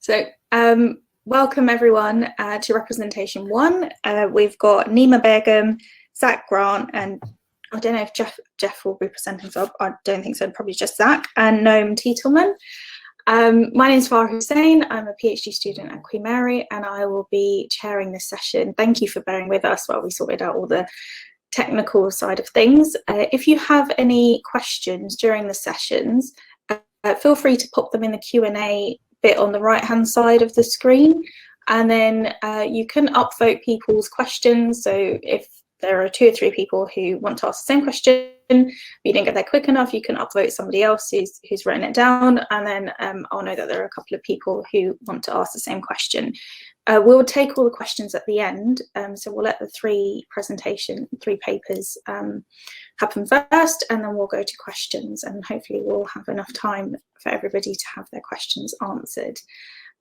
So welcome everyone to Representation 1. We've got Nima Begum, Zach Grant, and I don't know if Jeff will be presenting, so I don't think so, probably just Zach, and Noam Titelman. My name is Farah Hussain. I'm a PhD student at Queen Mary, and I will be chairing this session. Thank you for bearing with us while we sorted out all the technical side of things. If you have any questions during the sessions, feel free to pop them in the Q&A bit on the right hand side of the screen, and then you can upvote people's questions. So if there are 2 or 3 people who want to ask the same question, but you didn't get there quick enough, you can upvote somebody else who's written it down, and then I'll know that there are a couple of people who want to ask the same question. We'll take all the questions at the end, so we'll let the 3 papers happen first, and then we'll go to questions, and hopefully we'll have enough time for everybody to have their questions answered.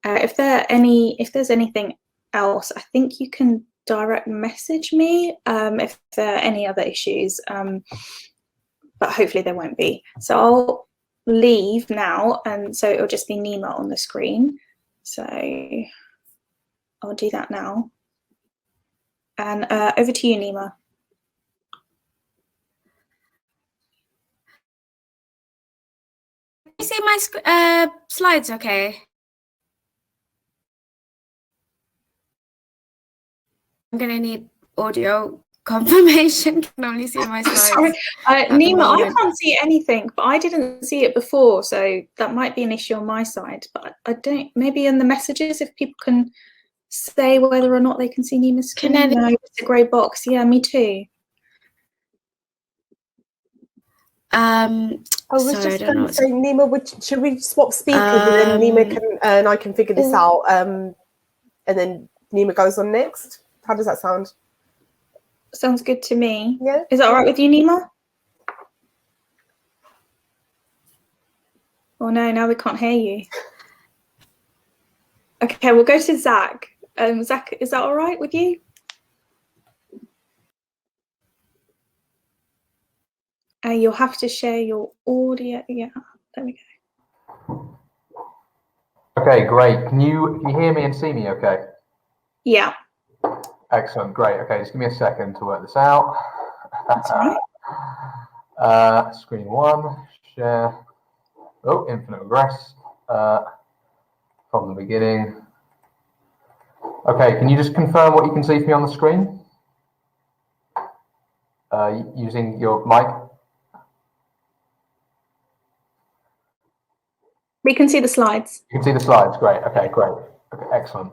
If there's anything else, I think you can direct message me if there are any other issues, but hopefully there won't be. So I'll leave now, and so it'll just be Nima on the screen. So I'll do that now. And over to you, Nima. Can you see my slides okay? I'm going to need audio confirmation. Can only see my slides. Sorry, Nima, I can't see anything, but I didn't see it before, so that might be an issue on my side. But I don't. Maybe in the messages, if people can say whether or not they can see Nima's screen. No, it's a grey box. Yeah, me too. I was just going to say, Nima, should we swap speakers and then Nima and I can figure this out, and then Nima goes on next? How does that sound? Sounds good to me. Yeah. Is that all right with you, Nima? Oh no, now we can't hear you. Okay, we'll go to Zach. Zach, is that all right with you? You'll have to share your audio. Yeah, there we go. Okay, great. Can you hear me and see me okay? Yeah. Excellent, great. Okay, just give me a second to work this out. That's all right. Screen 1, share. Oh, infinite regress from the beginning. Okay, can you just confirm what you can see for me on the screen? Using your mic. We can see the slides. You can see the slides, great. Okay, great. Okay, excellent.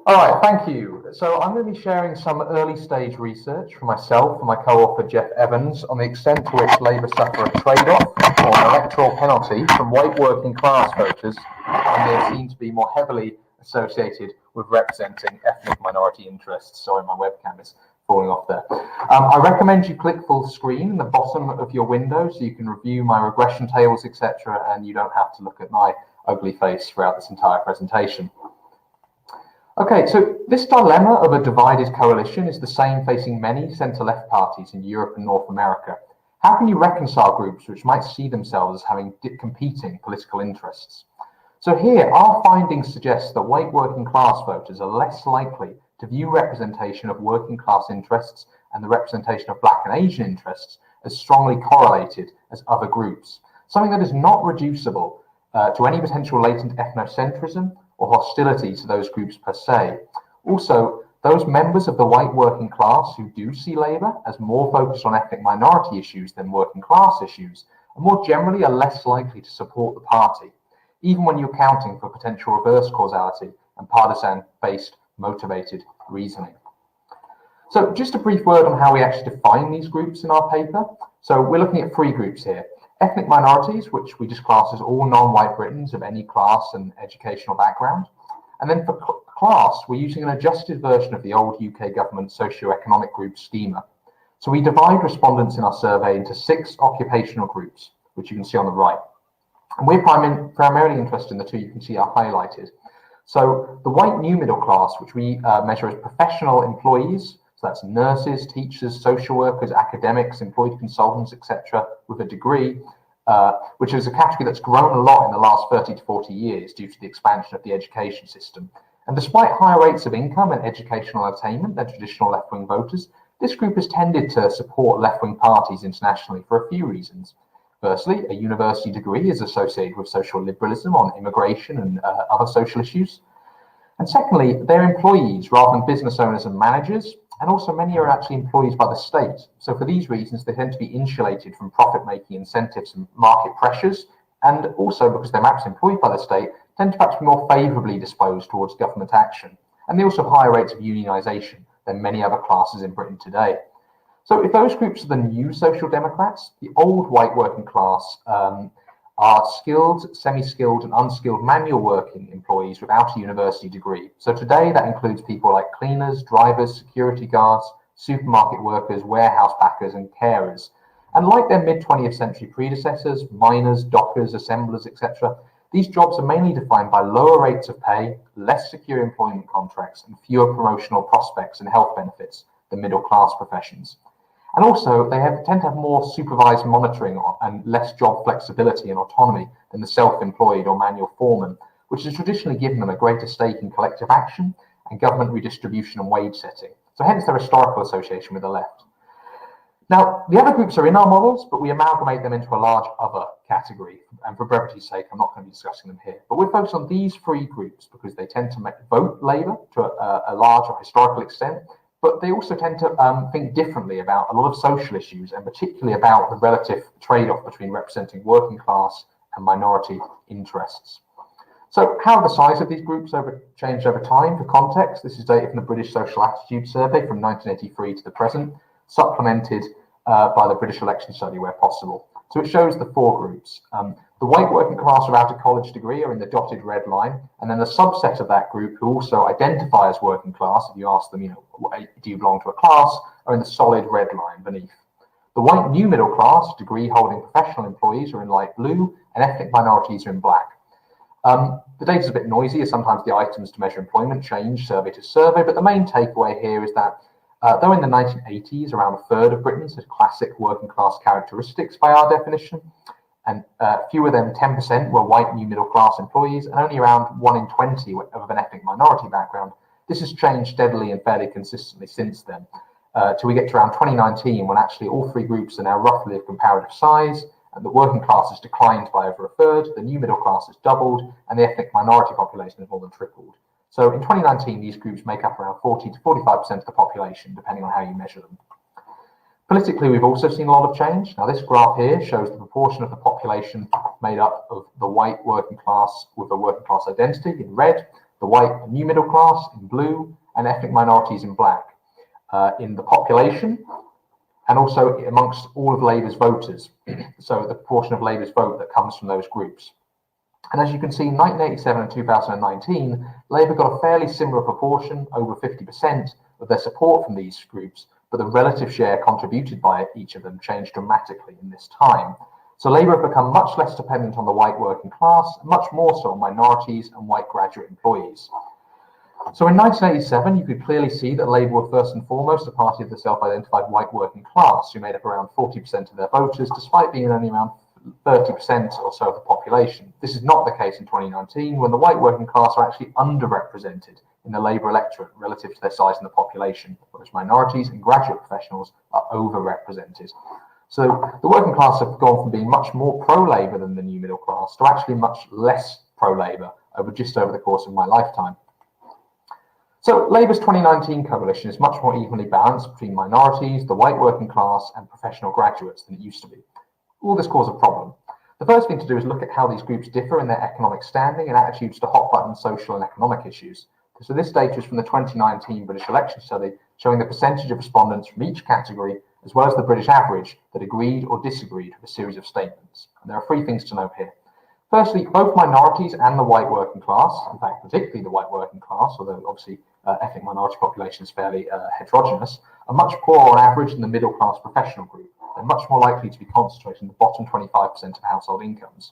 All right, thank you. So I'm going to be sharing some early stage research from myself and my co-author Jeff Evans on the extent to which Labour suffer a trade-off or an electoral penalty from white working class voters, and they are seen to be more heavily associated with representing ethnic minority interests. Sorry, my webcam is falling off there. I recommend you click full screen in the bottom of your window so you can review my regression tables, etc., and you don't have to look at my ugly face throughout this entire presentation. Okay, so this dilemma of a divided coalition is the same facing many centre-left parties in Europe and North America. How can you reconcile groups which might see themselves as having competing political interests? So here, our findings suggest that white working class voters are less likely to view representation of working class interests and the representation of Black and Asian interests as strongly correlated as other groups, something that is not reducible to any potential latent ethnocentrism or hostility to those groups per se. Also, those members of the white working class who do see Labour as more focused on ethnic minority issues than working class issues, and more generally are less likely to support the party, even when you're accounting for potential reverse causality and partisan-based motivated reasoning. So just a brief word on how we actually define these groups in our paper. So we're looking at 3 groups here. Ethnic minorities, which we just class as all non-white Britons of any class and educational background. And then for class, we're using an adjusted version of the old UK government socio-economic group schema. So we divide respondents in our survey into 6 occupational groups, which you can see on the right. And we're primarily interested in the 2 you can see are highlighted. So the white new middle class, which we measure as professional employees, so that's nurses, teachers, social workers, academics, employed consultants, etc., with a degree, which is a category that's grown a lot in the last 30 to 40 years due to the expansion of the education system. And despite higher rates of income and educational attainment than traditional left-wing voters, this group has tended to support left-wing parties internationally for a few reasons. Firstly, a university degree is associated with social liberalism on immigration and other social issues. And secondly, they're employees rather than business owners and managers, and also many are actually employees by the state. So for these reasons, they tend to be insulated from profit-making incentives and market pressures, and also because they're perhaps employed by the state, tend to perhaps be more favourably disposed towards government action. And they also have higher rates of unionisation than many other classes in Britain today. So if those groups are the new social democrats, the old white working class are skilled, semi-skilled and unskilled manual working employees without a university degree. So today that includes people like cleaners, drivers, security guards, supermarket workers, warehouse packers and carers. And like their mid-20th century predecessors, miners, dockers, assemblers, etc., these jobs are mainly defined by lower rates of pay, less secure employment contracts and fewer promotional prospects and health benefits than middle class professions. And also, they tend to have more supervised monitoring and less job flexibility and autonomy than the self-employed or manual foreman, which has traditionally given them a greater stake in collective action and government redistribution and wage setting. So hence their historical association with the left. Now, the other groups are in our models, but we amalgamate them into a large other category. And for brevity's sake, I'm not going to be discussing them here. But we're focused on these three groups because they tend to vote Labour to a large or historical extent, but they also tend to think differently about a lot of social issues, and particularly about the relative trade-off between representing working class and minority interests. So how have the size of these groups changed over time? For context, this is data from the British Social Attitude Survey from 1983 to the present, supplemented by the British Election Study where possible. So it shows the four groups. The white working class without a college degree are in the dotted red line, and then the subset of that group who also identify as working class, if you ask them, do you belong to a class, are in the solid red line beneath. The white new middle class, degree holding professional employees, are in light blue, and ethnic minorities are in black. The data is a bit noisy, as sometimes the items to measure employment change survey to survey, but the main takeaway here is that though in the 1980s around a third of Britons had classic working class characteristics by our definition, and fewer than 10% were white new middle class employees, and only around 1 in 20 of an ethnic minority background, this has changed steadily and fairly consistently since then, till we get to around 2019, when actually all three groups are now roughly of comparative size, and the working class has declined by over a third, the new middle class has doubled, and the ethnic minority population has more than tripled. So in 2019, these groups make up around 40 to 45% of the population, depending on how you measure them. Politically, we've also seen a lot of change. Now, this graph here shows the proportion of the population made up of the white working class with a working class identity in red, the white new middle class in blue, and ethnic minorities in black in the population, and also amongst all of Labour's voters. So the proportion of Labour's vote that comes from those groups. And as you can see, in 1987 and 2019, Labour got a fairly similar proportion, over 50% of their support from these groups, but the relative share contributed by each of them changed dramatically in this time. So Labour have become much less dependent on the white working class, and much more so on minorities and white graduate employees. So in 1987, you could clearly see that Labour were first and foremost a party of the self-identified white working class, who made up around 40% of their voters, despite being only around 30% or so of the population. This is not the case in 2019, when the white working class are actually underrepresented in the Labour electorate relative to their size in the population, whereas minorities and graduate professionals are overrepresented. So the working class have gone from being much more pro-Labour than the new middle class to actually much less pro-Labour over the course of my lifetime. So Labour's 2019 coalition is much more evenly balanced between minorities, the white working class and professional graduates than it used to be. Will this cause a problem? The first thing to do is look at how these groups differ in their economic standing and attitudes to hot-button social and economic issues. So this data is from the 2019 British Election Study, showing the percentage of respondents from each category, as well as the British average, that agreed or disagreed with a series of statements. And there are three things to note here. Firstly, both minorities and the white working class, in fact, particularly the white working class, although obviously ethnic minority population is fairly heterogeneous, are much poorer on average than the middle class professional group. They're much more likely to be concentrated in the bottom 25% of household incomes.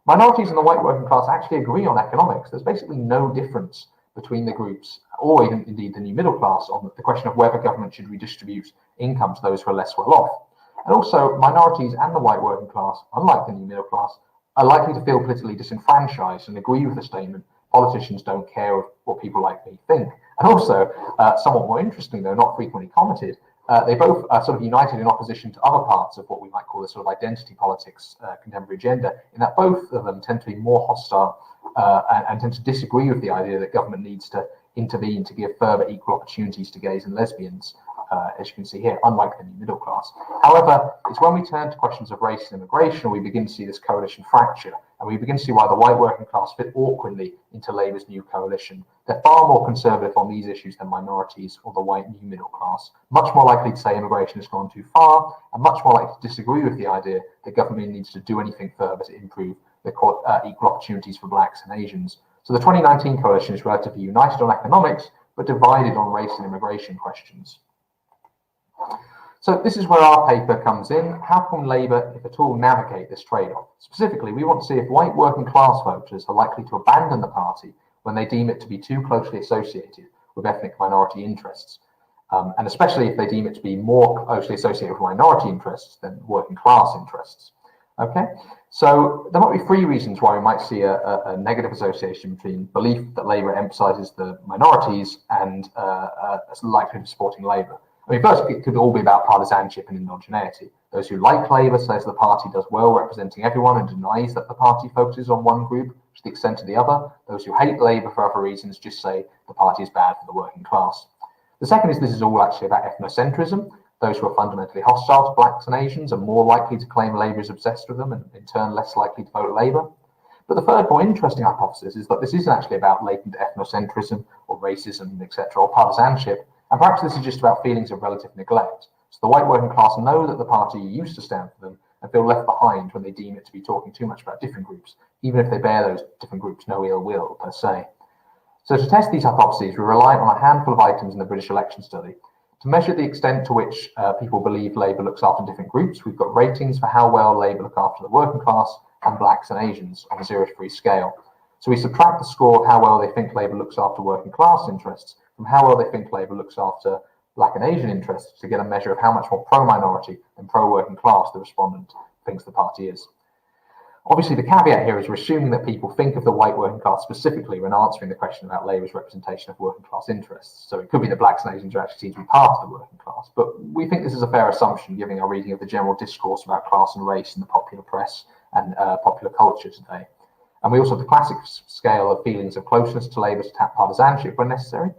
Minorities and the white working class actually agree on economics. There's basically no difference between the groups, or even indeed the new middle class, on the question of whether government should redistribute income to those who are less well off. And also, minorities and the white working class, unlike the new middle class, are likely to feel politically disenfranchised and agree with the statement, politicians don't care what people like me think. And also, somewhat more interesting, though not frequently commented, they both are sort of united in opposition to other parts of what we might call the sort of identity politics contemporary agenda, in that both of them tend to be more hostile and tend to disagree with the idea that government needs to intervene to give further equal opportunities to gays and lesbians, as you can see here, unlike the new middle class. However, it's when we turn to questions of race and immigration we begin to see this coalition fracture, and we begin to see why the white working class fit awkwardly into Labour's new coalition. They're far more conservative on these issues than minorities or the white new middle class, much more likely to say immigration has gone too far, and much more likely to disagree with the idea that government needs to do anything further to improve the equal opportunities for blacks and Asians. So the 2019 coalition is relatively united on economics, but divided on race and immigration questions. So this is where our paper comes in. How can Labour, if at all, navigate this trade-off? Specifically, we want to see if white working class voters are likely to abandon the party when they deem it to be too closely associated with ethnic minority interests, and especially if they deem it to be more closely associated with minority interests than working class interests. Okay, so there might be three reasons why we might see a negative association between belief that Labour emphasises the minorities and likelihood of supporting Labour. I mean, first, it could all be about partisanship and indigeneity. Those who like Labour says the party does well representing everyone and denies that the party focuses on one group to the extent of the other. Those who hate Labour for other reasons just say the party is bad for the working class. The second is this is all actually about ethnocentrism. Those who are fundamentally hostile to blacks and Asians are more likely to claim Labour is obsessed with them and in turn less likely to vote Labour. But the third, more interesting hypothesis is that this isn't actually about latent ethnocentrism or racism, etc., or partisanship. And perhaps this is just about feelings of relative neglect. So the white working class know that the party used to stand for them and feel left behind when they deem it to be talking too much about different groups, even if they bear those different groups no ill will per se. So to test these hypotheses, we rely on a handful of items in the British election study. To measure the extent to which people believe Labour looks after different groups, we've got ratings for how well Labour look after the working class and blacks and Asians on a 0 to 3 scale. So we subtract the score of how well they think Labour looks after working class interests from how well they think Labour looks after black and Asian interests to get a measure of how much more pro-minority and pro-working class the respondent thinks the party is. Obviously, the caveat here is we're assuming that people think of the white working class specifically when answering the question about Labour's representation of working class interests. So it could be that blacks and Asians are actually seen to be part of the working class, but we think this is a fair assumption given our reading of the general discourse about class and race in the popular press and popular culture today. And we also have the classic scale of feelings of closeness to Labour to tap partisanship when necessary.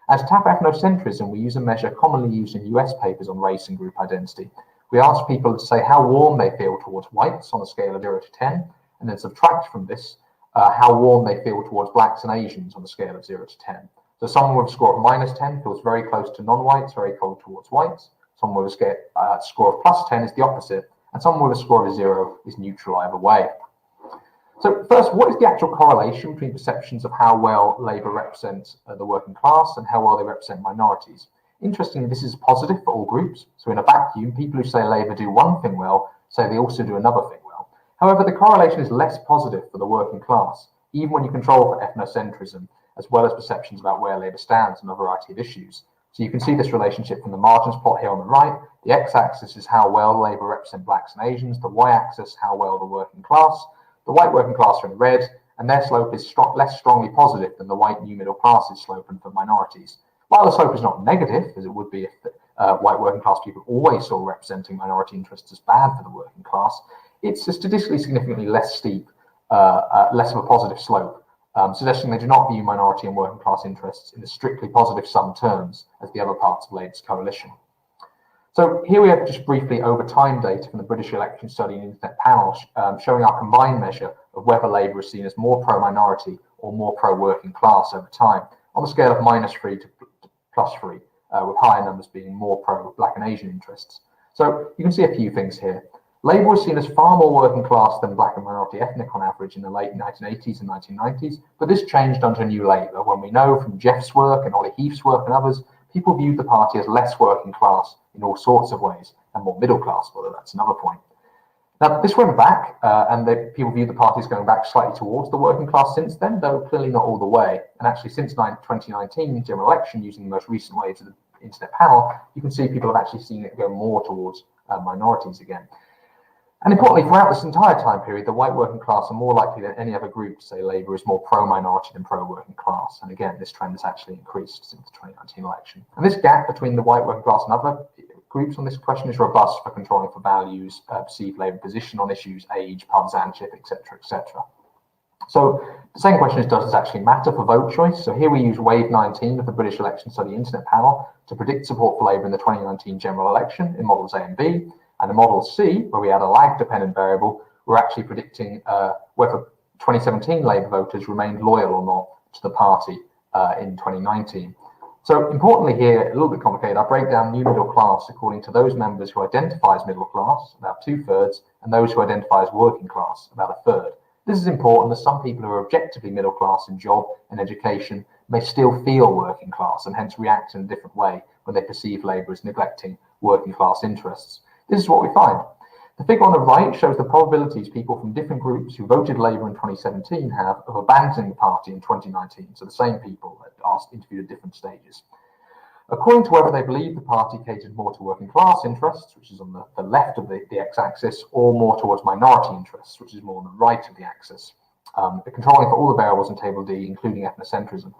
And to tap ethnocentrism, we use a measure commonly used in US papers on race and group identity. We ask people to say how warm they feel towards whites on a scale of 0 to 10, and then subtract from this how warm they feel towards blacks and Asians on a scale of 0 to 10. So someone with a score of -10 feels very close to non-whites, very cold towards whites. Someone with a score of +10 is the opposite, and someone with a score of 0 is neutral either way. So first, what is the actual correlation between perceptions of how well Labour represents the working class and how well they represent minorities? Interestingly, this is positive for all groups. So in a vacuum, people who say Labour do one thing well say they also do another thing well. However, the correlation is less positive for the working class, even when you control for ethnocentrism, as well as perceptions about where Labour stands on a variety of issues. So you can see this relationship from the margins plot here on the right. The x-axis is how well Labour represent blacks and Asians, the y-axis how well the working class. The white working class are in red, and their slope is less strongly positive than the white new middle class's slope and for minorities. While the slope is not negative, as it would be if white working class people always saw representing minority interests as bad for the working class, it's a statistically significantly less steep, less of a positive slope, suggesting they do not view minority and working class interests in the strictly positive sum terms as the other parts of Labour's coalition. So here we have just briefly over time data from the British election study and internet panel showing our combined measure of whether Labour is seen as more pro-minority or more pro-working class over time, on the scale of -3 to +3, with higher numbers being more pro-black and Asian interests. So you can see a few things here. Labour was seen as far more working class than black and minority ethnic on average in the late 1980s and 1990s, but this changed under New Labour when we know from Jeff's work and Ollie Heath's work and others, people viewed the party as less working class in all sorts of ways and more middle class, although that's another point. Now, this went back, and people viewed the party as going back slightly towards the working class since then, though clearly not all the way. And actually, since 2019 general election, using the most recent waves of the internet panel, you can see people have actually seen it go more towards minorities again. And importantly, throughout this entire time period, the white working class are more likely than any other group to say Labour is more pro-minority than pro-working class. And again, this trend has actually increased since the 2019 election. And this gap between the white working class and other groups on this question is robust for controlling for values, perceived Labour position on issues, age, partisanship, etc., etc. So the second question is, does this actually matter for vote choice? So here we use Wave 19 of the British Election Study Internet Panel to predict support for Labour in the 2019 general election in models A and B. And in model C, where we add a lag-dependent variable, we're actually predicting whether 2017 Labour voters remained loyal or not to the party in 2019. So importantly here, a little bit complicated, I break down new middle class according to those members who identify as middle class, about 2/3, and those who identify as working class, about 1/3. This is important as some people who are objectively middle class in job and education may still feel working class and hence react in a different way when they perceive Labour as neglecting working class interests. This is what we find. The figure on the right shows the probabilities people from different groups who voted Labour in 2017 have of abandoning the party in 2019. So the same people that interviewed at different stages. According to whether they believe the party catered more to working class interests, which is on the left of the x-axis, or more towards minority interests, which is more on the right of the axis, controlling for all the variables in Table D, including ethnocentrism.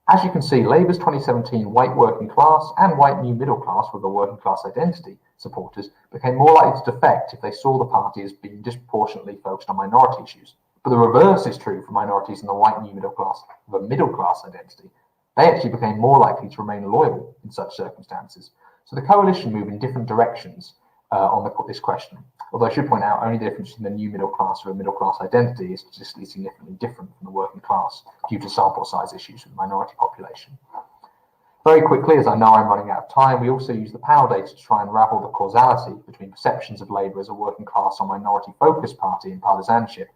As you can see, Labour's 2017 white working class and white new middle class with a working class identity supporters became more likely to defect if they saw the party as being disproportionately focused on minority issues. But the reverse is true for minorities in the white new middle class with a middle class identity. They actually became more likely to remain loyal in such circumstances. So the coalition moved in different directions on this question. Although I should point out, only the difference between the new middle class or a middle class identity is statistically significantly different from the working class due to sample size issues with the minority population. Very quickly, as I know I'm running out of time, we also use the power data to try and unravel the causality between perceptions of Labour as a working class or minority focused party and partisanship.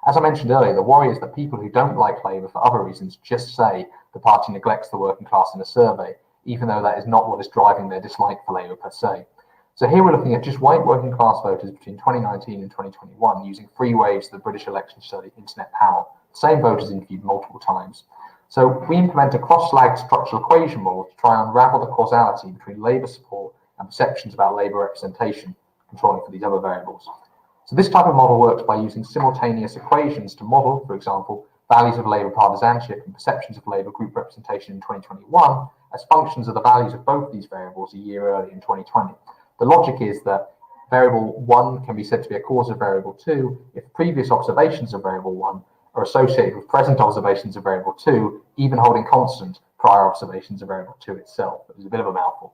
As I mentioned earlier, the worry is that people who don't like Labour for other reasons just say the party neglects the working class in a survey, even though that is not what is driving their dislike for Labour per se. So here we're looking at just white working class voters between 2019 and 2021 using 3 waves of the British Election Study Internet Panel, same voters interviewed multiple times. So we implement a cross-lag structural equation model to try and unravel the causality between Labour support and perceptions about Labour representation, controlling for these other variables. So this type of model works by using simultaneous equations to model, for example, values of Labour partisanship and perceptions of Labour group representation in 2021 as functions of the values of both these variables a year early in 2020. The logic is that variable 1 can be said to be a cause of variable 2 if previous observations of variable 1 are associated with present observations of variable 2, even holding constant prior observations of variable 2 itself. It was a bit of a mouthful.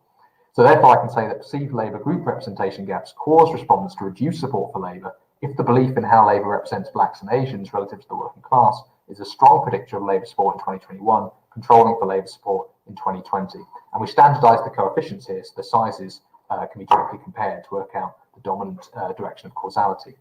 So therefore I can say that perceived Labour group representation gaps cause respondents to reduce support for Labour if the belief in how Labour represents blacks and Asians relative to the working class is a strong predictor of Labour support in 2021, controlling for Labour support in 2020. And we standardise the coefficients here so the sizes can be directly compared to work out the dominant direction of causality.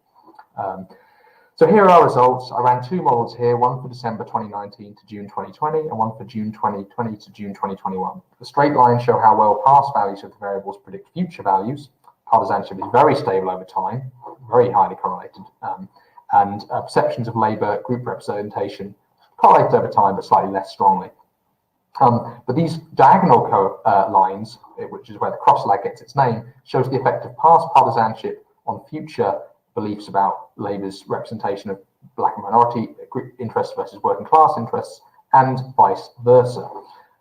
So here are our results. I ran 2 models here, one for December 2019 to June 2020 and one for June 2020 to June 2021. The straight lines show how well past values of the variables predict future values. Partisanship is very stable over time, very highly correlated, and perceptions of Labour group representation correlated over time but slightly less strongly. But these diagonal lines, which is where the cross-lag gets its name, shows the effect of past partisanship on future beliefs about Labour's representation of black and minority group interests versus working class interests, and vice versa.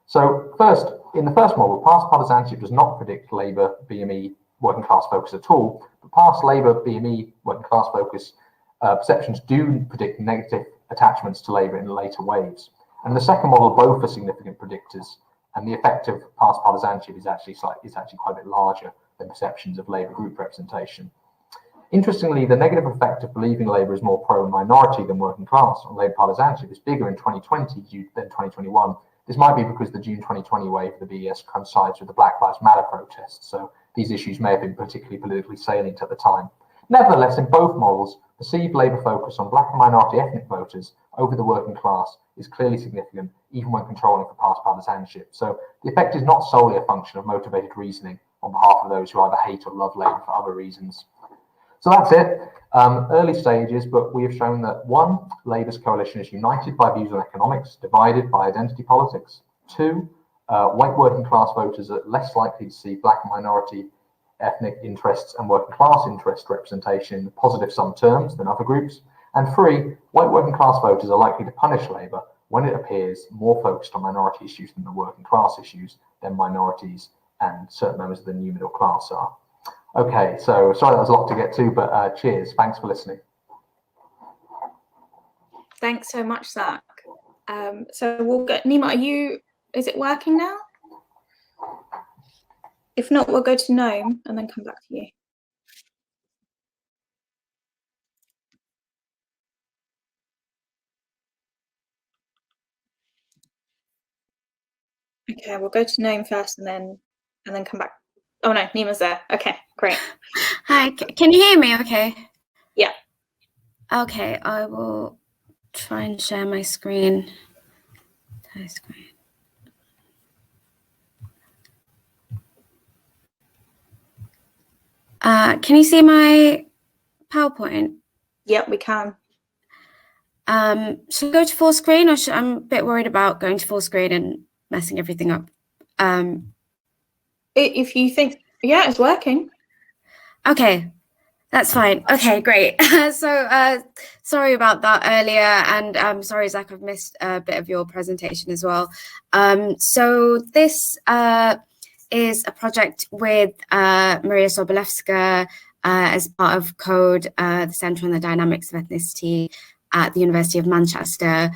So first, in the first model, past partisanship does not predict Labour BME working class focus at all, but past Labour BME working class focus perceptions do predict negative attachments to Labour in later waves. And the second model, both are significant predictors, and the effect of past partisanship is actually quite a bit larger than perceptions of Labour group representation. Interestingly, the negative effect of believing Labour is more pro-minority than working class on Labour partisanship is bigger in 2020 than 2021. This might be because the June 2020 wave of the BES coincides with the Black Lives Matter protests, so these issues may have been particularly politically salient at the time. Nevertheless, in both models, perceived Labour focus on black and minority ethnic voters over the working class is clearly significant, even when controlling for past partisanship. So the effect is not solely a function of motivated reasoning on behalf of those who either hate or love Labour for other reasons. So that's it. Early stages, but we have shown that 1, Labour's coalition is united by views on economics, divided by identity politics. 2, white working class voters are less likely to see black and minority ethnic interests and working class interest representation in positive sum terms than other groups. And 3, white working class voters are likely to punish Labour when it appears more focused on minority issues than the working class issues than minorities and certain members of the new middle class are. Okay, so sorry that was a lot to get to, but cheers. Thanks for listening. Thanks so much, Zach. So we'll get, Nima, is it working now? If not, we'll go to Noam and then come back to you. Okay, we'll go to Noam first and then come back. Oh no, Nima's there. Okay, great. Hi, can you hear me okay? Yeah. Okay, I will try and share my screen. Can you see my PowerPoint? Yep, we can. Should I go to full screen, or I'm a bit worried about going to full screen and messing everything up? If you think, yeah, it's working. Okay, that's fine. Okay, great. So sorry about that earlier, and sorry, Zach, I've missed a bit of your presentation as well. So this is a project with Maria Sobolewska as part of CODE, the Centre on the Dynamics of Ethnicity at the University of Manchester.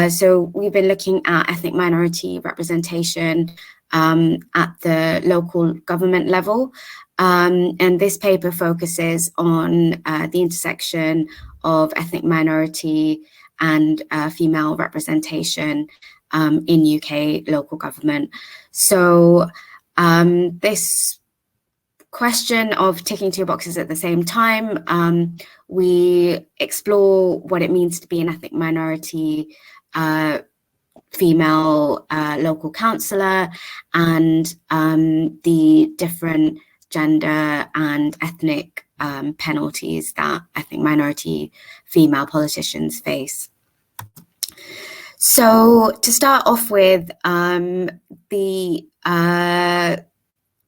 So we've been looking at ethnic minority representation at the local government level. And this paper focuses on the intersection of ethnic minority and female representation in UK local government. So this question of ticking 2 boxes at the same time, we explore what it means to be an ethnic minority female local councillor, and the different gender and ethnic penalties that ethnic minority female politicians face. So to start off with,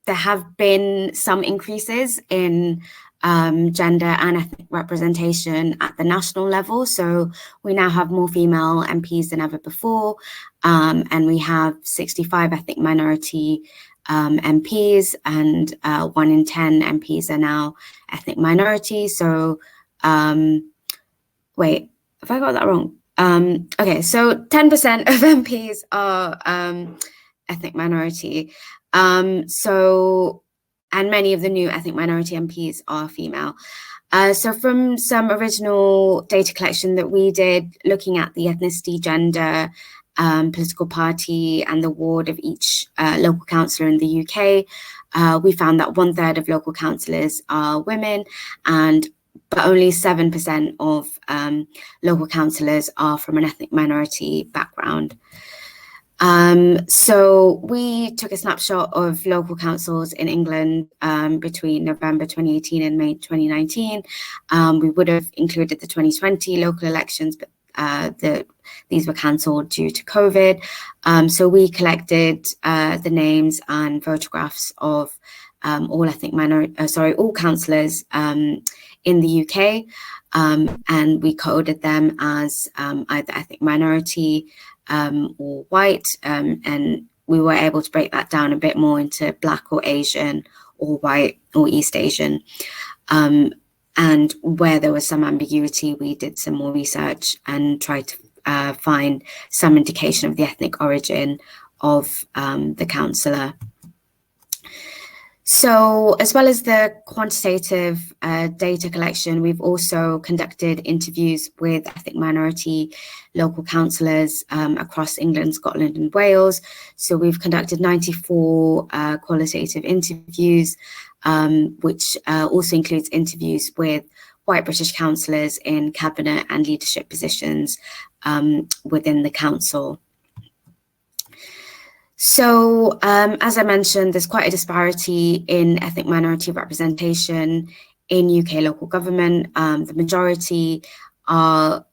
there have been some increases in gender and ethnic representation at the national level. So we now have more female MPs than ever before, and we have 65 ethnic minority MPs, and 1 in 10 MPs are now ethnic minorities. So wait, have I got that wrong? Okay, so 10% of MPs are ethnic minority. And many of the new ethnic minority MPs are female. So from some original data collection that we did, looking at the ethnicity, gender, political party and the ward of each local councillor in the UK, we found that 1/3 of local councillors are women, but only 7% of local councillors are from an ethnic minority background. So we took a snapshot of local councils in England between November 2018 and May 2019. We would have included the 2020 local elections, but these were cancelled due to COVID. So we collected the names and photographs of all councillors in the UK, and we coded them as either ethnic minority or white, and we were able to break that down a bit more into Black or Asian or white or East Asian. And where there was some ambiguity, we did some more research and tried to find some indication of the ethnic origin of the councillor. So as well as the quantitative data collection, we've also conducted interviews with ethnic minority local councillors across England, Scotland and Wales. So we've conducted 94 qualitative interviews, which also includes interviews with white British councillors in cabinet and leadership positions within the council. So, as I mentioned, there's quite a disparity in ethnic minority representation in UK local government. The majority of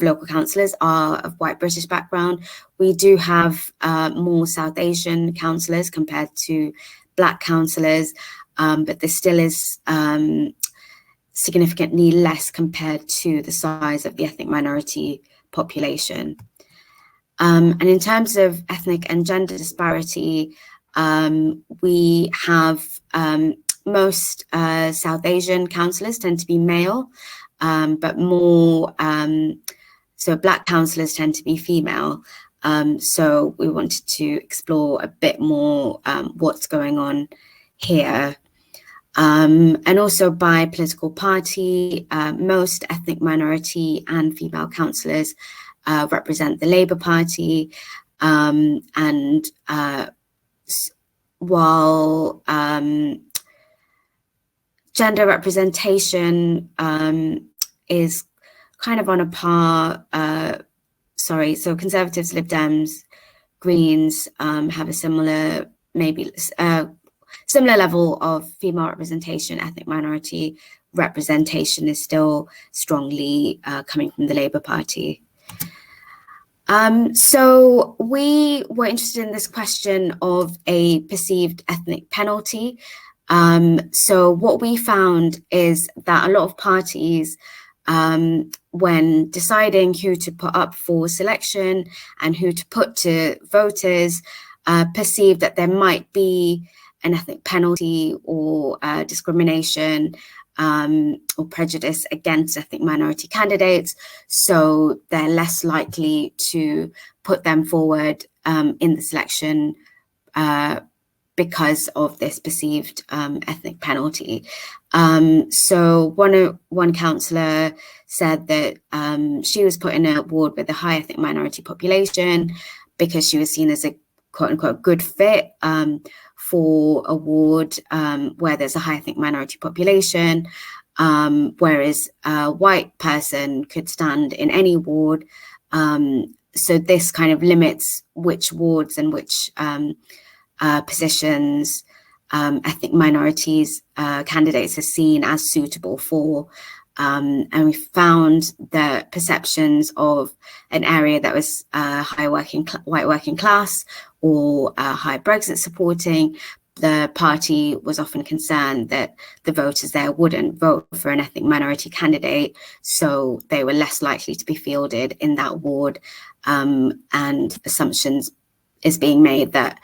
local councillors are of white British background. We do have more South Asian councillors compared to Black councillors, but there still is significantly less compared to the size of the ethnic minority population. And in terms of ethnic and gender disparity, we have most South Asian councillors tend to be male, but more, so Black councillors tend to be female. So we wanted to explore a bit more what's going on here. And also by political party, most ethnic minority and female councillors represent the Labour Party, and while gender representation is kind of on a par, so Conservatives, Lib Dems, Greens have a similar, maybe similar level of female representation. Ethnic minority representation is still strongly coming from the Labour Party. So we were interested in this question of a perceived ethnic penalty. So what we found is that a lot of parties, when deciding who to put up for selection and who to put to voters, perceive that there might be an ethnic penalty or discrimination or prejudice against ethnic minority candidates, so they're less likely to put them forward in the selection because of this perceived ethnic penalty. So one councillor said that she was put in a ward with a high ethnic minority population because she was seen as a quote unquote good fit for a ward where there's a high ethnic minority population, whereas a white person could stand in any ward. So this kind of limits which wards and which positions ethnic minorities candidates are seen as suitable for. And we found that perceptions of an area that was white working class or high Brexit supporting, the party was often concerned that the voters there wouldn't vote for an ethnic minority candidate, so they were less likely to be fielded in that ward. And assumptions is being made that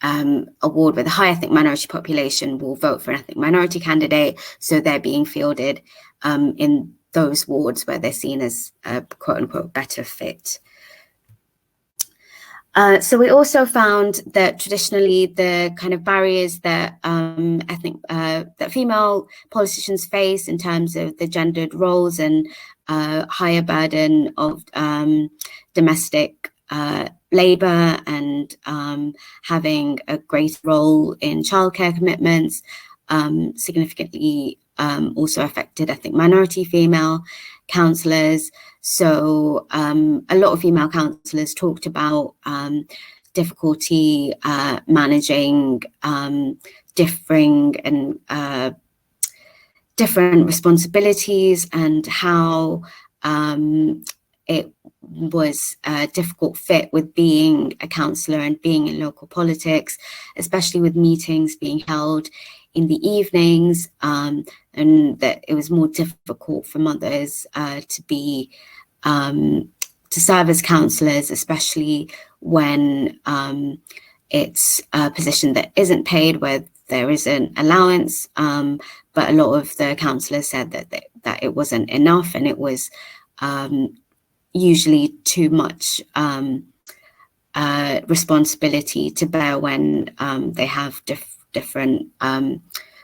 a ward with a high ethnic minority population will vote for an ethnic minority candidate, so they're being fielded in those wards where they're seen as a quote unquote better fit. So we also found that traditionally the kind of barriers that that female politicians face in terms of the gendered roles and higher burden of domestic labour and having a greater role in childcare commitments significantly also affected ethnic minority female councillors. So a lot of female councillors talked about difficulty managing differing and different responsibilities, and how it was a difficult fit with being a councillor and being in local politics, especially with meetings being held in the evenings, and that it was more difficult for mothers to be to serve as councillors, especially when it's a position that isn't paid, where there is an allowance. But a lot of the councillors said that it wasn't enough, and it was usually too much responsibility to bear when they have different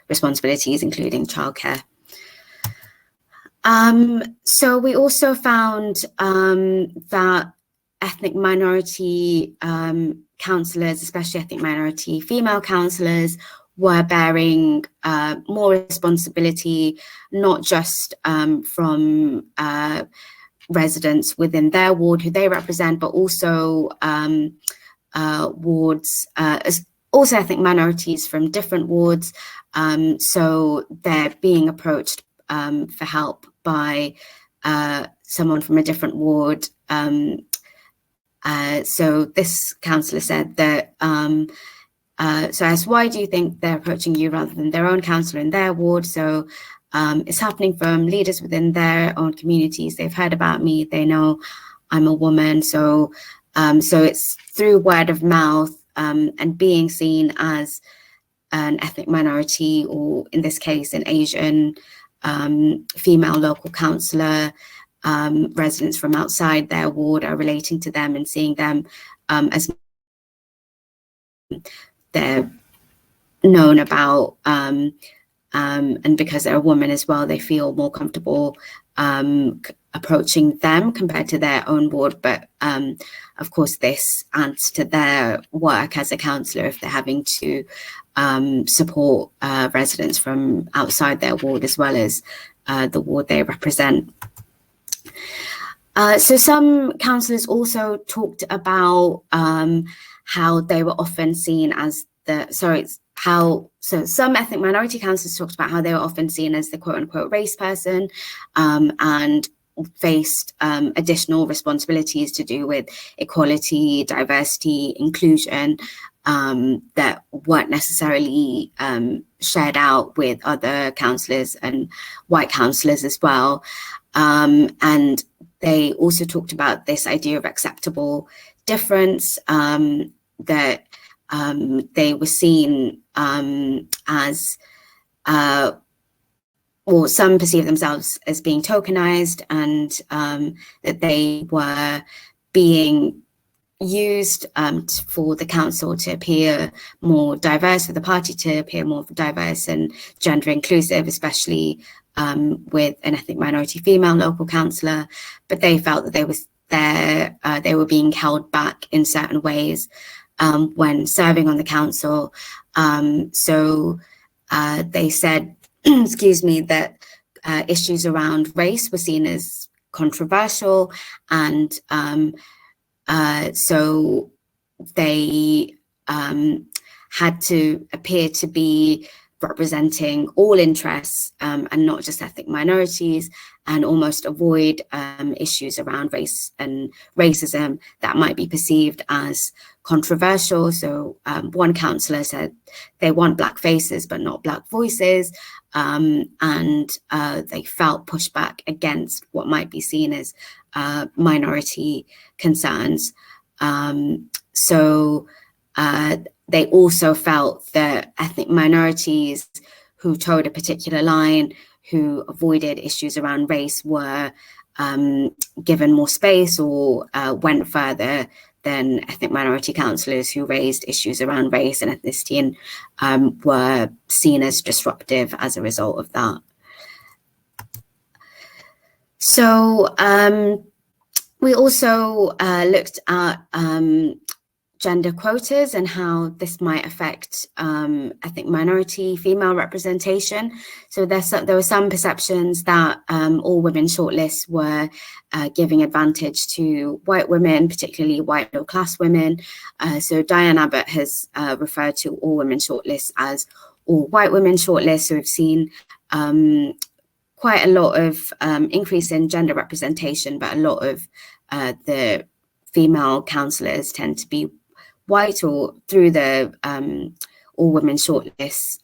responsibilities, including childcare. So we also found that ethnic minority councillors, especially ethnic minority female councillors, were bearing more responsibility, not just from residents within their ward who they represent, but also wards, also ethnic minorities from different wards. So they're being approached for help by someone from a different ward. So this councillor said that so as why do you think they're approaching you rather than their own councillor in their ward? So it's happening from leaders within their own communities. They've heard about me. They know I'm a woman. So so it's through word of mouth and being seen as an ethnic minority, or in this case, an Asian female local councillor. Residents from outside their ward are relating to them and seeing them as they're known about, and because they're a woman as well, they feel more comfortable approaching them compared to their own ward. But of course, this adds to their work as a councillor if they're having to support residents from outside their ward as well as the ward they represent. So some councillors also talked about how they were often seen as so some ethnic minority councillors talked about how they were often seen as the quote unquote race person and faced additional responsibilities to do with equality, diversity, inclusion that weren't necessarily shared out with other councillors and white councillors as well. And they also talked about this idea of acceptable difference, that they were seen as, or some perceive themselves as being tokenized, and that they were being used for the council to appear more diverse, for the party to appear more diverse and gender inclusive, especially with an ethnic minority female local councillor. But they felt that they were being held back in certain ways when serving on the council. So they said, excuse me, that issues around race were seen as controversial, and so they had to appear to be representing all interests and not just ethnic minorities, and almost avoid issues around race and racism that might be perceived as controversial. So one councillor said they want black faces but not black voices, and they felt pushback against what might be seen as minority concerns. So they also felt that ethnic minorities who towed a particular line, who avoided issues around race, were given more space or went further than ethnic minority councillors who raised issues around race and ethnicity and were seen as disruptive as a result of that. So we also looked at gender quotas and how this might affect ethnic minority female representation. So there were some perceptions that all women shortlists were giving advantage to white women, particularly white middle class women. So Diane Abbott has referred to all women shortlists as all white women shortlists. So we've seen quite a lot of increase in gender representation, but a lot of the female councillors tend to be white, or through the all women shortlists,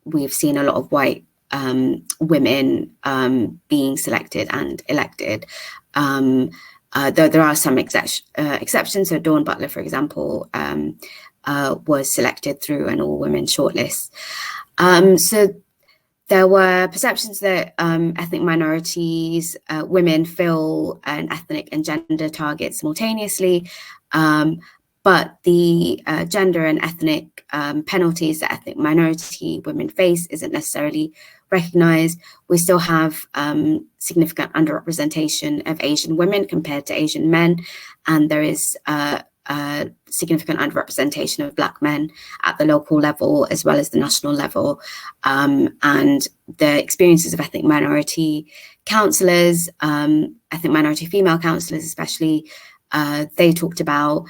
we've seen a lot of white women being selected and elected. Though there are some exceptions. So Dawn Butler, for example, was selected through an all women shortlist. So there were perceptions that ethnic minorities, women fill an ethnic and gender target simultaneously, but the gender and ethnic penalties that ethnic minority women face isn't necessarily recognised. We still have significant underrepresentation of Asian women compared to Asian men, and there is significant underrepresentation of Black men at the local level as well as the national level. And the experiences of ethnic minority councillors, ethnic minority female councillors especially, they talked about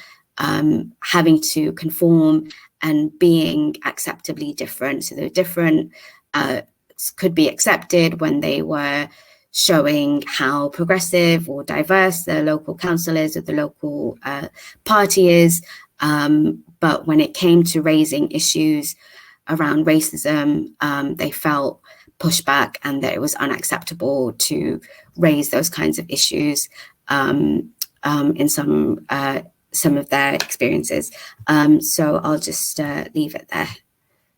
having to conform and being acceptably different. So they're different, could be accepted when they were showing how progressive or diverse the local council is or the local party is, but when it came to raising issues around racism, they felt pushback and that it was unacceptable to raise those kinds of issues in some of their experiences. So I'll just leave it there.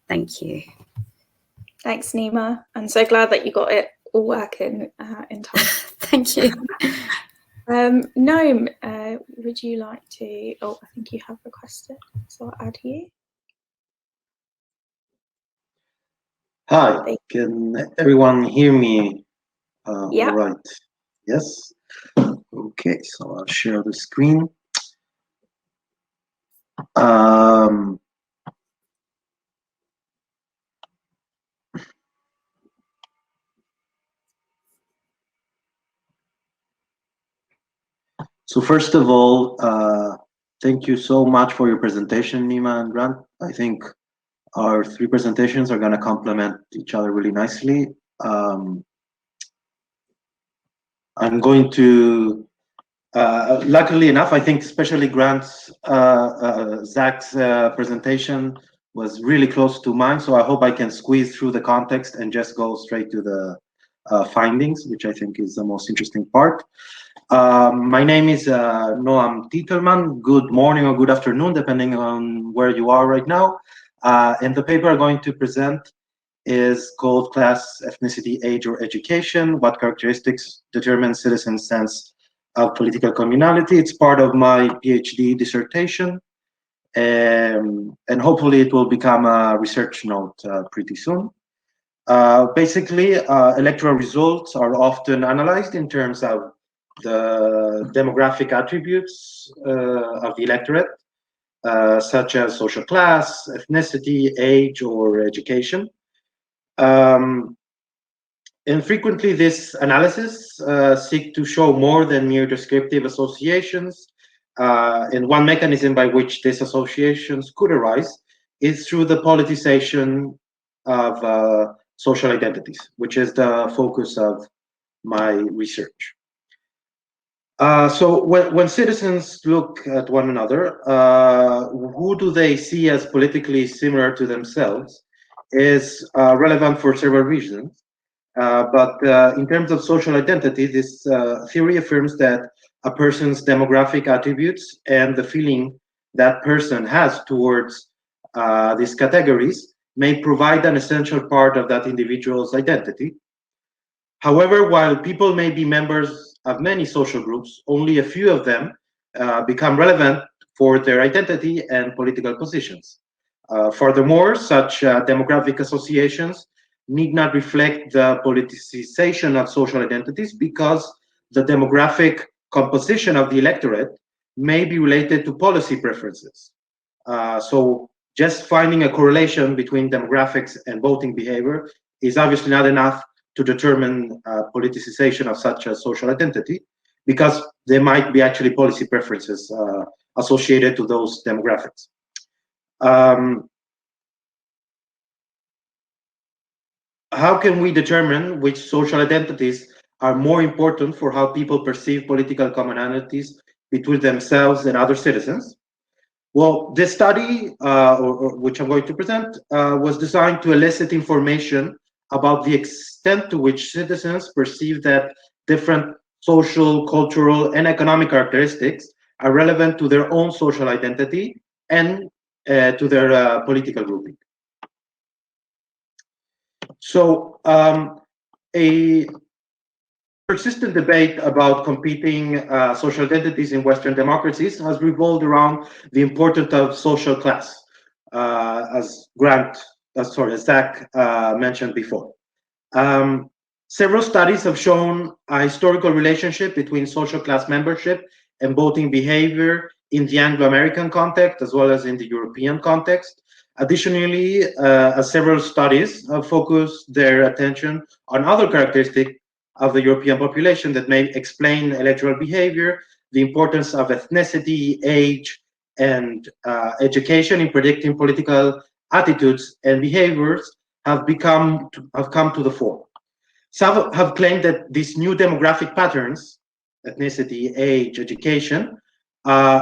Thank you. Thanks, Nima. I'm so glad that you got it all working in time. Thank you. Noam, would you like to? Oh, I think you have requested, so I'll add you. Hi, can everyone hear me? Yeah. All right. Yes. Okay, so I'll share the screen. So first of all, thank you so much for your presentation, Nima and Grant. I think our three presentations are going to complement each other really nicely. I'm going to, luckily enough, I think especially Grant's, Zach's presentation was really close to mine, so I hope I can squeeze through the context and just go straight to the findings, which I think is the most interesting part. My name is Noam Titelman. Good morning or good afternoon, depending on where you are right now. And the paper I'm going to present is called Class, Ethnicity, Age, or Education, What Characteristics Determine Citizens' Sense of Political Communality. It's part of my PhD dissertation, and hopefully it will become a research note pretty soon. Basically, electoral results are often analyzed in terms of the demographic attributes of the electorate, such as social class, ethnicity, age, or education. And frequently, this analysis seeks to show more than mere descriptive associations. And one mechanism by which these associations could arise is through the politicization of social identities, which is the focus of my research. So when citizens look at one another, who do they see as politically similar to themselves is relevant for several reasons. But in terms of social identity, this theory affirms that a person's demographic attributes and the feeling that person has towards these categories may provide an essential part of that individual's identity. However, while people may be members of many social groups, only a few of them become relevant for their identity and political positions. Furthermore, such demographic associations need not reflect the politicization of social identities because the demographic composition of the electorate may be related to policy preferences. So just finding a correlation between demographics and voting behavior is obviously not enough to determine politicization of such a social identity, because there might be actually policy preferences associated to those demographics. How can we determine which social identities are more important for how people perceive political commonalities between themselves and other citizens? Well, this study, which I'm going to present, was designed to elicit information about the extent to which citizens perceive that different social, cultural, and economic characteristics are relevant to their own social identity and to their political grouping. So a persistent debate about competing social identities in Western democracies has revolved around the importance of social class, as Zach mentioned before. Several studies have shown a historical relationship between social class membership and voting behavior in the Anglo-American context, as well as in the European context. Additionally, several studies have focused their attention on other characteristics of the European population that may explain electoral behavior, the importance of ethnicity, age, and education in predicting political attitudes and behaviors have come to the fore. Some have claimed that these new demographic patterns, ethnicity, age, education,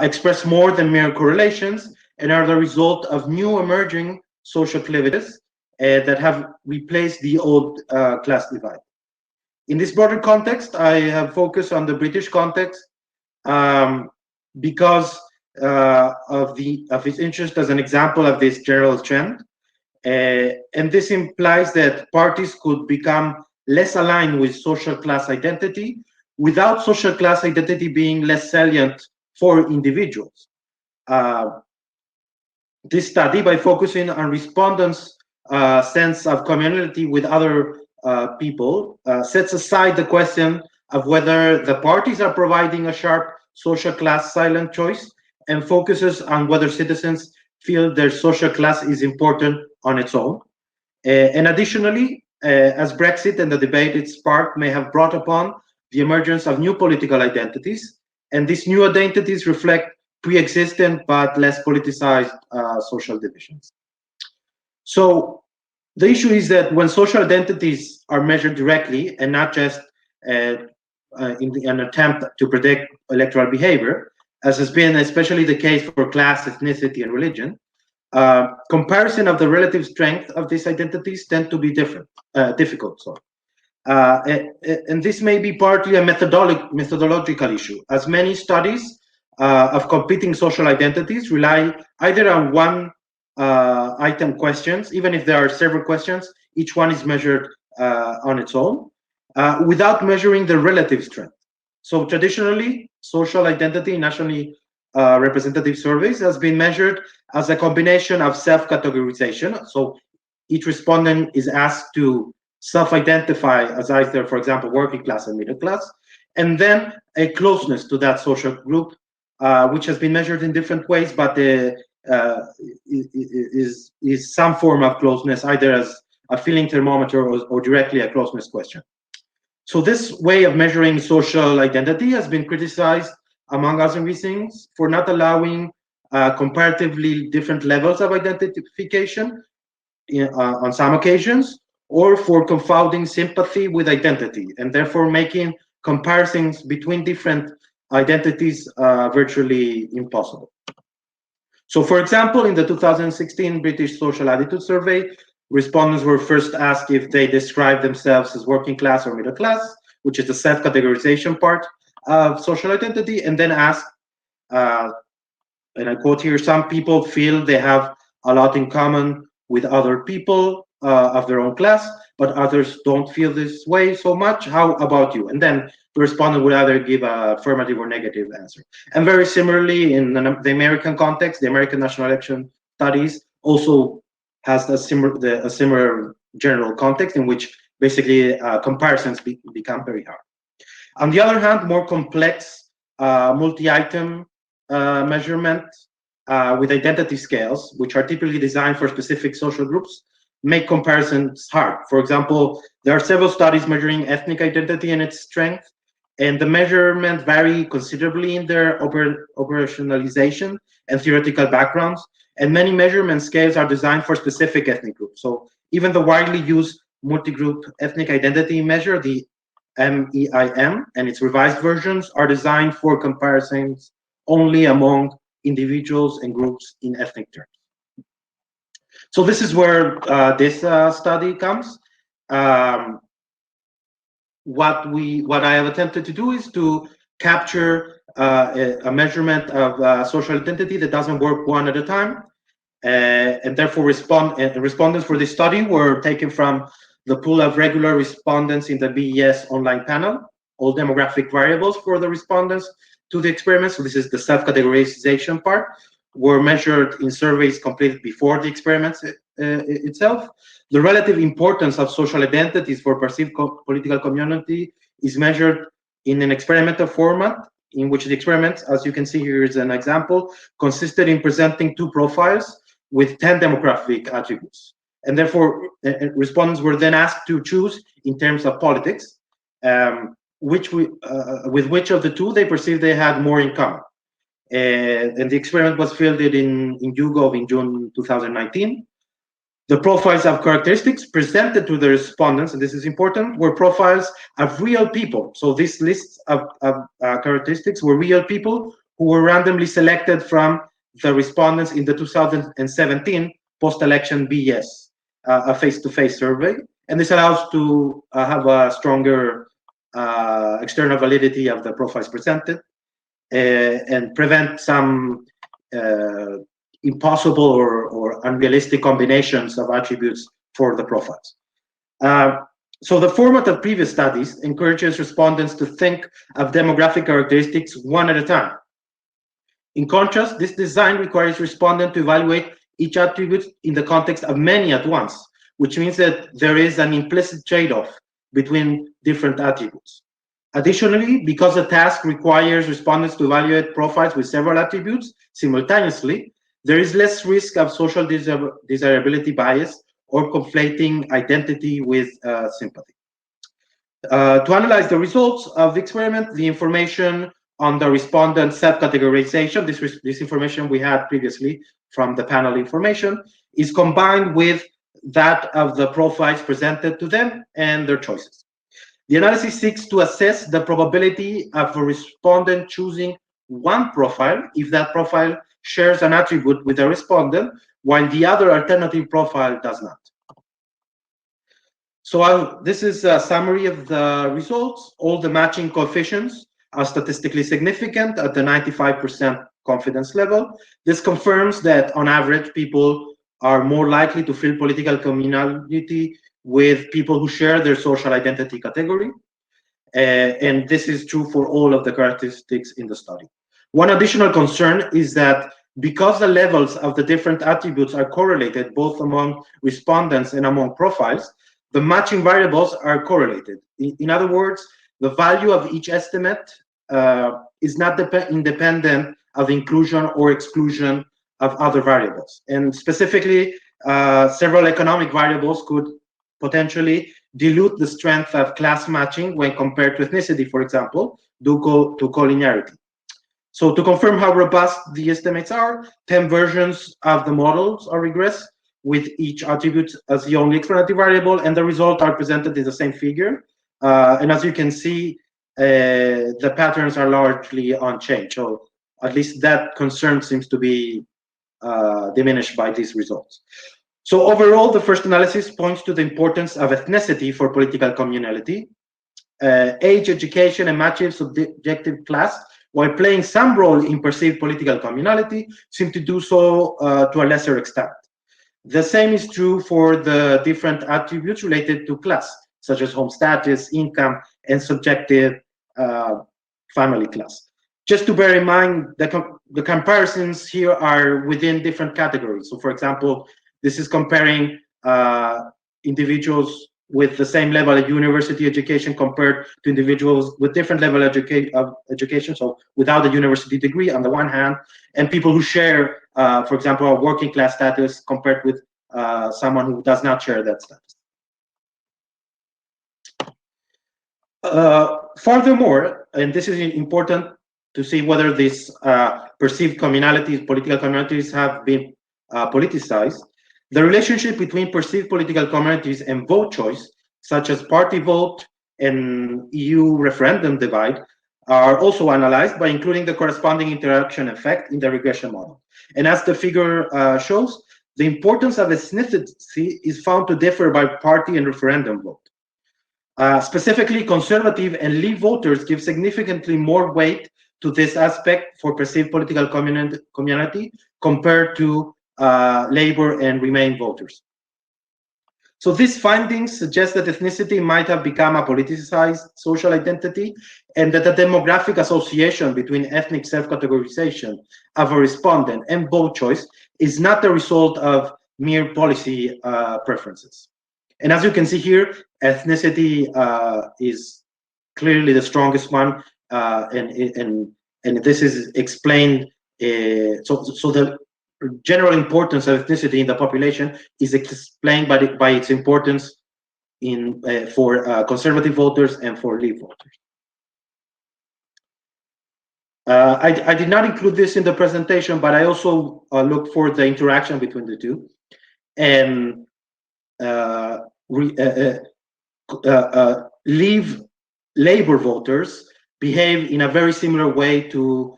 express more than mere correlations and are the result of new emerging social cleavages that have replaced the old class divide. In this broader context, I have focused on the British context because of its interest as an example of this general trend. And this implies that parties could become less aligned with social class identity without social class identity being less salient for individuals. This study, by focusing on respondents' sense of communality with other people, sets aside the question of whether the parties are providing a sharp social class silent choice and focuses on whether citizens feel their social class is important on its own. And additionally, as Brexit and the debate it sparked may have brought upon the emergence of new political identities, and these new identities reflect pre-existent but less politicized social divisions. So the issue is that when social identities are measured directly and not just in an attempt to predict electoral behavior, as has been especially the case for class, ethnicity, and religion, comparison of the relative strength of these identities tend to be difficult. And this may be partly a methodological issue, as many studies of competing social identities rely either on one item questions, even if there are several questions, each one is measured on its own, without measuring the relative strength. So traditionally, social identity in nationally representative surveys has been measured as a combination of self-categorization. So each respondent is asked to self-identify as either, for example, working class and middle class, and then a closeness to that social group, which has been measured in different ways, but is some form of closeness, either as a feeling thermometer or directly a closeness question. So this way of measuring social identity has been criticized, among other reasons, for not allowing comparatively different levels of identification on some occasions, or for confounding sympathy with identity, and therefore making comparisons between different identities virtually impossible. So, for example, in the 2016 British Social Attitude Survey, respondents were first asked if they describe themselves as working class or middle class, which is the self-categorization part of social identity, and then asked, and I quote here, some people feel they have a lot in common with other people of their own class, but others don't feel this way so much. How about you? And then the respondent would either give an affirmative or negative answer. And very similarly, in the American context, the American National Election Studies also has a similar general context in which basically comparisons become very hard. On the other hand, more complex multi-item measurement with identity scales, which are typically designed for specific social groups, make comparisons hard. For example, there are several studies measuring ethnic identity and its strength, and the measurement vary considerably in their operationalization and theoretical backgrounds, and many measurement scales are designed for specific ethnic groups. So even the widely used multi-group ethnic identity measure, the MEIM, and its revised versions are designed for comparisons only among individuals and groups in ethnic terms. So this is where this study comes. What I have attempted to do is to capture a measurement of social identity that doesn't work one at a time, and therefore respondents for this study were taken from the pool of regular respondents in the BES online panel. All demographic variables for the respondents to the experiment, so this is the self-categorization part, were measured in surveys completed before the experiment itself. The relative importance of social identities for perceived political community is measured in an experimental format, in which the experiment, as you can see here is an example, consisted in presenting two profiles with 10 demographic attributes. And therefore, respondents were then asked to choose in terms of politics, with which of the two they perceived they had more in common. And the experiment was fielded in YouGov in June 2019. The profiles of characteristics presented to the respondents, and this is important, were profiles of real people. So this list of characteristics were real people who were randomly selected from the respondents in the 2017 post-election BS, a face-to-face survey. And this allows to have a stronger external validity of the profiles presented and prevent some impossible or unrealistic combinations of attributes for the profiles. So the format of previous studies encourages respondents to think of demographic characteristics one at a time. In contrast, this design requires respondents to evaluate each attribute in the context of many at once, which means that there is an implicit trade-off between different attributes. Additionally, because the task requires respondents to evaluate profiles with several attributes simultaneously, there is less risk of social desirability bias or conflating identity with sympathy. To analyze the results of the experiment, the information on the respondent self-categorization, this information we had previously from the panel information, is combined with that of the profiles presented to them and their choices. The analysis seeks to assess the probability of a respondent choosing one profile if that profile shares an attribute with the respondent, while the other alternative profile does not. So this is a summary of the results. All the matching coefficients are statistically significant at the 95% confidence level. This confirms that on average, people are more likely to feel political communality with people who share their social identity category. And this is true for all of the characteristics in the study. One additional concern is that because the levels of the different attributes are correlated both among respondents and among profiles, the matching variables are correlated. In other words, the value of each estimate is not independent of inclusion or exclusion of other variables. And specifically, several economic variables could potentially dilute the strength of class matching when compared to ethnicity, for example, due to collinearity. So to confirm how robust the estimates are, 10 versions of the models are regressed with each attribute as the only explanative variable, and the results are presented in the same figure. And as you can see, the patterns are largely unchanged. So at least that concern seems to be diminished by these results. So overall, the first analysis points to the importance of ethnicity for political communality. Age, education, and matching subjective class, while playing some role in perceived political communality, seem to do so to a lesser extent. The same is true for the different attributes related to class, such as home status, income, and subjective family class. Just to bear in mind, the comparisons here are within different categories. So for example, this is comparing individuals with the same level of university education compared to individuals with different level of education, so without a university degree on the one hand, and people who share, for example, a working class status compared with someone who does not share that status. Furthermore, and this is important to see whether these perceived communalities, political communities, have been politicized, the relationship between perceived political communities and vote choice, such as party vote and EU referendum divide, are also analyzed by including the corresponding interaction effect in the regression model. And as the figure shows, the importance of ethnicity is found to differ by party and referendum vote. Specifically, conservative and Leave voters give significantly more weight to this aspect for perceived political community compared to Labour and Remain voters. So these findings suggest that ethnicity might have become a politicized social identity, and that the demographic association between ethnic self-categorization of a respondent and vote choice is not the result of mere policy preferences. And as you can see here, ethnicity is clearly the strongest one, and this is explained. So the general importance of ethnicity in the population is explained by its importance for conservative voters and for Leave voters. I did not include this in the presentation, but I also looked for the interaction between the two. And Leave Labour voters behave in a very similar way to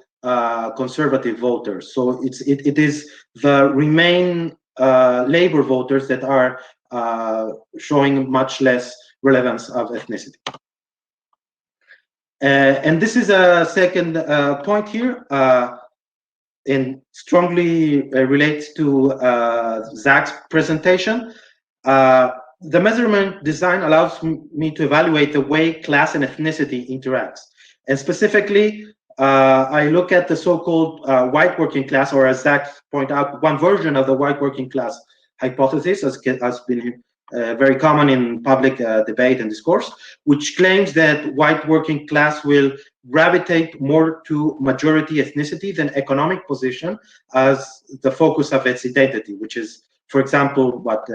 conservative voters. So it is the Remain Labour voters that are showing much less relevance of ethnicity. And this is a second point here, and strongly relates to Zach's presentation. The measurement design allows me to evaluate the way class and ethnicity interacts. And specifically, I look at the so-called white working class, or as Zach pointed out, one version of the white working class hypothesis, as has been very common in public debate and discourse, which claims that white working class will gravitate more to majority ethnicity than economic position as the focus of its identity, which is, for example, what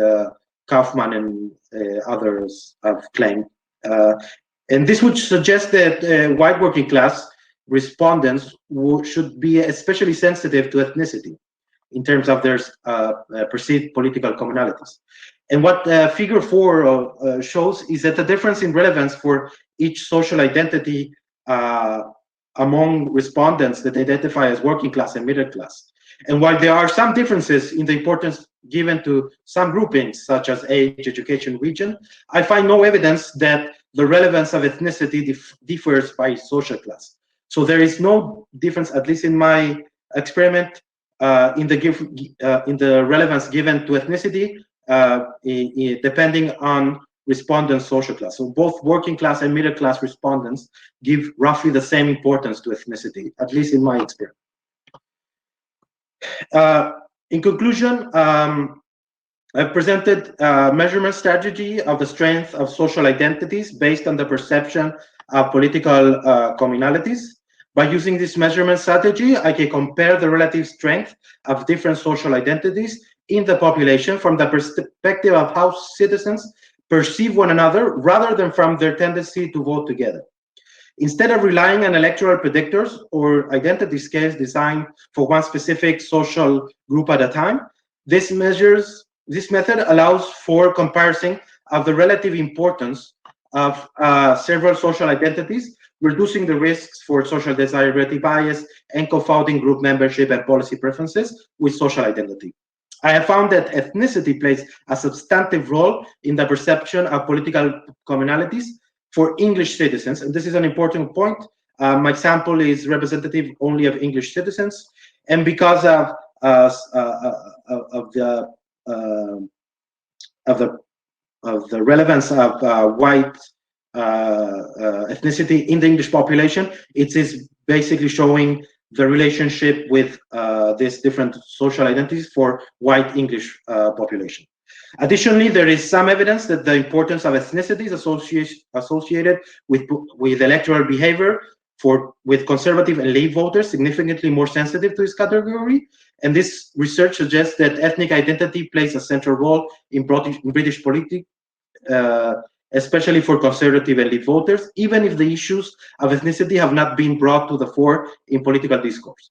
Kaufman and others have claimed. And this would suggest that white working class respondents should be especially sensitive to ethnicity in terms of their perceived political commonalities. And what figure 4 shows is that the difference in relevance for each social identity among respondents that identify as working class and middle class. And while there are some differences in the importance given to some groupings, such as age, education, region, I find no evidence that the relevance of ethnicity differs by social class. So there is no difference, at least in my experiment, in the relevance given to ethnicity, depending on respondent social class. So both working class and middle class respondents give roughly the same importance to ethnicity, at least in my experience. In conclusion, I've presented a measurement strategy of the strength of social identities based on the perception of political communalities. By using this measurement strategy, I can compare the relative strength of different social identities in the population from the perspective of how citizens perceive one another rather than from their tendency to vote together. Instead of relying on electoral predictors or identity scales designed for one specific social group at a time, this method allows for comparison of the relative importance of several social identities, reducing the risks for social desirability bias and confounding group membership and policy preferences with social identity. I have found that ethnicity plays a substantive role in the perception of political commonalities for English citizens, and this is an important point. My sample is representative only of English citizens, and because of the relevance of white ethnicity in the English population, it is basically showing the relationship with these different social identities for white English population. Additionally, there is some evidence that the importance of ethnicity is associated with electoral behavior with conservative and late voters significantly more sensitive to this category. And this research suggests that ethnic identity plays a central role in British politics, especially for conservative and late voters, even if the issues of ethnicity have not been brought to the fore in political discourse,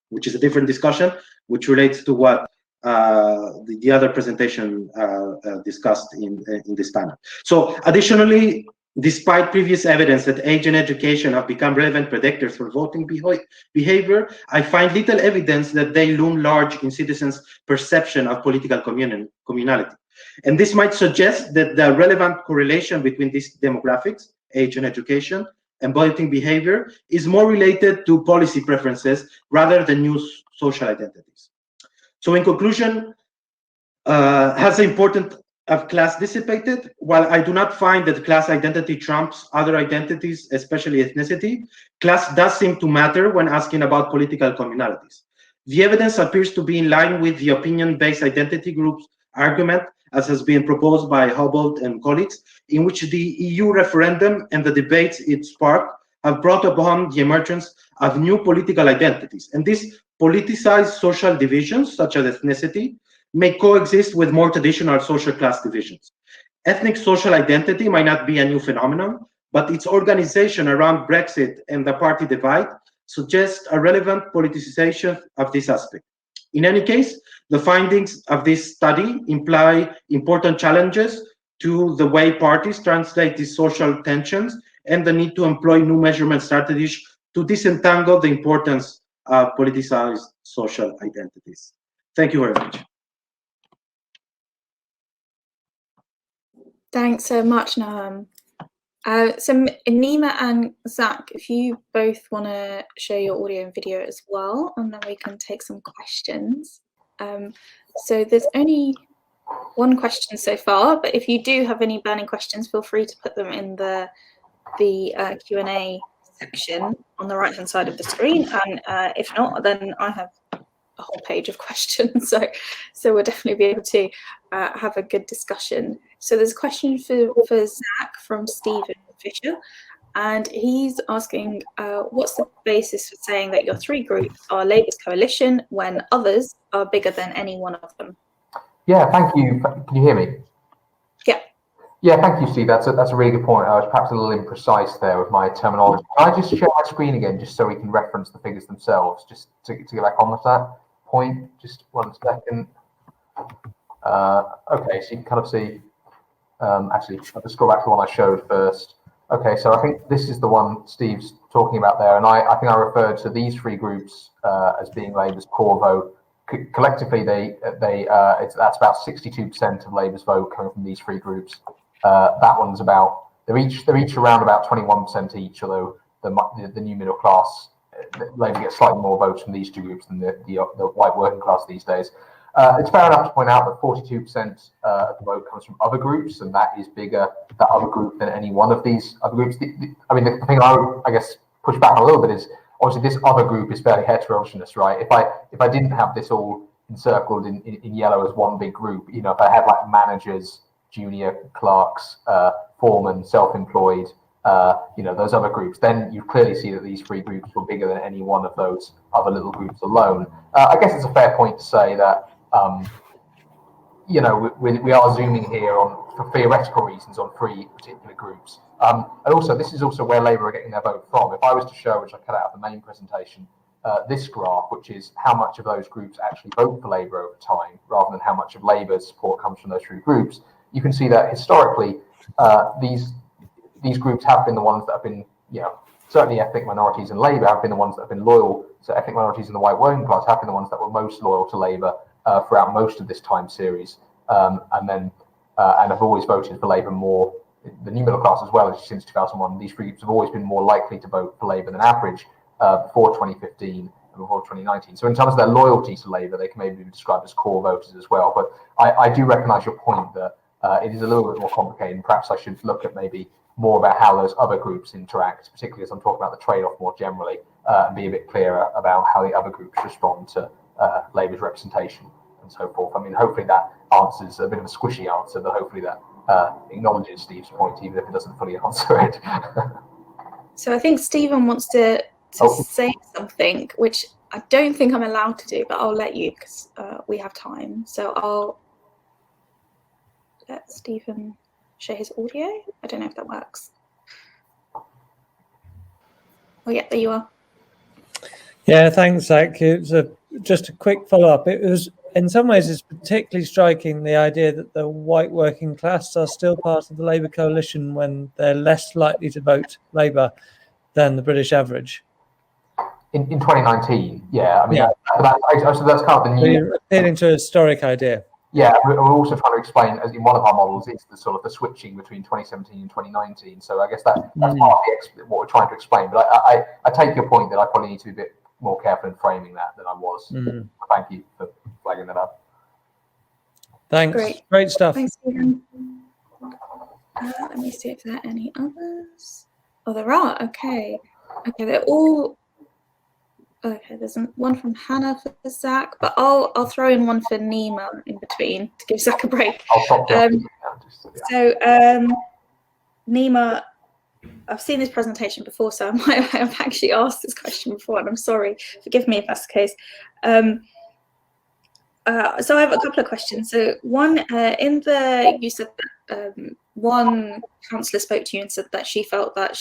which is a different discussion, which relates to what the other presentation discussed in this panel. So additionally, despite previous evidence that age and education have become relevant predictors for voting behavior, I find little evidence that they loom large in citizens' perception of political communality. And this might suggest that the relevant correlation between these demographics, age and education, and voting behavior is more related to policy preferences rather than new social identities. So in conclusion, has the importance of class dissipated? While I do not find that class identity trumps other identities, especially ethnicity, class does seem to matter when asking about political communalities. The evidence appears to be in line with the opinion-based identity groups argument, as has been proposed by Hobbold and colleagues, in which the EU referendum and the debates it sparked have brought upon the emergence of new political identities. And these politicized social divisions, such as ethnicity, may coexist with more traditional social class divisions. Ethnic social identity might not be a new phenomenon, but its organization around Brexit and the party divide suggests a relevant politicization of this aspect. In any case, the findings of this study imply important challenges to the way parties translate these social tensions and the need to employ new measurement strategies to disentangle the importance of politicized social identities. Thank you very much. Thanks so much, Nahum. So Nima and Zach, if you both want to share your audio and video as well, and then we can take some questions. So there's only one question so far, but if you do have any burning questions, feel free to put them in the Q&A section on the right-hand side of the screen. And if not, then I have a whole page of questions. So we'll definitely be able to have a good discussion. So there's a question for Zach from Stephen Fisher, and he's asking, what's the basis for saying that your three groups are Labour's coalition when others are bigger than any one of them? Yeah, thank you. Can you hear me? Yeah. Yeah, thank you, Steve. That's a really good point. I was perhaps a little imprecise there with my terminology. Can I just share my screen again, just so we can reference the figures themselves, just to get back on with that point? Just 1 second. Okay, so you can kind of see. Actually, I'll just go back to the one I showed first. Okay, so I think this is the one Steve's talking about there, and I think I referred to these three groups as being Labour's core vote. Collectively, that's about 62% of Labour's vote coming from these three groups. That one's about they're each around about 21% each, although the new middle class, Labour gets slightly more votes from these two groups than the white working class these days. It's fair enough to point out that 42% of the vote comes from other groups, and that is bigger, that other group, than any one of these other groups. The thing I would, I guess, push back a little bit is, obviously, this other group is fairly heterogeneous, right? If I didn't have this all encircled in yellow as one big group, if I had like managers, junior clerks, foremen, self-employed, those other groups, then you clearly see that these three groups were bigger than any one of those other little groups alone. I guess it's a fair point to say that, we are zooming here on, for theoretical reasons, on three particular groups. And also, this is also where Labour are getting their vote from. If I was to show, which I cut out of the main presentation, this graph, which is how much of those groups actually vote for Labour over time, rather than how much of Labour's support comes from those three groups, you can see that historically, these groups have been the ones that have been, certainly ethnic minorities and Labour have been the ones that have been loyal. So ethnic minorities and the white working class have been the ones that were most loyal to Labour throughout most of this time series, and have always voted for Labour more. The new middle class as well, since 2001, these three groups have always been more likely to vote for Labour than average before 2015 and before 2019. So in terms of their loyalty to Labour, they can maybe be described as core voters as well. But I do recognise your point that it is a little bit more complicated, and perhaps I should look at maybe more about how those other groups interact, particularly as I'm talking about the trade-off more generally, and be a bit clearer about how the other groups respond to Labour's representation and so forth. Hopefully that answers a bit of a squishy answer, but hopefully that acknowledges Steve's point, even if it doesn't fully answer it. So I think Stephen wants to say something, which I don't think I'm allowed to do, but I'll let you because we have time. So I'll let Stephen share his audio. I don't know if that works. Oh yeah, there you are. Yeah, thanks, Zach. It was just a quick follow-up. It was, in some ways, it's particularly striking, the idea that the white working class are still part of the Labour coalition when they're less likely to vote Labour than the British average. In 2019, yeah. So that's kind of the new. So you're appealing to a historic idea. Yeah, we're also trying to explain, as in one of our models, it's the sort of the switching between 2017 and 2019. So I guess that's part of what we're trying to explain. But I take your point that I probably need to be a bit more careful in framing that than I was. Thank you for flagging that up. Thanks. Great stuff. Thanks, Stephen. Let me see if there are any others. Oh, there are. Okay, they're all. Okay, there's one from Hannah for Zach, but I'll throw in one for Nima in between to give Zach a break. Nima, I've seen this presentation before, so I might have actually asked this question before, and I'm sorry. Forgive me if that's the case. So I have a couple of questions. So one, you said that one councillor spoke to you and said that she felt that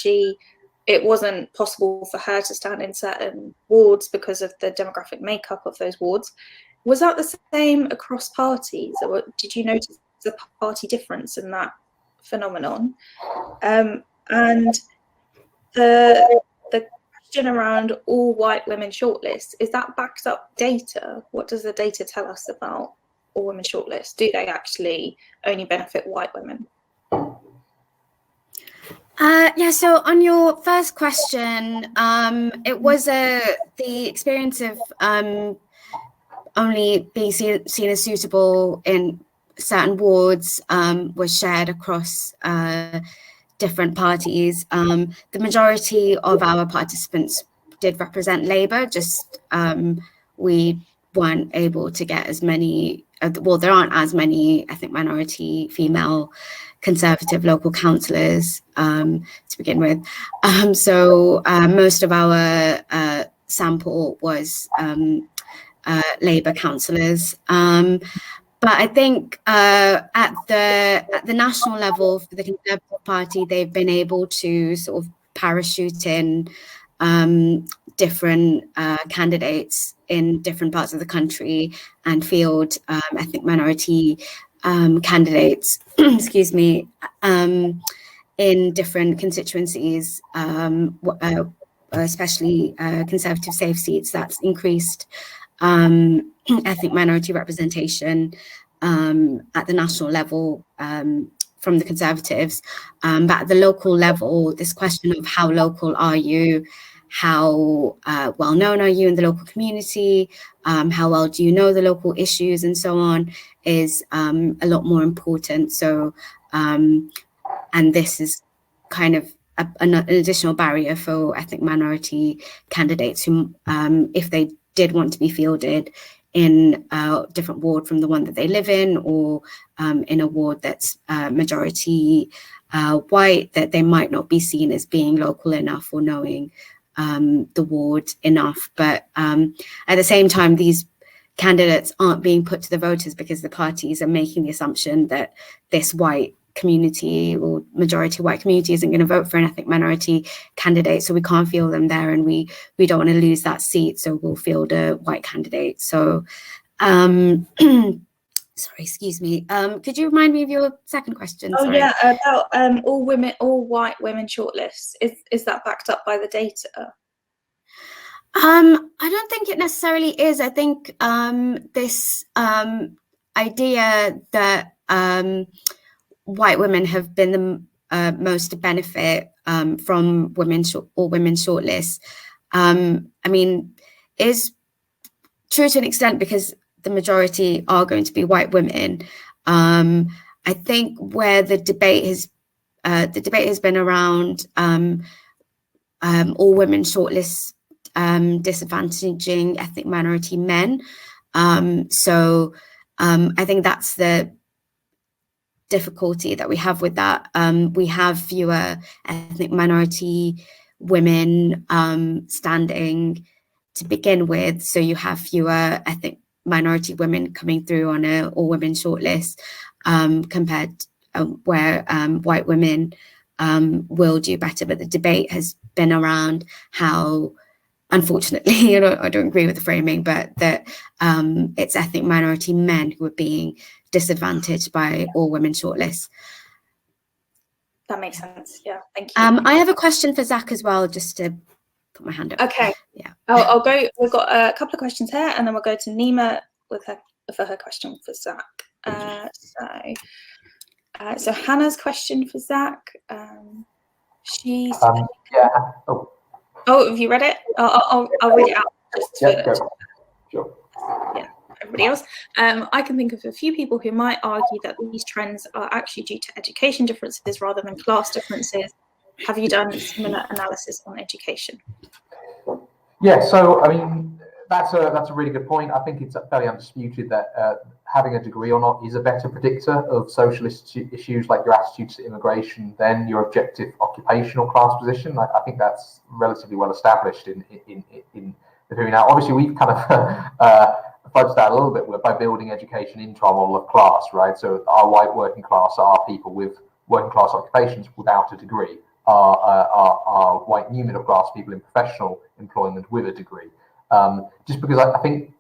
it wasn't possible for her to stand in certain wards because of the demographic makeup of those wards. Was that the same across parties, or did you notice a party difference in that phenomenon? And the question around all white women shortlists, is that backed up data? What does the data tell us about all women shortlists? Do they actually only benefit white women? Yeah, so on your first question, it was the experience of only being seen as suitable in certain wards was shared across different parties. The majority of our participants did represent Labour, just we weren't able to get as many, well, there aren't as many ethnic minority female Conservative local councillors to begin with. So most of our sample was Labour councillors. But I think at the national level for the Conservative Party, they've been able to sort of parachute in different candidates in different parts of the country and field ethnic minority candidates, excuse me, in different constituencies, especially Conservative safe seats. That's increased ethnic minority representation at the national level from the Conservatives. But at the local level, this question of how local are you, how well known are you in the local community, how well do you know the local issues and so on is a lot more important. So, and this is kind of an additional barrier for ethnic minority candidates who, if they did want to be fielded in a different ward from the one that they live in, or in a ward that's majority white, that they might not be seen as being local enough or knowing the ward enough. But at the same time, these candidates aren't being put to the voters because the parties are making the assumption that this white community or majority white community isn't going to vote for an ethnic minority candidate, so we can't field them there, and we don't want to lose that seat, so we'll field a white candidate. So sorry, excuse me, could you remind me of your second question? Oh, sorry. yeah, about all white women shortlists. Is that backed up by the data? I don't think it necessarily is. I think this idea that white women have been the most to benefit from all women shortlists, I mean, is true to an extent because the majority are going to be white women. I think where the debate has been around all women shortlists disadvantaging ethnic minority men. So I think that's the difficulty that we have with that. We have fewer ethnic minority women standing to begin with, so you have fewer ethnic minority women coming through on a all women shortlist compared where white women will do better. But the debate has been around how, unfortunately, I don't agree with the framing, but that it's ethnic minority men who are being disadvantaged by all women shortlists. That makes sense. Yeah, thank you. I have a question for Zach as well, just to put my hand up. Okay. Yeah. I'll go. We've got a couple of questions here, and then we'll go to Nima for her question for Zach. So Hannah's question for Zach. She's. Yeah. Oh, have you read it? I'll read it out. Sure. Yeah, everybody else. I can think of a few people who might argue that these trends are actually due to education differences rather than class differences. Have you done similar analysis on education? Yeah, so I mean, that's a really good point. I think it's fairly undisputed that having a degree or not is a better predictor of social issues like your attitudes to immigration than your objective occupational class position. I think that's relatively well established in the theory. Now, obviously, we've kind of fudged that a little bit by building education into our model of class, right? So our white working class are people with working class occupations without a degree. Are white new middle class people in professional employment with a degree. Just because I think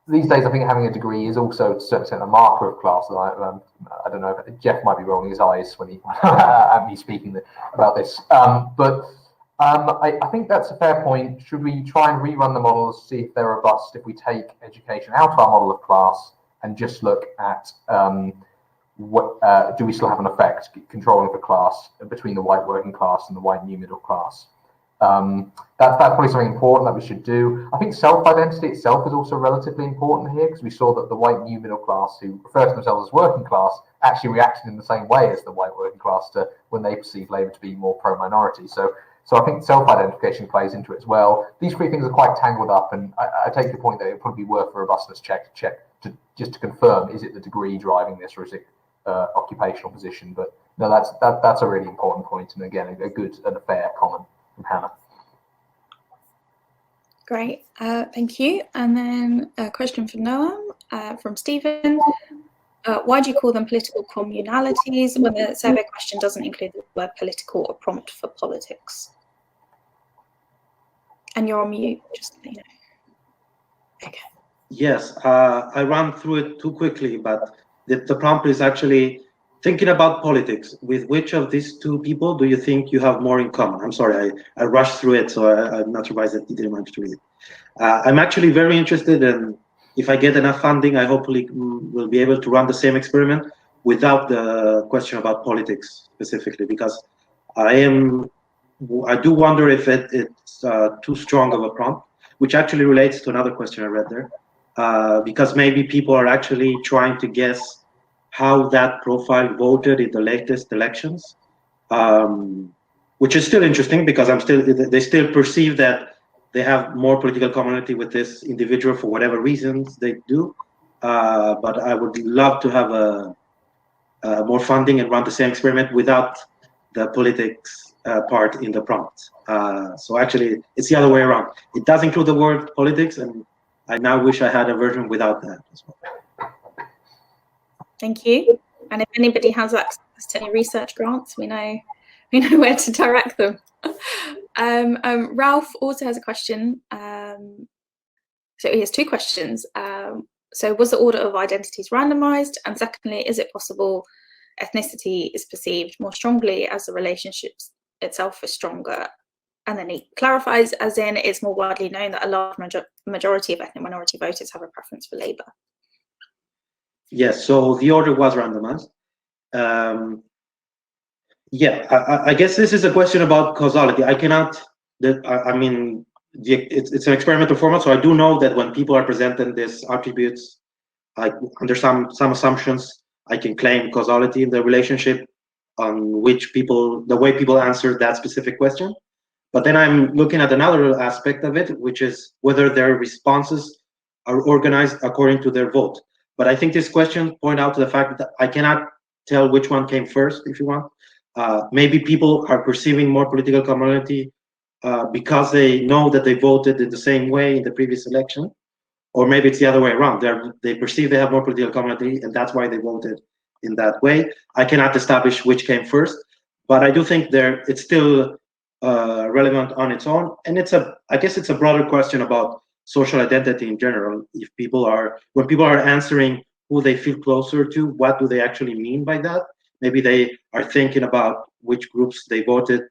these days, I think having a degree is also to a certain extent a marker of class. I don't know, Jeff might be rolling his eyes when he at me speaking about this. But I think that's a fair point. Should we try and rerun the models, see if they're robust, if we take education out of our model of class and just look at do we still have an effect controlling the class between the white working class and the white new middle class? That's probably something important that we should do. I think self-identity itself is also relatively important here, because we saw that the white new middle class, who refer to themselves as working class, actually reacted in the same way as the white working class to when they perceive Labour to be more pro-minority. So I think self-identification plays into it as well. These three things are quite tangled up, and I take your point that it would probably be worth a robustness check just to confirm, is it the degree driving this, or is it occupational position? But no, that's a really important point, and again, a good and a fair comment from Hannah. Great, thank you. And then a question for Noam from Stephen. Why do you call them political communalities when the survey question doesn't include the word political or prompt for politics? And you're on mute, just so you know. Okay. Yes, I ran through it too quickly, but the prompt is actually thinking about politics. With which of these two people do you think you have more in common? I'm sorry, I rushed through it, so I'm not surprised that you didn't manage to read it. I'm actually very interested in, if I get enough funding, I hopefully will be able to run the same experiment without the question about politics specifically, because I do wonder if it's too strong of a prompt, which actually relates to another question I read there, because maybe people are actually trying to guess how that profile voted in the latest elections, which is still interesting, because they still perceive that they have more political commonality with this individual for whatever reasons they do. But I would love to have more funding and run the same experiment without the politics part in the prompt. So actually, it's the other way around. It does include the word politics, and I now wish I had a version without that as well. Thank you. And if anybody has access to any research grants, we know where to direct them. Ralph also has a question. So he has two questions. So was the order of identities randomized? And secondly, is it possible ethnicity is perceived more strongly as the relationship itself is stronger? And then he clarifies, as in it's more widely known that a large majority of ethnic minority voters have a preference for Labour. Yes, so the order was randomized. Yeah, I guess this is a question about causality. I cannot, I mean, it's an experimental format, so I do know that when people are presenting these attributes, under some assumptions, I can claim causality in the relationship on which the way people answer that specific question. But then I'm looking at another aspect of it, which is whether their responses are organized according to their vote. But I think this question points out to the fact that I cannot tell which one came first, if you want. Maybe people are perceiving more political commonality because they know that they voted in the same way in the previous election, or maybe it's the other way around. They perceive they have more political commonality, and that's why they voted in that way. I cannot establish which came first, but I do think it's still relevant on its own, and I guess it's a broader question about social identity in general. When people are answering who they feel closer to, what do they actually mean by that? Maybe they are thinking about which groups they voted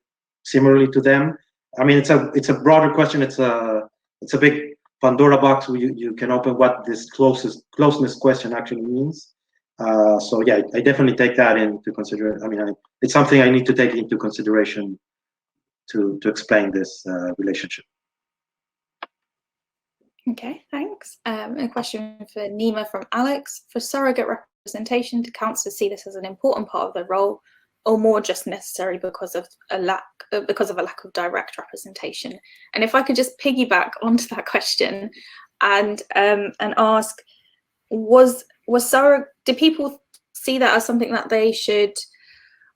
similarly to them. I mean, it's a broader question. It's a big Pandora box where you can open what this closeness question actually means. So yeah, I definitely take that into consideration. I mean, it's something I need to take into consideration to explain this relationship. Okay, thanks. A question for Nima from Alex. For surrogate representation, do councillors see this as an important part of their role, or more just necessary because of a lack of direct representation? And if I could just piggyback onto that question and ask, did people see that as something that they should?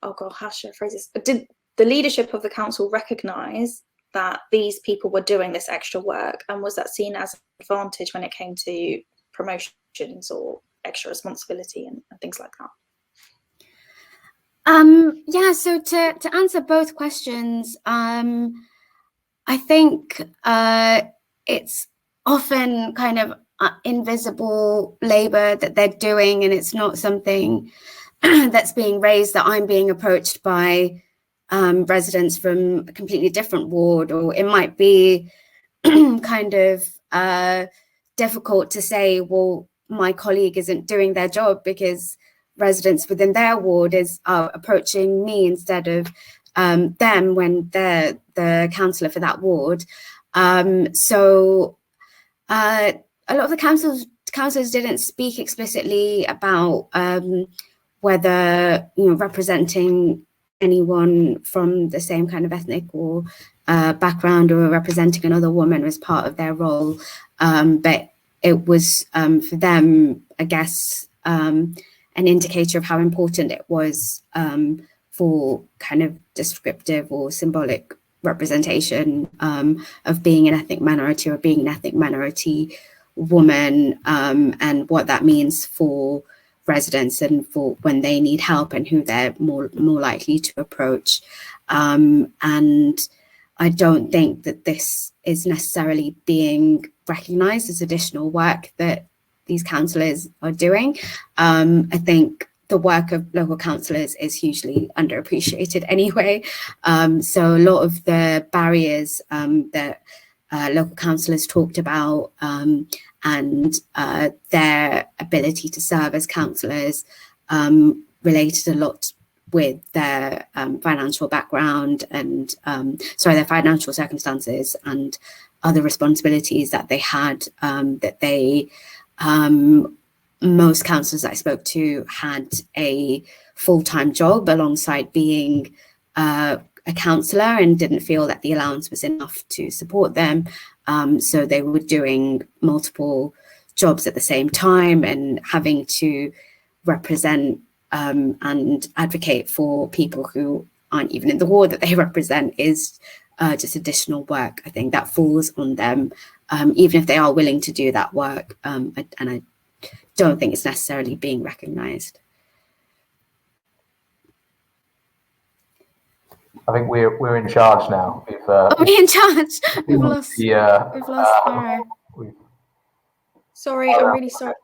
Oh God, how should I phrase this? Did the leadership of the council recognise that these people were doing this extra work, and was that seen as an advantage when it came to promotions or extra responsibility and things like that? Yeah, so to answer both questions, I think it's often kind of invisible labour that they're doing, and it's not something that's being raised, that I'm being approached by residents from a completely different ward, or it might be kind of difficult to say, well, my colleague isn't doing their job because residents within their ward are approaching me instead of them when they're the councillor for that ward. So a lot of the councillors didn't speak explicitly about whether, you know, representing anyone from the same kind of ethnic or background or representing another woman was part of their role. But it was for them, I guess, an indicator of how important it was for kind of descriptive or symbolic representation of being an ethnic minority or being an ethnic minority woman, and what that means for residents and for when they need help and who they're more likely to approach. And I don't think that this is necessarily being recognised as additional work that these councillors are doing. I think the work of local councillors is hugely underappreciated anyway. So a lot of the barriers that local councillors talked about and their ability to serve as councillors related a lot with their financial background and their financial circumstances and other responsibilities that they had, that they most councillors that I spoke to had a full-time job alongside being a councillor and didn't feel that the allowance was enough to support them. So they were doing multiple jobs at the same time and having to represent and advocate for people who aren't even in the ward that they represent is just additional work. I think that falls on them, even if they are willing to do that work. And I don't think it's necessarily being recognised. I think we're in charge now. Are we in charge? We've lost Farah. Sorry, I'm really sorry.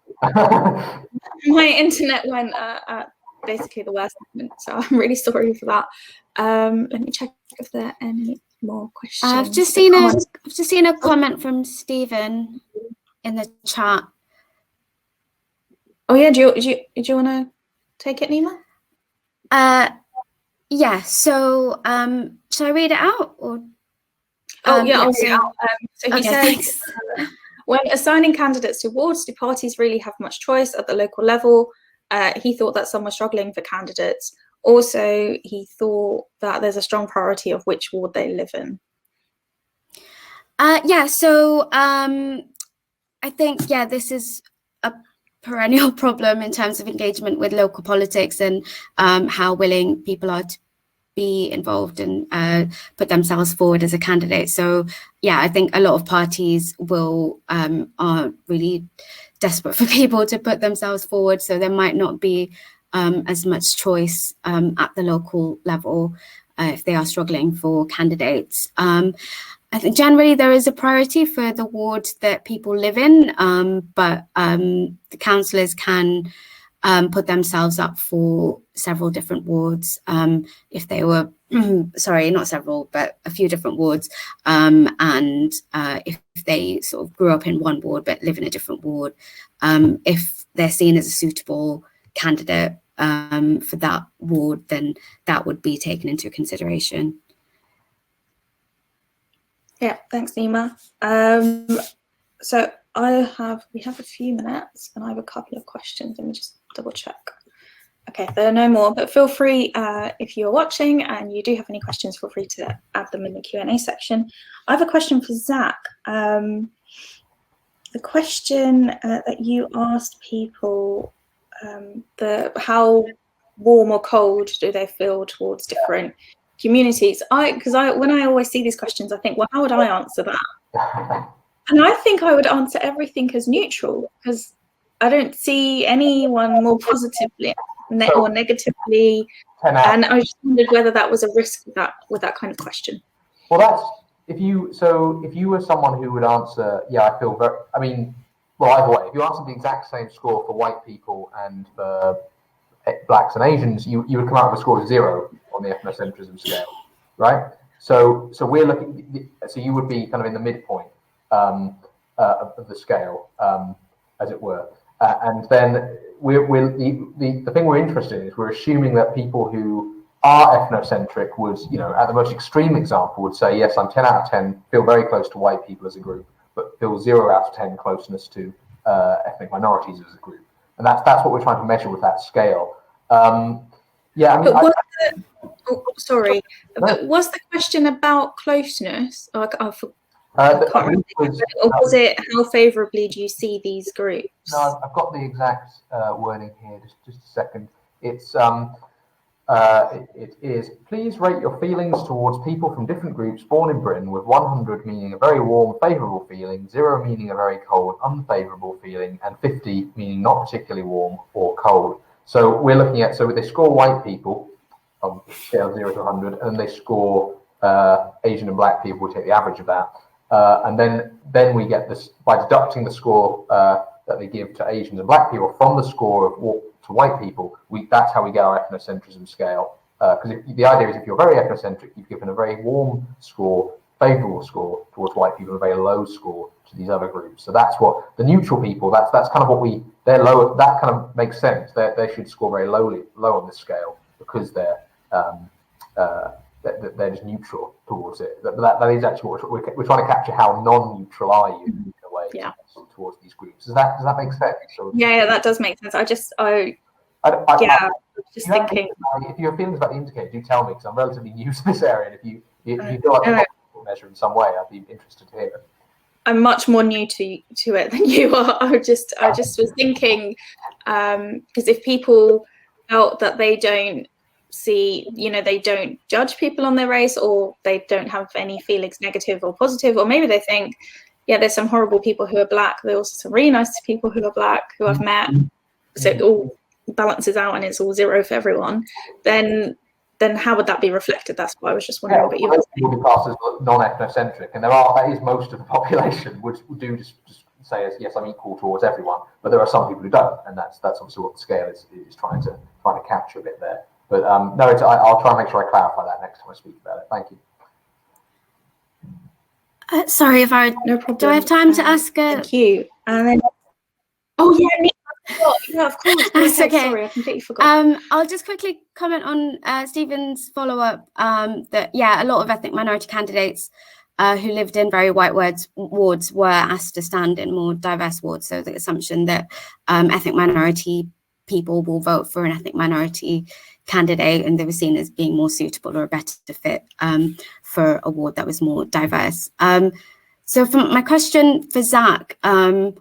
My internet went at basically the worst moment, so I'm really sorry for that. Let me check if there are any more questions. I've just seen a comment from Stephen in the chat. Oh yeah, do you want to take it, Nima? Yeah. So shall I read it out or? I'll read it out. So he says, thanks. When assigning candidates to wards, do parties really have much choice at the local level? He thought that some were struggling for candidates. Also, he thought that there's a strong priority of which ward they live in. So I think, this is a perennial problem in terms of engagement with local politics and how willing people are to be involved and put themselves forward as a candidate. So I think a lot of parties are really desperate for people to put themselves forward, so there might not be as much choice at the local level if they are struggling for candidates. I think generally there is a priority for the ward that people live in, but the councillors can put themselves up for several different wards if they were, sorry, not several, but a few different wards. And if they sort of grew up in one ward but live in a different ward, if they're seen as a suitable candidate for that ward, then that would be taken into consideration. Yeah, thanks, Nima. So we have a few minutes and I have a couple of questions. Let me just double check. Okay, there are no more, but feel free if you're watching and you do have any questions, feel free to add them in the Q&A section. I have a question for Zach. The question that you asked people, how warm or cold do they feel towards different communities? When I always see these questions, I think, well, how would I answer that? And I think I would answer everything as neutral, because I don't see anyone more positively or negatively. And I just wondered whether that was a risk with that kind of question. Well, if you were someone who would answer, I feel either way, if you answered the exact same score for white people and for blacks and Asians, you would come out with a score of 0 on the ethnocentrism scale, right? So we're looking. So you would be kind of in the midpoint of the scale, as it were. And then the thing we're interested in is we're assuming that people who are ethnocentric would, at the most extreme example, would say, yes, I'm 10 out of 10, feel very close to white people as a group, but feel 0 out of 10 closeness to ethnic minorities as a group. And that's what we're trying to measure with that scale. Yeah, I mean, sorry, but was the question about closeness? I can't remember. Or was it how favourably do you see these groups? No, I've got the exact wording here. Just a second. It's it is, please rate your feelings towards people from different groups born in Britain, with 100 meaning a very warm, favourable feeling, 0 meaning a very cold, unfavourable feeling, and 50 meaning not particularly warm or cold. So we're looking at, so they score white people on a scale of 0 to 100, and they score Asian and black people, we take the average of that. And then we get this, by deducting the score that they give to Asians and black people from the score of to white people, that's how we get our ethnocentrism scale. Because the idea is, if you're very ethnocentric, you've given a very warm score, favourable score towards white people, and a very low score to these other groups. So that's what the neutral people. That's kind of what they're low. That kind of makes sense. They should score very low on this scale, because they're just neutral towards it. That is actually what we're trying to capture. How non-neutral are you in a way? Yeah. Towards these groups. Does that make sense? Or, yeah, that does make sense. I was just thinking. If you have feelings about the indicator, do tell me, because I'm relatively new to this area. And if you feel like you're not measure in some way, I'd be interested to hear it. I'm much more new to it than you are. I just was thinking, because if people felt that they don't see, they don't judge people on their race, or they don't have any feelings, negative or positive, or maybe they think, yeah, there's some horrible people who are black, there's also some really nice people who are black who I've met, so it all balances out and it's all 0 for everyone, then how would that be reflected? That's what I was just wondering. But you will be classed as non-ethnocentric, and that is most of the population would do just say, yes, I'm equal towards everyone, but there are some people who don't, and that's obviously what the scale is trying to capture a bit there. But no, I'll try and make sure I clarify that next time I speak about it. Thank you. Sorry, if no problem. Do I have time to ask? Thank you. And then, yeah, of course. That's okay. Sorry, I completely forgot. I'll just quickly comment on Stephen's follow-up. That a lot of ethnic minority candidates who lived in very white wards were asked to stand in more diverse wards. So the assumption that ethnic minority people will vote for an ethnic minority candidate, and they were seen as being more suitable or a better fit for a ward that was more diverse. So from my question for Zach, so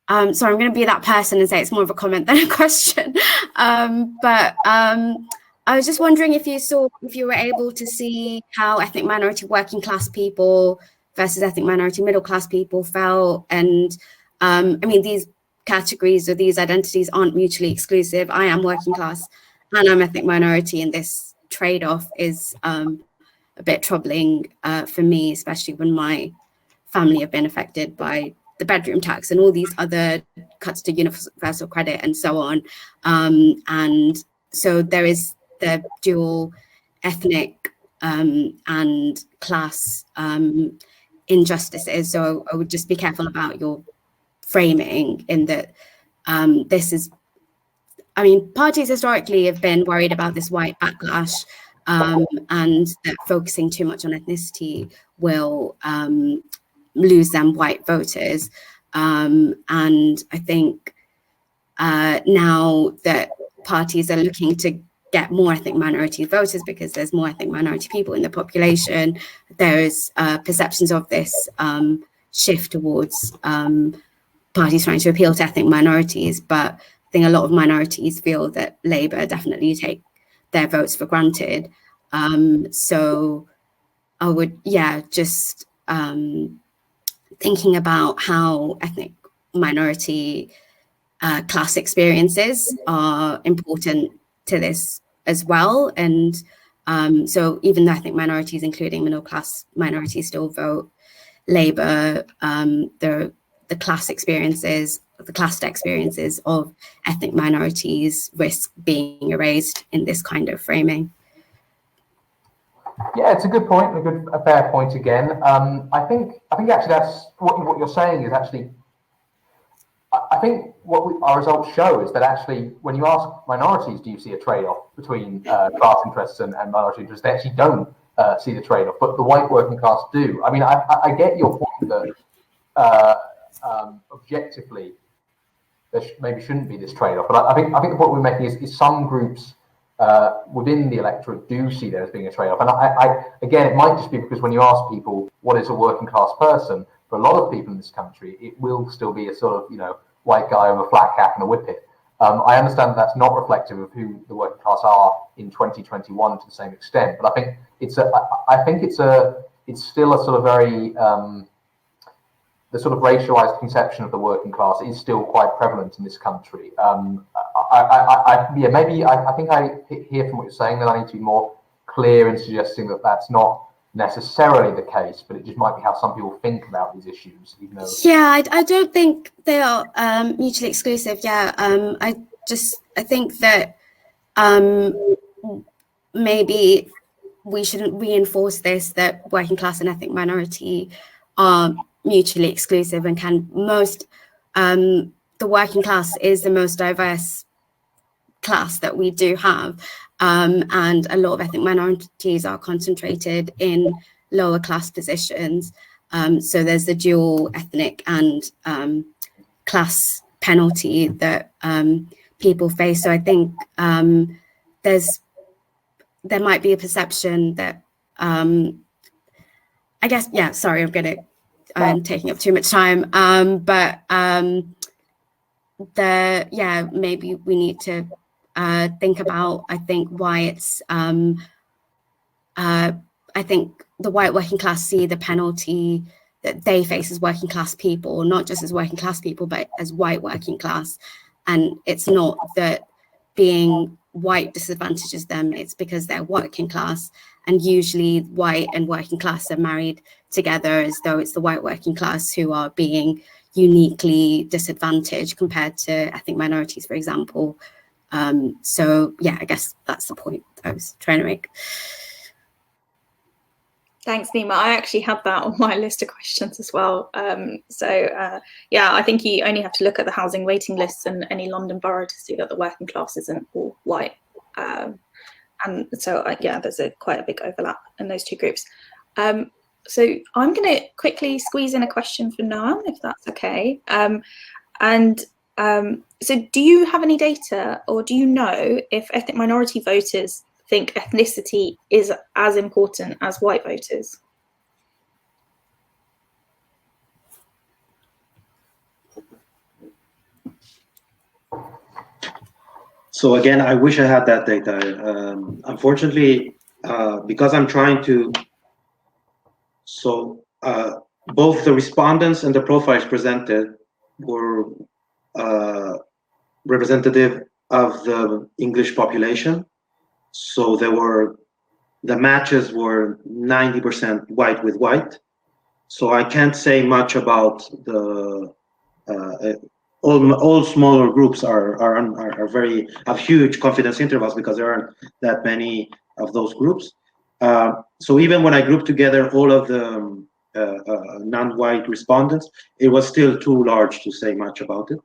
I'm going to be that person and say it's more of a comment than a question. But I was just wondering if you were able to see how ethnic minority working class people versus ethnic minority middle class people felt. And I mean, these categories or these identities aren't mutually exclusive. I am working class and I'm ethnic minority, and this trade-off is a bit troubling for me, especially when my family have been affected by the bedroom tax and all these other cuts to universal credit and so on. And so there is the dual ethnic and class injustices. So I would just be careful about your framing in that this is, I mean, parties historically have been worried about this white backlash and that focusing too much on ethnicity will lose them white voters. And I think now that parties are looking to get more ethnic minority voters because there's more ethnic minority people in the population, there's perceptions of this shift towards parties trying to appeal to ethnic minorities. But I think a lot of minorities feel that Labour definitely take their votes for granted. So I would, just thinking about how ethnic minority class experiences are important to this as well. And so even though ethnic minorities, including middle class minorities, still vote Labour, the class experiences the classed experiences of ethnic minorities risk being erased in this kind of framing. Yeah, it's a good point, a fair point again. I think actually that's what you're saying is actually. I think what our results show is that actually, when you ask minorities, do you see a trade-off between class interests and minority interests? They actually don't see the trade-off, but the white working class do. I mean, I get your point that objectively there maybe shouldn't be this trade-off, but I think the point we're making is some groups within the electorate do see there as being a trade-off. And again, it might just be because when you ask people what is a working class person, for a lot of people in this country, it will still be a sort of, white guy with a flat cap and a whippet. I understand that that's not reflective of who the working class are in 2021 to the same extent, but I think it's still a sort of very the sort of racialized conception of the working class is still quite prevalent in this country. Maybe I think I hear from what you're saying that I need to be more clear in suggesting that that's not necessarily the case, but it just might be how some people think about these issues. Even though I don't think they are mutually exclusive. I think that maybe we shouldn't reinforce this, that working class and ethnic minority are mutually exclusive and the working class is the most diverse class that we do have, and a lot of ethnic minorities are concentrated in lower class positions, so there's the dual ethnic and class penalty that people face. So I think there might be a perception that I guess, sorry, I'm taking up too much time, but maybe we need to think about, I think, why it's I think the white working class see the penalty that they face as working class people, not just as working class people, but as white working class. And it's not that being white disadvantages them, it's because they're working class. And usually white and working class are married together, as though it's the white working class who are being uniquely disadvantaged compared to ethnic minorities, for example. I guess that's the point I was trying to make. Thanks, Nima. I actually had that on my list of questions as well. I think you only have to look at the housing waiting lists in any London borough to see that the working class isn't all white. There's quite a big overlap in those two groups. So I'm going to quickly squeeze in a question for Noam, if that's okay. So do you have any data, or do you know if ethnic minority voters think ethnicity is as important as white voters? So again, I wish I had that data. Unfortunately, because I'm trying to, both the respondents and the profiles presented were representative of the English population. So the matches were 90% white with white. So I can't say much about the all smaller groups have huge confidence intervals because there aren't that many of those groups. So even when I grouped together all of the non-white respondents, it was still too large to say much about it.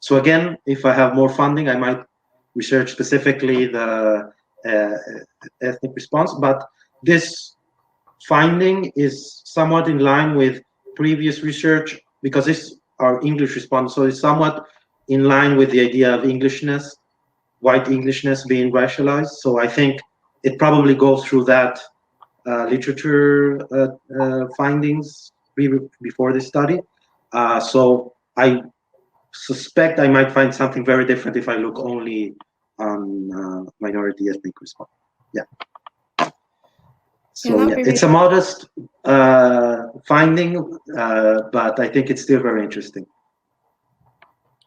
So again, if I have more funding, I might research specifically the ethnic response, but this finding is somewhat in line with previous research because these are English response, so it's somewhat in line with the idea of Englishness, white Englishness being racialized. So I think it probably goes through that literature findings before this study. So I suspect I might find something very different if I look only on minority ethnic response. It's a modest finding, but I think it's still very interesting.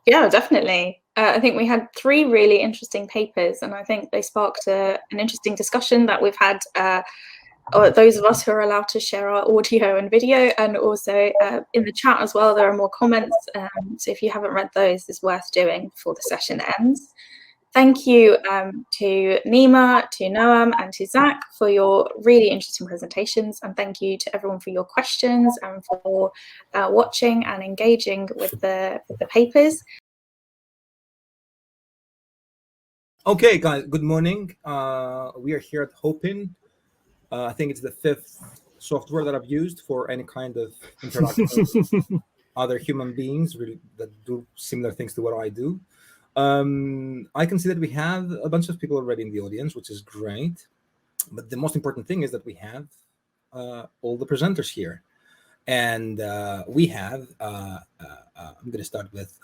Yeah, definitely. I think we had 3 really interesting papers, and I think they sparked an interesting discussion that we've had or those of us who are allowed to share our audio and video, and also in the chat as well, there are more comments. So if you haven't read those, it's worth doing before the session ends. Thank you to Nima, to Noam, and to Zach for your really interesting presentations, and thank you to everyone for your questions and for watching and engaging with the papers. Okay, guys, good morning. We are here at Hopin. I think it's the 5th software that I've used for any kind of interaction with other human beings really that do similar things to what I do. I can see that we have a bunch of people already in the audience, which is great. But the most important thing is that we have all the presenters here. And we have, I'm going to start with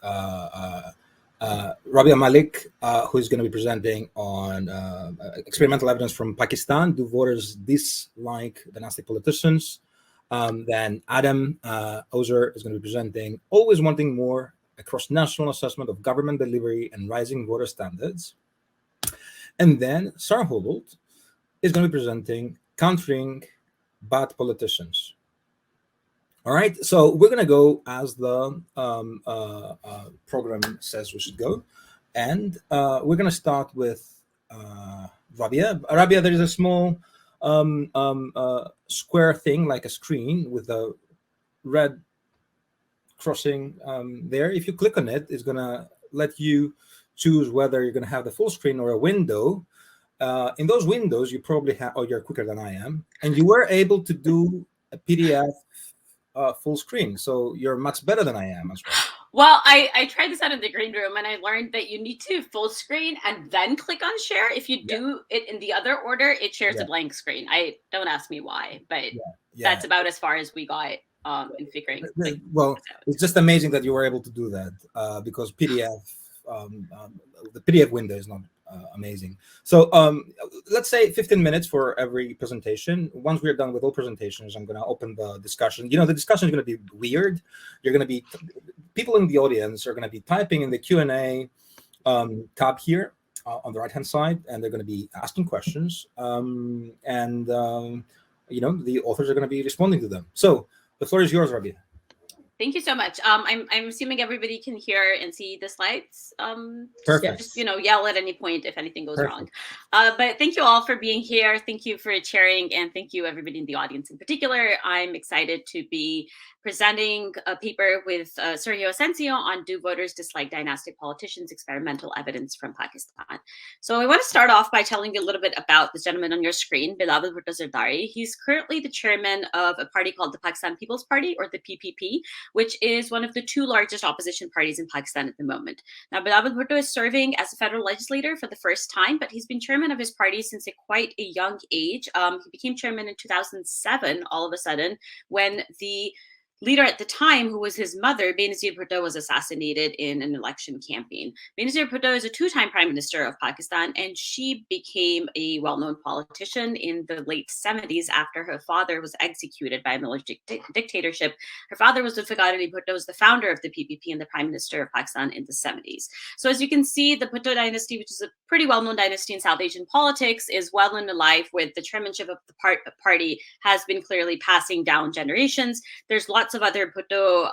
Rabia Malik, who is going to be presenting on experimental evidence from Pakistan. Do voters dislike dynastic politicians? Then Adam Ozer is going to be presenting Always Wanting More, a cross-national assessment of government delivery and rising voter standards. And then Sarah Hobolt is going to be presenting Countering Bad Politicians. All right, so we're going to go as the program says we should go. And we're going to start with Rabia. Rabia, there is a small square thing like a screen with a red crossing there. If you click on it, it's going to let you choose whether you're going to have the full screen or a window. In those windows, you probably have, oh, you're quicker than I am, and you were able to do a PDF full screen, so you're much better than I am as well. Well, I tried this out in the green room, and I learned that you need to full screen and then click on share. If you do it in the other order, it shares a blank screen. Don't ask me why, but that's about as far as we got in figuring. Well, it's just amazing that you were able to do that because PDF, the PDF window is not amazing. So let's say 15 minutes for every presentation. Once we're done with all presentations, I'm going to open the discussion. You know, the discussion is going to be weird. You're going to be, people in the audience are going to be typing in the Q&A tab here on the right-hand side, and they're going to be asking questions. You know, the authors are going to be responding to them. So the floor is yours, Rabia. Thank you so much. I'm assuming everybody can hear and see the slides. Perfect. Just, you know, yell at any point if anything goes wrong. But thank you all for being here. Thank you for sharing, and thank you everybody in the audience in particular. I'm excited to be presenting a paper with Sergio Asensio on Do Voters Dislike Dynastic Politicians? Experimental Evidence from Pakistan. So I want to start off by telling you a little bit about this gentleman on your screen, Bilawal Bhutto Zardari. He's currently the chairman of a party called the Pakistan People's Party, or the PPP, which is one of the 2 largest opposition parties in Pakistan at the moment. Now, Bilawal Bhutto is serving as a federal legislator for the first time, but he's been chairman of his party since quite a young age. He became chairman in 2007, all of a sudden, when the leader at the time, who was his mother, Benazir Bhutto, was assassinated in an election campaign. Benazir Bhutto is a 2-time prime minister of Pakistan, and she became a well-known politician in the late 70s after her father was executed by a military dictatorship. Her father was Zulfikar Ali Bhutto, was the founder of the PPP and the prime minister of Pakistan in the 70s. So as you can see, the Bhutto dynasty, which is a pretty well-known dynasty in South Asian politics, is well and alive, with the chairmanship of the party has been clearly passing down generations. There's lots of other Bhutto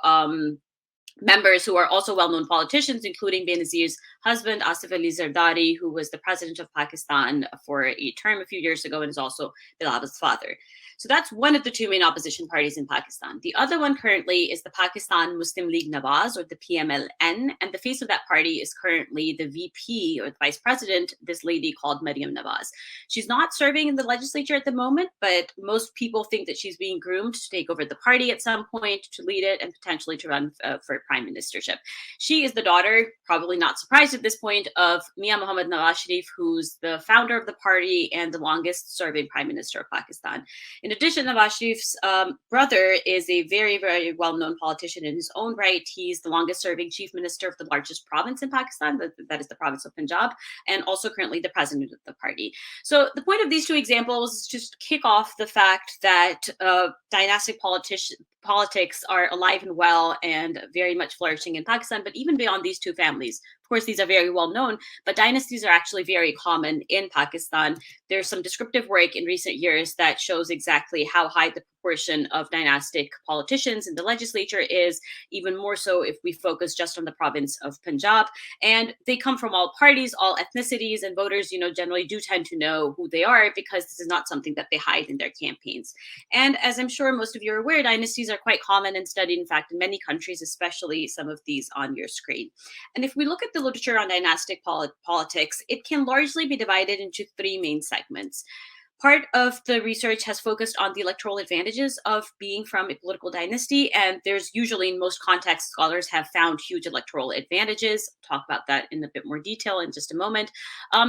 members who are also well-known politicians, including Benazir's husband, Asif Ali Zardari, who was the president of Pakistan for a term a few years ago and is also Bilawal's father. So that's one of the 2 main opposition parties in Pakistan. The other one currently is the Pakistan Muslim League Nawaz, or the PMLN, and the face of that party is currently the VP, or the vice president, this lady called Maryam Nawaz. She's not serving in the legislature at the moment, but most people think that she's being groomed to take over the party at some point, to lead it, and potentially to run for prime ministership. She is the daughter, probably not surprised at this point, of Mian Muhammad Nawaz Sharif, who's the founder of the party and the longest serving prime minister of Pakistan. In addition, Nawaz Sharif's brother is a very, very well-known politician in his own right. He's the longest-serving chief minister of the largest province in Pakistan, that is the province of Punjab, and also currently the president of the party. So the point of these 2 examples is just kick off the fact that dynastic politics are alive and well and very much flourishing in Pakistan. But even beyond these 2 families, of course, these are very well known, but dynasties are actually very common in Pakistan. There's some descriptive work in recent years that shows exactly how high the proportion of dynastic politicians in the legislature is, even more so if we focus just on the province of Punjab. And they come from all parties, all ethnicities, and voters, generally do tend to know who they are because this is not something that they hide in their campaigns. And as I'm sure most of you are aware, dynasties are quite common and studied, in fact, in many countries, especially some of these on your screen. And if we look at the literature on dynastic politics, it can largely be divided into three main segments. Part of the research has focused on the electoral advantages of being from a political dynasty, and there's usually, in most contexts, scholars have found huge electoral advantages. I'll talk about that in a bit more detail in just a moment.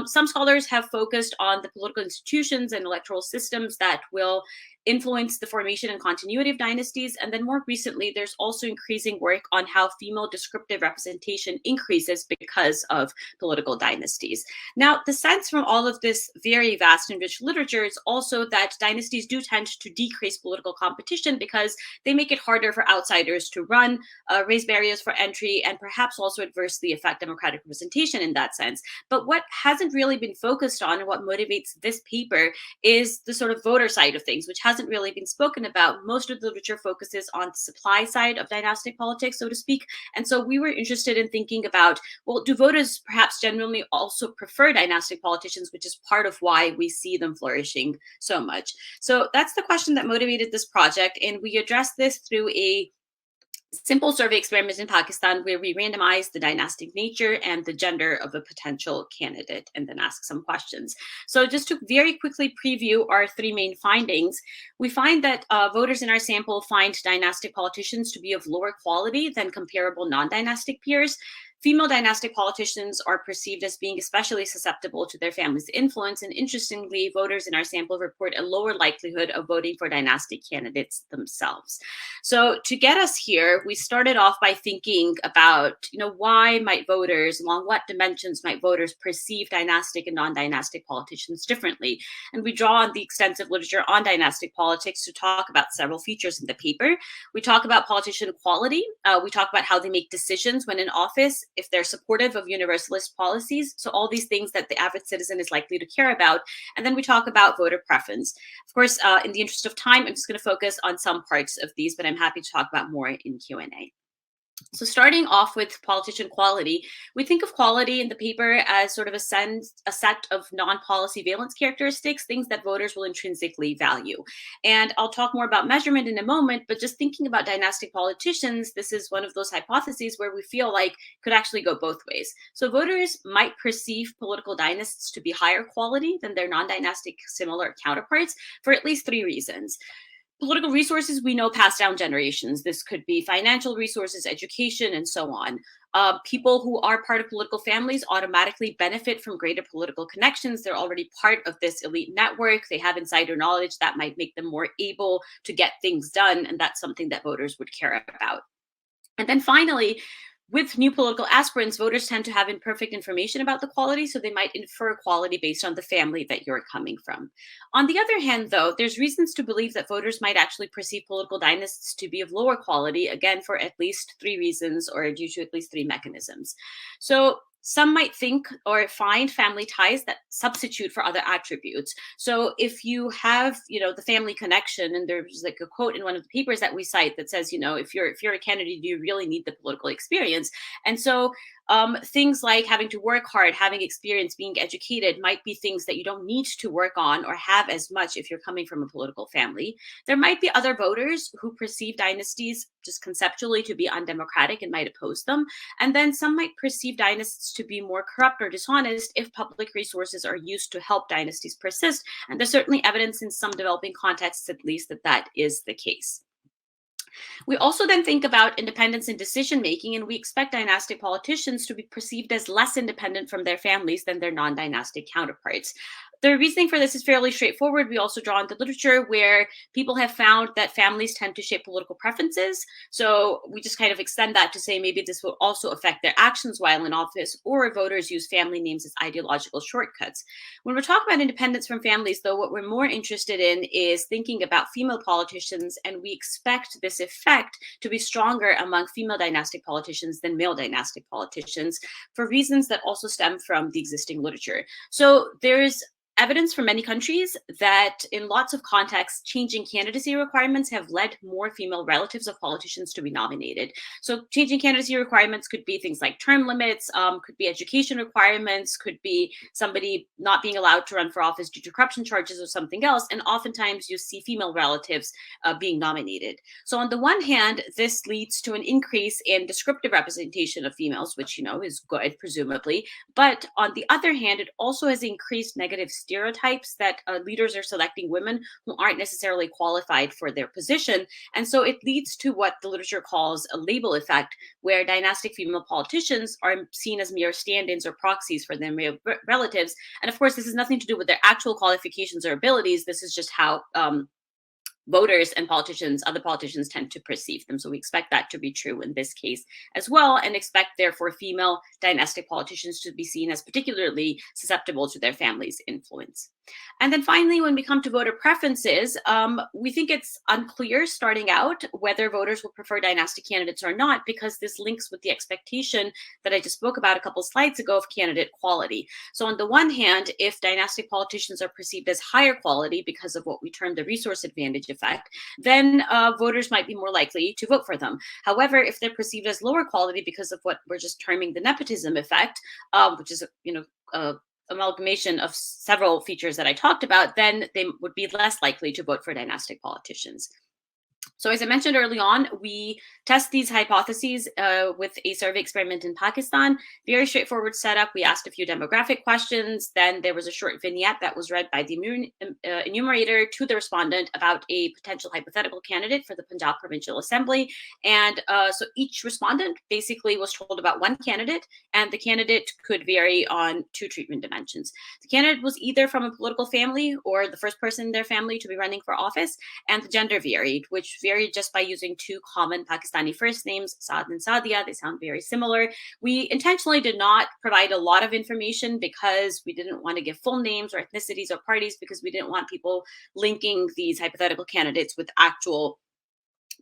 Some scholars have focused on the political institutions and electoral systems that will influence the formation and continuity of dynasties. And then more recently, there's also increasing work on how female descriptive representation increases because of political dynasties. Now, the sense from all of this very vast and rich literature is also that dynasties do tend to decrease political competition because they make it harder for outsiders to run, raise barriers for entry, and perhaps also adversely affect democratic representation in that sense. But what hasn't really been focused on and what motivates this paper is the sort of voter side of things, which hasn't really been spoken about. Most of the literature focuses on the supply side of dynastic politics, so to speak. And so we were interested in thinking about, well, do voters perhaps generally also prefer dynastic politicians, which is part of why we see them flourishing so much. So that's the question that motivated this project. And we addressed this through a simple survey experiment in Pakistan where we randomize the dynastic nature and the gender of a potential candidate and then ask some questions. So just to very quickly preview our three main findings, we find that voters in our sample find dynastic politicians to be of lower quality than comparable non-dynastic peers. Female dynastic politicians are perceived as being especially susceptible to their family's influence. And interestingly, voters in our sample report a lower likelihood of voting for dynastic candidates themselves. So to get us here, we started off by thinking about, why might voters, along what dimensions might voters perceive dynastic and non-dynastic politicians differently? And we draw on the extensive literature on dynastic politics to talk about several features in the paper. We talk about politician quality. We talk about how they make decisions when in office, if they're supportive of universalist policies. So all these things that the average citizen is likely to care about. And then we talk about voter preference. Of course, in the interest of time, I'm just going to focus on some parts of these, but I'm happy to talk about more in Q&A. So starting off with politician quality, we think of quality in the paper as sort of a set of non-policy valence characteristics, things that voters will intrinsically value. And I'll talk more about measurement in a moment, but just thinking about dynastic politicians, this is one of those hypotheses where we feel like could actually go both ways. So voters might perceive political dynasts to be higher quality than their non-dynastic similar counterparts for at least three reasons. Political resources we know pass down generations. This could be financial resources, education, and so on. People who are part of political families automatically benefit from greater political connections. They're already part of this elite network. They have insider knowledge that might make them more able to get things done. And that's something that voters would care about. And then finally, with new political aspirants, voters tend to have imperfect information about the quality, so they might infer quality based on the family that you're coming from. On the other hand, though, there's reasons to believe that voters might actually perceive political dynasts to be of lower quality, again, for at least three reasons or due to at least three mechanisms. So some might think or find family ties that substitute for other attributes. So if you have, the family connection, and there's like a quote in one of the papers that we cite that says, if you're a candidate, do you really need the political experience? And so things like having to work hard, having experience, being educated might be things that you don't need to work on or have as much if you're coming from a political family. There might be other voters who perceive dynasties just conceptually to be undemocratic and might oppose them. And then some might perceive dynasts to be more corrupt or dishonest if public resources are used to help dynasties persist. And there's certainly evidence in some developing contexts, at least, that that is the case. We also then think about independence in decision-making, and we expect dynastic politicians to be perceived as less independent from their families than their non-dynastic counterparts. The reasoning for this is fairly straightforward. We also draw on the literature where people have found that families tend to shape political preferences. So we just kind of extend that to say maybe this will also affect their actions while in office, or voters use family names as ideological shortcuts. When we're talking about independence from families, though, what we're more interested in is thinking about female politicians, and we expect this effect to be stronger among female dynastic politicians than male dynastic politicians, for reasons that also stem from the existing literature. So there's evidence from many countries that in lots of contexts, changing candidacy requirements have led more female relatives of politicians to be nominated. So changing candidacy requirements could be things like term limits, could be education requirements, could be somebody not being allowed to run for office due to corruption charges or something else. And oftentimes you see female relatives being nominated. So on the one hand, this leads to an increase in descriptive representation of females, which, you know, is good, presumably. But on the other hand, it also has increased negative stereotypes that leaders are selecting women who aren't necessarily qualified for their position. And so it leads to what the literature calls a label effect, where dynastic female politicians are seen as mere stand-ins or proxies for their male relatives. And of course, this has nothing to do with their actual qualifications or abilities. This is just how voters and politicians, other politicians, tend to perceive them. So we expect that to be true in this case as well, and expect therefore female dynastic politicians to be seen as particularly susceptible to their family's influence. And then finally, when we come to voter preferences, we think it's unclear starting out whether voters will prefer dynastic candidates or not, because this links with the expectation that I just spoke about a couple slides ago of candidate quality. So on the one hand, if dynastic politicians are perceived as higher quality because of what we term the resource advantage effect, then voters might be more likely to vote for them. However, if they're perceived as lower quality because of what we're just terming the nepotism effect, which is, amalgamation of several features that I talked about, then they would be less likely to vote for dynastic politicians. So as I mentioned early on, we test these hypotheses with a survey experiment in Pakistan. Very straightforward setup. We asked a few demographic questions. Then there was a short vignette that was read by the enumerator to the respondent about a potential hypothetical candidate for the Punjab Provincial Assembly. And so each respondent basically was told about one candidate, and the candidate could vary on two treatment dimensions. The candidate was either from a political family or the first person in their family to be running for office, and the gender varied, which varied just by using two common Pakistani first names, Saad and Sadia. They sound very similar. We intentionally did not provide a lot of information because we didn't want to give full names or ethnicities or parties, because we didn't want people linking these hypothetical candidates with actual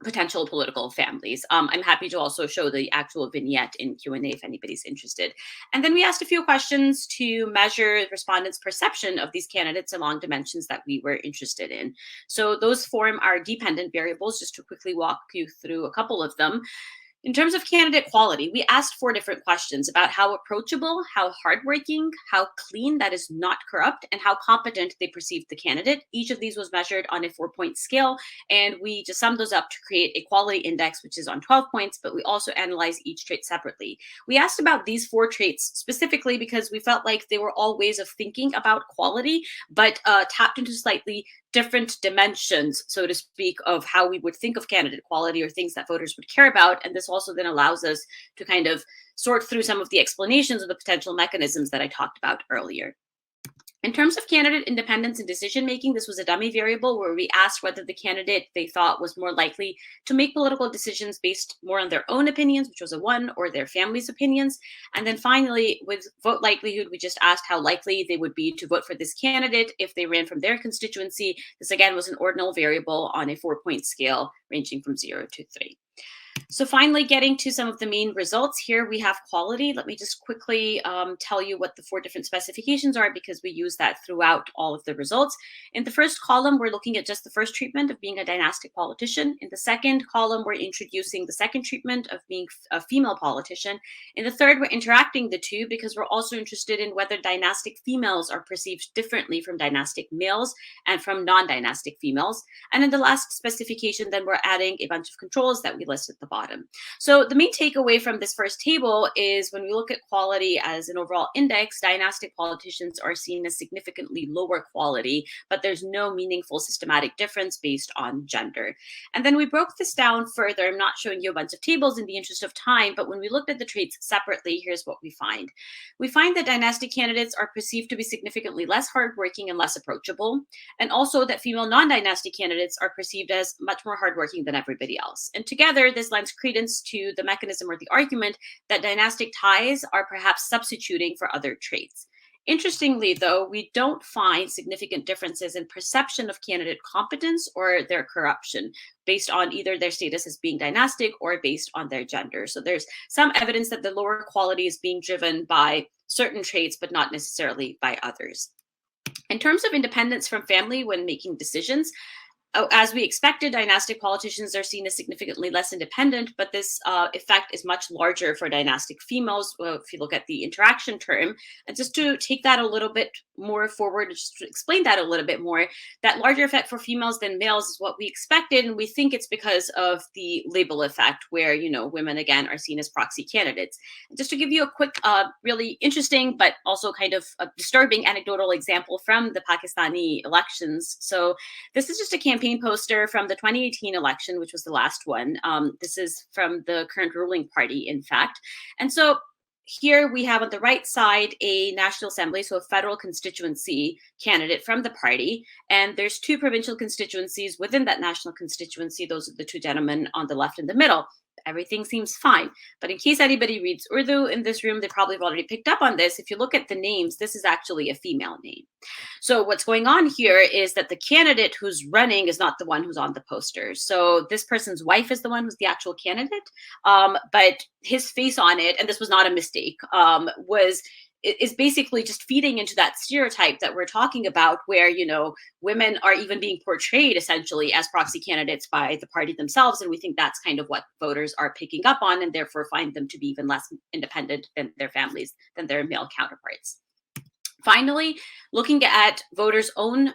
potential political families. I'm happy to also show the actual vignette in Q&A if anybody's interested. And then we asked a few questions to measure respondents' perception of these candidates along dimensions that we were interested in. So those form our dependent variables, just to quickly walk you through a couple of them. In terms of candidate quality, we asked 4 different questions about how approachable, how hardworking, how clean, that is not corrupt, and how competent they perceived the candidate. Each of these was measured on a 4-point scale, and we just summed those up to create a quality index, which is on 12 points, but we also analyzed each trait separately. We asked about these 4 traits specifically because we felt like they were all ways of thinking about quality, but tapped into slightly different dimensions, so to speak, of how we would think of candidate quality or things that voters would care about. And this also then allows us to kind of sort through some of the explanations of the potential mechanisms that I talked about earlier. In terms of candidate independence and decision-making, this was a dummy variable where we asked whether the candidate they thought was more likely to make political decisions based more on their own opinions, which was a 1, or their family's opinions. And then finally, with vote likelihood, we just asked how likely they would be to vote for this candidate if they ran from their constituency. This again was an ordinal variable on a 4-point scale ranging from 0 to 3. So finally, getting to some of the main results here, we have quality. Let me just quickly tell you what the 4 different specifications are, because we use that throughout all of the results. In the first column, we're looking at just the first treatment of being a dynastic politician. In the second column, we're introducing the second treatment of being a female politician. In the third, we're interacting the two because we're also interested in whether dynastic females are perceived differently from dynastic males and from non-dynastic females. And in the last specification, then we're adding a bunch of controls that we list at the bottom. So the main takeaway from this first table is when we look at quality as an overall index, dynastic politicians are seen as significantly lower quality, but there's no meaningful systematic difference based on gender. And then we broke this down further. I'm not showing you a bunch of tables in the interest of time, but when we looked at the traits separately, here's what we find. We find that dynastic candidates are perceived to be significantly less hardworking and less approachable, and also that female non-dynastic candidates are perceived as much more hardworking than everybody else. And together, this lends credence to the mechanism or the argument that dynastic ties are perhaps substituting for other traits. Interestingly, though, we don't find significant differences in perception of candidate competence or their corruption based on either their status as being dynastic or based on their gender. So there's some evidence that the lower quality is being driven by certain traits, but not necessarily by others. In terms of independence from family when making decisions, as we expected, dynastic politicians are seen as significantly less independent, but this effect is much larger for dynastic females if you look at the interaction term. And just to take that a little bit more forward, just to explain that a little bit more, that larger effect for females than males is what we expected, and we think it's because of the label effect, where, you know, women again are seen as proxy candidates. And just to give you a quick, really interesting but also kind of a disturbing anecdotal example from the Pakistani elections. So this is just a campaign poster from the 2018 election, which was the last one. This is from the current ruling party, in fact. And so here we have on the right side a National Assembly, so a federal constituency candidate from the party. And there's 2 provincial constituencies within that national constituency. Those are the 2 gentlemen on the left and the middle. Everything seems fine. But in case anybody reads Urdu in this room, they probably have already picked up on this. If you look at the names, this is actually a female name. So what's going on here is that the candidate who's running is not the one who's on the poster. So this person's wife is the one who's the actual candidate, but his face on it, and this was not a mistake, is basically just feeding into that stereotype that we're talking about, where, you know, women are even being portrayed essentially as proxy candidates by the party themselves. And we think that's kind of what voters are picking up on, and therefore find them to be even less independent than their families, than their male counterparts. Finally, looking at voters' own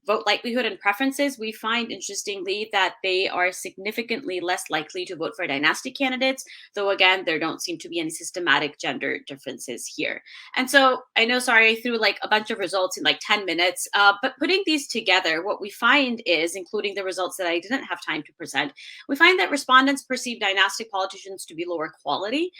vote likelihood and preferences, we find, interestingly, that they are significantly less likely to vote for dynastic candidates, though, again, there don't seem to be any systematic gender differences here. And so I know, sorry, I threw like a bunch of results in like 10 minutes, but putting these together, what we find is, including the results that I didn't have time to present, we find that respondents perceive dynastic politicians to be lower quality,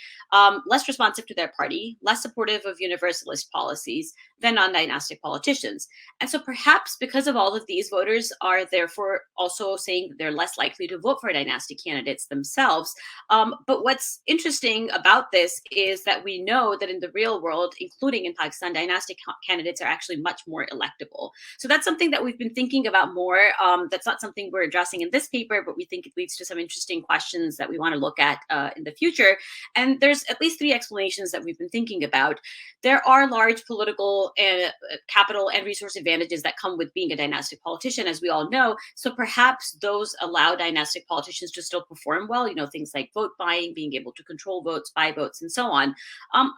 less responsive to their party, less supportive of universalist policies than non-dynastic politicians. And so perhaps because of all of these, voters are therefore also saying that they're less likely to vote for dynastic candidates themselves. But what's interesting about this is that we know that in the real world, including in Pakistan, dynastic candidates are actually much more electable. So that's something that we've been thinking about more. That's not something we're addressing in this paper, but we think it leads to some interesting questions that we want to look at in the future. And there's at least 3 explanations that we've been thinking about. There are large political and capital and resource advantages that come with being a dynastic politician, as we all know. So perhaps those allow dynastic politicians to still perform well, you know, things like vote buying, being able to control votes, buy votes, and so on.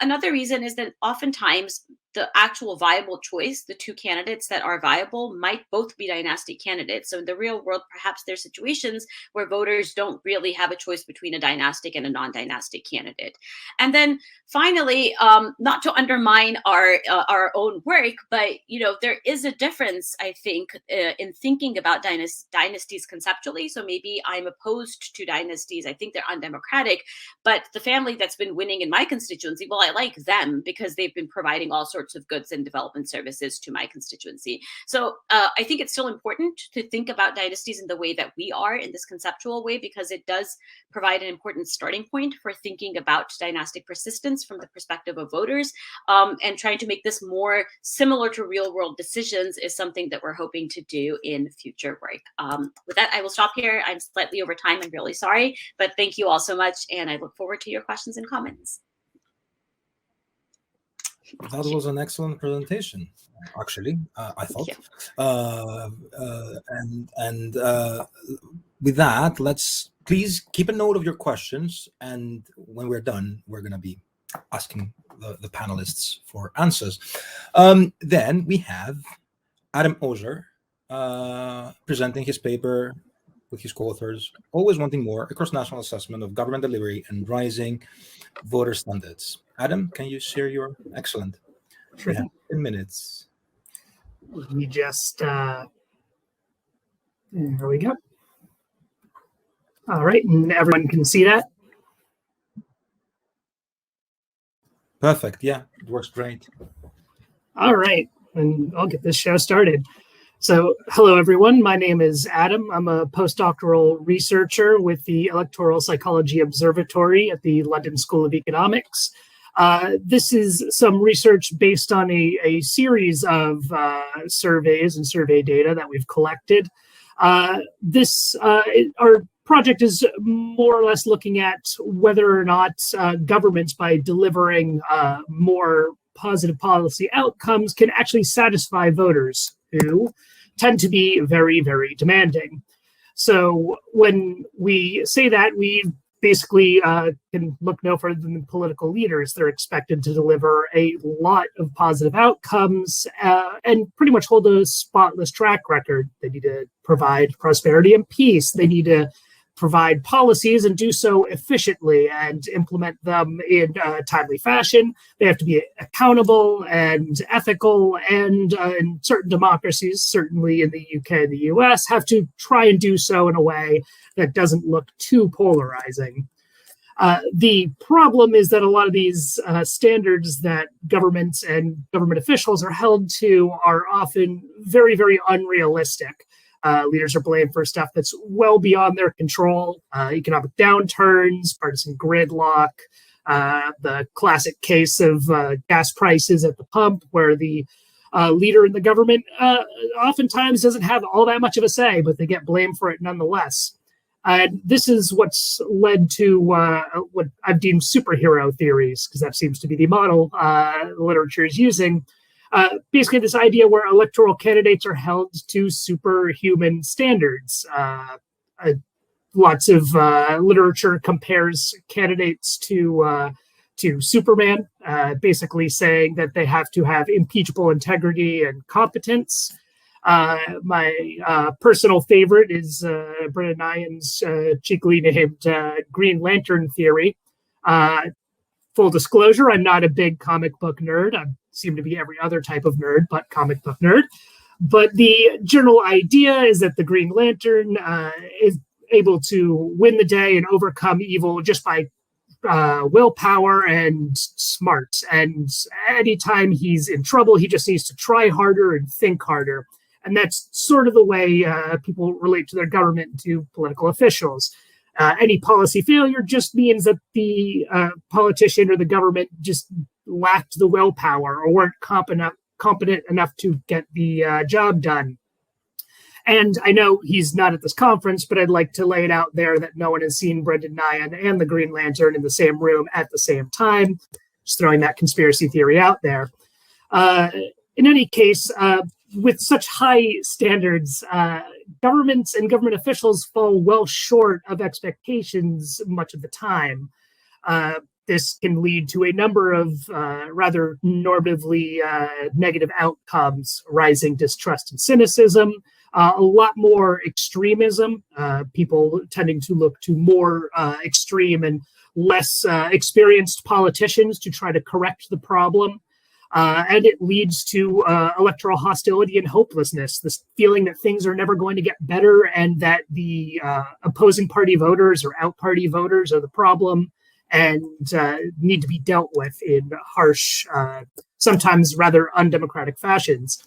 Another reason is that oftentimes the actual viable choice, the 2 candidates that are viable, might both be dynastic candidates. So in the real world, perhaps there's situations where voters don't really have a choice between a dynastic and a non-dynastic candidate. And then finally, not to undermine our own work, but, you know, there is a difference, I think, in thinking about dynasties conceptually. So maybe I'm opposed to dynasties. I think they're undemocratic, but the family that's been winning in my constituency, well, I like them because they've been providing all sorts of goods and development services to my constituency. So I think it's still important to think about dynasties in the way that we are, in this conceptual way, because it does provide an important starting point for thinking about dynastic persistence from the perspective of voters. And trying to make this more similar to real world decisions is something that we're hoping to do in future work. With that, I will stop here. I'm slightly over time. I'm really sorry, but thank you all so much. And I look forward to your questions and comments. That was an excellent presentation, actually, I thought. With that, let's please keep a note of your questions. And when we're done, we're going to be asking the panelists for answers. Then we have Adam Ozer presenting his paper with his co-authors, Always Wanting More, a cross-national assessment of government delivery and rising voter standards. Adam, can you share your excellent? Sure. 10 minutes. Let me just, there we go. All right, and everyone can see that? Perfect, yeah, it works great. All right, and I'll get this show started. So, hello everyone, my name is Adam. I'm a postdoctoral researcher with the Electoral Psychology Observatory at the London School of Economics. This is some research based on a series of surveys and survey data that we've collected. Our project is more or less looking at whether or not governments, by delivering more positive policy outcomes, can actually satisfy voters who tend to be very, very demanding. So when we say that, we basically can look no further than political leaders. They're expected to deliver a lot of positive outcomes and pretty much hold a spotless track record. They need to provide prosperity and peace. They need to provide policies and do so efficiently and implement them in a timely fashion. They have to be accountable and ethical, and in certain democracies, certainly in the UK and the US, have to try and do so in a way that doesn't look too polarizing. The problem is that a lot of these standards that governments and government officials are held to are often very, very unrealistic. Leaders are blamed for stuff that's well beyond their control: economic downturns, partisan gridlock, the classic case of gas prices at the pump, where the leader in the government oftentimes doesn't have all that much of a say, but they get blamed for it nonetheless. This is what's led to what I've deemed superhero theories, because that seems to be the model literature is using. Basically, this idea where electoral candidates are held to superhuman standards. Lots of literature compares candidates to Superman, basically saying that they have to have impeachable integrity and competence. My personal favorite is Brendan Nyhan's cheekily named Green Lantern theory. Full disclosure, I'm not a big comic book nerd. I seem to be every other type of nerd but comic book nerd. But the general idea is that the Green Lantern is able to win the day and overcome evil just by willpower and smarts. And anytime he's in trouble, he just needs to try harder and think harder. And that's sort of the way people relate to their government and to political officials. Any policy failure just means that the politician or the government just lacked the willpower or weren't competent enough to get the job done. And I know he's not at this conference, but I'd like to lay it out there that no one has seen Brendan Nyhan and the Green Lantern in the same room at the same time. Just throwing that conspiracy theory out there. In any case, with such high standards, governments and government officials fall well short of expectations much of the time. This can lead to a number of rather normatively negative outcomes: rising distrust and cynicism, a lot more extremism, people tending to look to more extreme and less experienced politicians to try to correct the problem. And it leads to electoral hostility and hopelessness, this feeling that things are never going to get better and that the opposing party voters or out party voters are the problem and need to be dealt with in harsh, sometimes rather undemocratic fashions.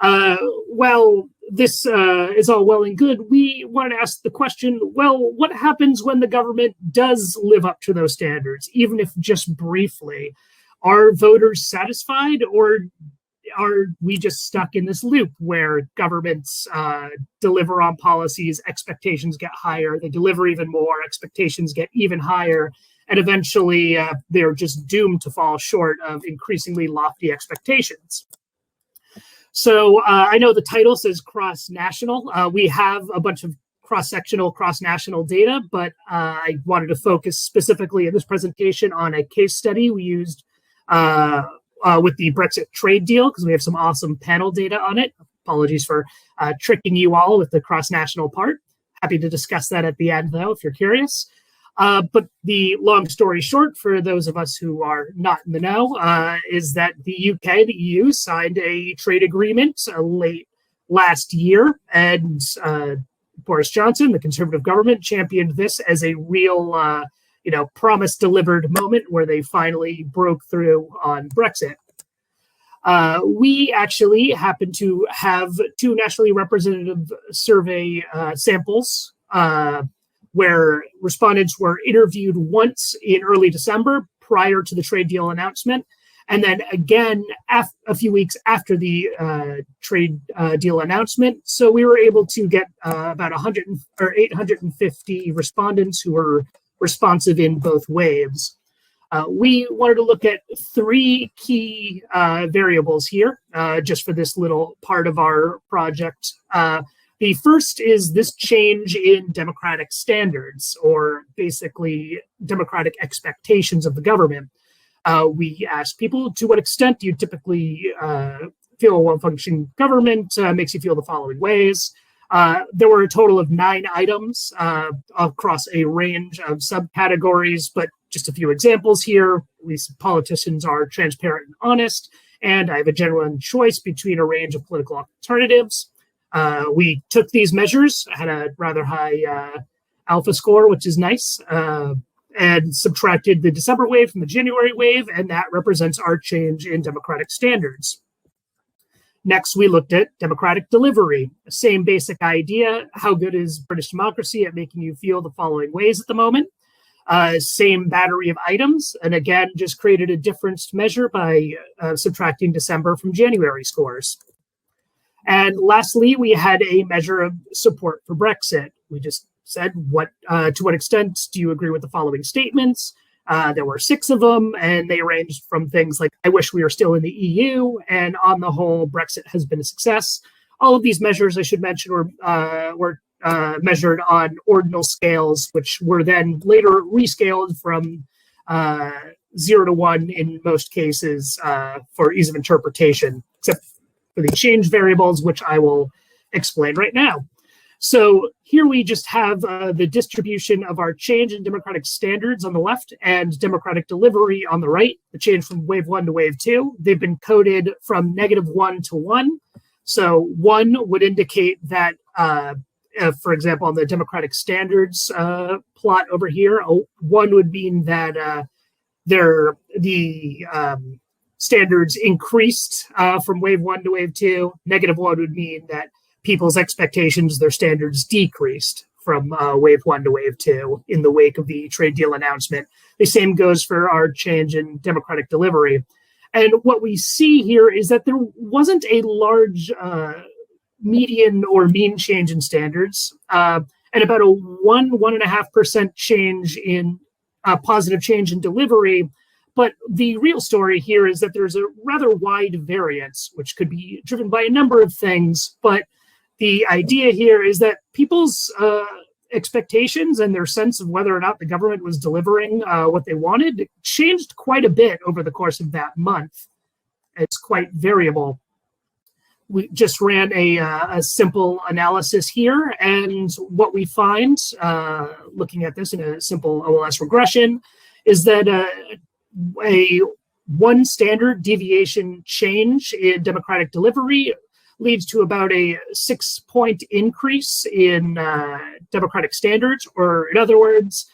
Well, this is all well and good. We want to ask the question, well, what happens when the government does live up to those standards, even if just briefly? Are voters satisfied, or are we just stuck in this loop where governments deliver on policies, expectations get higher, they deliver even more, expectations get even higher, and eventually they're just doomed to fall short of increasingly lofty expectations? So I know the title says cross-national. We have a bunch of cross-sectional, cross-national data, but I wanted to focus specifically in this presentation on a case study we used with the Brexit trade deal, because we have some awesome panel data on it. Apologies for tricking you all with the cross-national part. Happy to discuss that at the end, though, if you're curious. But the long story short, for those of us who are not in the know, is that the UK, the EU, signed a trade agreement late last year, and Boris Johnson, the Conservative government, championed this as a real promise delivered moment where they finally broke through on Brexit. We actually happen to have two nationally representative survey samples where respondents were interviewed once in early December prior to the trade deal announcement, and then again a few weeks after the trade deal announcement. So we were able to get about 850 respondents who were responsive in both waves. We wanted to look at three key variables here, just for this little part of our project. The first is this change in democratic standards, or basically democratic expectations of the government. We asked people, to what extent do you typically feel a well-functioning government makes you feel the following ways. There were a total of 9 items across a range of subcategories, but just a few examples here. At least politicians are transparent and honest, and I have a genuine choice between a range of political alternatives. We took these measures, had a rather high alpha score, which is nice, and subtracted the December wave from the January wave, and that represents our change in democratic standards. Next, we looked at democratic delivery. Same basic idea. How good is British democracy at making you feel the following ways at the moment? Same battery of items, and again, just created a difference measure by subtracting December from January scores. And lastly, we had a measure of support for Brexit. We just said, to what extent do you agree with the following statements? There were 6 of them, and they ranged from things like, I wish we were still in the EU, and on the whole, Brexit has been a success. All of these measures, I should mention, were measured on ordinal scales, which were then later rescaled from 0 to 1 in most cases for ease of interpretation, except for the change variables, which I will explain right now. So here we just have the distribution of our change in democratic standards on the left and democratic delivery on the right, the change from wave 1 to wave 2. They've been coded from -1 to 1. So 1 would indicate that, for example, on the democratic standards plot over here, 1 would mean that the standards increased from wave 1 to wave 2. -1 would mean that people's expectations, their standards decreased from wave 1 to wave 2 in the wake of the trade deal announcement. The same goes for our change in democratic delivery. And what we see here is that there wasn't a large median or mean change in standards, and about a 1.5% change in positive change in delivery. But the real story here is that there's a rather wide variance, which could be driven by a number of things. But the idea here is that people's expectations and their sense of whether or not the government was delivering what they wanted changed quite a bit over the course of that month. It's quite variable. We just ran a simple analysis here, and what we find, looking at this in a simple OLS regression, is that a 1 standard deviation change in democratic delivery leads to about a 6-point increase in democratic standards, or in other words,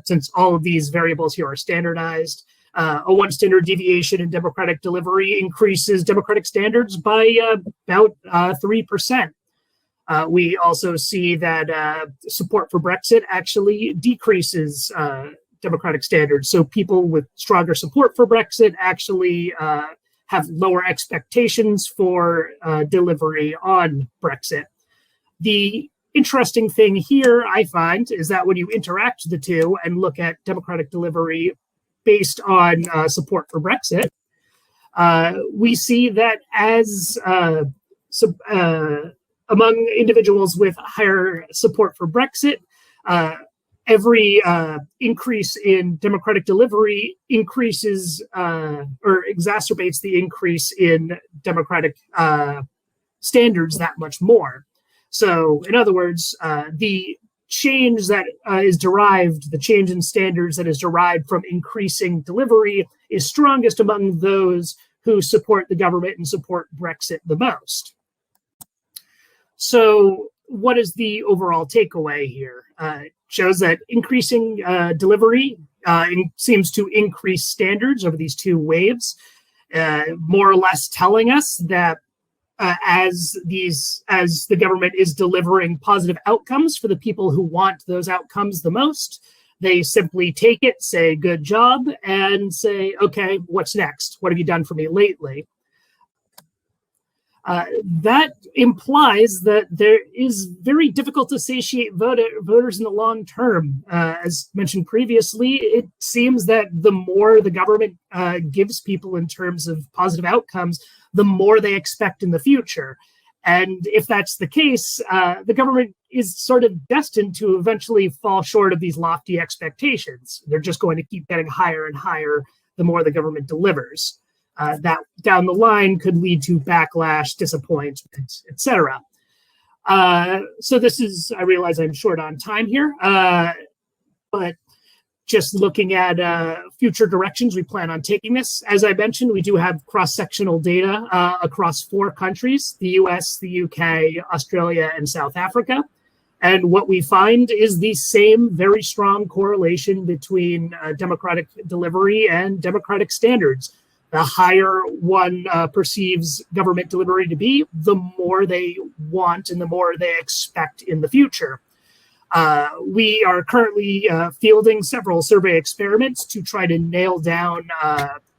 since all of these variables here are standardized, a 1 standard deviation in democratic delivery increases democratic standards by about 3%. We also see that support for Brexit actually decreases democratic standards. So people with stronger support for Brexit actually have lower expectations for delivery on Brexit. The interesting thing here, I find, is that when you interact the two and look at democratic delivery based on support for Brexit, we see that as among individuals with higher support for Brexit, every increase in democratic delivery increases or exacerbates the increase in democratic standards that much more. So, in other words, the change that is derived, the change in standards that is derived from increasing delivery is strongest among those who support the government and support Brexit the most. So, what is the overall takeaway here? It shows that increasing delivery seems to increase standards over these 2 waves, more or less telling us that as the government is delivering positive outcomes for the people who want those outcomes the most, They simply take it, say, good job, and say, okay, what's next? What have you done for me lately? That implies that there is very difficult to satiate voters in the long term. As mentioned previously, it seems that the more the government gives people in terms of positive outcomes, the more they expect in the future. And if that's the case, the government is sort of destined to eventually fall short of these lofty expectations. They're just going to keep getting higher and higher the more the government delivers. That down the line could lead to backlash, disappointment, etc. So this is, I realize I'm short on time here, but just looking at future directions we plan on taking this. As I mentioned, we do have cross-sectional data across 4 countries, the US, the UK, Australia, and South Africa. And what we find is the same very strong correlation between democratic delivery and democratic standards. The higher one perceives government delivery to be, the more they want and the more they expect in the future. We are currently fielding several survey experiments to try to nail down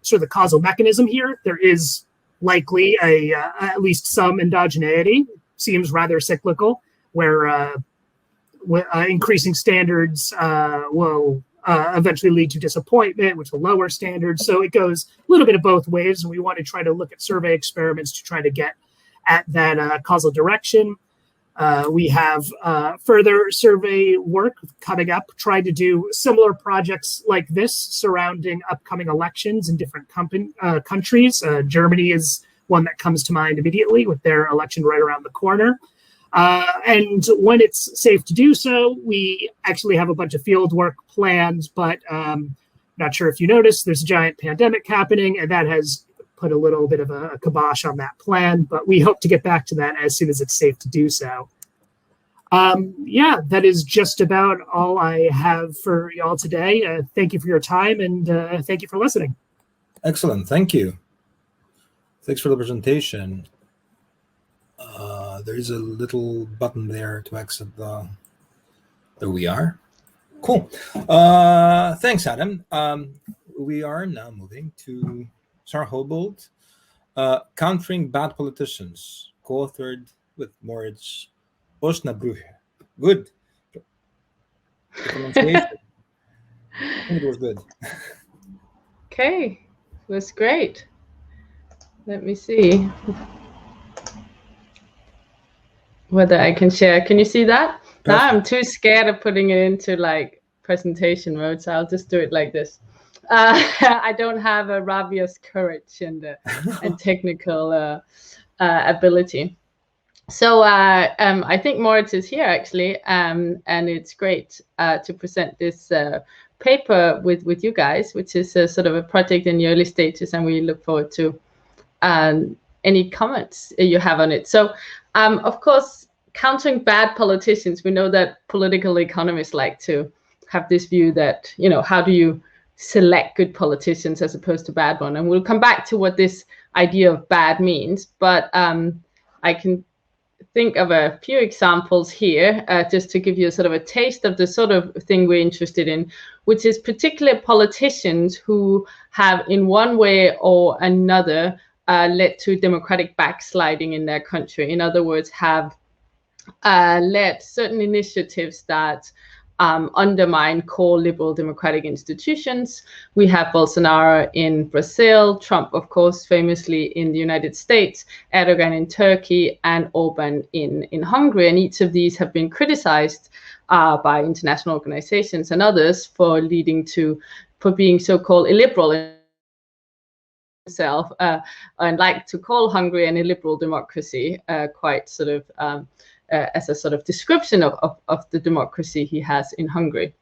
sort of the causal mechanism here. There is likely at least some endogeneity. Seems rather cyclical, where increasing standards will eventually lead to disappointment, which will lower standards. So it goes a little bit of both ways, and we want to try to look at survey experiments to try to get at that causal direction. We have further survey work coming up, trying to do similar projects like this surrounding upcoming elections in different countries. Germany is one that comes to mind immediately with their election right around the corner. And when it's safe to do so, we actually have a bunch of field work planned, but not sure if you noticed, there's a giant pandemic happening, and that has put a little bit of a kibosh on that plan, but we hope to get back to that as soon as it's safe to do so. Yeah, that is just about all I have for y'all today. Thank you for your time, and thank you for listening. Excellent, thank you. Thanks for the presentation. There is a little button there to exit the... There we are. Cool. Thanks, Adam. We are now moving to Sarah Hobolt, Countering Bad Politicians, co-authored with Moritz Osnabrück. Good. The pronunciation. I think it was good. Okay, it was great. Let me see whether I can share. Can you see that? Perfect. Now I'm too scared of putting it into like presentation mode, so I'll just do it like this. I don't have a ravious courage and technical ability. So I think Moritz is here actually, and it's great to present this paper with you guys, which is a sort of a project in the early stages, and we look forward to any comments you have on it. So of course, countering bad politicians, we know that political economists like to have this view that, you know, how do you select good politicians as opposed to bad one? And we'll come back to what this idea of bad means, but I can think of a few examples here just to give you a sort of a taste of the sort of thing we're interested in, which is particularly politicians who have in one way or another led to democratic backsliding in their country. In other words, have led certain initiatives that undermine core liberal democratic institutions. We have Bolsonaro in Brazil, Trump, of course, famously in the United States, Erdogan in Turkey, and Orban in Hungary. And each of these have been criticized by international organizations and others for being so-called illiberal itself, and like to call Hungary an illiberal democracy, quite sort of as a sort of description of the democracy he has in Hungary.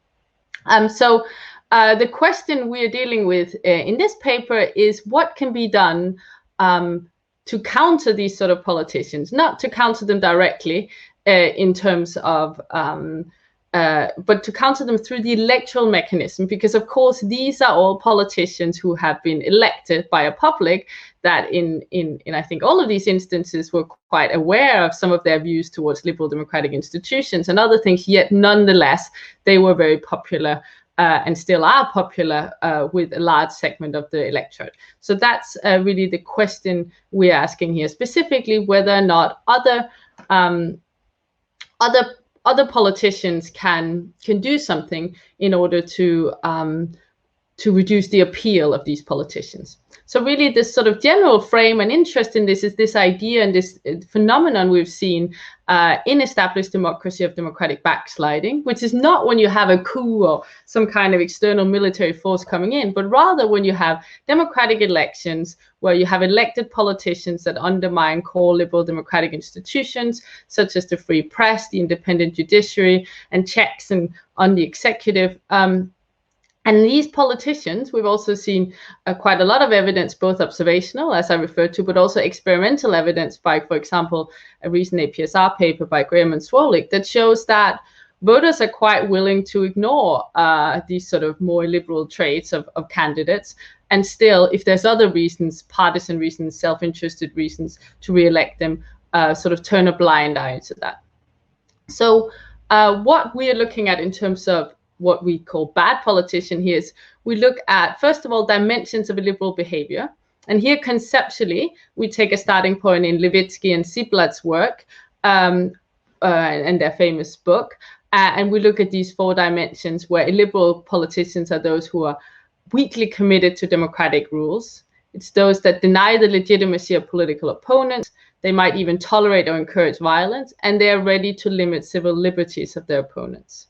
So the question we're dealing with in this paper is what can be done to counter these sort of politicians, not to counter them directly in terms of but to counter them through the electoral mechanism, because of course these are all politicians who have been elected by a public that in I think all of these instances were quite aware of some of their views towards liberal democratic institutions and other things, yet nonetheless they were very popular and still are popular with a large segment of the electorate. So that's really the question we're asking here, specifically whether or not other politicians can do something in order to reduce the appeal of these politicians. So really this sort of general frame and interest in this is this idea and this phenomenon we've seen in established democracy of democratic backsliding, which is not when you have a coup or some kind of external military force coming in, but rather when you have democratic elections where you have elected politicians that undermine core liberal democratic institutions, such as the free press, the independent judiciary, and checks on the executive. And these politicians, we've also seen quite a lot of evidence, both observational, as I referred to, but also experimental evidence by, for example, a recent APSR paper by Graham and Swolik that shows that voters are quite willing to ignore these sort of more liberal traits of candidates. And still, if there's other reasons, partisan reasons, self-interested reasons to re-elect them, sort of turn a blind eye to that. So what we are looking at in terms of what we call bad politician here is we look at, first of all, dimensions of illiberal behavior. And here conceptually, we take a starting point in Levitsky and Ziblatt's work and their famous book. And we look at these 4 dimensions where illiberal politicians are those who are weakly committed to democratic rules. It's those that deny the legitimacy of political opponents. They might even tolerate or encourage violence, and they are ready to limit civil liberties of their opponents.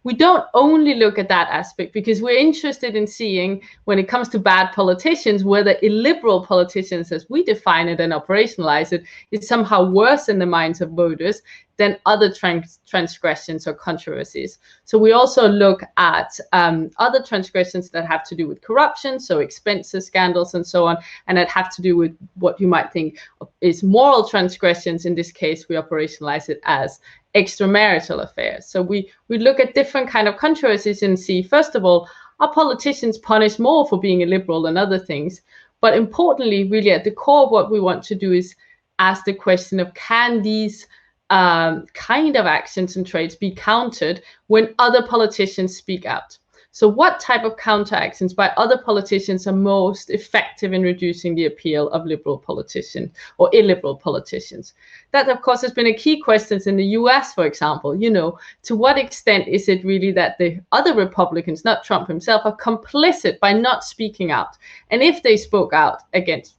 We don't only look at that aspect because we're interested in seeing, when it comes to bad politicians, whether illiberal politicians, as we define it and operationalize it, is somehow worse in the minds of voters than other transgressions or controversies. So we also look at other transgressions that have to do with corruption, so expenses, scandals, and so on, and that have to do with what you might think is moral transgressions. In this case, we operationalize it as extramarital affairs. So we look at different kind of controversies and see, first of all, are politicians punished more for being illiberal than other things? But importantly, really at the core of what we want to do is ask the question of, can these kind of actions and traits be countered when other politicians speak out? So what type of counteractions by other politicians are most effective in reducing the appeal of liberal politicians or illiberal politicians? That, of course, has been a key question in the US, for example. You know, to what extent is it really that the other Republicans, not Trump himself, are complicit by not speaking out? And if they spoke out against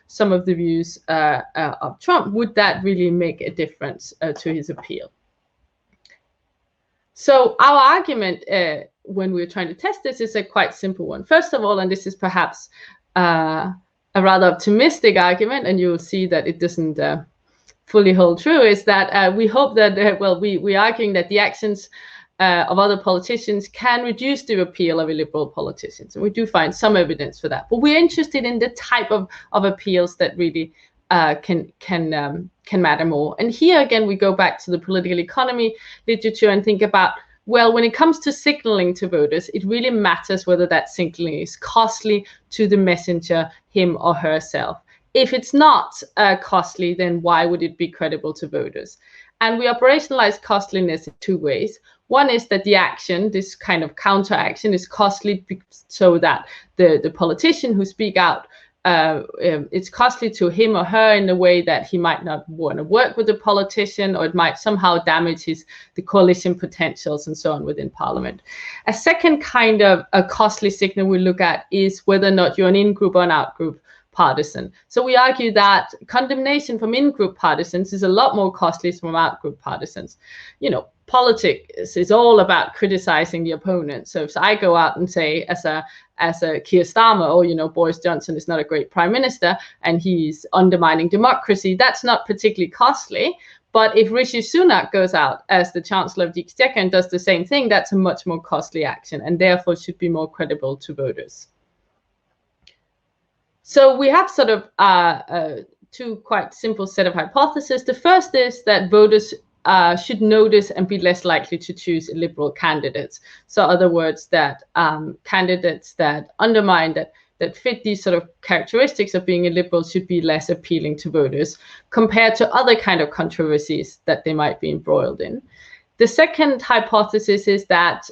some of the views of Trump, would that really make a difference to his appeal? So our argument when we're trying to test this is a quite simple one. First of all, and this is perhaps a rather optimistic argument, and you'll see that it doesn't fully hold true, is that we hope that, we're arguing that the actions of other politicians can reduce the appeal of illiberal politicians. And we do find some evidence for that. But we're interested in the type of appeals that really can matter more. And here again, we go back to the political economy literature and think about, well, when it comes to signaling to voters, it really matters whether that signaling is costly to the messenger, him or herself. If it's not costly, then why would it be credible to voters? And we operationalize costliness in 2 ways. One is that the action, this kind of counteraction, is costly so that the politician who speak out, it's costly to him or her in the way that he might not want to work with the politician, or it might somehow damage the coalition potentials and so on within parliament. A second kind of a costly signal we look at is whether or not you're an in-group or an out-group partisan. So we argue that condemnation from in-group partisans is a lot more costly from out-group partisans. You know, politics is all about criticizing the opponent. So if I go out and say, as a Keir Starmer, oh, you know, Boris Johnson is not a great prime minister and he's undermining democracy, that's not particularly costly. But if Rishi Sunak goes out as the Chancellor of the Exchequer and does the same thing, that's a much more costly action and therefore should be more credible to voters. So we have sort of 2 quite simple set of hypotheses. The first is that voters should notice and be less likely to choose illiberal candidates. So in other words, that candidates that undermine, that fit these sort of characteristics of being illiberal should be less appealing to voters compared to other kind of controversies that they might be embroiled in. The second hypothesis is that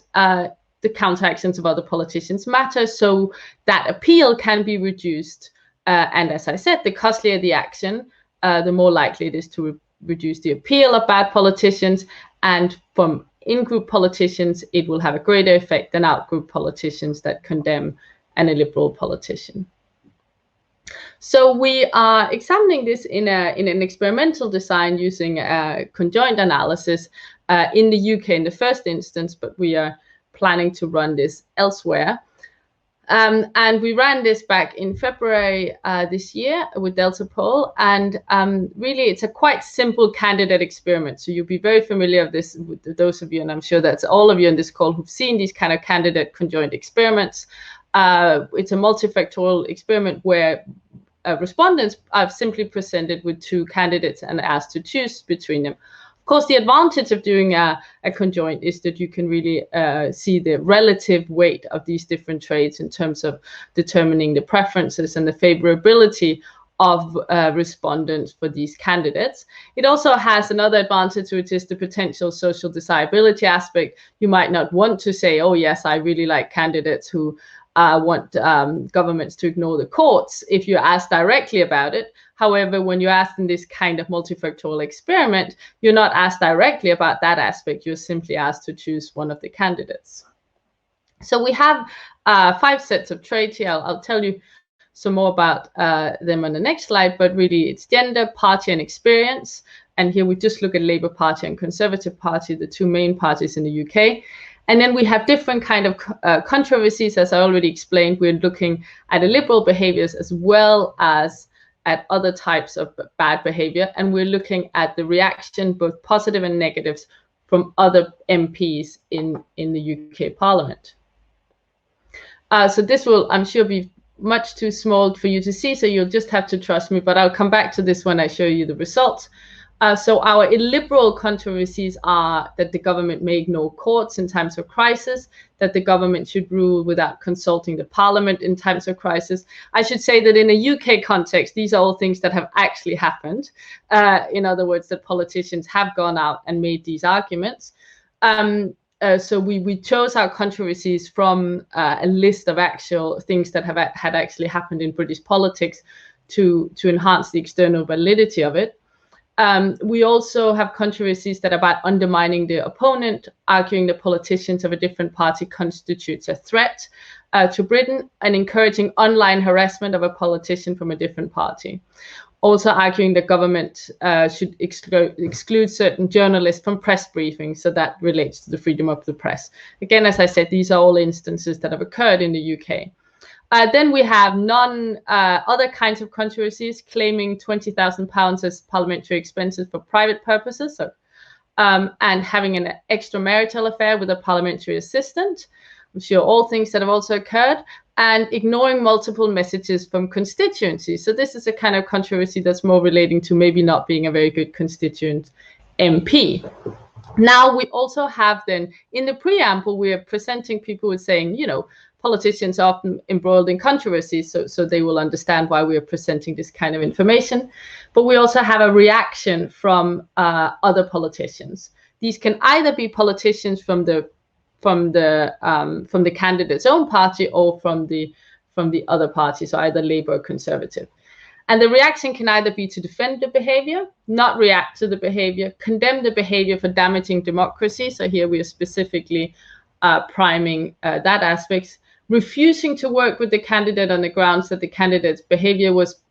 the counteractions of other politicians matter, so that appeal can be reduced. And as I said, the costlier the action, the more likely it is to reduce the appeal of bad politicians. And from in-group politicians, it will have a greater effect than out-group politicians that condemn an illiberal politician. So we are examining this in an experimental design using conjoint analysis in the UK in the first instance, but we are planning to run this elsewhere. And we ran this back in February this year with Delta Poll, and really it's a quite simple candidate experiment. So you'll be very familiar with this, with those of you, and I'm sure that's all of you on this call who've seen these kind of candidate conjoint experiments. It's a multifactorial experiment where respondents are simply presented with two candidates and asked to choose between them. Of course, the advantage of doing a conjoint is that you can really see the relative weight of these different traits in terms of determining the preferences and the favorability of respondents for these candidates. It also has another advantage, which is the potential social desirability aspect. You might not want to say, oh yes, I really like candidates who want governments to ignore the courts if you're asked directly about it. However, when you're asked in this kind of multifactorial experiment, you're not asked directly about that aspect. You're simply asked to choose one of the candidates. So we have 5 sets of traits here. I'll tell you some more about them on the next slide, but really it's gender, party, and experience. And here we just look at Labour Party and Conservative Party, the 2 main parties in the UK. And then we have different kind of controversies. As I already explained, we're looking at illiberal behaviors as well as at other types of bad behavior. And we're looking at the reaction, both positive and negatives, from other MPs in the UK Parliament. So this will, I'm sure, be much too small for you to see, so you'll just have to trust me, but I'll come back to this when I show you the results. So our illiberal controversies are that the government may ignore courts in times of crisis, that the government should rule without consulting the parliament in times of crisis. I should say that in a UK context, these are all things that have actually happened. In other words, that politicians have gone out and made these arguments. So we chose our controversies from a list of actual things that had actually happened in British politics to enhance the external validity of it. We also have controversies that are about undermining the opponent, arguing that politicians of a different party constitutes a threat to Britain, and encouraging online harassment of a politician from a different party. Also arguing that government should exclude certain journalists from press briefings, so that relates to the freedom of the press. Again, as I said, these are all instances that have occurred in the UK. Then we have other kinds of controversies, claiming £20,000 as parliamentary expenses for private purposes, so, and having an extramarital affair with a parliamentary assistant. I'm sure all things that have also occurred, and ignoring multiple messages from constituencies. So this is a kind of controversy that's more relating to maybe not being a very good constituent MP. Now we also have then, in the preamble, we are presenting people with saying, you know, politicians are often embroiled in controversies, so they will understand why we are presenting this kind of information. But we also have a reaction from other politicians. These can either be politicians from the candidate's own party or from the other party, so either Labour or Conservative. And the reaction can either be to defend the behavior, not react to the behavior, condemn the behavior for damaging democracy. So here we are specifically priming that aspect, refusing to work with the candidate on the grounds that the candidate's behavior was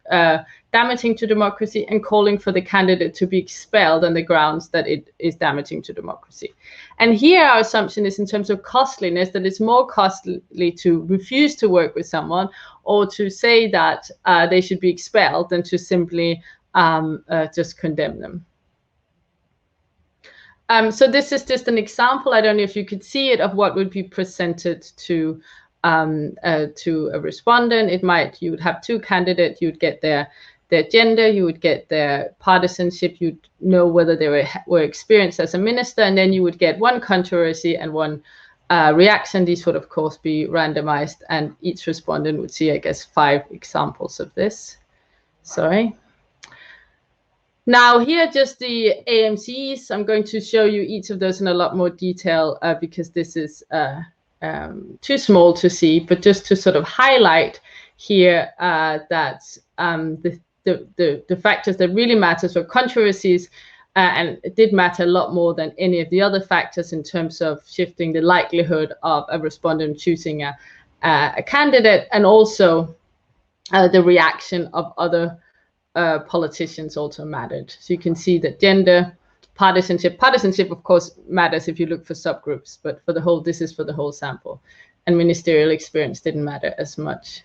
damaging to democracy, and calling for the candidate to be expelled on the grounds that it is damaging to democracy. And here our assumption is, in terms of costliness, that it's more costly to refuse to work with someone or to say that they should be expelled than to simply just condemn them. So this is just an example. I don't know if you could see it, of what would be presented to a respondent. You would have 2 candidates. You would get their gender, you would get their partisanship, you'd know whether they were experienced as a minister, and then you would get 1 controversy and 1 reaction. These would of course be randomized, and each respondent would see, I guess, 5 examples of this. Sorry. Now here just the AMCs. I'm going to show you each of those in a lot more detail because this is too small to see, but just to sort of highlight here that the factors that really matters were controversies, and it did matter a lot more than any of the other factors in terms of shifting the likelihood of a respondent choosing a candidate, and also the reaction of other politicians also mattered. So you can see that gender, partisanship of course matters if you look for subgroups, but for the whole, this is for the whole sample, and ministerial experience didn't matter as much.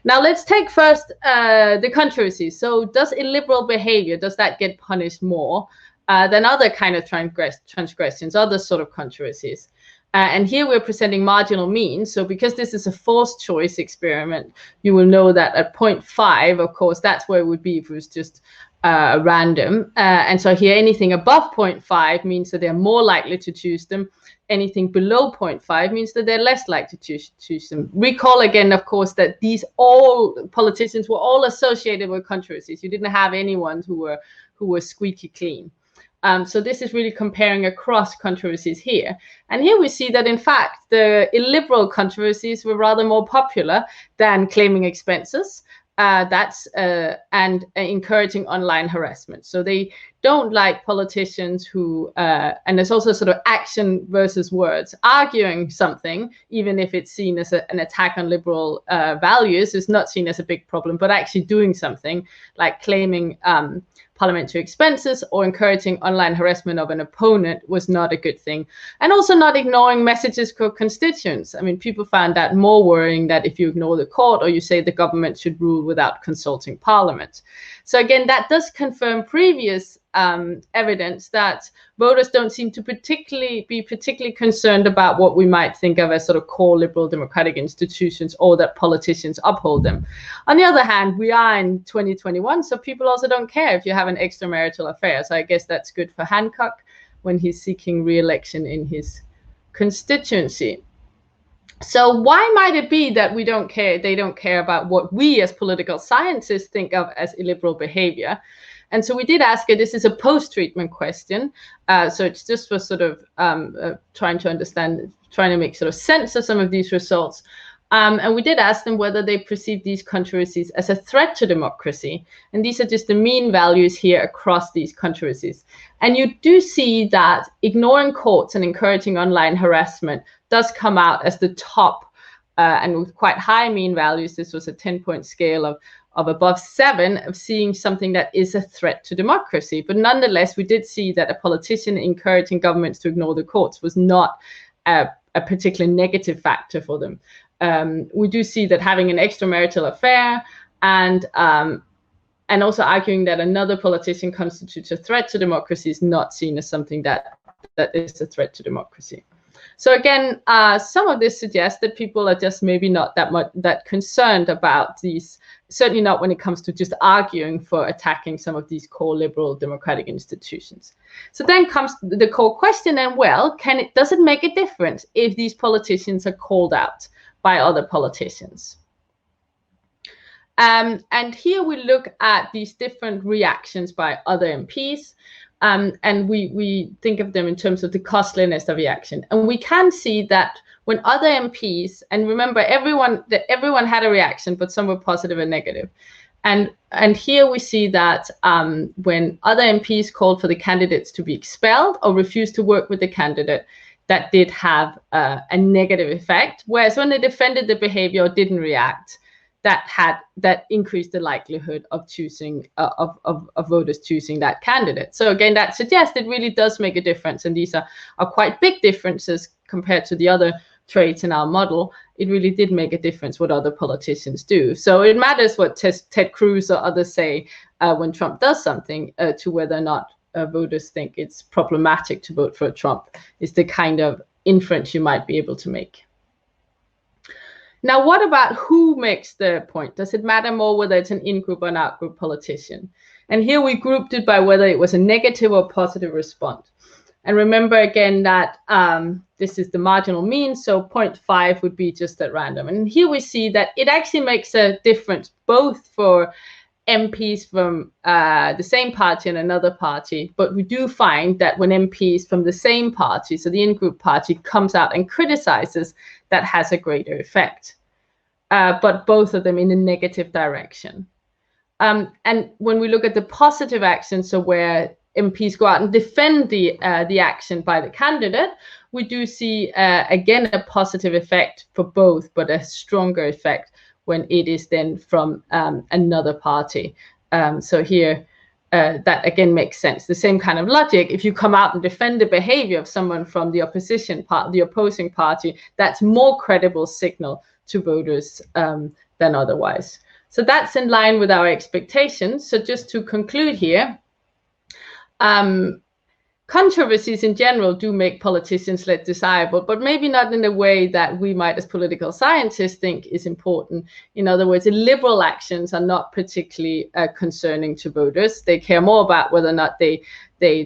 Now let's take first the controversies. So does illiberal behavior, does that get punished more than other kind of transgressions, other sort of controversies? And here we're presenting marginal means. So because this is a forced choice experiment, you will know that at 0.5, of course, that's where it would be if it was just random. And so here anything above 0.5 means that they're more likely to choose them. Anything below 0.5 means that they're less likely to choose them. Recall again, of course, that these all politicians were all associated with controversies. You didn't have anyone who were squeaky clean. So this is really comparing across controversies here. And here we see that, in fact, the illiberal controversies were rather more popular than claiming expenses. And encouraging online harassment. So they don't like politicians who, and there's also sort of action versus words. Arguing something, even if it's seen as an attack on liberal values, is not seen as a big problem, but actually doing something like claiming parliamentary expenses or encouraging online harassment of an opponent was not a good thing. And also not ignoring messages to constituents. I mean, people found that more worrying, that if you ignore the court or you say the government should rule without consulting parliament. So again, that does confirm previous evidence that voters don't seem to be particularly concerned about what we might think of as sort of core liberal democratic institutions, or that politicians uphold them. On the other hand, we are in 2021, so people also don't care if you have an extramarital affair. So I guess that's good for Hancock when he's seeking re-election in his constituency. So why might it be that we don't care? They don't care about what we as political scientists think of as illiberal behavior. And so we did ask her, this is a post-treatment question. So it's just for sort of trying to understand, trying to make sort of sense of some of these results. And we did ask them whether they perceive these controversies as a threat to democracy. And these are just the mean values here across these controversies. And you do see that ignoring courts and encouraging online harassment does come out as the top, and with quite high mean values. This was a 10-point scale of above 7, of seeing something that is a threat to democracy. But nonetheless, we did see that a politician encouraging governments to ignore the courts was not a particularly negative factor for them. We do see that having an extramarital affair and also arguing that another politician constitutes a threat to democracy is not seen as something that is a threat to democracy. So again, some of this suggests that people are just maybe not that concerned about these, certainly not when it comes to just arguing for attacking some of these core liberal democratic institutions. So then comes the core question, and well, does it make a difference if these politicians are called out by other politicians? And here we look at these different reactions by other MPs. And we think of them in terms of the costliness of the action. And we can see that when other MPs, and remember, everyone had a reaction, but some were positive and negative. And here we see that when other MPs called for the candidates to be expelled or refused to work with the candidate, that did have a negative effect. Whereas when they defended the behavior or didn't react, that increased the likelihood of choosing of voters choosing that candidate. So again, that suggests it really does make a difference, and these are quite big differences compared to the other traits in our model. It really did make a difference what other politicians do. So it matters what Ted Cruz or others say when Trump does something to whether or not voters think it's problematic to vote for Trump, is the kind of inference you might be able to make. Now, what about who makes the point? Does it matter more whether it's an in-group or an out-group politician? And here we grouped it by whether it was a negative or positive response. And remember again that this is the marginal mean, so 0.5 would be just at random. And here we see that it actually makes a difference both for MPs from the same party and another party, but we do find that when MPs from the same party, so the in-group party, comes out and criticizes that has a greater effect. But both of them in a negative direction. And when we look at the positive actions, so where MPs go out and defend the action by the candidate, we do see, again, a positive effect for both, but a stronger effect when it is then from another party. So here, that again makes sense. The same kind of logic. If you come out and defend the behavior of someone from the opposing party, that's more credible signal to voters than otherwise. So that's in line with our expectations. So just to conclude here, controversies in general do make politicians less desirable, but maybe not in the way that we might as political scientists think is important. In other words, liberal actions are not particularly concerning to voters. They care more about whether or not they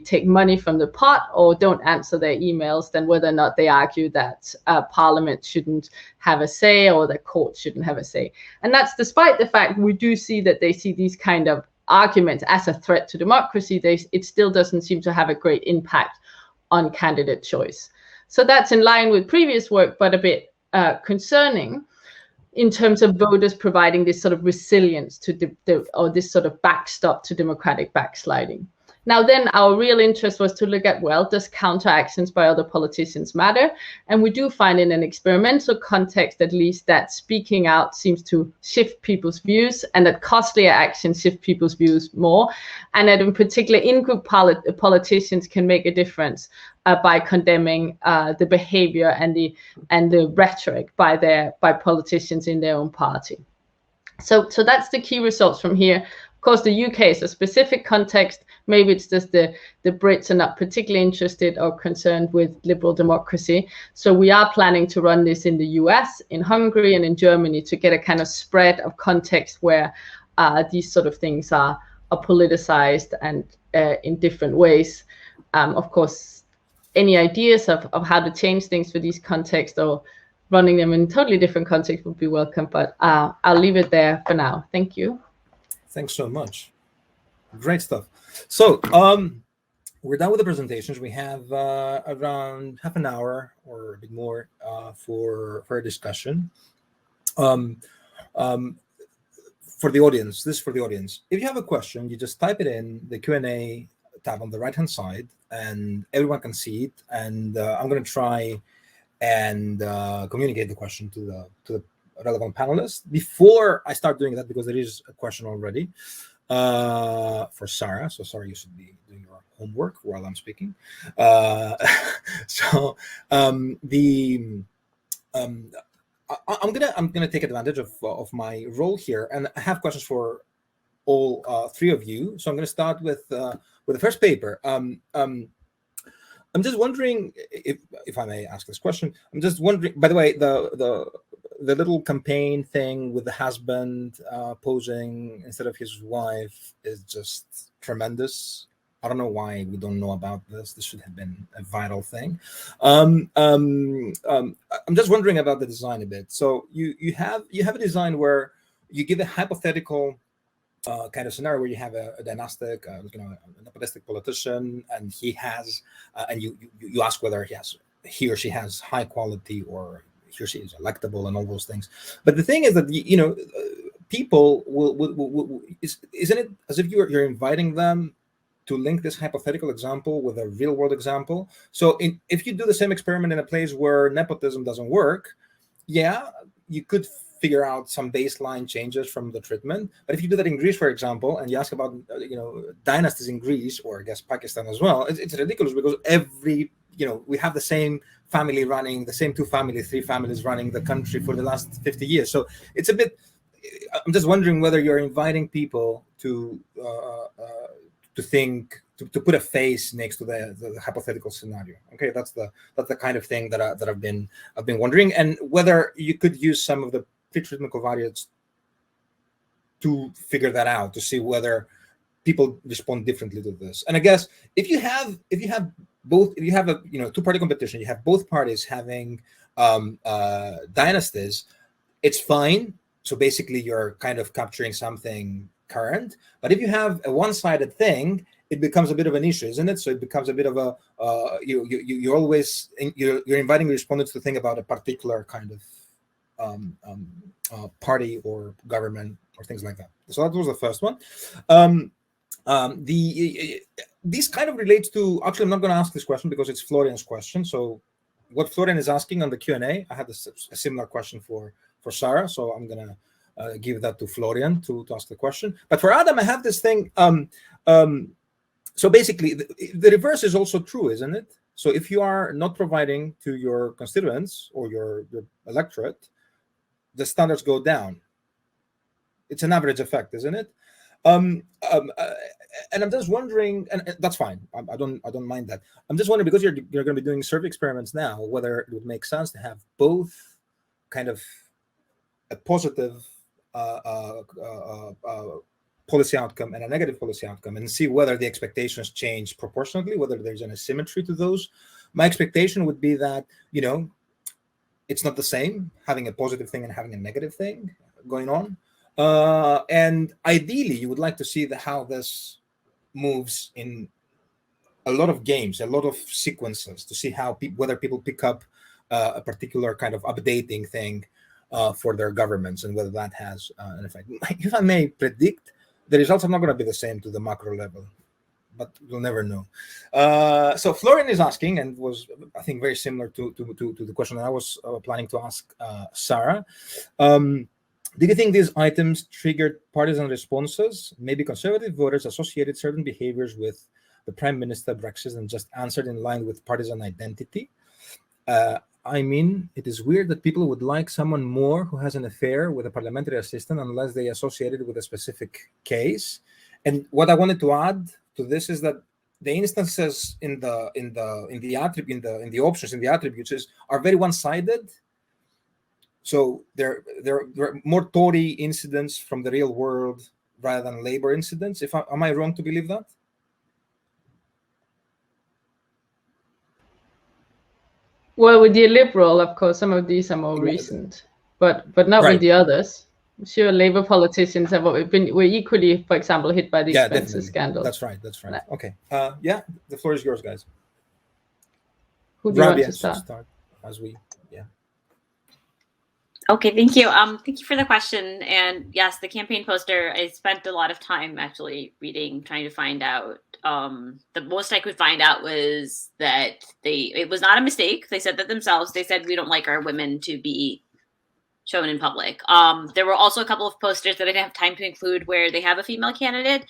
take money from the pot or don't answer their emails than whether or not they argue that Parliament shouldn't have a say or that courts shouldn't have a say. And that's despite the fact we do see that they see these kind of arguments as a threat to democracy. It still doesn't seem to have a great impact on candidate choice. So that's in line with previous work, but a bit concerning in terms of voters providing this sort of resilience to or this sort of backstop to democratic backsliding. Now then, our real interest was to look at, well, does counteractions by other politicians matter? And we do find in an experimental context, at least, that speaking out seems to shift people's views and that costlier actions shift people's views more. And that in particular, in-group politicians can make a difference by condemning the behavior and the rhetoric by politicians in their own party. So that's the key results from here. Of course, the UK is a specific context. Maybe it's just the Brits are not particularly interested or concerned with liberal democracy. So we are planning to run this in the US, in Hungary, and in Germany to get a kind of spread of context where these sort of things are politicized and in different ways. Of course, any ideas of how to change things for these contexts or running them in totally different contexts would be welcome. But I'll leave it there for now. Thank you. Thanks so much. Great stuff. So we're done with the presentations. We have around half an hour or a bit more for a discussion. For the audience, this is for the audience. If you have a question, you just type it in the Q&A tab on the right-hand side, and everyone can see it. And I'm going to try and communicate the question to the relevant panelists. Before I start doing that, because there is a question already for Sarah. So Sarah, you should be doing your homework while I'm speaking. I'm gonna take advantage of my role here, and I have questions for all three of you. So I'm gonna start with the first paper. I'm just wondering if I may ask this question. I'm just wondering. By the way, the little campaign thing with the husband posing instead of his wife is just tremendous. I don't know why we don't know about this. This should have been a viral thing. I'm just wondering about the design a bit. So you have a design where you give a hypothetical kind of scenario where you have a dynastic, a nepotistic politician, and he has, and you ask whether he or she has high quality or he or she is electable and all those things. But the thing is that people will isn't it as if you're inviting them to link this hypothetical example with a real world example? So if you do the same experiment in a place where nepotism doesn't work, yeah, you could figure out some baseline changes from the treatment. But if you do that in Greece, for example, and you ask about dynasties in Greece, or I guess Pakistan as well, it's ridiculous because we have the same family running, the same 2 families, 3 families running the country for the last 50 years. So it's a bit, I'm just wondering whether you're inviting people to think, to put a face next to the hypothetical scenario. Okay, that's the kind of thing that I've been wondering, and whether you could use some of the pretreatment covariates to figure that out, to see whether people respond differently to this. And I guess if you have a 2-party competition, you have both parties having dynasties, it's fine. So basically you're kind of capturing something current. But if you have a one-sided thing it becomes a bit of an issue, isn't it? So it becomes a bit of a you're always you're inviting the respondents to think about a particular kind of party or government or things like that. So that was the first one. This kind of relates to, actually, I'm not going to ask this question because it's Florian's question. So what Florian is asking on the Q&A, I had a similar question for Sarah. So I'm going to give that to Florian to ask the question. But for Adam, I have this thing. So basically, the reverse is also true, isn't it? So if you are not providing to your constituents or your electorate, the standards go down. It's an average effect, isn't it? And I'm just wondering, and that's fine. I don't mind that. I'm just wondering, because you're going to be doing survey experiments now, whether it would make sense to have both kind of a positive policy outcome and a negative policy outcome, and see whether the expectations change proportionately, whether there's an asymmetry to those. My expectation would be that, it's not the same having a positive thing and having a negative thing going on. And ideally, you would like to see how this moves in a lot of games, a lot of sequences, to see how whether people pick up a particular kind of updating thing for their governments, and whether that has an effect. If I may predict, the results are not going to be the same to the macro level, but we'll never know. So Florian is asking, and was, I think, very similar to the question that I was planning to ask Sarah. Did you think these items triggered partisan responses? Maybe conservative voters associated certain behaviors with the Prime Minister Brexit and just answered in line with partisan identity? I mean, it is weird that people would like someone more who has an affair with a parliamentary assistant unless they associated with a specific case. And what I wanted to add to this is that the instances in the options, in the attributes, are very one-sided. So there are more Tory incidents from the real world rather than Labour incidents. Am I wrong to believe that? Well, with the Liberal, of course, some of these are more recent, but not with the others. I'm sure Labour politicians were equally, for example, hit by the expenses scandal. That's right. Okay. Yeah, the floor is yours, guys. Who do you want to start? As we, yeah. Okay, thank you. Thank you for the question. And yes, the campaign poster, I spent a lot of time actually reading, trying to find out. The most I could find out was that it was not a mistake. They said that themselves. They said, we don't like our women to be shown in public. There were also a couple of posters that I didn't have time to include where they have a female candidate,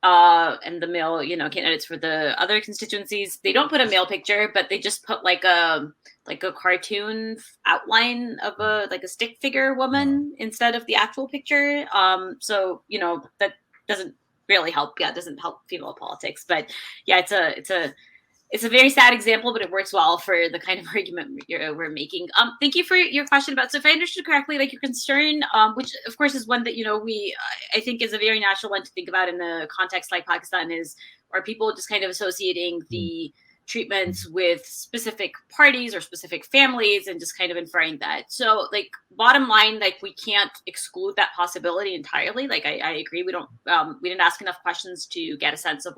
and the male, candidates for the other constituencies. They don't put a male picture, but they just put like a cartoon outline of a stick figure woman instead of the actual picture. So that doesn't really help. Yeah, it doesn't help female politics. But yeah, it's a very sad example, but it works well for the kind of argument we're making. Thank you for your question about, so if I understood correctly, your concern, which of course is one that, I think is a very natural one to think about in a context like Pakistan, are people just kind of associating the treatments with specific parties or specific families and just kind of inferring that. So bottom line, we can't exclude that possibility entirely. I agree. We didn't ask enough questions to get a sense of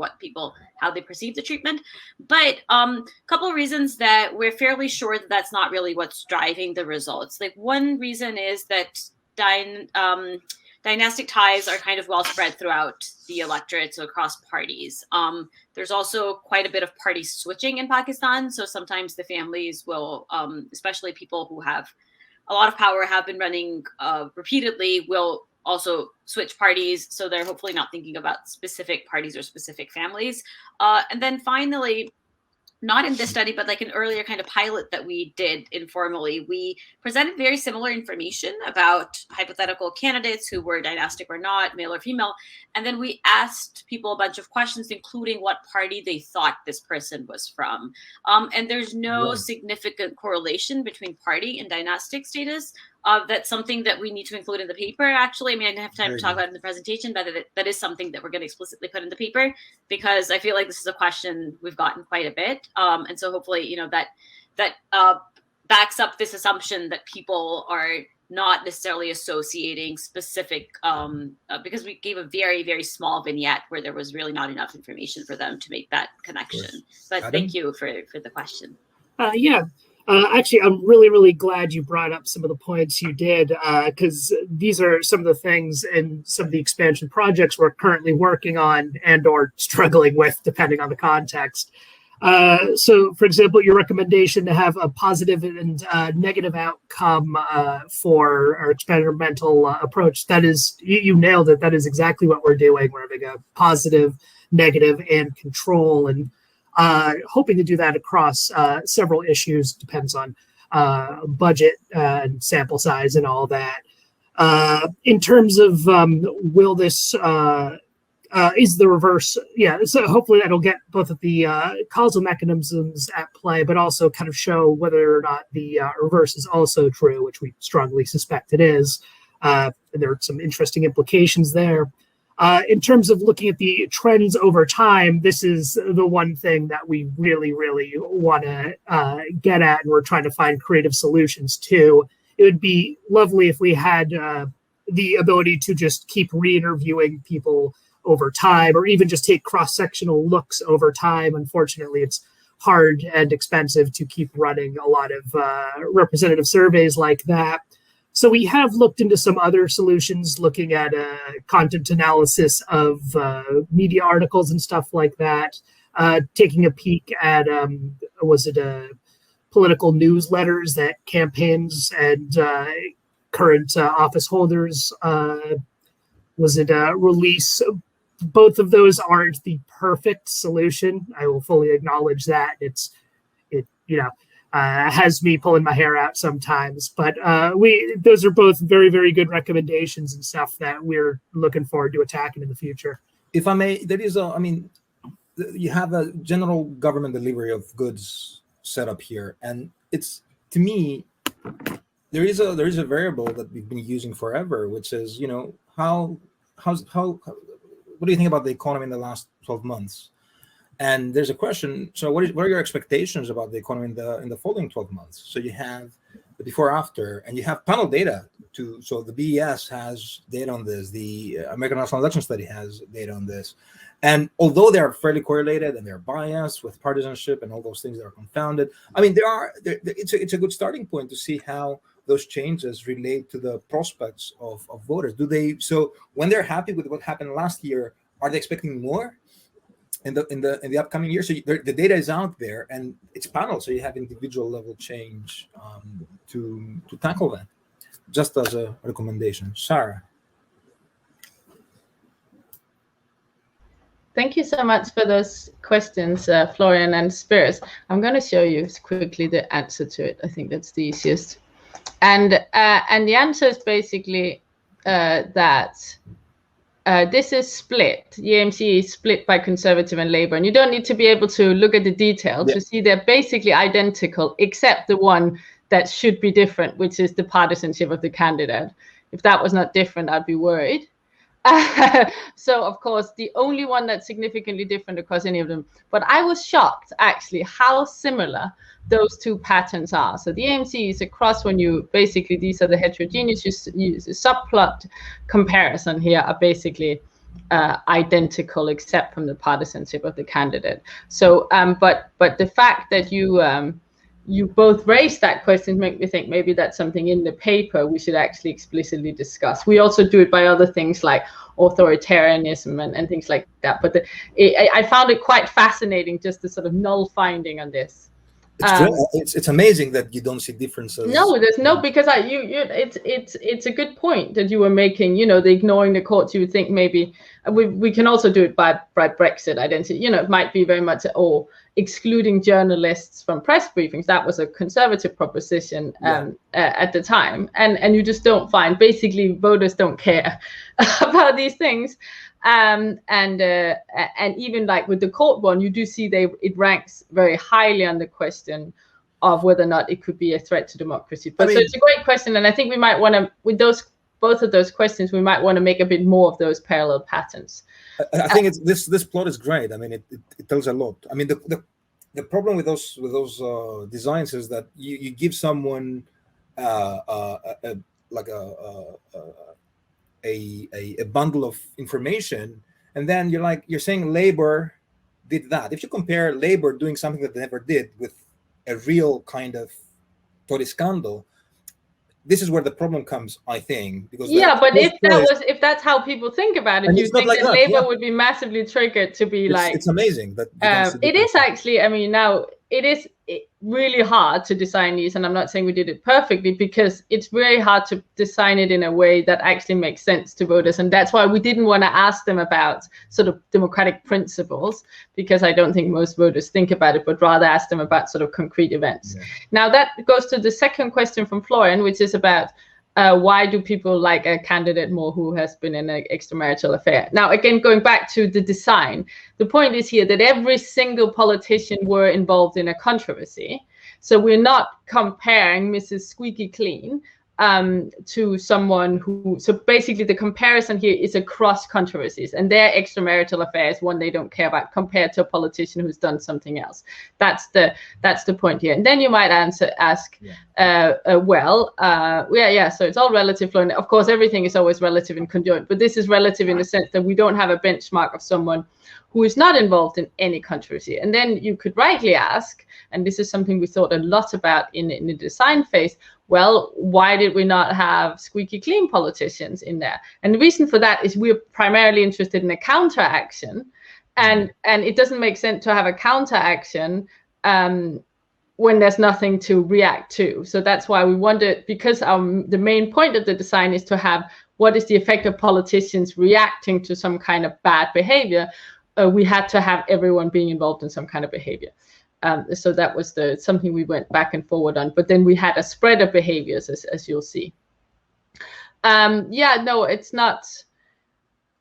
how they perceive the treatment, but a couple of reasons that we're fairly sure that that's not really what's driving the results. One reason is that dynastic ties are kind of well spread throughout the electorate, so across parties. There's also quite a bit of party switching in Pakistan. So sometimes the families will, especially people who have a lot of power, have been running repeatedly, will also switch parties. So they're hopefully not thinking about specific parties or specific families. And then finally, not in this study, but an earlier kind of pilot that we did informally, we presented very similar information about hypothetical candidates who were dynastic or not, male or female. And then we asked people a bunch of questions, including what party they thought this person was from. And there's no significant correlation between party and dynastic status. That's something that we need to include in the paper, actually. I mean, I didn't have time to talk about it in the presentation, but that is something that we're going to explicitly put in the paper, because I feel like this is a question we've gotten quite a bit. And so hopefully, that backs up this assumption that people are not necessarily associating specific, because we gave a very, very small vignette where there was really not enough information for them to make that connection. But Adam? thank you for the question. Actually, I'm really, really glad you brought up some of the points you did, because these are some of the things in some of the expansion projects we're currently working on and or struggling with, depending on the context. So, for example, your recommendation to have a positive and negative outcome for our experimental approach, that is, you nailed it. That is exactly what we're doing. We're having a positive, negative, and control, and hoping to do that across several issues. Depends on budget and sample size and all that. In terms of will this is the reverse? Yeah, so hopefully that'll get both of the causal mechanisms at play, but also kind of show whether or not the reverse is also true, which we strongly suspect it is. And there are some interesting implications there. In terms of looking at the trends over time, this is the one thing that we really, really want to get at, and we're trying to find creative solutions to. It would be lovely if we had the ability to just keep re-interviewing people over time, or even just take cross-sectional looks over time. Unfortunately, it's hard and expensive to keep running a lot of representative surveys like that. So we have looked into some other solutions, looking at content analysis of media articles and stuff like that, taking a peek at, political newsletters that campaigns and current office holders release. Both of those aren't the perfect solution. I will fully acknowledge that. It has me pulling my hair out sometimes, but those are both very, very good recommendations and stuff that we're looking forward to attacking in the future. If I may, there is you have a general government delivery of goods set up here, and it's, to me, there is a variable that we've been using forever, which is, how what do you think about the economy in the last 12 months? And there's a question. So what are your expectations about the economy in the following 12 months? So you have the before, after, and you have panel data too. So the BES has data on this. The American National Election Study has data on this. And although they are fairly correlated and they're biased with partisanship and all those things that are confounded, I mean, it's a good starting point to see how those changes relate to the prospects of voters. So when they're happy with what happened last year, are they expecting more in the upcoming year? So the data is out there, and it's panel, so you have individual level change to tackle that. Just as a recommendation, Sarah. Thank you so much for those questions, Florian and Spiros. I'm going to show you quickly the answer to it. I think that's the easiest. And the answer is basically that this is split. The EMC is split by Conservative and Labour, and you don't need to be able to look at the detail to see they're basically identical, except the one that should be different, which is the partisanship of the candidate. If that was not different, I'd be worried. So, of course, the only one that's significantly different across any of them. But I was shocked, actually, how similar those two patterns are. So the AMC is across when you basically, these are the heterogeneous, you use a subplot comparison here are basically identical except from the partisanship of the candidate. So, but the fact that you both raised that question make me think maybe that's something in the paper we should actually explicitly discuss. We also do it by other things like authoritarianism and things like that. But I found it quite fascinating, just the sort of null finding on this. It's amazing that you don't see differences. No, there's no, because it's a good point that you were making. The ignoring the courts. You would think maybe we can also do it by Brexit identity. It might be very much or excluding journalists from press briefings. That was a conservative proposition at the time, and you just don't find. Basically, voters don't care about these things. And even like with the court one, you do see it ranks very highly on the question of whether or not it could be a threat to democracy. But so it's a great question, and I think we might want to, with both of those questions, we might want to make a bit more of those parallel patterns. I think this plot is great. I mean, it tells a lot. I mean, the problem with those designs is that you give someone a like a bundle of information, and then you're saying labor did that. If you compare labor doing something that they never did with a real kind of Tory scandal, this is where the problem comes, I think, because but if that's how people think about it, you think that labor would be massively triggered to be it's amazing that it is actually, I mean, now it is really hard to design these, and I'm not saying we did it perfectly, because it's very hard to design it in a way that actually makes sense to voters, and that's why we didn't want to ask them about sort of democratic principles, because I don't think most voters think about it, but rather ask them about sort of concrete events. Now that goes to the second question from Florian, which is about why do people like a candidate more who has been in an extramarital affair? Now, again, going back to the design, the point is here that every single politician were involved in a controversy. So we're not comparing Mrs. Squeaky Clean to someone who, so basically the comparison here is across controversies, and their extramarital affair is one they don't care about compared to a politician who's done something else. That's the point here. And then you might ask, so it's all relative, and of course everything is always relative and conjoint, but this is relative in the sense that we don't have a benchmark of someone who is not involved in any controversy. And then you could rightly ask, and this is something we thought a lot about in the design phase, well, why did we not have squeaky clean politicians in there? And the reason for that is we're primarily interested in a counteraction, and it doesn't make sense to have a counteraction when there's nothing to react to. So that's why we wanted, because the main point of the design is to have what is the effect of politicians reacting to some kind of bad behavior. We had to have everyone being involved in some kind of behavior. So that was something we went back and forward on. But then we had a spread of behaviors, as you'll see. No, it's not.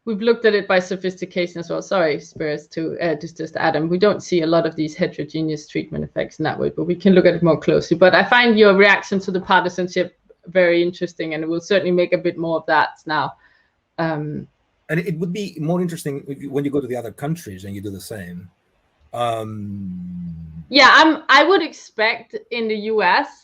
We've looked at it by sophistication as well. Sorry, Spiros, to just Adam. We don't see a lot of these heterogeneous treatment effects in that way, but we can look at it more closely. But I find your reaction to the partisanship very interesting, and we'll certainly make a bit more of that now. And it would be more interesting when you go to the other countries and you do the same. I would expect in the US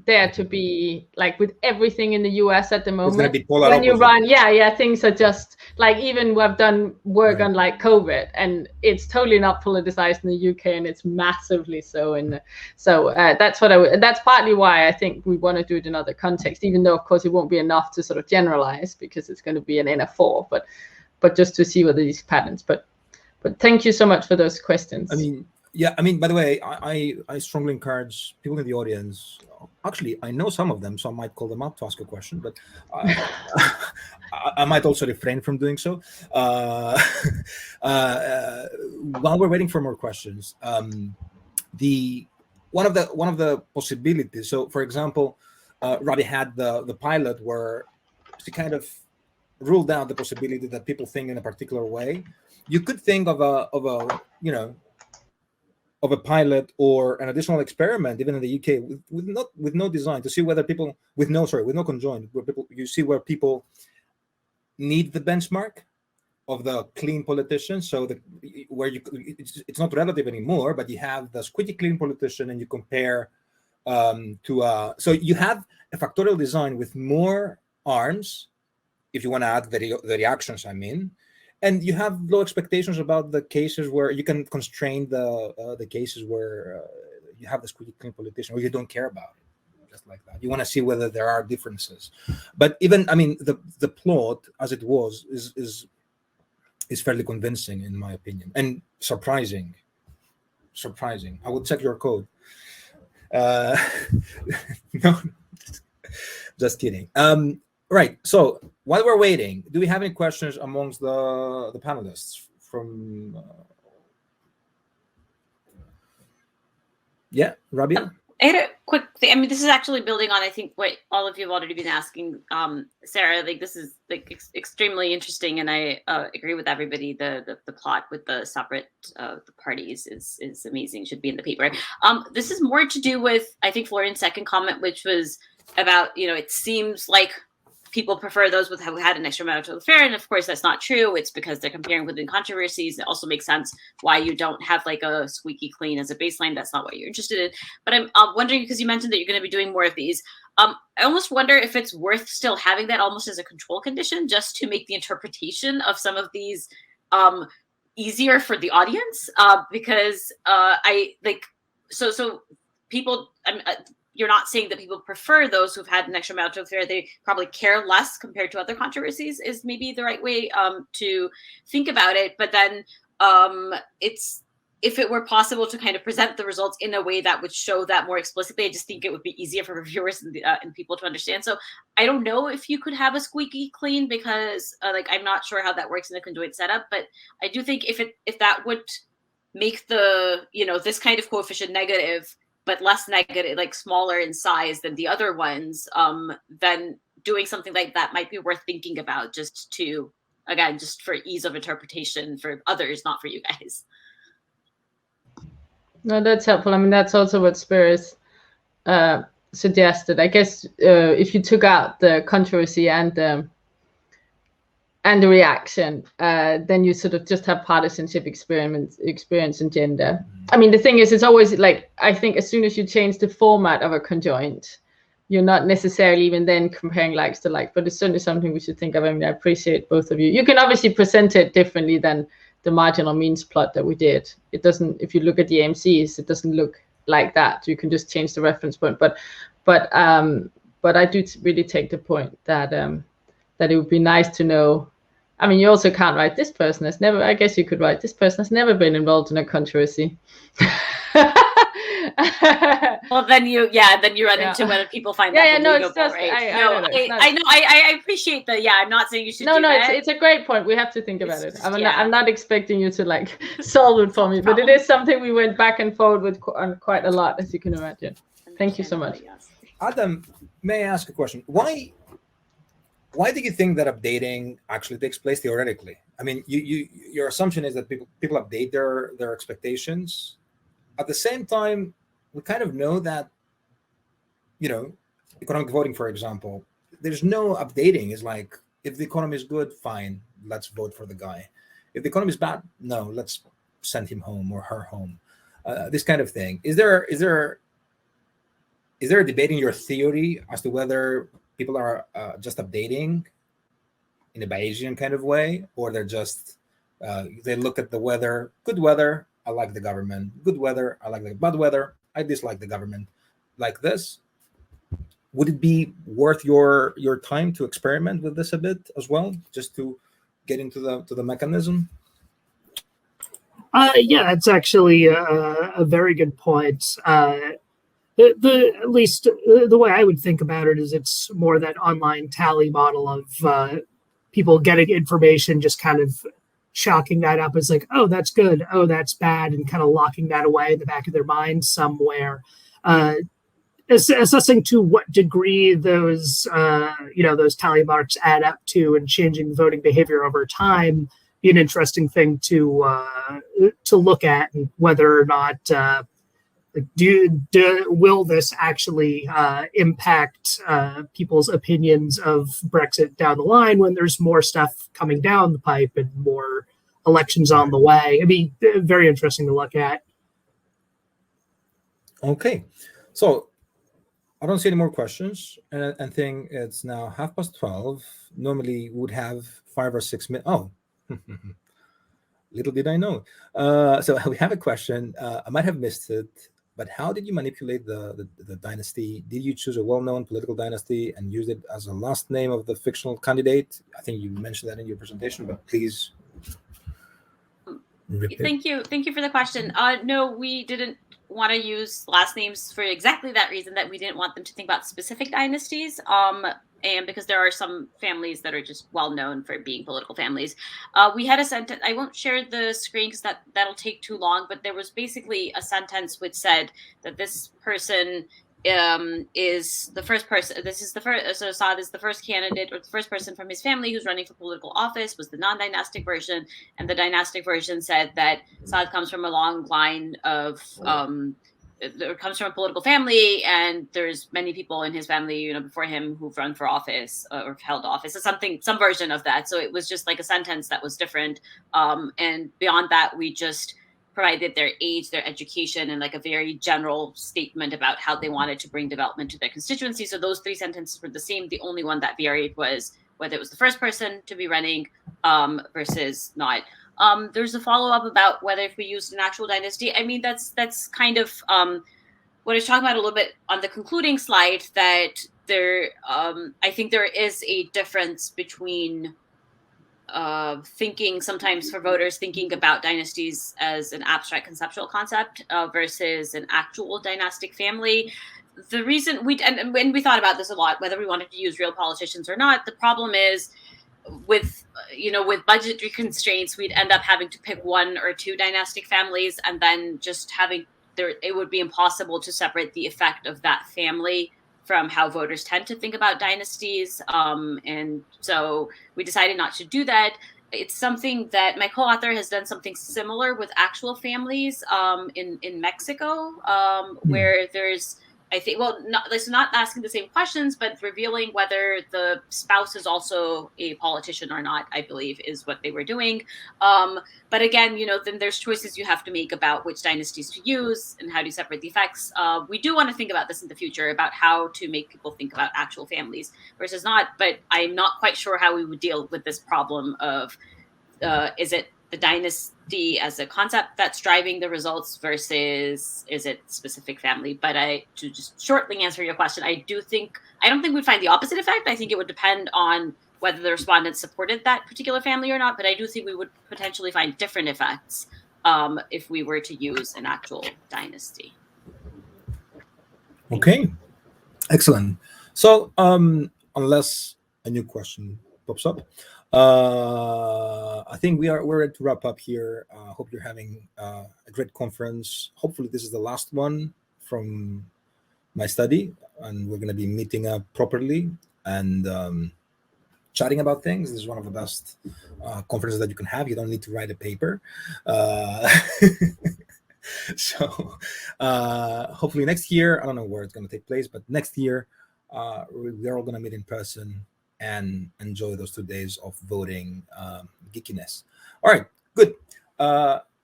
there to be, like with everything in the US at the moment, when you run, things are just like, even we've done work on like COVID, and it's totally not politicized in the UK, and it's massively so. That's that's partly why I think we want to do it in other contexts, even though of course it won't be enough to sort of generalize, because it's going to be an N of 4, but just to see whether these patterns. But thank you so much for those questions. I mean, by the way, I strongly encourage people in the audience. Actually, I know some of them, so I might call them up to ask a question, but I might also refrain from doing so. While we're waiting for more questions, one of the possibilities. So, for example, Robbie had the pilot where she kind of ruled out the possibility that people think in a particular way. You could think of a pilot or an additional experiment, even in the UK, with no design, to see whether people with no conjoint, where people need the benchmark of the clean politician. So it's not relative anymore, but you have the squeaky clean politician, and you compare so you have a factorial design with more arms, if you want to add the reactions, and you have low expectations about the cases where you can constrain the cases where you have the squeaky clean politician, or you don't care about it, just like that. You want to see whether there are differences. But even, the plot as it was is fairly convincing, in my opinion, and surprising. I would check your code. No, just kidding. Right. So while we're waiting, do we have any questions amongst the panelists from? Rabia? I had a quick thing. This is actually building on, I think, what all of you have already been asking, Sarah. Like, this is extremely interesting, and I agree with everybody. The plot with the separate the parties is amazing. Should be in the paper. This is more to do with, I think, Florian's second comment, which was about, it seems like people prefer those who had an extramarital affair, and of course that's not true. It's because they're comparing within controversies. It also makes sense why you don't have like a squeaky clean as a baseline. That's not what you're interested in. But I'm wondering, because you mentioned that you're going to be doing more of these. I almost wonder if it's worth still having that almost as a control condition, just to make the interpretation of some of these easier for the audience, because so people. You're not saying that people prefer those who've had an extramarital affair. They probably care less compared to other controversies, is maybe the right way to think about it. But then it's, if it were possible to kind of present the results in a way that would show that more explicitly, I just think it would be easier for reviewers and people to understand. So I don't know if you could have a squeaky clean, because like I'm not sure how that works in a conjoint setup. But I do think if that would make the, you know, this kind of coefficient negative, but less negative, like smaller in size than the other ones, then doing something like that might be worth thinking about, just to, again, just for ease of interpretation for others, not for you guys. No, that's helpful. I mean, that's also what Spiros suggested. I guess if you took out the controversy and the reaction, then you sort of just have partisanship experience and gender. I mean, the thing is, it's always like, I think as soon as you change the format of a conjoint, you're not necessarily even then comparing likes to likes, but it's certainly something we should think of. I mean, I appreciate both of you. You can obviously present it differently than the marginal means plot that we did. It doesn't, if you look at the AMCs, it doesn't look like that. You can just change the reference point. But I do really take the point that that it would be nice to know. I mean, you also can't write this person has never, I guess you could write this person has never been involved in a controversy. Well, then you run into whether people find that believable, it's just, right? I appreciate that. Yeah, I'm not saying you should. It's a great point. We have to think about it. I'm not expecting you to like solve it for me, but it is something we went back and forward with on quite a lot, as you can imagine. Thank you so much. Adam, may I ask a question? Why do you think that updating actually takes place theoretically? I mean, your assumption is that people update their expectations. At the same time, we kind of know that, you know, economic voting, for example, there's no updating. It's like, if the economy is good, fine, let's vote for the guy. If the economy is bad, no, let's send him home or her home. This kind of thing. Is there a debate in your theory as to whether people are just updating in a Bayesian kind of way, or they're just, they look at the weather, good weather, I like the government, good weather, I like the bad weather, I dislike the government, like this? Would it be worth your time to experiment with this a bit as well, just to get into the mechanism? Yeah, that's actually a very good point. At least the way I would think about it is it's more that online tally model of people getting information, just kind of chalking that up as like, oh, that's good, oh, that's bad, and kind of locking that away in the back of their mind somewhere. Assessing to what degree those those tally marks add up to and changing voting behavior over time be an interesting thing to look at, and whether or not will this actually impact people's opinions of Brexit down the line when there's more stuff coming down the pipe and more elections on the way? It'd be very interesting to look at. Okay, so I don't see any more questions, and I think it's now 12:30. Normally we would have 5 or 6 minutes. Oh, little did I know. So we have a question. I might have missed it, but how did you manipulate the dynasty? Did you choose a well-known political dynasty and use it as a last name of the fictional candidate? I think you mentioned that in your presentation, but please repeat. Thank you for the question. No, we didn't want to use last names for exactly that reason, that we didn't want them to think about specific dynasties. And because there are some families that are just well known for being political families. We had a sentence, I won't share the screen because that'll take too long, but there was basically a sentence which said that this person is the first person, so Saad is the first candidate, or the first person from his family who's running for political office, was the non-dynastic version. And the dynastic version said that Saad comes from a long line of comes from a political family, and there's many people in his family, you know, before him who've run for office or held office, or some version of that. So it was just like a sentence that was different. And beyond that, we just provided their age, their education, and like a very general statement about how they wanted to bring development to their constituency. So those 3 sentences were the same. The only one that varied was whether it was the first person to be running versus not. There's a follow-up about whether if we used an actual dynasty. I mean, that's kind of what I was talking about a little bit on the concluding slide, that there, I think there is a difference between thinking sometimes for voters, thinking about dynasties as an abstract conceptual concept versus an actual dynastic family. The reason and when we thought about this a lot, whether we wanted to use real politicians or not, the problem is with budgetary constraints, we'd end up having to pick 1 or 2 dynastic families, and then just it would be impossible to separate the effect of that family from how voters tend to think about dynasties. And so we decided not to do that. It's something that my co-author has done something similar with actual families in Mexico, where there's, I think, well, not asking the same questions, but revealing whether the spouse is also a politician or not, I believe, is what they were doing. But again, then there's choices you have to make about which dynasties to use and how do you separate the effects. We do want to think about this in the future, about how to make people think about actual families versus not, but I'm not quite sure how we would deal with this problem of, is it the dynasty as a concept that's driving the results versus is it specific family? But to just shortly answer your question, I don't think we'd find the opposite effect. I think it would depend on whether the respondents supported that particular family or not. But I do think we would potentially find different effects if we were to use an actual dynasty. Okay, excellent. So unless a new question pops up, I think we're ready to wrap up here. Hope you're having a great conference. Hopefully this is the last one from my study, and we're going to be meeting up properly and chatting about things. This is one of the best conferences that you can have. You don't need to write a paper. So hopefully next year, I don't know where it's going to take place, but next year we're all going to meet in person and enjoy those 2 days of voting geekiness. All right, good.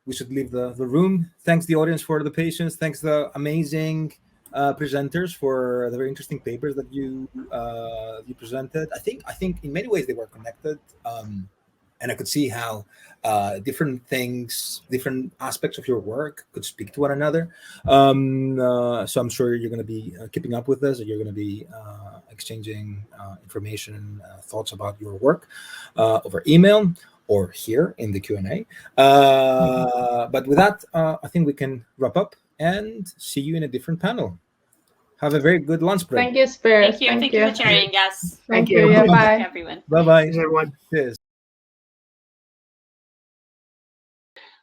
We should leave the room. Thanks the audience for the patience. Thanks the amazing presenters for the very interesting papers that you presented. I think in many ways they were connected, and I could see how different things, different aspects of your work could speak to one another. So I'm sure you're going to be keeping up with this, or you're going to be exchanging information, thoughts about your work over email or here in the Q&A. But with that, I think we can wrap up and see you in a different panel. Have a very good lunch break. Thank you, Spears. Thank you for sharing. Yes. Thank you. Yeah, bye. Everyone. Bye-bye. Thanks, everyone. Cheers.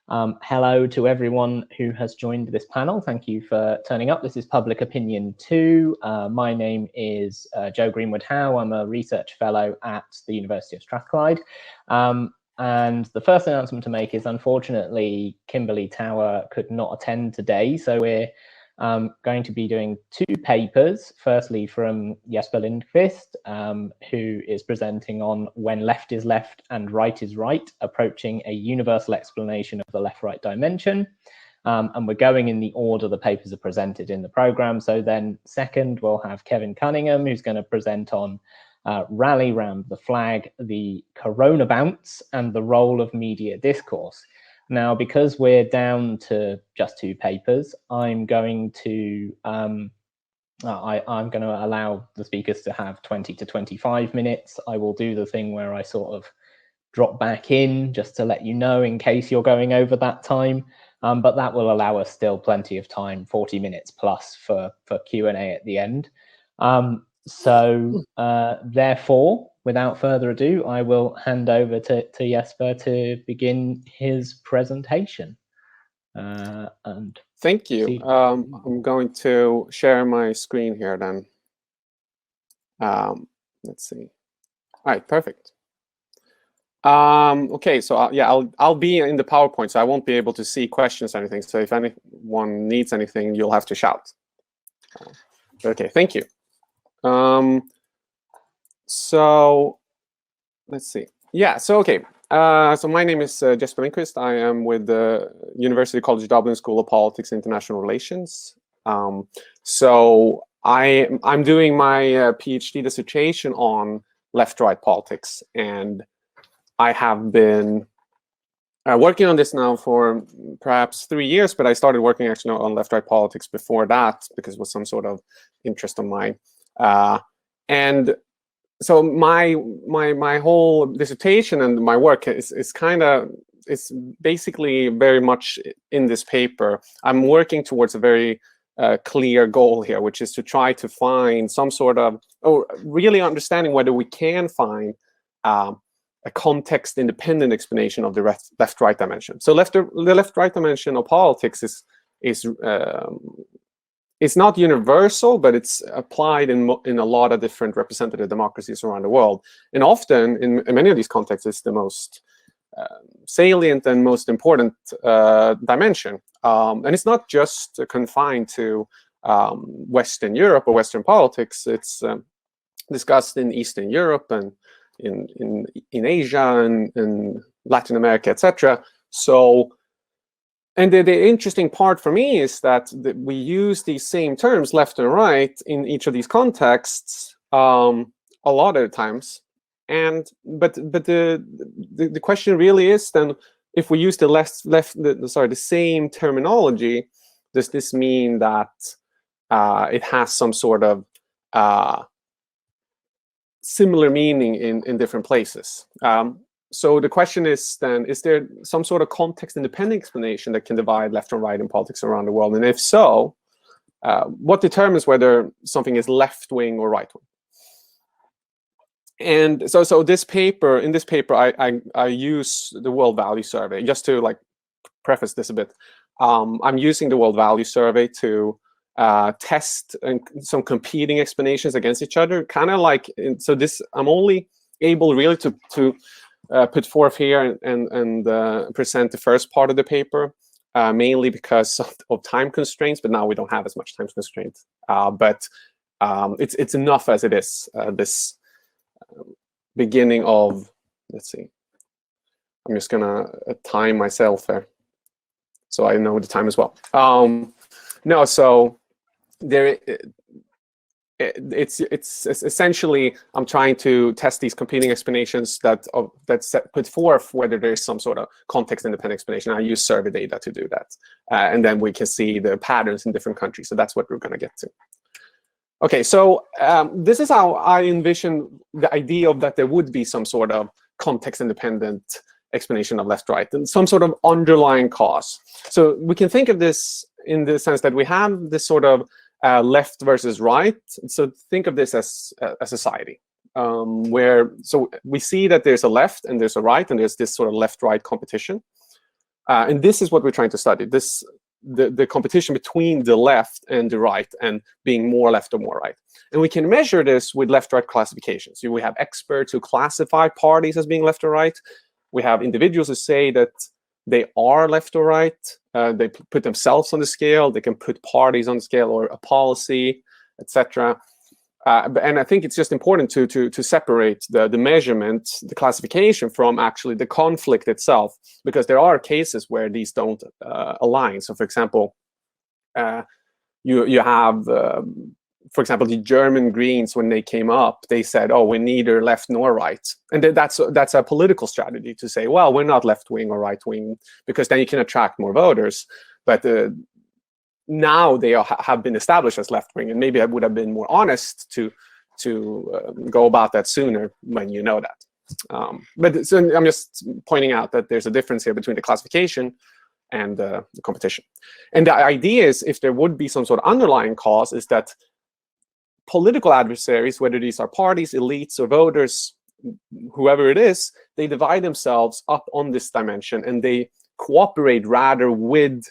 Hello to everyone who has joined this panel. Thank you for turning up. This is Public Opinion 2. My name is Joe Greenwood-Howe. I'm a research fellow at the University of Strathclyde. And the first announcement to make is, unfortunately, Kimberly Tower could not attend today. So we're going to be doing 2 papers. Firstly, from Jesper Lindqvist, who is presenting on When Left is Left and Right is Right, approaching a universal explanation of the left-right dimension. And we're going in the order the papers are presented in the program. So then second, we'll have Kevin Cunningham, who's going to present on Rally Round the Flag, the Corona Bounce, and the role of media discourse. Now, because we're down to just 2 papers, I'm going to allow the speakers to have 20 to 25 minutes. I will do the thing where I sort of drop back in just to let you know in case you're going over that time. But that will allow us still plenty of time, 40 minutes plus for Q&A at the end. So therefore, without further ado, I will hand over to Jesper to begin his presentation. And thank you. I'm going to share my screen here then. Let's see. All right, perfect. Okay, so yeah, I'll be in the PowerPoint, so I won't be able to see questions or anything. So if one needs anything, you'll have to shout. Okay, thank you. So let's see. Yeah, so okay. So my name is Jesper Lindqvist. I am with the University College Dublin School of Politics and International Relations. So I'm doing my PhD dissertation on left-right politics, and I have been working on this now for perhaps 3 years, but I started working actually on left-right politics before that because it was some sort of interest of mine. And so my whole dissertation and my work is basically very much in this paper. I'm working towards a very clear goal here, which is to try to find some sort of, or really understanding whether we can find a context-independent explanation of the left-right dimension. So the left-right dimension of politics it's not universal, but it's applied in a lot of different representative democracies around the world. And often, in many of these contexts, it's the most salient and most important dimension. And it's not just confined to Western Europe or Western politics. It's discussed in Eastern Europe and in Asia and in Latin America, etc. So, and the interesting part for me is that we use these same terms, left and right, in each of these contexts a lot of times. But the question really is then, if we use the same terminology, does this mean that it has some sort of similar meaning in different places? So the question is then, is there some sort of context-independent explanation that can divide left and right in politics around the world? And if so, what determines whether something is left-wing or right-wing? And so in this paper, I use the World Value Survey. Just to like preface this a bit, I'm using the World Value Survey to test some competing explanations against each other. Kind of like, so this, I'm only able really to put forth here and present the first part of the paper, mainly because of time constraints, but now we don't have as much time constraints. But it's enough as it is, this beginning of, let's see, I'm just gonna time myself there so I know the time as well. No, so there, it's essentially, I'm trying to test these competing explanations that put forth whether there's some sort of context-independent explanation. I use survey data to do that, and then we can see the patterns in different countries. So that's what we're going to get to. Okay, so this is how I envision the idea of that there would be some sort of context-independent explanation of left-right and some sort of underlying cause. So we can think of this in the sense that we have this sort of left versus right. So think of this as a society where, so we see that there's a left and there's a right, and there's this sort of left-right competition. And this is what we're trying to study, the competition between the left and the right, and being more left or more right. And we can measure this with left-right classifications. So we have experts who classify parties as being left or right. We have individuals who say that they are left or right. They put themselves on the scale. They can put parties on the scale or a policy, etc. And I think it's just important to separate the measurement, the classification, from actually the conflict itself, because there are cases where these don't align. So, for example, you have, for example, the German Greens, when they came up, they said, "Oh, we're neither left nor right," and that's a political strategy to say, "Well, we're not left wing or right wing," because then you can attract more voters. But now they have been established as left wing, and maybe I would have been more honest to go about that sooner when you know that. But so I'm just pointing out that there's a difference here between the classification and the competition. And the idea is, if there would be some sort of underlying cause, is that political adversaries, whether these are parties, elites, or voters, whoever it is, they divide themselves up on this dimension, and they cooperate rather with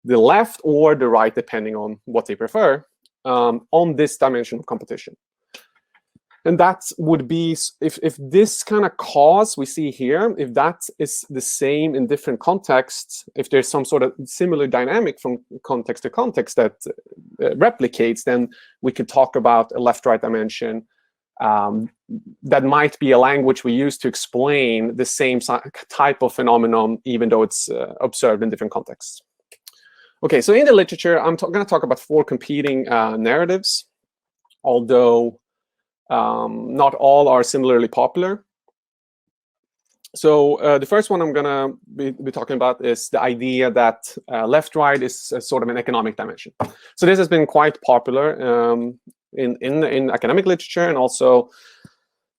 the left or the right, depending on what they prefer, on this dimension of competition. And that would be, if this kind of cause we see here, if that is the same in different contexts, if there's some sort of similar dynamic from context to context that replicates, then we could talk about a left-right dimension that might be a language we use to explain the same type of phenomenon, even though it's observed in different contexts. Okay, so in the literature, I'm going to talk about 4 competing narratives, although not all are similarly popular. So the first one I'm going to be talking about is the idea that left-right is sort of an economic dimension. So this has been quite popular in academic literature, and also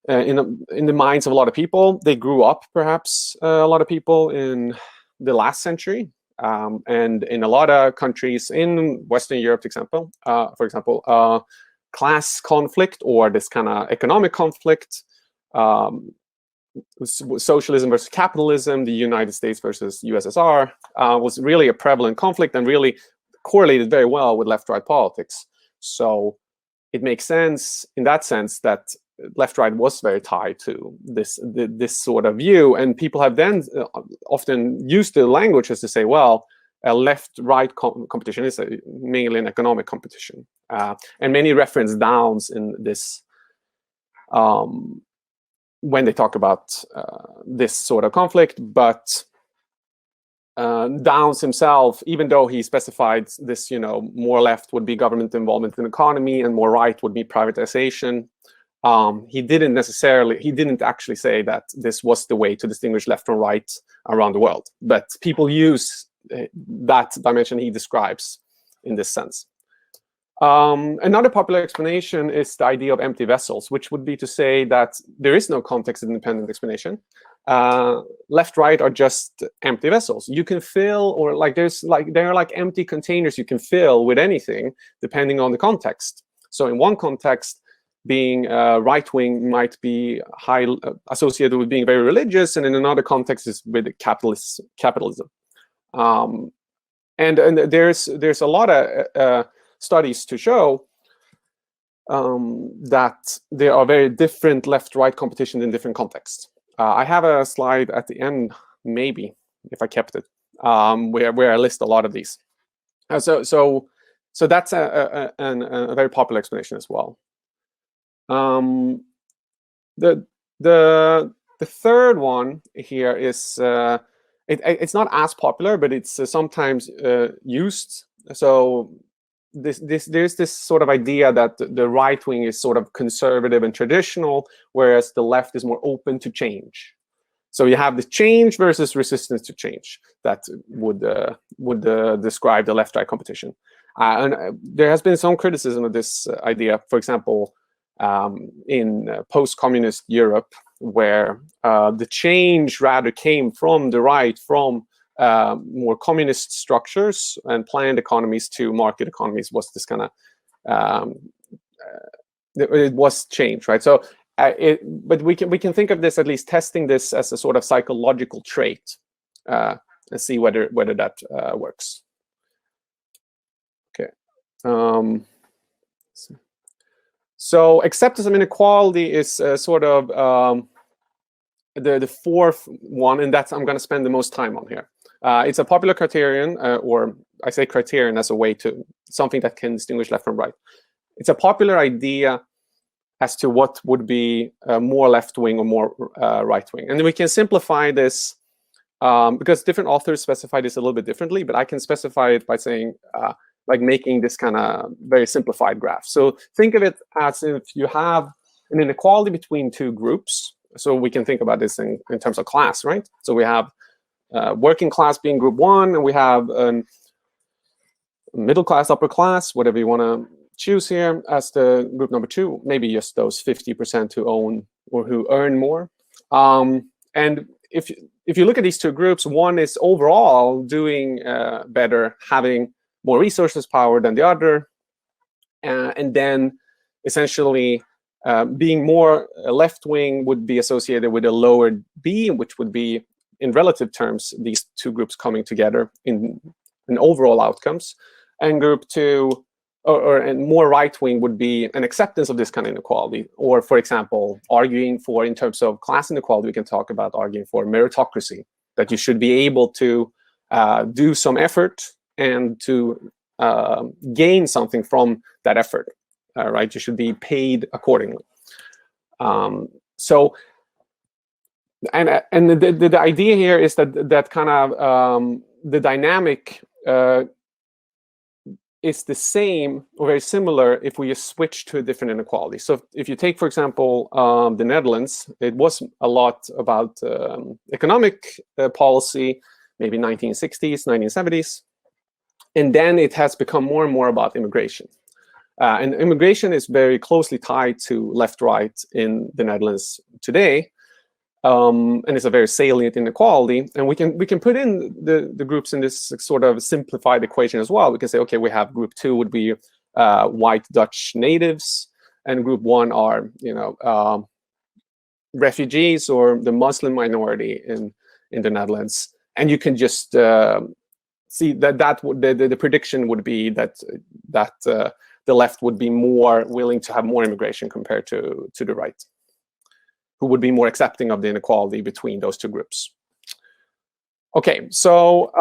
in the minds of a lot of people. They grew up, perhaps, a lot of people in the last century, and in a lot of countries in Western Europe, for example, class conflict or this kind of economic conflict, socialism versus capitalism, the United States versus USSR, was really a prevalent conflict and really correlated very well with left-right politics. So it makes sense in that sense that left-right was very tied to this sort of view, and people have then often used the languages to say, well, a left-right competition is mainly an economic competition, and many reference Downs in this when they talk about this sort of conflict. But Downs himself, even though he specified this, more left would be government involvement in the economy and more right would be privatization, he didn't actually say that this was the way to distinguish left from right around the world. But people use that dimension he describes in this sense. Another popular explanation is the idea of empty vessels, which would be to say that there is no context-independent explanation. Left, right are just empty vessels. You can fill, or there are like empty containers you can fill with anything depending on the context. So in one context, being right-wing might be associated with being very religious, and in another context is with capitalism. And there's a lot of studies to show that there are very different left-right competition in different contexts. I have a slide at the end, maybe, if I kept it, where I list a lot of these. So that's a very popular explanation as well. The third one here is it's not as popular, but it's sometimes used. So there's this sort of idea that the right wing is sort of conservative and traditional, whereas the left is more open to change. So you have the change versus resistance to change that would describe the left-right competition. And there has been some criticism of this idea, for example, in post-communist Europe, where the change rather came from the right, from more communist structures and planned economies to market economies, was this kind of it was change, right? So but we can think of this, at least testing this as a sort of psychological trait, and see whether that works. Okay. So acceptance of inequality is sort of the fourth one, and that's I'm going to spend the most time on here. It's a popular criterion, or I say criterion as a way to something that can distinguish left from right. It's a popular idea as to what would be more left-wing or more right-wing. And then we can simplify this because different authors specify this a little bit differently, but I can specify it by saying, like making this kind of very simplified graph. So think of it as if you have an inequality between two groups. So we can think about this in terms of class, right? So we have working class being group 1, and we have middle class, upper class, whatever you want to choose here as the group number 2, maybe just those 50% who own or who earn more. And if you look at these two groups, one is overall doing better, having more resources power than the other, and then essentially being more left-wing would be associated with a lower B, which would be, in relative terms, these two groups coming together in overall outcomes. And group 2 and more right-wing would be an acceptance of this kind of inequality. Or, for example, arguing for, in terms of class inequality, we can talk about arguing for meritocracy, that you should be able to do some effort and to gain something from that effort, right? You should be paid accordingly. So, and the idea here is that kind of the dynamic is the same or very similar if we just switch to a different inequality. So if you take, for example, the Netherlands, it was a lot about economic policy, maybe 1960s, 1970s. And then it has become more and more about immigration. And immigration is very closely tied to left-right in the Netherlands today. And it's a very salient inequality. And we can put in the groups in this sort of simplified equation as well. We can say, okay, we have group 2 would be white Dutch natives, and group 1 are, you know, refugees or the Muslim minority in the Netherlands. And you can just see that the prediction would be that the left would be more willing to have more immigration compared to the right, who would be more accepting of the inequality between those two groups. Okay, so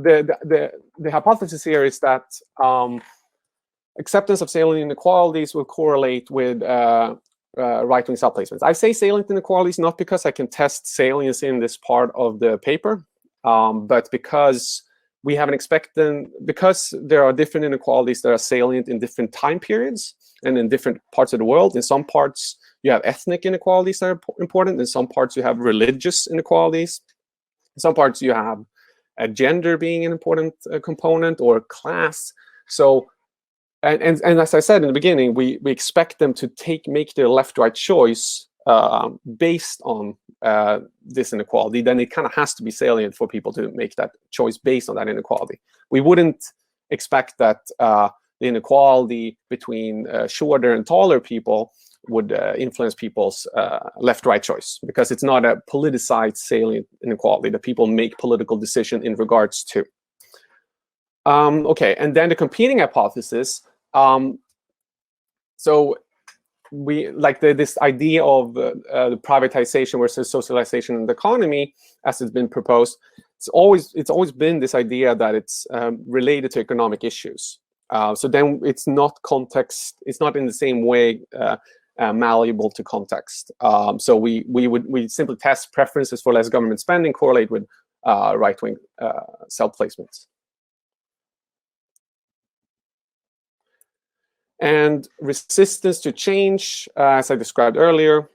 the hypothesis here is that acceptance of salient inequalities will correlate with right-wing cell placements. I say salient inequalities not because I can test salience in this part of the paper, but because we have an because there are different inequalities that are salient in different time periods and in different parts of the world. In some parts, you have ethnic inequalities that are important. In some parts, you have religious inequalities. In some parts, you have gender being an important component, or class. So, and as I said in the beginning, we expect them to make their left-right choice based on this inequality. Then it kind of has to be salient for people to make that choice based on that inequality. We wouldn't expect that the inequality between shorter and taller people would influence people's left-right choice, because it's not a politicized salient inequality that people make political decision in regards to. Okay, and then the competing hypothesis. So we like this idea of the privatization versus socialization in the economy, as it's been proposed. It's always been this idea that it's related to economic issues. So then it's not context. It's not in the same way malleable to context. So we simply test preferences for less government spending correlate with right-wing cell placements. And resistance to change, as I described earlier,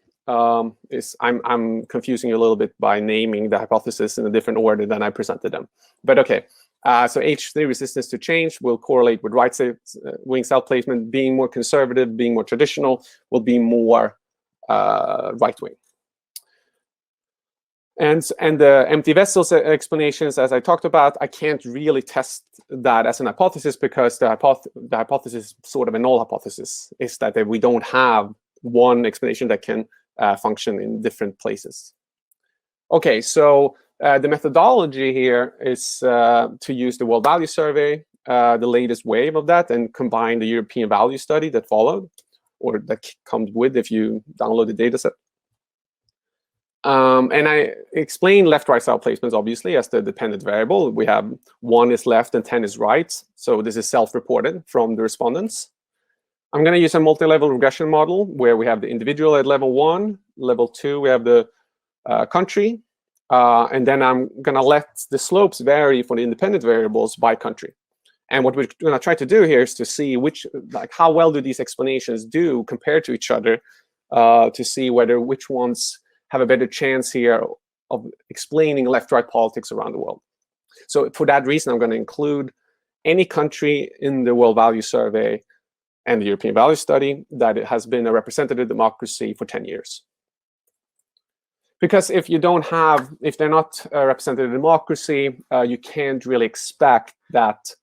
is I'm confusing you a little bit by naming the hypothesis in a different order than I presented them. But okay, so H3, resistance to change, will correlate with right-wing cell placement. Being more conservative, being more traditional, will be more right-wing. And the empty vessels explanations, as I talked about, I can't really test that as an hypothesis, because the hypothesis, sort of a null hypothesis, is that we don't have one explanation that can function in different places. Okay, so the methodology here is to use the World Value Survey, the latest wave of that, and combine the European Value Study that followed, or that comes with if you download the dataset. And I explain left-right cell placements, obviously, as the dependent variable. We have 1 is left and 10 is right. So this is self-reported from the respondents. I'm going to use a multi-level regression model where we have the individual at level 1. Level 2, we have the country. And then I'm going to let the slopes vary for the independent variables by country. And what we're going to try to do here is to see how well do these explanations do compared to each other, to see which ones have a better chance here of explaining left-right politics around the world. So for that reason, I'm going to include any country in the World Value Survey and the European Value Study that it has been a representative democracy for 10 years. Because if they're not a representative democracy, you can't really expect that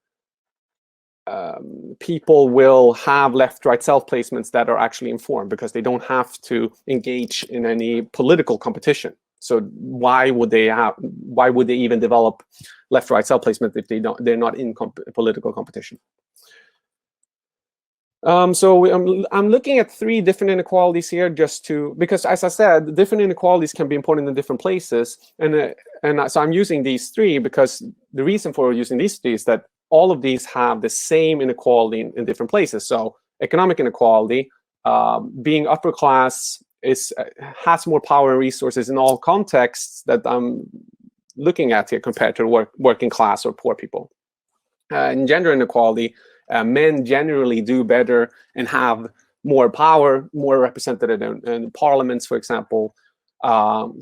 people will have left-right self-placements that are actually informed, because they don't have to engage in any political competition. So why would they even develop left-right self-placement if they're not in political competition? I'm looking at 3 different inequalities here, because as I said, different inequalities can be important in different places, and so I'm using these 3 because the reason for using these 3 is that all of these have the same inequality in different places. So economic inequality, being upper class has more power and resources in all contexts that I'm looking at here compared to working class or poor people. In gender inequality, men generally do better and have more power, more represented in parliaments, for example,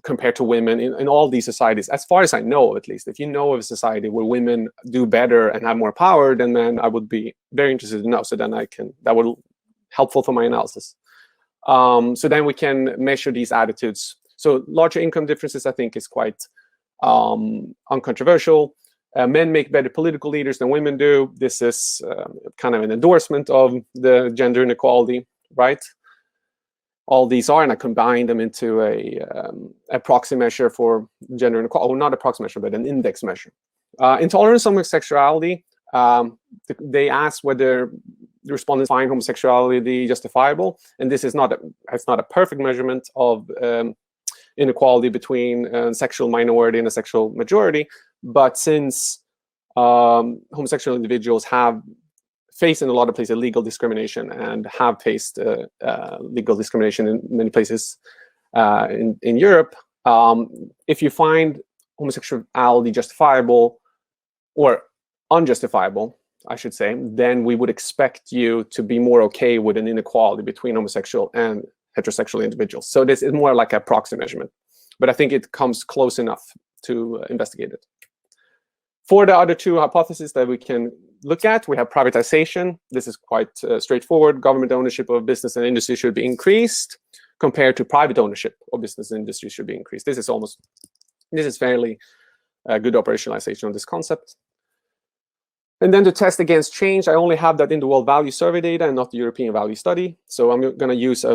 compared to women in all these societies. As far as I know, at least, if you know of a society where women do better and have more power than men, I would be very interested to know. So then that would be helpful for my analysis. So then we can measure these attitudes. So larger income differences, I think, is quite uncontroversial. Men make better political leaders than women do. This is kind of an endorsement of the gender inequality, right? All these are, and I combine them into a proxy measure for gender inequality, or not a proxy measure, but an index measure. Intolerance of homosexuality, they asked whether the respondents find homosexuality justifiable, and this is not a perfect measurement of inequality between sexual minority and a sexual majority. But since homosexual individuals have faced in a lot of places legal discrimination and have faced legal discrimination in many places in Europe, if you find homosexuality justifiable or unjustifiable, I should say, then we would expect you to be more okay with an inequality between homosexual and heterosexual individuals. So this is more like a proxy measurement, but I think it comes close enough to investigate it. For the other 2 hypotheses that we can look at, we have privatization. This is quite straightforward. Government ownership of business and industry should be increased compared to private ownership of business and industry should be increased. This is fairly good operationalization of this concept. And then to test against change, I only have that in the World Value Survey data and not the European Value Study. So I'm going to use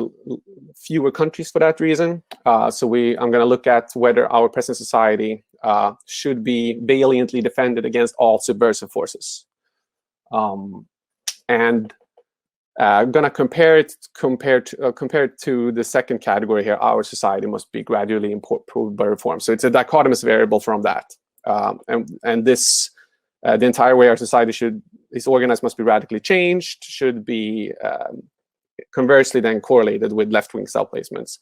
fewer countries for that reason. I'm going to look at whether our present society should be valiantly defended against all subversive forces. And I'm going to compare it to the second category here. Our society must be gradually improved by reform. So it's a dichotomous variable from that. And this, the entire way our society is organized must be radically changed, should be conversely then correlated with left-wing cell placements.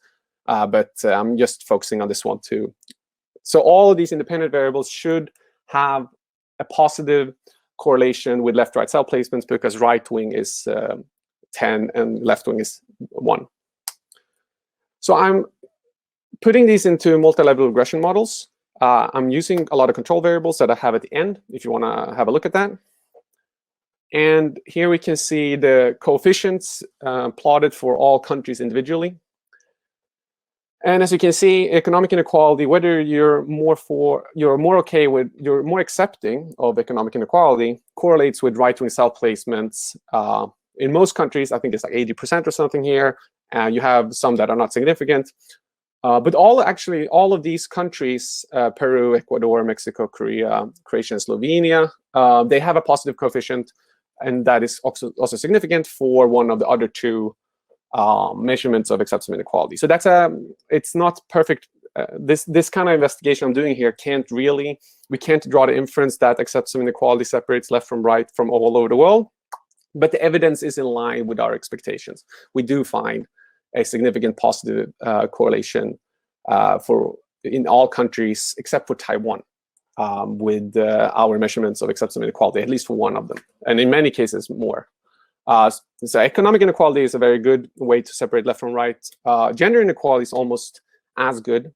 But I'm just focusing on this one too. So all of these independent variables should have a positive correlation with left-right cell placements because right-wing is 10 and left-wing is 1. So I'm putting these into multi-level regression models. I'm using a lot of control variables that I have at the end, if you want to have a look at that. And here we can see the coefficients plotted for all countries individually. And as you can see, economic inequality, whether you're more accepting of economic inequality, correlates with right-wing cell placements. In most countries, I think it's like 80% or something here. You have some that are not significant. But all of these countries, Peru, Ecuador, Mexico, Korea, Croatia, and Slovenia, they have a positive coefficient, and that is also significant for one of the other 2 measurements of acceptance inequality. So it's not perfect. This kind of investigation I'm doing here we can't draw the inference that acceptance inequality separates left from right from all over the world, but the evidence is in line with our expectations. We do find a significant positive correlation in all countries except for Taiwan with our measurements of acceptance inequality, at least for one of them, and in many cases more. So economic inequality is a very good way to separate left from right. Gender inequality is almost as good.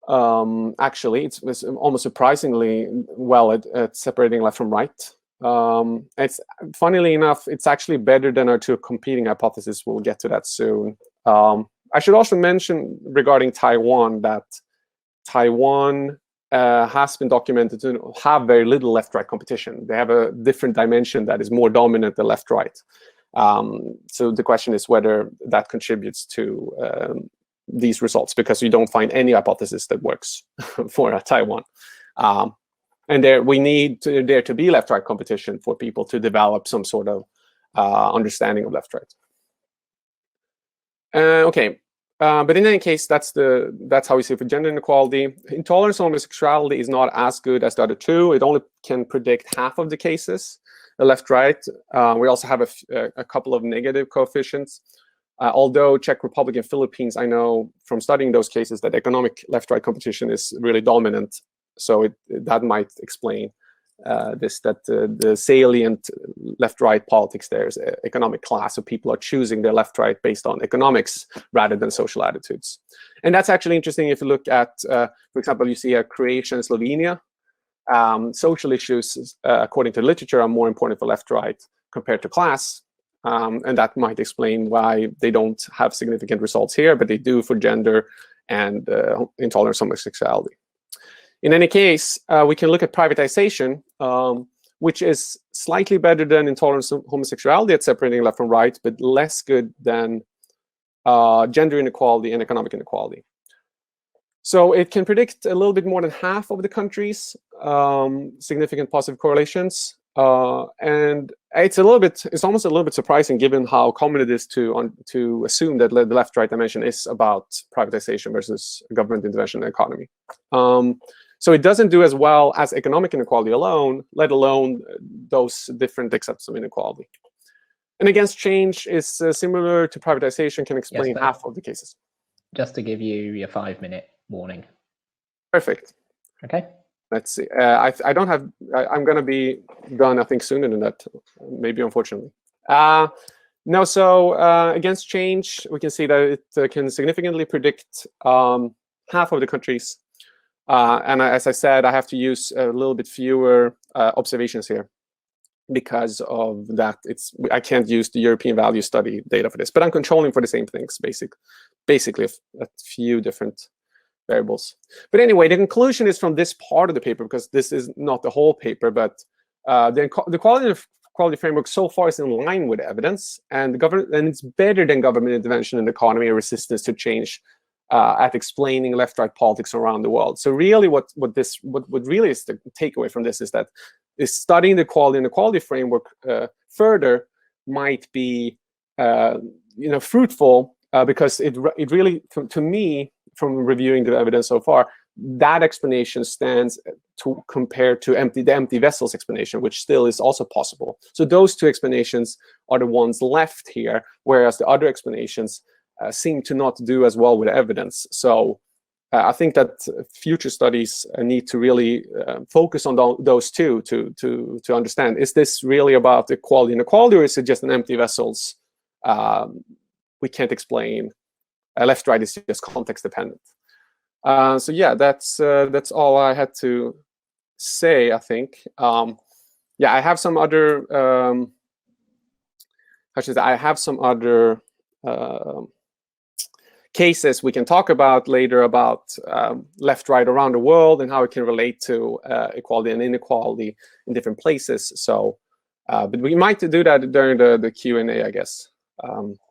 Actually, it's almost surprisingly well at separating left from right. It's funnily enough, it's actually better than our 2 competing hypotheses. We'll get to that soon. I should also mention regarding Taiwan that Taiwan has been documented to have very little left-right competition. They have a different dimension that is more dominant than left-right. So the question is whether that contributes to these results, because you don't find any hypothesis that works for Taiwan. And we need there to be left-right competition for people to develop some sort of understanding of left-right. Okay, but in any case, that's how we see it for gender inequality. Intolerance of homosexuality is not as good as the other two. It only can predict half of the cases, the left-right. We also have a couple of negative coefficients. Although Czech Republic and Philippines, I know from studying those cases that economic left-right competition is really dominant. So that might explain that the salient left-right politics there is economic class. So people are choosing their left-right based on economics rather than social attitudes. And that's actually interesting if you look at, for example, you see Croatia and Slovenia. Social issues, according to literature, are more important for left-right compared to class. And that might explain why they don't have significant results here, but they do for gender and intolerance of homosexuality. In any case, we can look at privatization, which is slightly better than intolerance of homosexuality at separating left from right, but less good than gender inequality and economic inequality. So it can predict a little bit more than half of the countries, significant positive correlations. And it's almost a little bit surprising given how common it is to assume that the left-right dimension is about privatization versus government intervention in the economy. So it doesn't do as well as economic inequality alone, let alone those different accepts of inequality. And against change is similar to privatization, can explain half of the cases. Just to give you your 5-minute warning. Perfect. Okay. Let's see. I don't have. I'm going to be done, I think, sooner than that. Maybe, unfortunately. No. So against change, we can see that it can significantly predict half of the countries. And as I said, I have to use a little bit fewer observations here because of that. I can't use the European value study data for this, but I'm controlling for the same things, basically a few different variables. But anyway, the conclusion is from this part of the paper, because this is not the whole paper, but the quality framework so far is in line with evidence, and it's better than government intervention in the economy and resistance to change at explaining left-right politics around the world. So really, what really is the takeaway from this is that studying the quality and equality framework further might be fruitful because it really, to me, from reviewing the evidence so far, that explanation stands to compare to the empty vessels explanation, which still is also possible. So those two explanations are the ones left here, whereas the other explanations seem to not do as well with evidence. So I think that future studies need to really focus on those two to understand, is this really about equality and inequality, or is it just an empty vessels? We can't explain. Left-right is just context dependent. So yeah, that's all I had to say, I think. Yeah, I have some other cases we can talk about later about left-right around the world and how it can relate to equality and inequality in different places. So, but we might do that during the Q&A, I guess.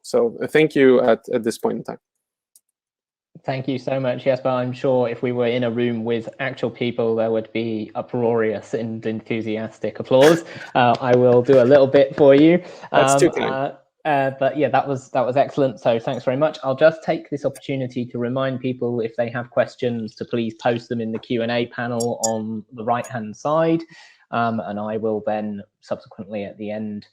So thank you at this point in time. Thank you so much. Yes, but I'm sure if we were in a room with actual people, there would be uproarious and enthusiastic applause. I will do a little bit for you. That's too kind. But yeah, that was excellent. So thanks very much. I'll just take this opportunity to remind people, if they have questions, to please post them in the Q&A panel on the right-hand side. And I will then subsequently at the end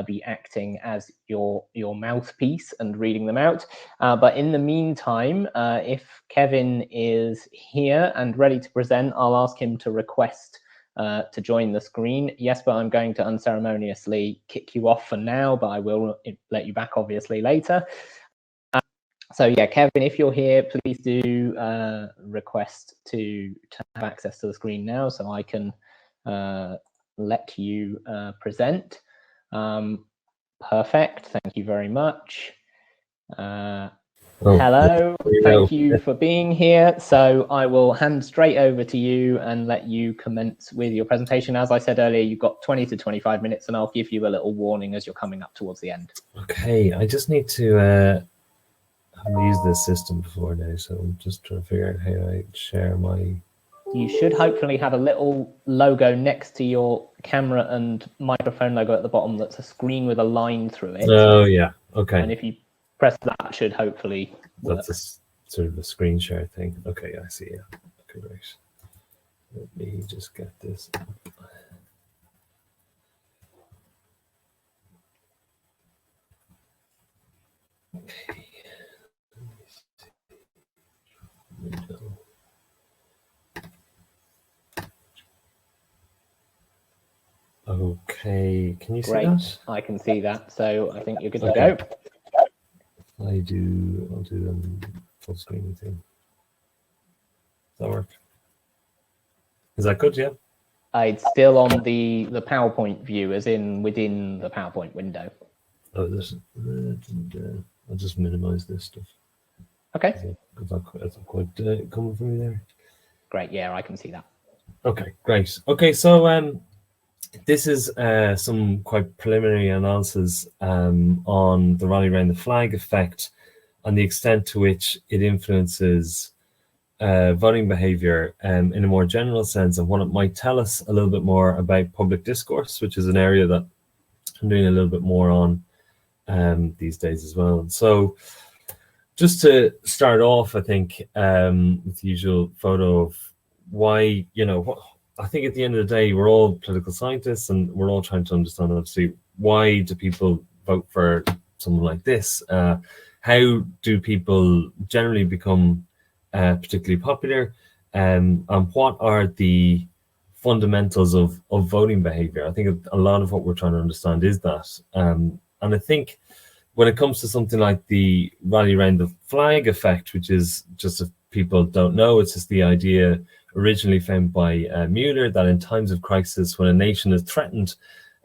be acting as your mouthpiece and reading them out. But in the meantime, if Kevin is here and ready to present, I'll ask him to request to join the screen. Yes, but I'm going to unceremoniously kick you off for now, but I will let you back obviously later. So yeah, Kevin, if you're here, please do request to have access to the screen now so I can let you present. Perfect. Thank you very much. Hello. Thank you for being here. So I will hand straight over to you and let you commence with your presentation. As I said earlier, you've got 20 to 25 minutes, and I'll give you a little warning as you're coming up towards the end. Okay. I just need to I've used this system before now, so I'm just trying to figure out how I share my you should hopefully have a little logo next to your camera and microphone logo at the bottom that's a screen with a line through it. Oh, yeah. Okay. And if you press that, should hopefully work. That's a sort of a screen share thing. Okay, I see. Yeah. Okay, great. Let me just get this. Okay. Window. Okay, can you see that? I can see that, so I think you're good to go. I'll do the full screen thing. Does that work? Is that good? Yeah. It's still on the PowerPoint view, as in within the PowerPoint window. Oh, this. I'll just minimize this stuff. Okay. Because that's quite coming from me there. Great. Yeah, I can see that. Okay, great. Okay, so this is some quite preliminary analysis on the rally around the flag effect and the extent to which it influences voting behavior in a more general sense, and what it might tell us a little bit more about public discourse, which is an area that I'm doing a little bit more on these days as well. So just to start off, I think with the usual photo of why, I think at the end of the day, we're all political scientists and we're all trying to understand, obviously, why do people vote for someone like this? How do people generally become particularly popular? And what are the fundamentals of voting behavior? I think a lot of what we're trying to understand is that. And I think when it comes to something like the rally around the flag effect, which is, just if people don't know, it's just the idea originally found by Mueller that in times of crisis, when a nation is threatened,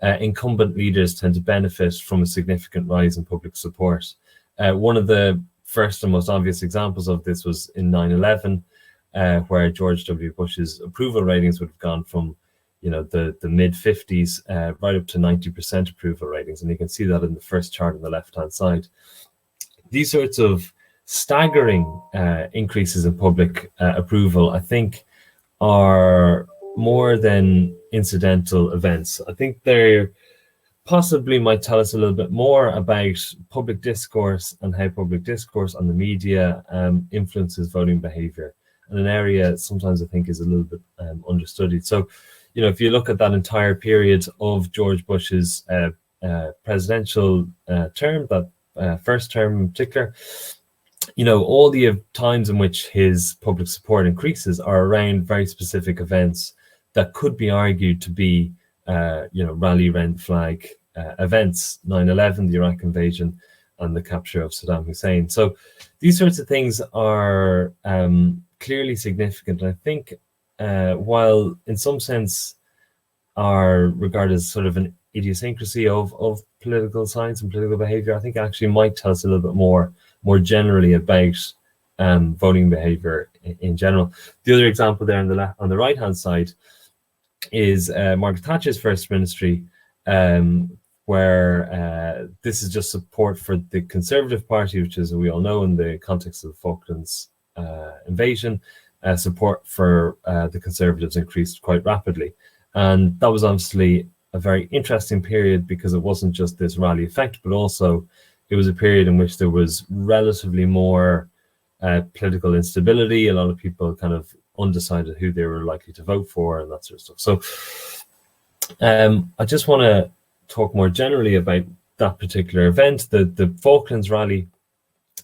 incumbent leaders tend to benefit from a significant rise in public support. One of the first and most obvious examples of this was in 9/11, where George W. Bush's approval ratings would have gone from the mid-50s right up to 90% approval ratings. And you can see that in the first chart on the left-hand side. These sorts of staggering increases in public approval, I think, are more than incidental events. I think they possibly might tell us a little bit more about public discourse and how public discourse on the media influences voting behavior, and an area sometimes I think is a little bit understudied. So, if you look at that entire period of George Bush's presidential term, that first term in particular, all the times in which his public support increases are around very specific events that could be argued to be, rally around the flag events, 9/11, the Iraq invasion, and the capture of Saddam Hussein. So these sorts of things are clearly significant. And I think while in some sense are regarded as sort of an idiosyncrasy of political science and political behavior, I think actually might tell us a little bit more generally about voting behavior in general. The other example there on the right hand side is Margaret Thatcher's first ministry, where this is just support for the Conservative Party, which, as we all know, in the context of the Falklands invasion, support for the Conservatives increased quite rapidly. And that was obviously a very interesting period because it wasn't just this rally effect, but also it was a period in which there was relatively more political instability, a lot of people kind of undecided who they were likely to vote for and that sort of stuff. So I just want to talk more generally about that particular event. The Falklands rally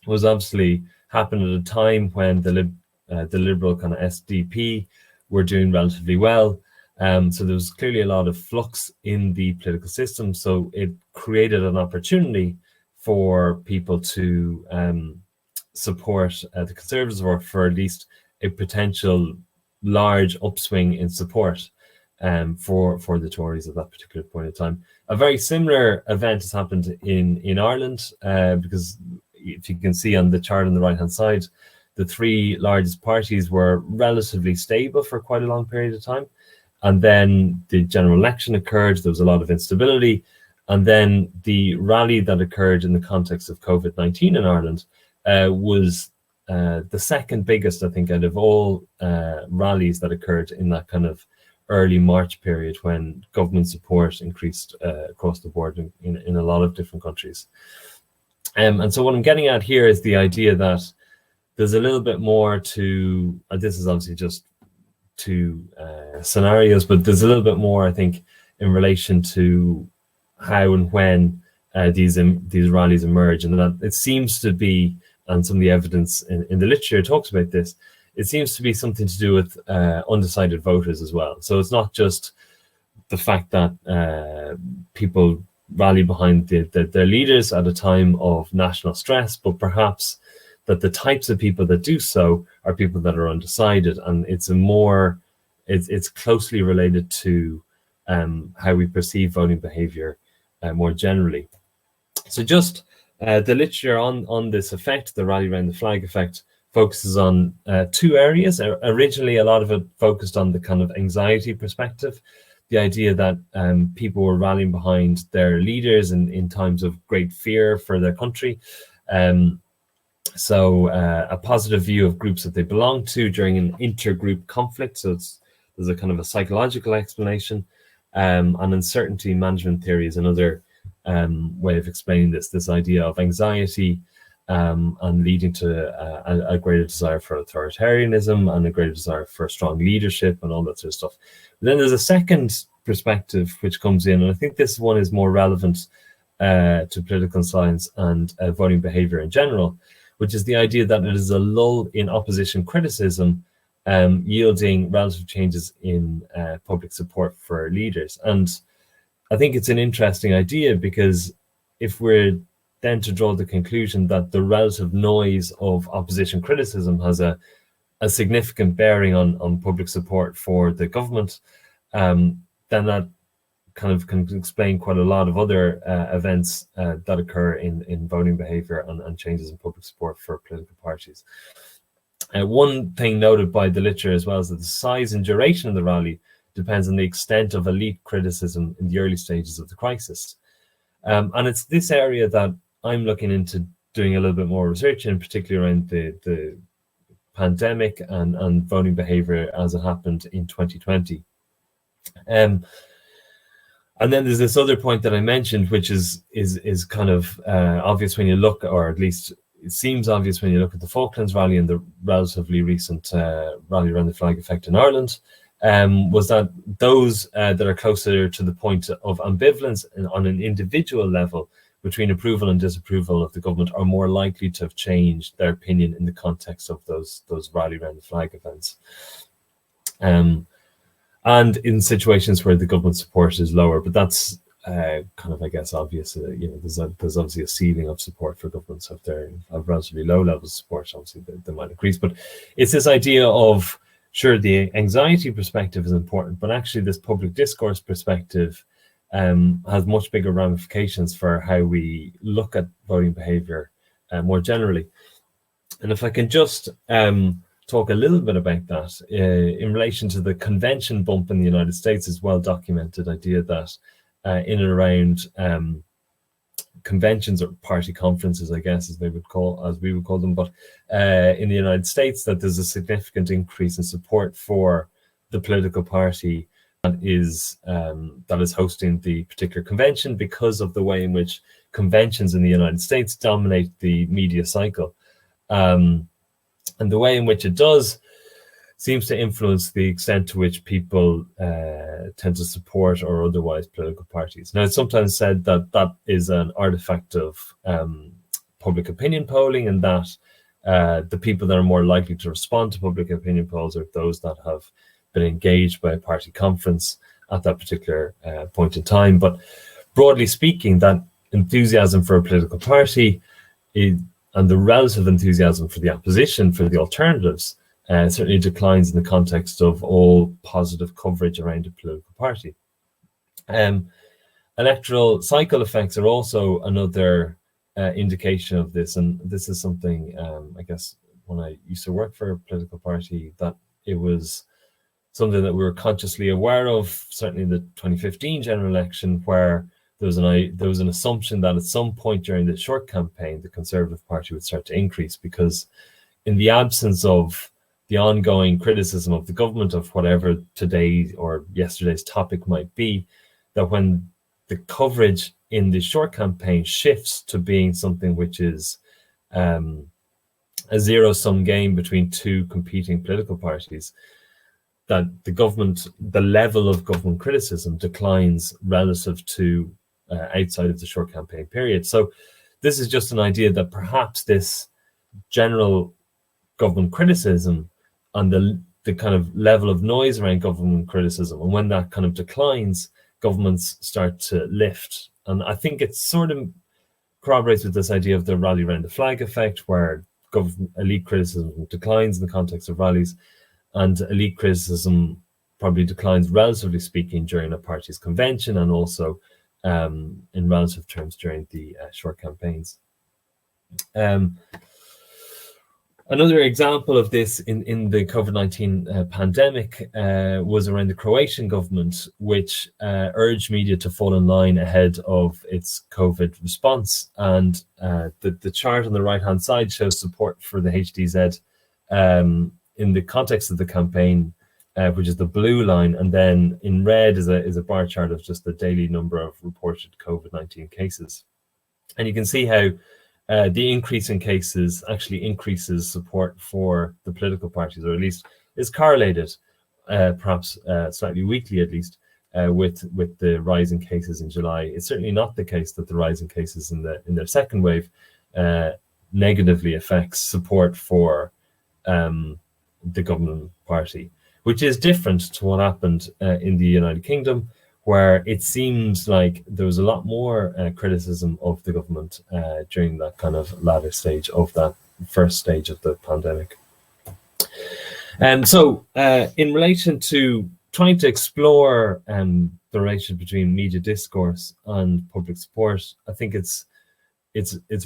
was obviously happened at a time when the Liberal kind of SDP were doing relatively well. So there was clearly a lot of flux in the political system. So it created an opportunity for people to support the Conservatives, or for at least a potential large upswing in support for the Tories at that particular point in time. A very similar event has happened in Ireland, because if you can see on the chart on the right-hand side, the three largest parties were relatively stable for quite a long period of time. And then the general election occurred, there was a lot of instability. And then the rally that occurred in the context of COVID-19 in Ireland was the second biggest, I think, out of all rallies that occurred in that kind of early March period when government support increased across the board in a lot of different countries. And so what I'm getting at here is the idea that there's a little bit more to, this is obviously just two scenarios, but there's a little bit more, I think, in relation to how and when these rallies emerge, and that it seems to be, and some of the evidence in the literature talks about this, it seems to be something to do with undecided voters as well. So it's not just the fact that people rally behind their leaders at a time of national stress, but perhaps that the types of people that do so are people that are undecided, and it's closely related to how we perceive voting behavior more generally. So just the literature on this effect, the rally around the flag effect, focuses on two areas. Originally, a lot of it focused on the kind of anxiety perspective, the idea that people were rallying behind their leaders in times of great fear for their country. So a positive view of groups that they belong to during an intergroup conflict. So there's a kind of a psychological explanation. And uncertainty management theory is another way of explaining this idea of anxiety and leading to a greater desire for authoritarianism and a greater desire for strong leadership and all that sort of stuff. But then there's a second perspective which comes in, and I think this one is more relevant to political science and voting behavior in general, which is the idea that it is a lull in opposition criticism yielding relative changes in public support for leaders. And I think it's an interesting idea, because if we're then to draw the conclusion that the relative noise of opposition criticism has a significant bearing on public support for the government, then that kind of can explain quite a lot of other events that occur in voting behavior and changes in public support for political parties. One thing noted by the literature as well is that the size and duration of the rally depends on the extent of elite criticism in the early stages of the crisis. And it's this area that I'm looking into doing a little bit more research in, particularly around the pandemic and voting behavior as it happened in 2020. And then there's this other point that I mentioned, which is kind of obvious when you look, or at least it seems obvious when you look at the Falklands rally and the relatively recent rally around the flag effect in Ireland, was that those that are closer to the point of ambivalence on an individual level between approval and disapproval of the government are more likely to have changed their opinion in the context of those rally around the flag events. And in situations where the government support is lower, but that's kind of, I guess, obvious. There's obviously a ceiling of support for governments. So if they're at relatively low levels of support, obviously they might increase. But it's this idea of, sure, the anxiety perspective is important, but actually this public discourse perspective has much bigger ramifications for how we look at voting behavior more generally. And if I can just talk a little bit about that in relation to the convention bump in the United States, is well documented idea that in and around conventions or party conferences, I guess, as we would call them, but in the United States, that there's a significant increase in support for the political party that is hosting the particular convention, because of the way in which conventions in the United States dominate the media cycle. And the way in which it does seems to influence the extent to which people tend to support or otherwise political parties. Now, it's sometimes said that that is an artifact of public opinion polling, and that the people that are more likely to respond to public opinion polls are those that have been engaged by a party conference at that particular point in time. But broadly speaking, that enthusiasm for a political party and the relative enthusiasm for the opposition, for the alternatives, certainly declines in the context of all positive coverage around a political party. Electoral cycle effects are also another indication of this, and this is something, I guess, when I used to work for a political party, that it was something that we were consciously aware of, certainly in the 2015 general election, where there was an assumption that at some point during the short campaign, the Conservative Party would start to increase, because in the absence of the ongoing criticism of the government of whatever today or yesterday's topic might be, that when the coverage in the short campaign shifts to being something which is a zero-sum game between two competing political parties, that the level of government criticism declines relative to outside of the short campaign period. So this is just an idea that perhaps this general government criticism and the kind of level of noise around government criticism, and when that kind of declines, governments start to lift. And I think it sort of corroborates with this idea of the rally around the flag effect, where elite criticism declines in the context of rallies, and elite criticism probably declines, relatively speaking, during a party's convention, and also in relative terms during the short campaigns. Another example of this in the COVID-19 pandemic was around the Croatian government, which urged media to fall in line ahead of its COVID response. And the chart on the right-hand side shows support for the HDZ in the context of the campaign, which is the blue line, and then in red is a bar chart of just the daily number of reported COVID-19 cases. And you can see how the increase in cases actually increases support for the political parties, or at least is correlated, perhaps slightly weakly at least, with the rise in cases in July. It's certainly not the case that the rise in cases in their second wave negatively affects support for the government party, which is different to what happened in the United Kingdom, where it seems like there was a lot more criticism of the government during that kind of latter stage of that first stage of the pandemic. And so in relation to trying to explore the relationship between media discourse and public support, I think it's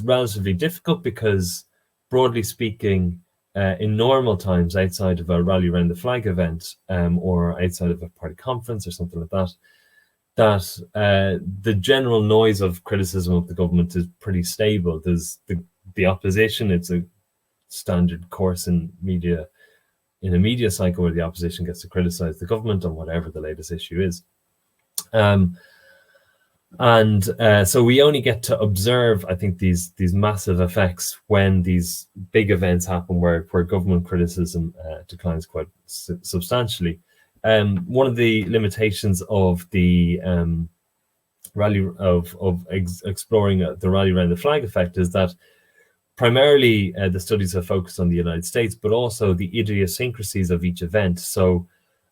relatively difficult because, broadly speaking, in normal times, outside of a rally around the flag event or outside of a party conference or something like that, the general noise of criticism of the government is pretty stable. There's the opposition. It's a standard course in a media cycle where the opposition gets to criticize the government on whatever the latest issue is. So we only get to observe, I think, these massive effects when these big events happen where government criticism declines quite substantially. One of the limitations of the rally exploring the rally around the flag effect is that primarily the studies have focused on the United States, but also the idiosyncrasies of each event. So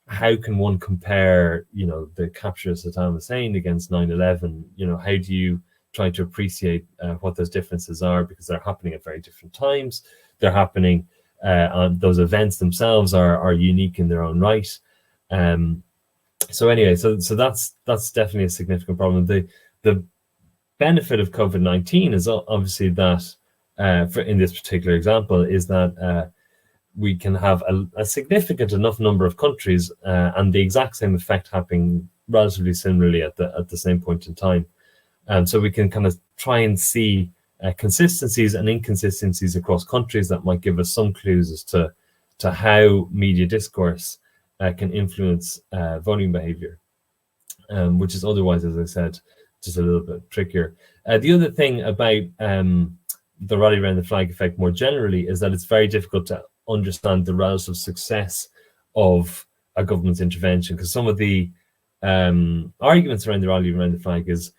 how can one compare, the capture of Saddam Hussein against 9/11? How do you try to appreciate what those differences are, because they're happening at very different times. They're happening on those events themselves are unique in their own right. So anyway, so that's definitely a significant problem. The benefit of COVID-19 is obviously that, in this particular example, is that we can have a significant enough number of countries and the exact same effect happening relatively similarly at the same point in time. So we can kind of try and see consistencies and inconsistencies across countries that might give us some clues as to how media discourse can influence voting behavior, which is otherwise, as I said, just a little bit trickier. The other thing about the rally around the flag effect more generally is that it's very difficult to understand the relative success of a government's intervention, because some of the arguments around the rally around the flag is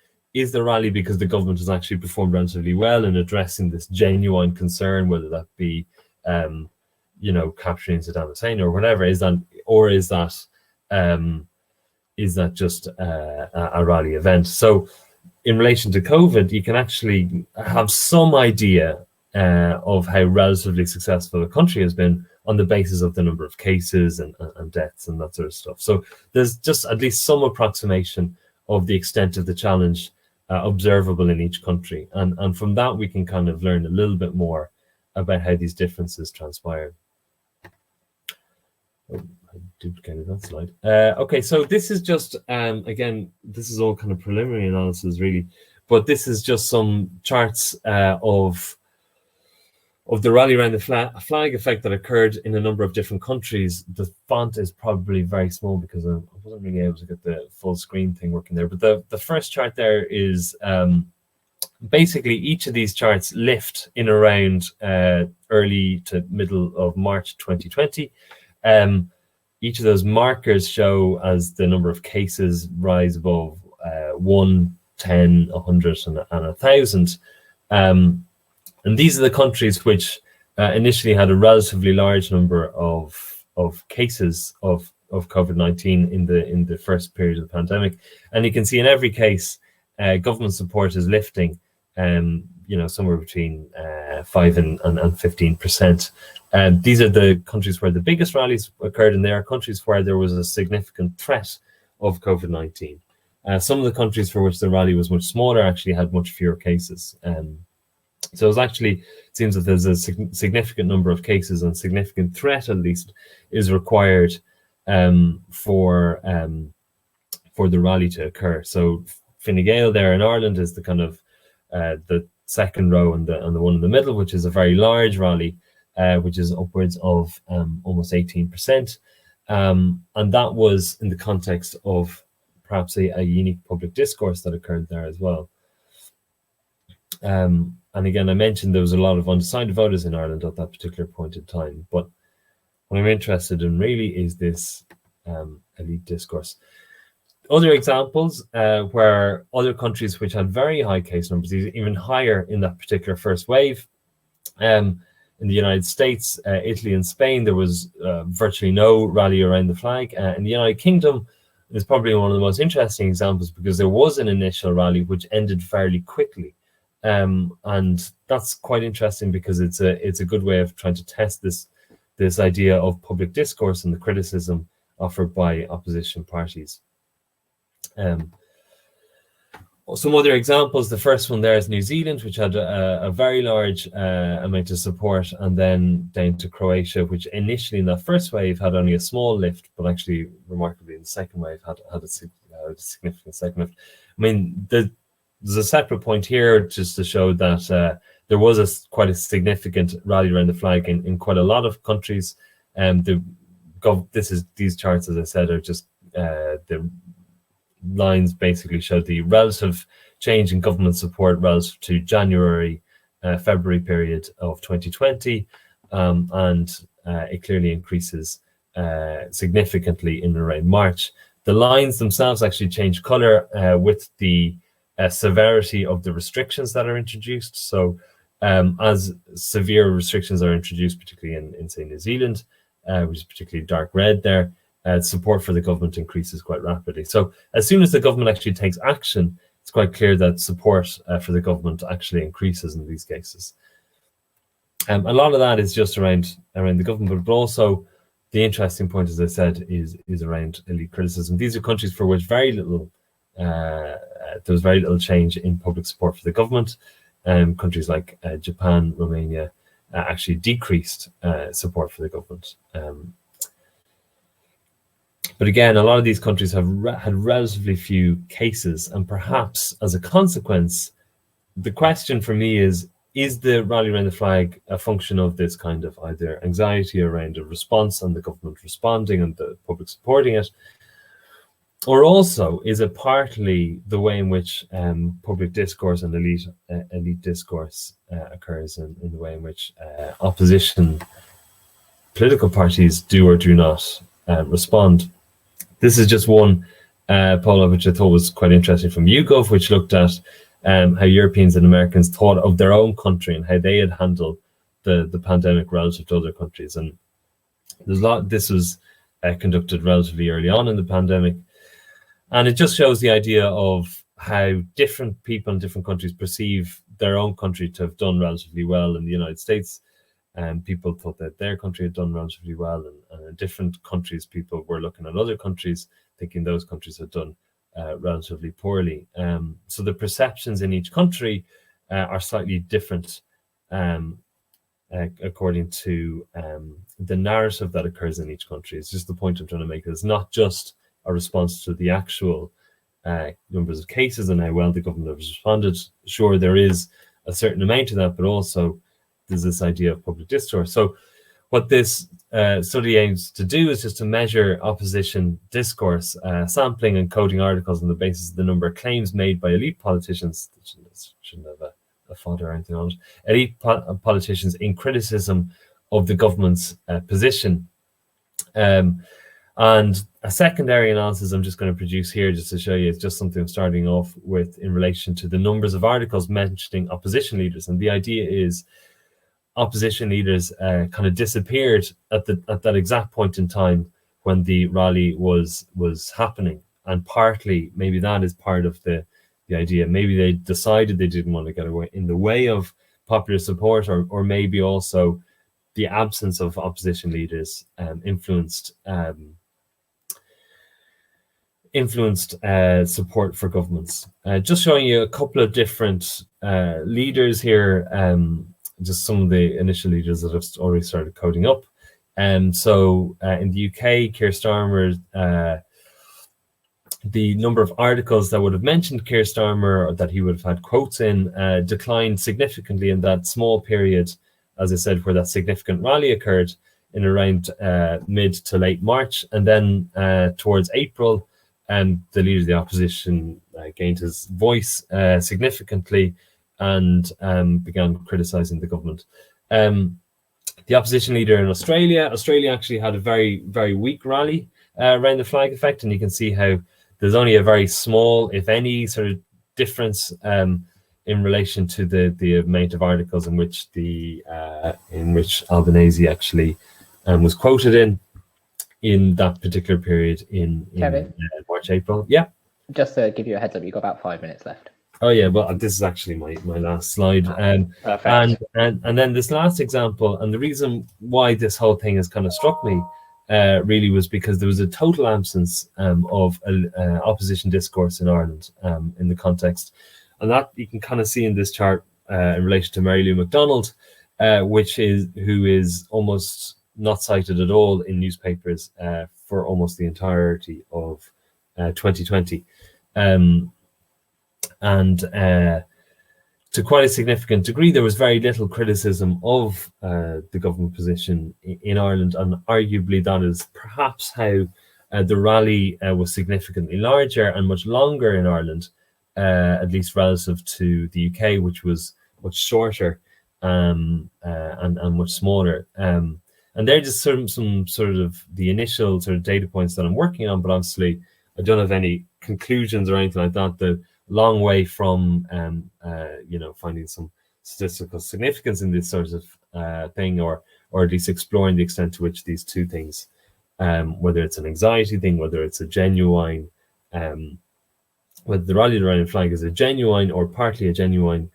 the rally because the government has actually performed relatively well in addressing this genuine concern, whether that be capturing Saddam Hussein or whatever, is that just a rally event? So in relation to COVID, you can actually have some idea of how relatively successful a country has been on the basis of the number of cases and deaths and that sort of stuff. So there's just at least some approximation of the extent of the challenge observable in each country. And from that, we can kind of learn a little bit more about how these differences transpire. Oh, I duplicated that slide. Okay, so this is just, again, this is all kind of preliminary analysis really, but this is just some charts of of the rally around the flag effect that occurred in a number of different countries. The font is probably very small because I wasn't really able to get the full screen thing working there. But the first chart there is basically each of these charts lift in around early to middle of March 2020. Each of those markers show as the number of cases rise above 1, 10, 100 and 1,000. And these are the countries which initially had a relatively large number of cases of COVID-19 in the first period of the pandemic. And you can see in every case, government support is lifting, somewhere between 5 and 15%. These are the countries where the biggest rallies occurred, and they are countries where there was a significant threat of COVID-19. Some of the countries for which the rally was much smaller actually had much fewer cases. So it seems that there's a significant number of cases, and significant threat at least is required for the rally to occur. So Fine Gael there in Ireland is the kind of the second row and the one in the middle, which is a very large rally, which is upwards of almost 18%. And that was in the context of perhaps a unique public discourse that occurred there as well. And again, I mentioned there was a lot of undecided voters in Ireland at that particular point in time. But what I'm interested in really is this elite discourse. Other examples where other countries which had very high case numbers, even higher in that particular first wave. In the United States, Italy and Spain, there was virtually no rally around the flag. In the United Kingdom is probably one of the most interesting examples because there was an initial rally which ended fairly quickly. And that's quite interesting because it's a good way of trying to test this idea of public discourse and the criticism offered by opposition parties. Some other examples, the first one there is New Zealand, which had a very large amount of support, and then down to Croatia, which initially in that first wave had only a small lift, but actually remarkably in the second wave had a significant second lift. I mean, there's a separate point here just to show that there was quite a significant rally around the flag in quite a lot of countries. These charts, as I said, are just the lines basically show the relative change in government support relative to February period of 2020, and it clearly increases significantly in around March. The lines themselves actually change color with the severity of the restrictions that are introduced. So as severe restrictions are introduced, particularly in say New Zealand, which is particularly dark red there, support for the government increases quite rapidly. So as soon as the government actually takes action, it's quite clear that support for the government actually increases in these cases. A lot of that is just around the government, but also the interesting point, as I said, is around elite criticism. These are countries for which there was very little change in public support for the government. Countries like Japan, Romania actually decreased support for the government. But again, a lot of these countries have had relatively few cases, and perhaps as a consequence, the question for me is the rally around the flag a function of this kind of either anxiety around a response and the government responding and the public supporting it, or also is it partly the way in which public discourse and elite discourse occurs, in the way in which opposition political parties do or do not respond. This is just one poll which I thought was quite interesting from YouGov, which looked at how Europeans and Americans thought of their own country and how they had handled the pandemic relative to other countries. And there's a lot. This was conducted relatively early on in the pandemic, and it just shows the idea of how different people in different countries perceive their own country to have done relatively well. In the United States, people thought that their country had done relatively well, and in different countries, people were looking at other countries, thinking those countries had done relatively poorly. So the perceptions in each country are slightly different according to the narrative that occurs in each country. It's just the point I'm trying to make. It's not just a response to the actual numbers of cases and how well the government has responded. Sure, there is a certain amount of that, but also there's this idea of public discourse. So what this study aims to do is just to measure opposition discourse, sampling and coding articles on the basis of the number of claims made by elite politicians. Shouldn't have a font or anything on it. Elite politicians in criticism of the government's position. And a secondary analysis I'm just going to produce here just to show you, it's just something I'm starting off with in relation to the numbers of articles mentioning opposition leaders. And the idea is opposition leaders kind of disappeared at that exact point in time when the rally was happening. And partly, maybe that is part of the idea. Maybe they decided they didn't want to get away in the way of popular support, or maybe also the absence of opposition leaders influenced support for governments. Just showing you a couple of different leaders here, just some of the initial leaders that have already started coding up. So in the UK, Keir Starmer, the number of articles that would have mentioned Keir Starmer or that he would have had quotes in declined significantly in that small period, as I said, where that significant rally occurred in around mid to late March. And then towards April, the leader of the opposition gained his voice significantly and began criticising the government. The opposition leader in Australia actually had a very, very weak rally around the flag effect, and you can see how there's only a very small, if any, sort of difference in relation to the amount of articles in which Albanese actually was quoted in that particular period in March, April. Yeah. Just to give you a heads up, you've got about 5 minutes left. Oh yeah, well, this is actually my last slide. Perfect. And then this last example, and the reason why this whole thing has kind of struck me really was because there was a total absence of opposition discourse in Ireland in the context. And that you can kind of see in this chart in relation to Mary Lou McDonald, who is almost not cited at all in newspapers for almost the entirety of 2020. And to quite a significant degree, there was very little criticism of the government position in Ireland, and arguably that is perhaps how the rally was significantly larger and much longer in Ireland, at least relative to the UK, which was much shorter and much smaller. And they're just some sort of the initial sort of data points that I'm working on, but obviously I don't have any conclusions or anything like that. The long way from finding some statistical significance in this sort of thing, or at least exploring the extent to which these two things, whether it's an anxiety thing, whether it's a genuine, whether the rally around flag is a genuine or partly a genuine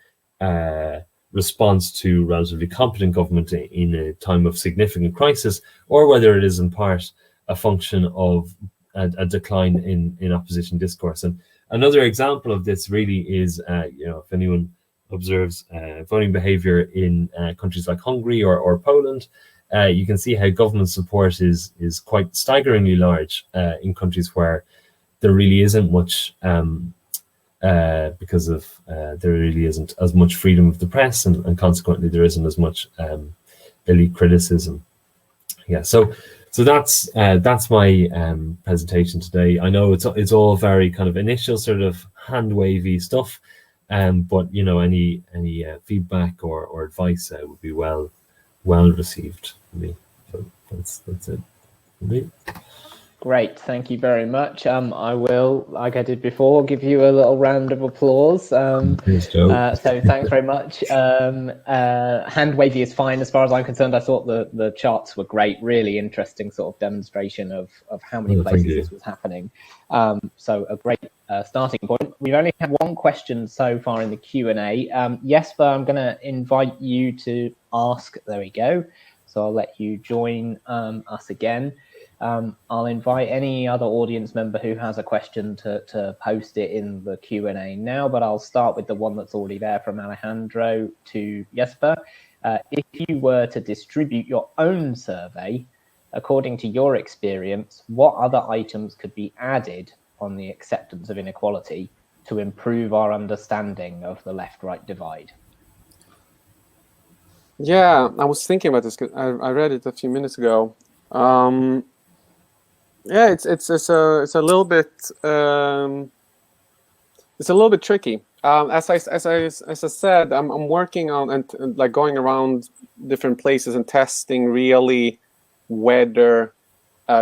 response to relatively competent government in a time of significant crisis, or whether it is in part a function of a decline in opposition discourse. And another example of this really is, if anyone observes voting behavior in countries like Hungary or Poland, you can see how government support is quite staggeringly large in countries where there really isn't much, because of there really isn't as much freedom of the press, and consequently there isn't as much elite criticism. Yeah, so that's my presentation today. I know it's all very kind of initial sort of hand wavy stuff, but any feedback or advice would be well received for me. So that's it for me. Great, thank you very much. I will, like I did before, give you a little round of applause. Thanks, Joe. So thanks very much. Hand wavy is fine as far as I'm concerned. I thought the charts were great, really interesting sort of demonstration of how many places this was happening. So a great starting point. We've only had one question so far in the Q&A. Jesper, I'm going to invite you to ask. There we go. So I'll let you join us again. I'll invite any other audience member who has a question to post it in the Q&A now, but I'll start with the one that's already there from Alejandro to Jesper. If you were to distribute your own survey, according to your experience, what other items could be added on the acceptance of inequality to improve our understanding of the left-right divide? Yeah, I was thinking about this. 'Cause I read it a few minutes ago. Yeah, it's a little bit tricky. As I said, I'm working on and like going around different places and testing really whether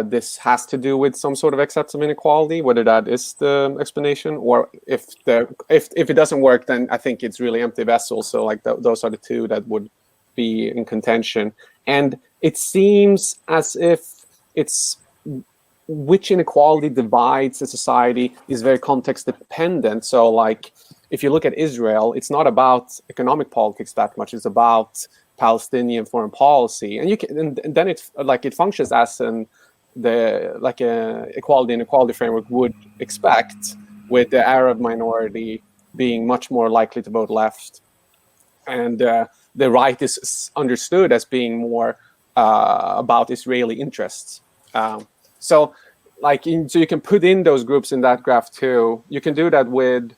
this has to do with some sort of acceptance of inequality, whether that is the explanation, or if it doesn't work, then I think it's really empty vessel. So like those are the two that would be in contention. And it seems as if it's which inequality divides a society is very context dependent. So like if you look at Israel, it's not about economic politics that much. It's about Palestinian foreign policy, and you can and then it functions as a equality and equality framework would expect, with the Arab minority being much more likely to vote left, and the right is understood as being more about Israeli interests. So you can put in those groups in that graph too. You can do that with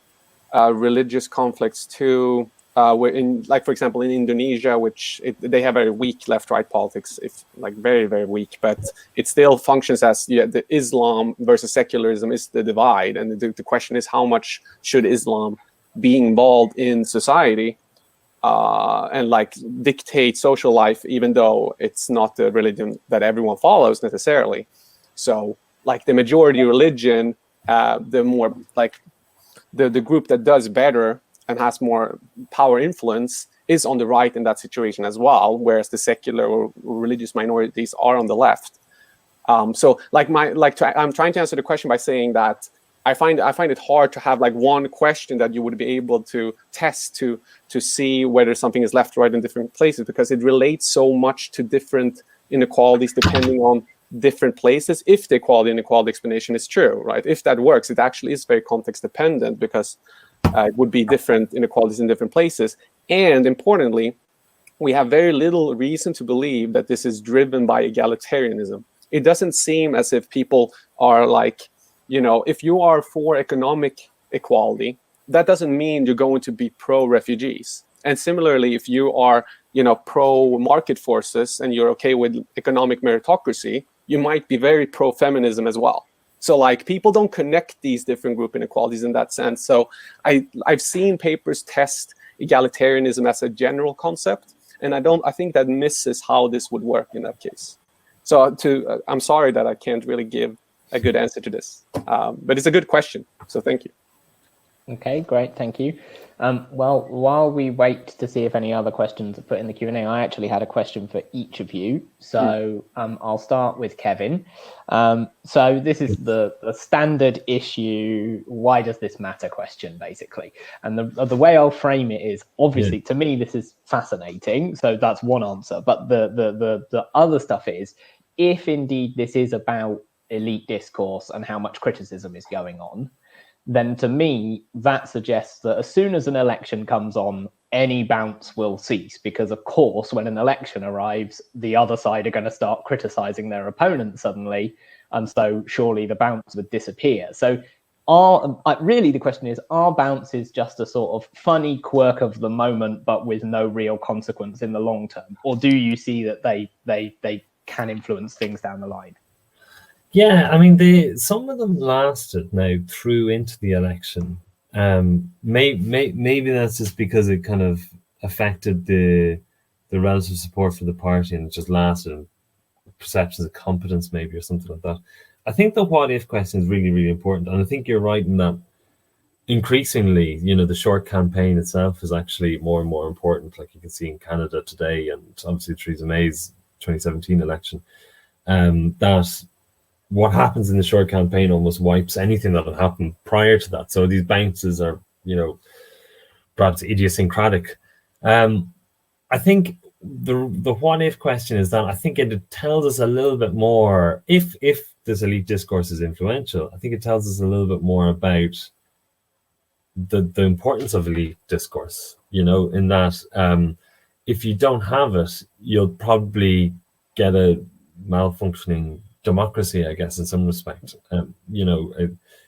religious conflicts too. For example, in Indonesia, they have very weak left-right politics, very, very weak, but it still functions as the Islam versus secularism is the divide, and the question is how much should Islam be involved in society and dictate social life, even though it's not the religion that everyone follows necessarily. So the majority religion, the more the group that does better and has more power influence is on the right in that situation as well, whereas the secular or religious minorities are on the left. I'm trying to answer the question by saying that I find it hard to have one question that you would be able to test to see whether something is left or right in different places, because it relates so much to different inequalities depending on different places. If the equality and inequality explanation is true, right? If that works, it actually is very context dependent, because it would be different inequalities in different places. And importantly, we have very little reason to believe that this is driven by egalitarianism. It doesn't seem as if people are if you are for economic equality, that doesn't mean you're going to be pro-refugees. And similarly, if you are pro-market forces and you're okay with economic meritocracy, you might be very pro-feminism as well. So people don't connect these different group inequalities in that sense. So I've seen papers test egalitarianism as a general concept, and I think that misses how this would work in that case. So I'm sorry that I can't really give a good answer to this, but it's a good question. So thank you. Okay, great, thank you. Well, while we wait to see if any other questions are put in the Q&A, I actually had a question for each of you. So I'll start with Kevin. So this is the standard issue, why does this matter question, basically. And the way I'll frame it is, obviously, to me, this is fascinating. So that's one answer. But the other stuff is, if indeed this is about elite discourse and how much criticism is going on, then to me, that suggests that as soon as an election comes on, any bounce will cease, because of course, when an election arrives, the other side are going to start criticizing their opponent suddenly. And so surely the bounce would disappear. So really the question is, are bounces just a sort of funny quirk of the moment, but with no real consequence in the long term? Or do you see that they can influence things down the line? Yeah, I mean, some of them lasted now through into the election. Maybe that's just because it kind of affected the relative support for the party, and it just lasted. Perceptions of competence, maybe, or something like that. I think the what if question is really, really important, and I think you're right in that. Increasingly, the short campaign itself is actually more and more important. Like you can see in Canada today, and obviously Theresa May's 2017 election, that what happens in the short campaign almost wipes anything that had happened prior to that. So these bounces are, perhaps idiosyncratic. I think the what if question is that I think it tells us a little bit more, if this elite discourse is influential, I think it tells us a little bit more about the importance of elite discourse, in that if you don't have it, you'll probably get a malfunctioning democracy, I guess, in some respect.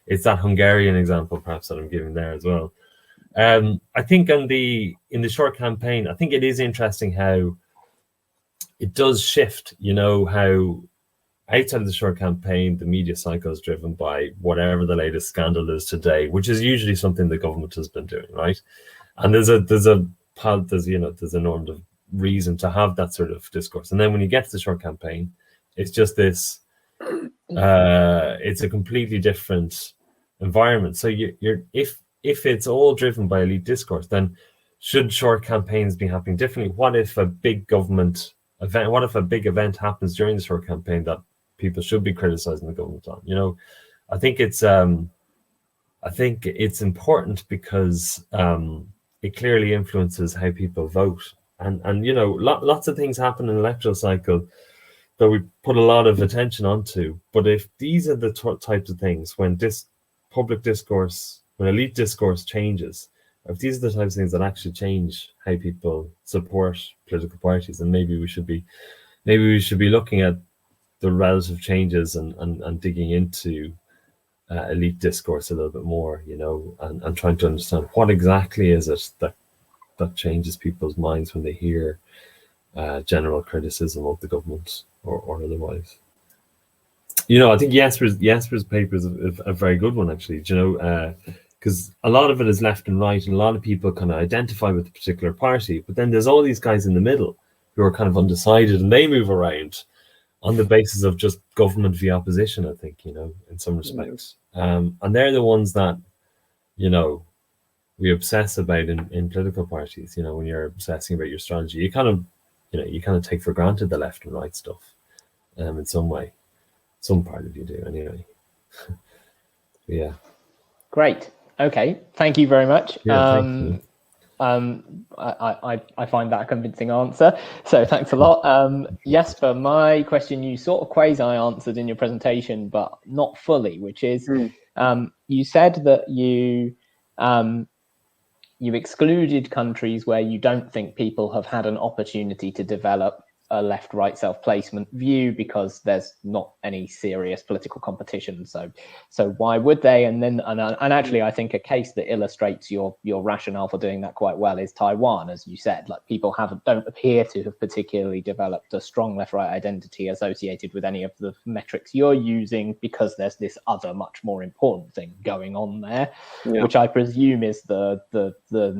It's that Hungarian example perhaps that I'm giving there as well. I think in the short campaign, I think it is interesting how it does shift. You know, how outside of the short campaign, the media cycle is driven by whatever the latest scandal is today, which is usually something the government has been doing, right? And there's a normative reason to have that sort of discourse. And then when you get to the short campaign, it's just this. It's a completely different environment. So if it's all driven by elite discourse, then should short campaigns be happening differently? What if a big government event? What if a big event happens during the short campaign that people should be criticizing the government on? You know, I think it's important because it clearly influences how people vote, and you know, lots of things happen in an electoral cycle that we put a lot of attention onto. But if these are the types of things, when this public discourse, when elite discourse changes, if these are the types of things that actually change how people support political parties, then maybe we should be looking at the relative changes and digging into elite discourse a little bit more, you know, and trying to understand what exactly is it that changes people's minds when they hear general criticism of the government or otherwise. You know, I think Jesper's paper is a very good one, actually, you know, because a lot of it is left and right, and a lot of people kind of identify with a particular party, but then there's all these guys in the middle who are kind of undecided, and they move around on the basis of just government v opposition, I think, you know, in some respects. And they're the ones that, you know, we obsess about in political parties. You know, when you're obsessing about your strategy, you kind of take for granted the left and right stuff in some way. Some part of you do, anyway. Yeah. Great. Okay. Thank you very much. Yeah, thank you. I find that a convincing answer. So thanks a lot. Jesper, my question you sort of quasi answered in your presentation, but not fully, which is you said that you excluded countries where you don't think people have had an opportunity to develop a left-right self-placement view because there's not any serious political competition. So why would they? And actually, I think a case that illustrates your rationale for doing that quite well is Taiwan, as you said. Like, people don't appear to have particularly developed a strong left-right identity associated with any of the metrics you're using because there's this other much more important thing going on there, which I presume is the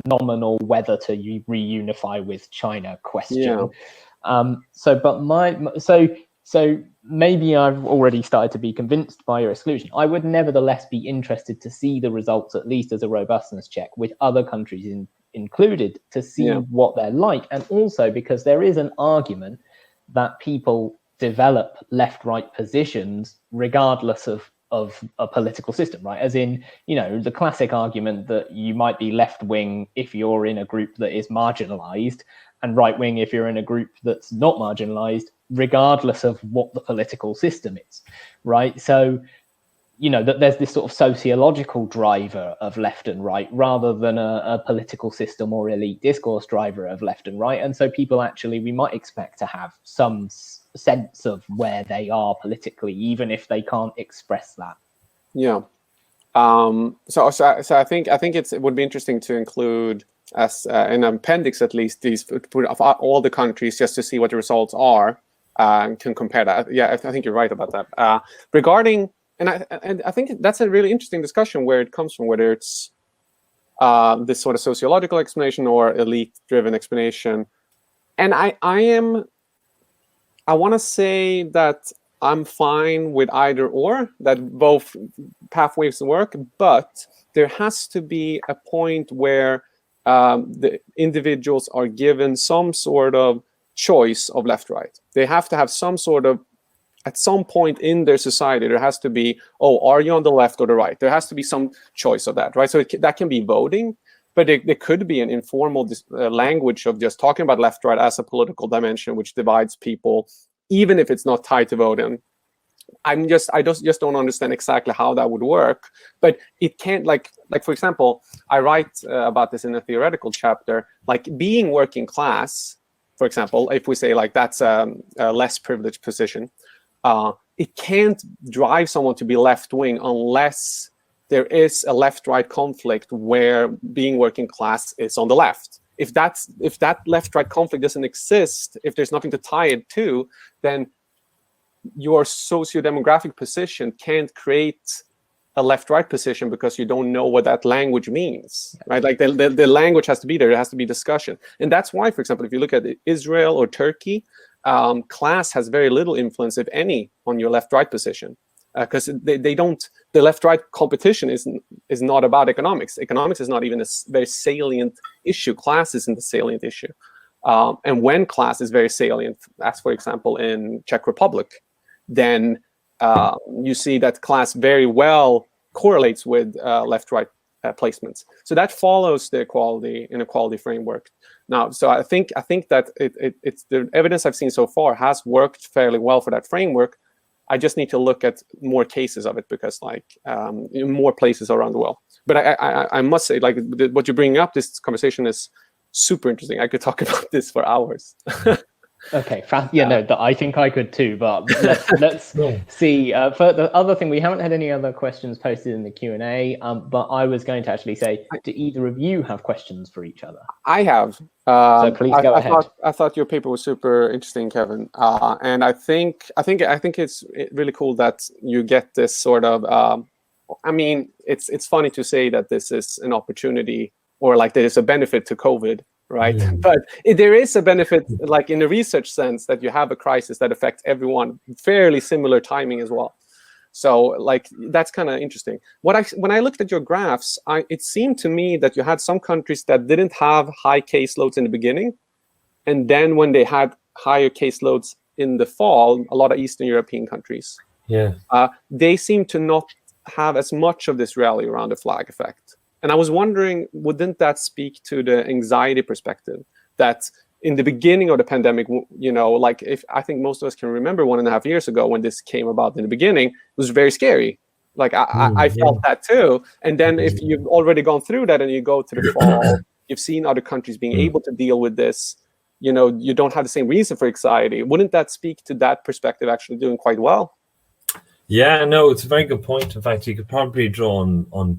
nominal whether to reunify with China question. Yeah. So maybe I've already started to be convinced by your exclusion. I would nevertheless be interested to see the results, at least as a robustness check, with other countries included, to see what they're like. And also because there is an argument that people develop left-right positions regardless of a political system, right? As in, you know, the classic argument that you might be left-wing if you're in a group that is marginalized, and right-wing if you're in a group that's not marginalized, regardless of what the political system is, right? So, you know, that there's this sort of sociological driver of left and right rather than a political system or elite discourse driver of left and right. And so people actually, we might expect to have some sense of where they are politically, even if they can't express that. Yeah. So I think it would be interesting to include as an appendix, at least, these of all the countries, just to see what the results are and can compare that. Yeah, I think you're right about that. Regarding, and I think that's a really interesting discussion where it comes from, whether it's this sort of sociological explanation or elite-driven explanation. And I want to say that I'm fine with either or, that both pathways work, but there has to be a point where the individuals are given some sort of choice of left-right. They have to have some sort of, at some point in their society, there has to be, are you on the left or the right? There has to be some choice of that, right? So that can be voting, but there could be an informal language of just talking about left-right as a political dimension, which divides people, even if it's not tied to voting. I just don't understand exactly how that would work, but it can't, like for example, I write about this in a theoretical chapter, like being working class, for example, if we say like that's a less privileged position, it can't drive someone to be left-wing unless there is a left-right conflict where being working class is on the left. If that left-right conflict doesn't exist, if there's nothing to tie it to, then your socio-demographic position can't create a left-right position because you don't know what that language means, right? Like the language has to be there. There has to be discussion. And that's why, for example, if you look at Israel or Turkey, class has very little influence, if any, on your left-right position. Because they don't, the left-right competition is not about economics. Economics is not even a very salient issue. Class isn't the salient issue. And when class is very salient, as for example in Czech Republic, then you see that class very well correlates with left-right placements. So that follows the inequality framework. Now, so I think that it's the evidence I've seen so far has worked fairly well for that framework. I just need to look at more cases of it because, like, in more places around the world. But I must say, like, what you're bringing up, this conversation is super interesting. I could talk about this for hours. Okay, I think I could too, but let's see. For the other thing, we haven't had any other questions posted in the Q&A, but I was going to actually say, do either of you have questions for each other? I have. So please go ahead. I thought your paper was super interesting, Kevin, and I think it's really cool that you get this sort of. I mean, it's funny to say that this is an opportunity or like there is a benefit to COVID. Right, but there is a benefit, like in the research sense, that you have a crisis that affects everyone, fairly similar timing as well. So, like, that's kind of interesting. When I looked at your graphs, it seemed to me that you had some countries that didn't have high caseloads in the beginning, and then when they had higher caseloads in the fall, a lot of Eastern European countries, they seem to not have as much of this rally around the flag effect. And I was wondering, wouldn't that speak to the anxiety perspective that in the beginning of the pandemic, you know, like if I think most of us can remember 1.5 years ago when this came about in the beginning, it was very scary. Like I felt that too. And then if you've already gone through that and you go to the fall, you've seen other countries being able to deal with this, you know, you don't have the same reason for anxiety. Wouldn't that speak to that perspective actually doing quite well? Yeah, no, it's a very good point. In fact, you could probably draw on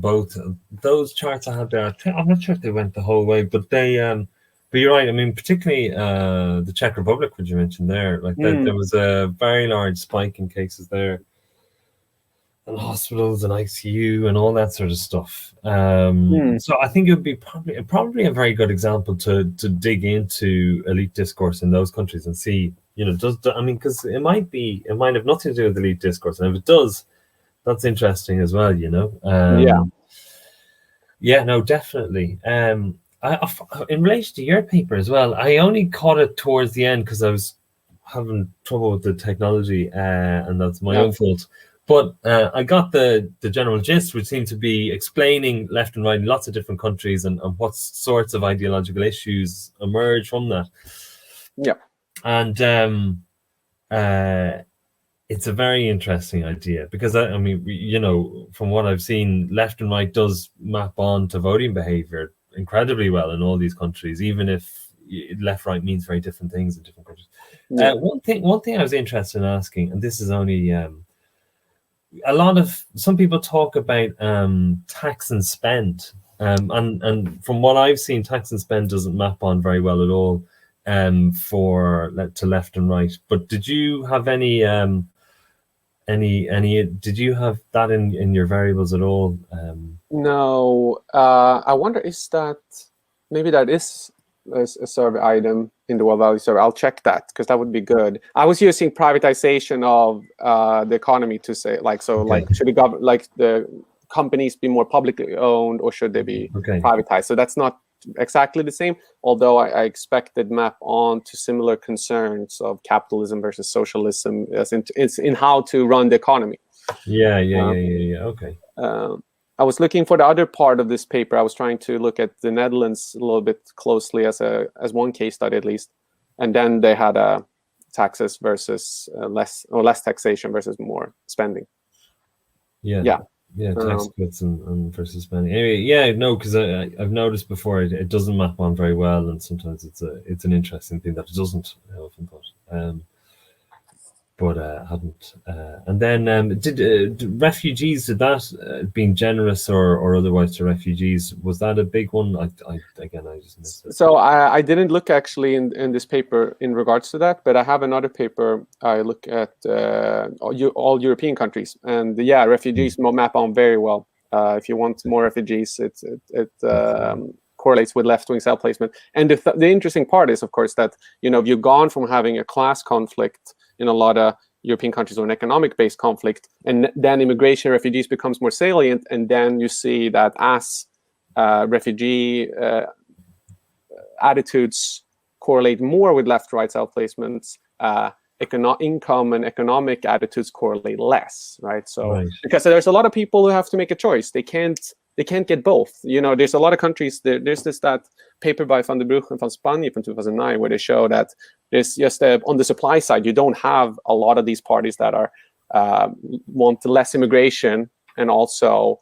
both those charts I had there. I'm not sure if they went the whole way, but they. But you're right. I mean, particularly the Czech Republic, which you mentioned there, like there was a very large spike in cases there, and hospitals and ICU and all that sort of stuff. So I think it would be probably a very good example to dig into elite discourse in those countries and see. You know, because it might have nothing to do with elite discourse, and if it does, that's interesting as well. You know, no, definitely. In relation to your paper as well, I only caught it towards the end because I was having trouble with the technology, and that's my own fault. But I got the general gist, which seemed to be explaining left and right in lots of different countries and what sorts of ideological issues emerge from that. Yeah. And it's a very interesting idea because I mean, you know, from what I've seen, left and right does map on to voting behavior incredibly well in all these countries, even if left right means very different things in different countries. One thing I was interested in asking, and this is only some people talk about tax and spend, and from what I've seen, tax and spend doesn't map on very well at all. To left and right, but did you have any did you have that in your variables at all? No, I wonder, is that maybe that is a survey item in the World Value Survey? I'll check that because that would be good. I was using privatization of the economy to say, like, so like should the companies be more publicly owned or should they be privatized? So that's not exactly the same, although I expected map on to similar concerns of capitalism versus socialism as in how to run the economy. Okay. I was looking for the other part of this paper. I was trying to look at the Netherlands a little bit closely as one case study at least, and then they had taxes versus less taxation versus more spending. Tax cuts and versus spending. Anyway, because I've noticed before it doesn't map on very well, and sometimes it's an interesting thing that it doesn't. I often thought. but hadn't. And then did refugees, did that being generous or otherwise to refugees, was that a big one? I just missed it. So I didn't look actually in this paper in regards to that, but I have another paper. I look at all European countries, and yeah, refugees map on very well. If you want more refugees, it correlates with left-wing cell placement. And the interesting part is, of course, that you've gone from having a class conflict in a lot of European countries or an economic-based conflict, and then immigration, refugees becomes more salient, and then you see that as refugee attitudes correlate more with left-right cell placements, income and economic attitudes correlate less, right? So because there's a lot of people who have to make a choice, they can't get both. There's a lot of countries. There's that paper by Van der Broek and Van Spanje from 2009 where they show that there's just on the supply side, you don't have a lot of these parties that are want less immigration and also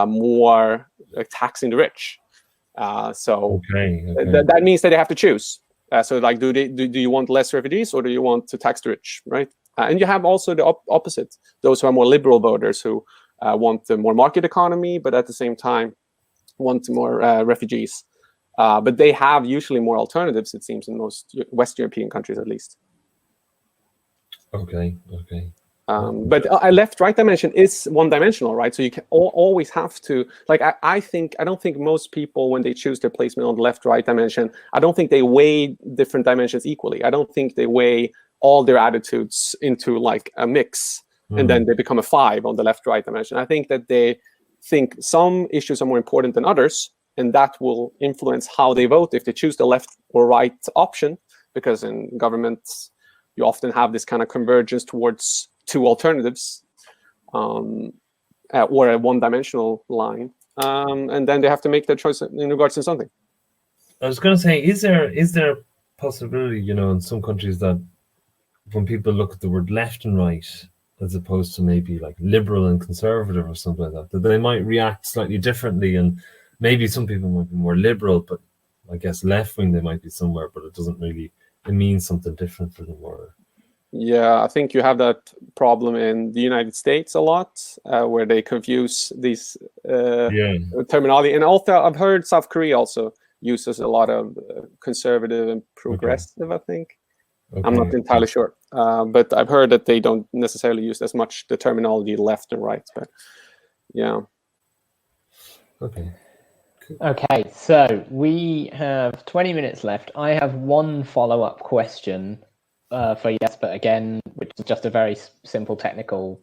more taxing the rich. That means that they have to choose. So like, do you want less refugees or do you want to tax the rich, right? And you have also the opposite, those who are more liberal voters who want a more market economy, but at the same time want more refugees. But they have usually more alternatives, it seems, in most West European countries, at least. Okay. But a left-right dimension is one-dimensional, right? So you can always have to, like, I don't think most people, when they choose their placement on the left-right dimension, I don't think they weigh different dimensions equally. I don't think they weigh all their attitudes into like a mix, and then they become a 5 on the left-right dimension. I think that they think some issues are more important than others, and that will influence how they vote if they choose the left or right option, because in governments, you often have this kind of convergence towards two alternatives or a one-dimensional line, and then they have to make their choice in regards to something. I was going to say, is there a possibility, in some countries that when people look at the word left and right, as opposed to maybe like liberal and conservative or something like that they might react slightly differently, and maybe some people might be more liberal, but I guess left-wing they might be somewhere, but it means something different for them. Or yeah, I think you have that problem in the United States a lot, where they confuse these terminology. And also, I've heard South Korea also uses a lot of conservative and progressive, I think. I'm not entirely sure, but I've heard that they don't necessarily use as much the terminology left and right. But yeah. Okay, so we have 20 minutes left. I have one follow-up question for Jesper again, which is just a very simple technical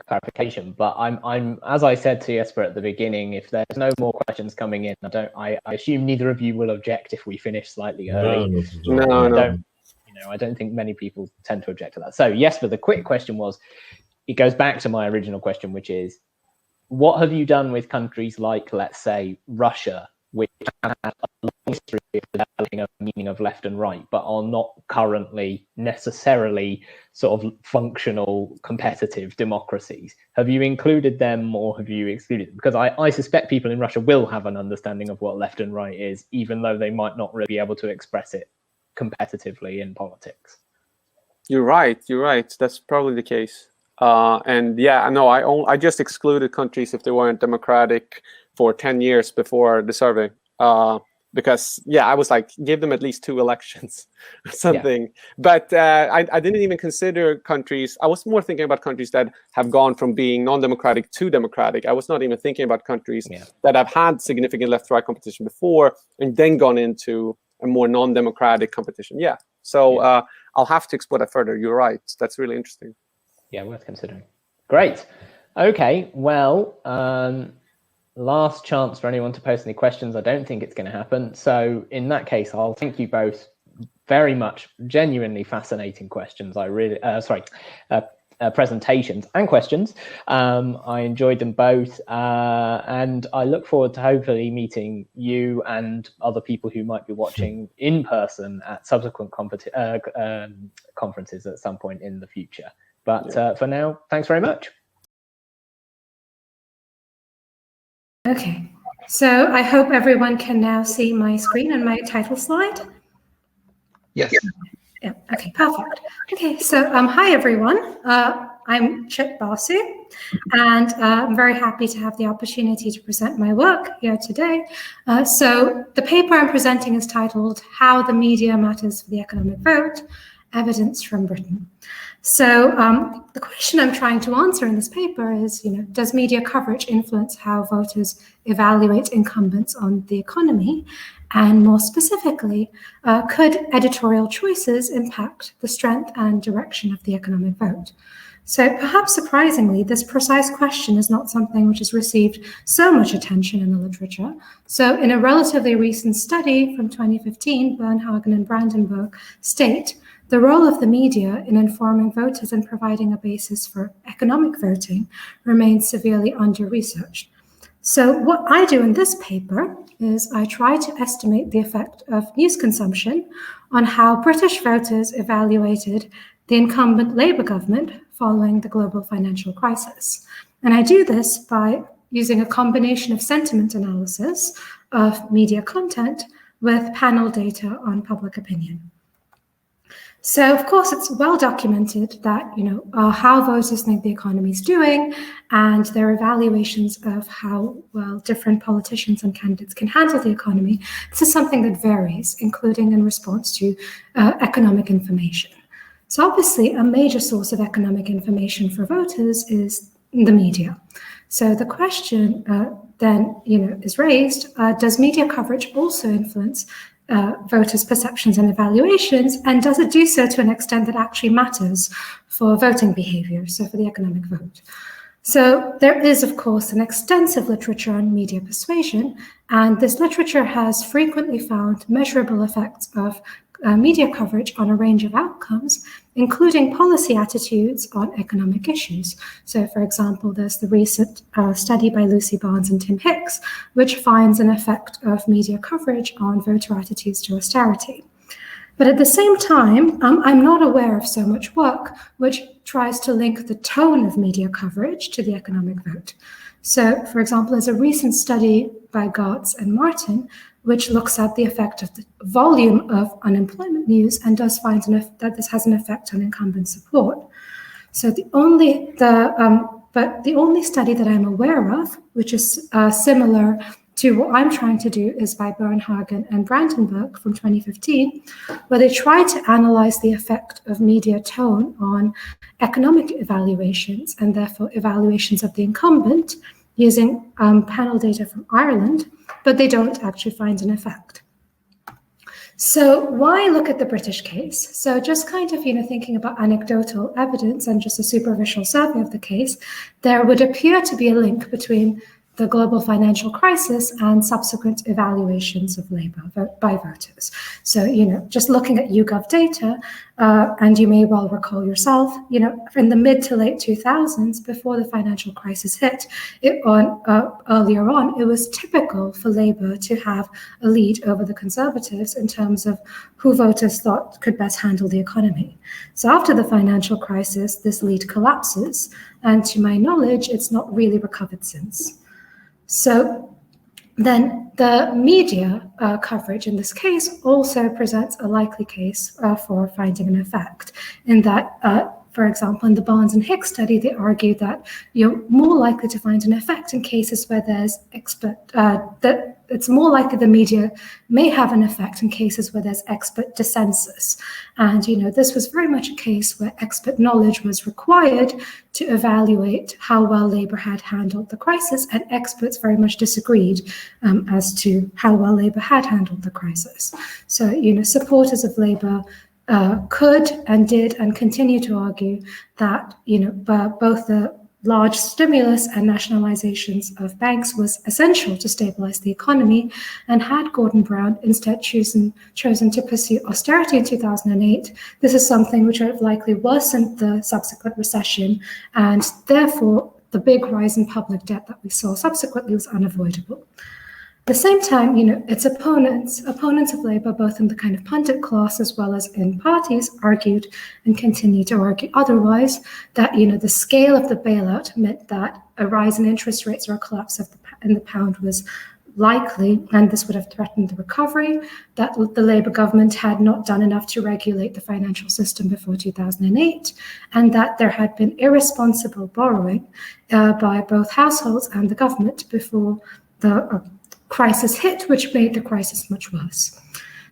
clarification. But I'm as I said to Jesper at the beginning, if there's no more questions coming in, I assume neither of you will object if we finish slightly early. No. I don't think many people tend to object to that. So Jesper, the quick question was, it goes back to my original question, which is, what have you done with countries like, let's say, Russia, which have had a long history of developing a meaning of left and right, but are not currently necessarily sort of functional competitive democracies? Have you included them or have you excluded them? Because I suspect people in Russia will have an understanding of what left and right is, even though they might not really be able to express it competitively in politics. You're right. That's probably the case. And yeah, no, I just excluded countries if they weren't democratic for 10 years before the survey. Because I was like, give them at least 2 elections or something. But I didn't even consider countries. I was more thinking about countries that have gone from being non-democratic to democratic. I was not even thinking about countries that have had significant left-right competition before and then gone into a more non-democratic competition. So I'll have to explore that further. You're right. That's really interesting. Yeah, worth considering. Great. Okay, well, last chance for anyone to post any questions. I don't think it's going to happen. So in that case, I'll thank you both very much. Genuinely fascinating questions. Presentations and questions. I enjoyed them both, and I look forward to hopefully meeting you and other people who might be watching in person at subsequent conferences at some point in the future. But for now, thanks very much. Okay, so I hope everyone can now see my screen and my title slide. Yes. Yeah, okay, perfect. Okay, so hi everyone. I'm Chit Basu, and I'm very happy to have the opportunity to present my work here today. So the paper I'm presenting is titled How the Media Matters for the Economic Vote, Evidence from Britain. So the question I'm trying to answer in this paper is, does media coverage influence how voters evaluate incumbents on the economy? And more specifically, could editorial choices impact the strength and direction of the economic vote? So perhaps surprisingly, this precise question is not something which has received so much attention in the literature. So in a relatively recent study from 2015, Bernhagen and Brandenburg state the role of the media in informing voters and providing a basis for economic voting remains severely under-researched. So what I do in this paper is I try to estimate the effect of news consumption on how British voters evaluated the incumbent Labour government following the global financial crisis. And I do this by using a combination of sentiment analysis of media content with panel data on public opinion. So, of course, it's well documented that, how voters think the economy is doing and their evaluations of how well different politicians and candidates can handle the economy. This is something that varies, including in response to economic information. So obviously, a major source of economic information for voters is the media. So the question then, is raised, does media coverage also influence voters' perceptions and evaluations, and does it do so to an extent that actually matters for voting behavior, so for the economic vote? So there is, of course, an extensive literature on media persuasion, and this literature has frequently found measurable effects of media coverage on a range of outcomes, including policy attitudes on economic issues. So, for example, there's the recent study by Lucy Barnes and Tim Hicks, which finds an effect of media coverage on voter attitudes to austerity. But at the same time, I'm not aware of so much work which tries to link the tone of media coverage to the economic vote. So, for example, there's a recent study by Gartz and Martin which looks at the effect of the volume of unemployment news and does find that this has an effect on incumbent support. So the only study that I'm aware of, which is similar to what I'm trying to do, is by Bernhagen and Brandenburg from 2015, where they try to analyze the effect of media tone on economic evaluations and therefore evaluations of the incumbent using panel data from Ireland, but they don't actually find an effect. So why look at the British case? So just kind of, thinking about anecdotal evidence and just a superficial survey of the case, there would appear to be a link between the global financial crisis and subsequent evaluations of Labour by voters. So, just looking at YouGov data, and you may well recall yourself, in the mid to late 2000s, before the financial crisis hit, earlier on, it was typical for Labour to have a lead over the Conservatives in terms of who voters thought could best handle the economy. So after the financial crisis, this lead collapses, and to my knowledge, it's not really recovered since. So then the media coverage in this case also presents a likely case for finding an effect, in that, for example, in the Barnes and Hicks study, they argue that you're more likely to find an effect in cases where there's that it's more likely the media may have an effect in cases where there's expert dissensus. And, this was very much a case where expert knowledge was required to evaluate how well Labour had handled the crisis, and experts very much disagreed as to how well Labour had handled the crisis. So, supporters of Labour could and did and continue to argue that, both the large stimulus and nationalizations of banks was essential to stabilize the economy, and had Gordon Brown instead chosen to pursue austerity in 2008, this is something which would have likely worsened the subsequent recession, and therefore the big rise in public debt that we saw subsequently was unavoidable. At the same time, its opponents of Labour, both in the kind of pundit class as well as in parties, argued and continue to argue otherwise, that, the scale of the bailout meant that a rise in interest rates or a collapse in the pound was likely, and this would have threatened the recovery, that the Labour government had not done enough to regulate the financial system before 2008, and that there had been irresponsible borrowing by both households and the government before the crisis hit, which made the crisis much worse.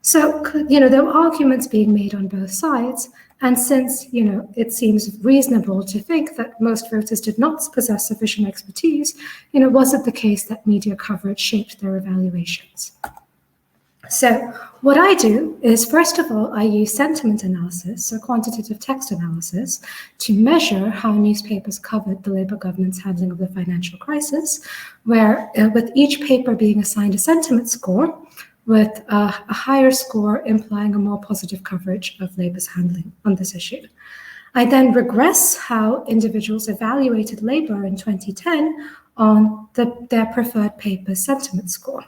So, there were arguments being made on both sides. And since, it seems reasonable to think that most voters did not possess sufficient expertise, was it the case that media coverage shaped their evaluations? So what I do is, first of all, I use sentiment analysis, so quantitative text analysis, to measure how newspapers covered the Labour government's handling of the financial crisis, where with each paper being assigned a sentiment score, with a higher score implying a more positive coverage of Labour's handling on this issue. I then regress how individuals evaluated Labour in 2010 on their preferred paper's sentiment score.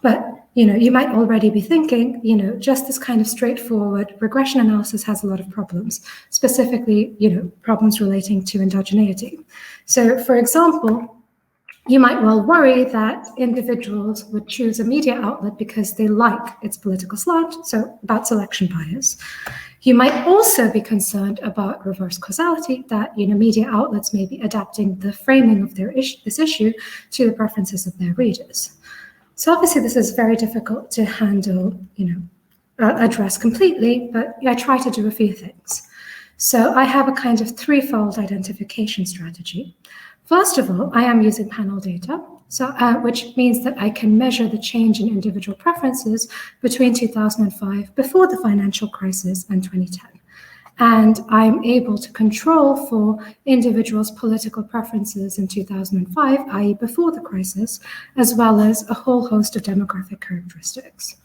But, you might already be thinking, just this kind of straightforward regression analysis has a lot of problems, specifically, problems relating to endogeneity. So, for example, you might well worry that individuals would choose a media outlet because they like its political slant, so about selection bias. You might also be concerned about reverse causality, that media outlets may be adapting the framing of this issue to the preferences of their readers. So obviously this is very difficult to handle, address completely, but I try to do a few things. So I have a kind of threefold identification strategy. First of all, I am using panel data, which means that I can measure the change in individual preferences between 2005, before the financial crisis, and 2010. And I'm able to control for individuals' political preferences in 2005, i.e. before the crisis, as well as a whole host of demographic characteristics.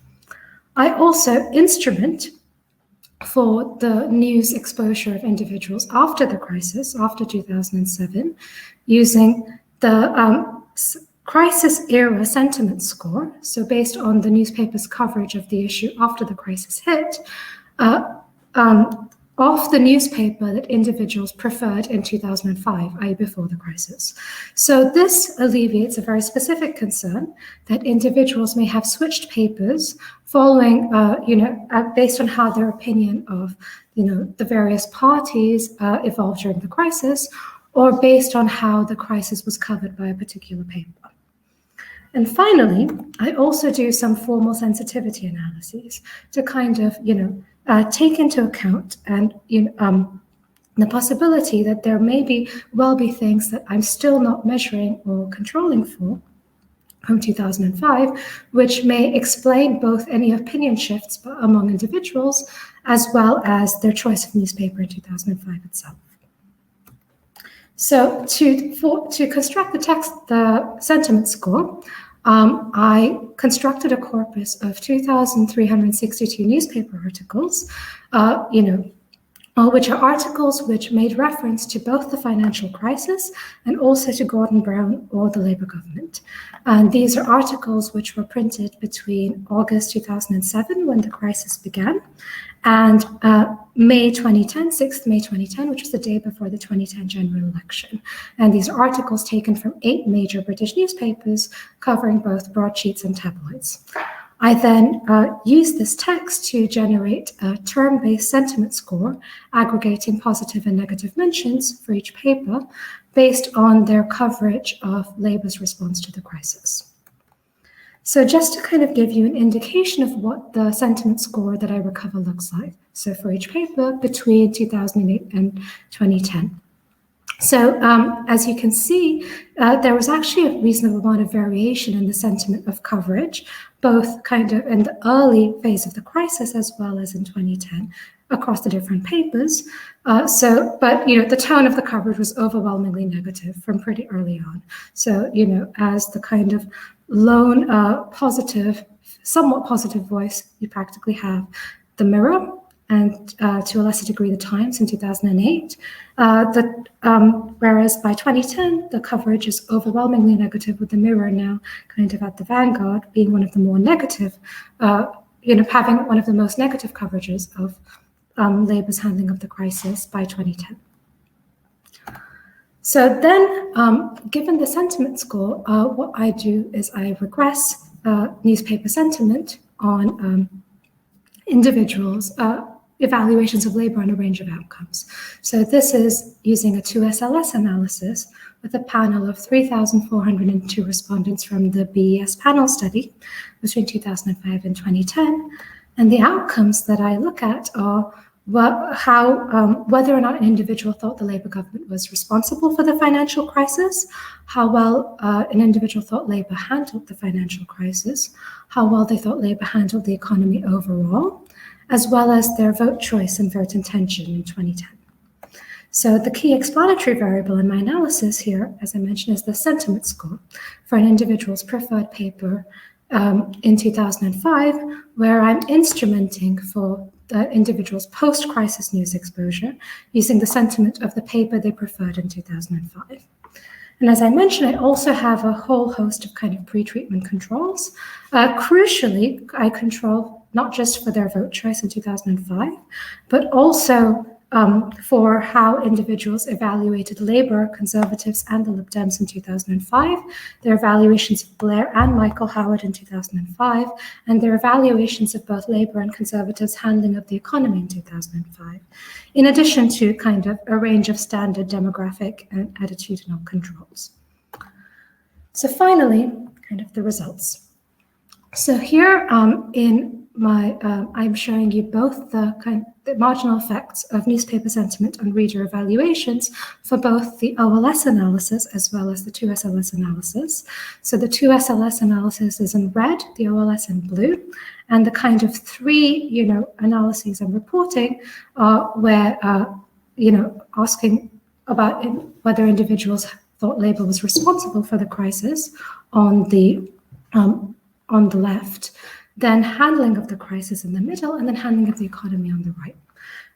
I also instrument for the news exposure of individuals after the crisis, after 2007, using the crisis era sentiment score. So based on the newspaper's coverage of the issue after the crisis hit, of the newspaper that individuals preferred in 2005, i.e. before the crisis. So this alleviates a very specific concern that individuals may have switched papers following, based on how their opinion of, the various parties evolved during the crisis, or based on how the crisis was covered by a particular paper. And finally, I also do some formal sensitivity analyses to kind of, take into account and the possibility that there may be things that I'm still not measuring or controlling for from 2005, which may explain both any opinion shifts among individuals as well as their choice of newspaper in 2005 itself. So to construct the sentiment score, I constructed a corpus of 2,362 newspaper articles, which are articles which made reference to both the financial crisis and also to Gordon Brown or the Labour government. And these are articles which were printed between August 2007, when the crisis began, and May 2010, 6th May 2010, which was the day before the 2010 general election. And these are articles taken from 8 major British newspapers covering both broadsheets and tabloids. I then used this text to generate a term-based sentiment score, aggregating positive and negative mentions for each paper based on their coverage of Labour's response to the crisis. So just to kind of give you an indication of what the sentiment score that I recover looks like. So for each paper between 2008 and 2010. So as you can see, there was actually a reasonable amount of variation in the sentiment of coverage, both kind of in the early phase of the crisis as well as in 2010 across the different papers. But the tone of the coverage was overwhelmingly negative from pretty early on. So, as the kind of lone somewhat positive voice, you practically have the Mirror, and to a lesser degree the Times in 2008. Whereas by 2010, the coverage is overwhelmingly negative, with the Mirror now kind of at the vanguard, being one of the more negative, having one of the most negative coverages of Labour's handling of the crisis by 2010. So then, given the sentiment score, what I do is I regress newspaper sentiment on individuals' evaluations of labor on a range of outcomes. So this is using a 2SLS analysis with a panel of 3,402 respondents from the BES panel study between 2005 and 2010. And the outcomes that I look at are whether or not an individual thought the Labour government was responsible for the financial crisis, how well an individual thought Labour handled the financial crisis, how well they thought Labour handled the economy overall, as well as their vote choice and vote intention in 2010. So the key explanatory variable in my analysis here, as I mentioned, is the sentiment score for an individual's preferred paper in 2005, where I'm instrumenting for the individual's post-crisis news exposure using the sentiment of the paper they preferred in 2005. And as I mentioned, I also have a whole host of kind of pre-treatment controls. Crucially, I control not just for their vote choice in 2005, but also for how individuals evaluated Labour, Conservatives, and the Lib Dems in 2005, their evaluations of Blair and Michael Howard in 2005, and their evaluations of both Labour and Conservatives' handling of the economy in 2005, in addition to kind of a range of standard demographic and attitudinal controls. So finally, kind of the results. So here in my, I'm showing you both the marginal effects of newspaper sentiment on reader evaluations for both the OLS analysis as well as the 2SLS analysis. So the 2SLS analysis is in red, the OLS in blue, and the kind of three, analyses I'm reporting are where, asking about whether individuals thought Labour was responsible for the crisis on the left, then handling of the crisis in the middle, and then handling of the economy on the right.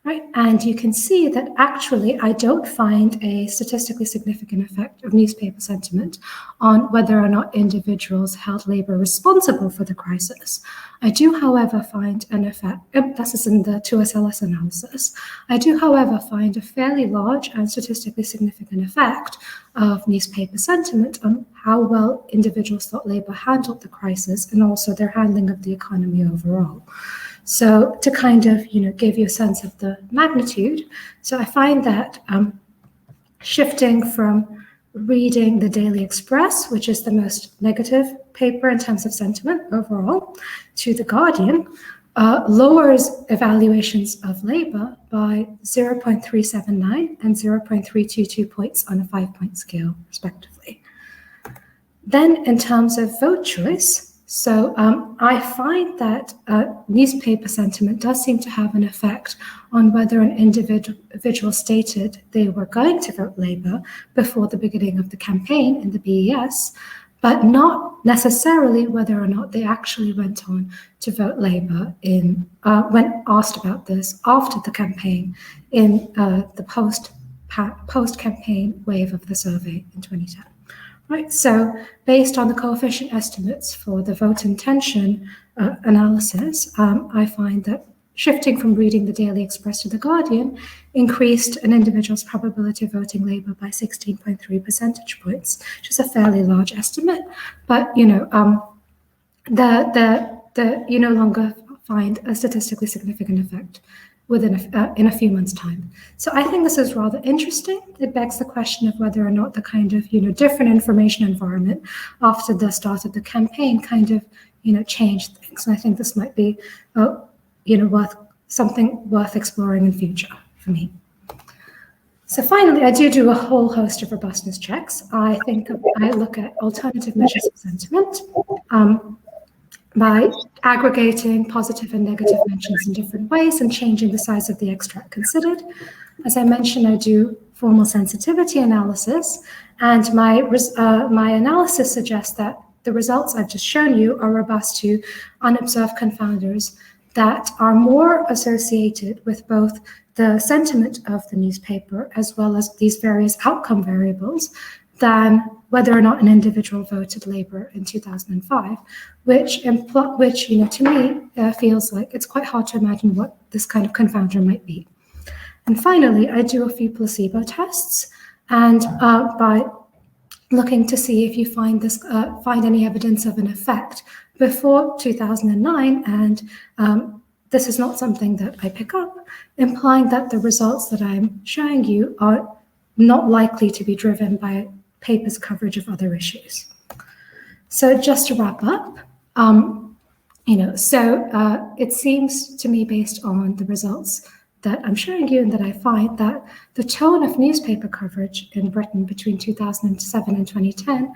Right? And you can see that actually I don't find a statistically significant effect of newspaper sentiment on whether or not individuals held Labour responsible for the crisis. I do, however, find an effect, this is in the 2SLS analysis, I do, however, find a fairly large and statistically significant effect of newspaper sentiment on how well individuals thought Labour handled the crisis and also their handling of the economy overall. So to kind of, give you a sense of the magnitude, so I find that shifting from reading the Daily Express, which is the most negative paper in terms of sentiment overall, to The Guardian, lowers evaluations of Labour by 0.379 and 0.322 points on a 5-point scale, respectively. Then in terms of vote choice, so I find that newspaper sentiment does seem to have an effect on whether an individual stated they were going to vote Labour before the beginning of the campaign in the BES, but not necessarily whether or not they actually went on to vote Labour in when asked about this after the campaign in the post-campaign wave of the survey in 2010. Right, so based on the coefficient estimates for the vote intention analysis, I find that shifting from reading the Daily Express to The Guardian increased an individual's probability of voting Labour by 16.3 percentage points, which is a fairly large estimate. But you no longer find a statistically significant effect within in a few months' time. So I think this is rather interesting. It begs the question of whether or not the kind of different information environment after the start of the campaign kind of changed things. And I think this might be worth exploring in future for me. So finally, I do a whole host of robustness checks. I look at alternative measures of sentiment by aggregating positive and negative mentions in different ways and changing the size of the extract considered. As I mentioned, I do formal sensitivity analysis, and my analysis suggests that the results I've just shown you are robust to unobserved confounders that are more associated with both the sentiment of the newspaper as well as these various outcome variables than whether or not an individual voted Labour in 2005, which to me feels like it's quite hard to imagine what this kind of confounder might be. And finally, I do a few placebo tests. and by looking to see if you find any evidence of an effect before 2009, and this is not something that I pick up, implying that the results that I'm showing you are not likely to be driven by papers' coverage of other issues. So just to wrap up, it seems to me, based on the results that I'm showing you and that I find, that the tone of newspaper coverage in Britain between 2007 and 2010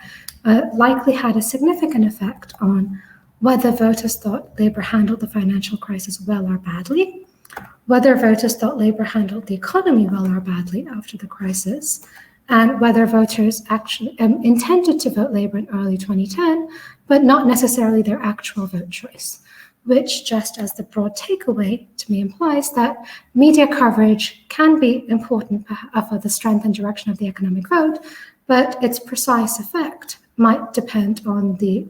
likely had a significant effect on whether voters thought Labour handled the financial crisis well or badly, whether voters thought Labour handled the economy well or badly after the crisis, and whether voters actually intended to vote Labour in early 2010, but not necessarily their actual vote choice, which, just as the broad takeaway to me implies, that media coverage can be important for the strength and direction of the economic vote, but its precise effect might depend on the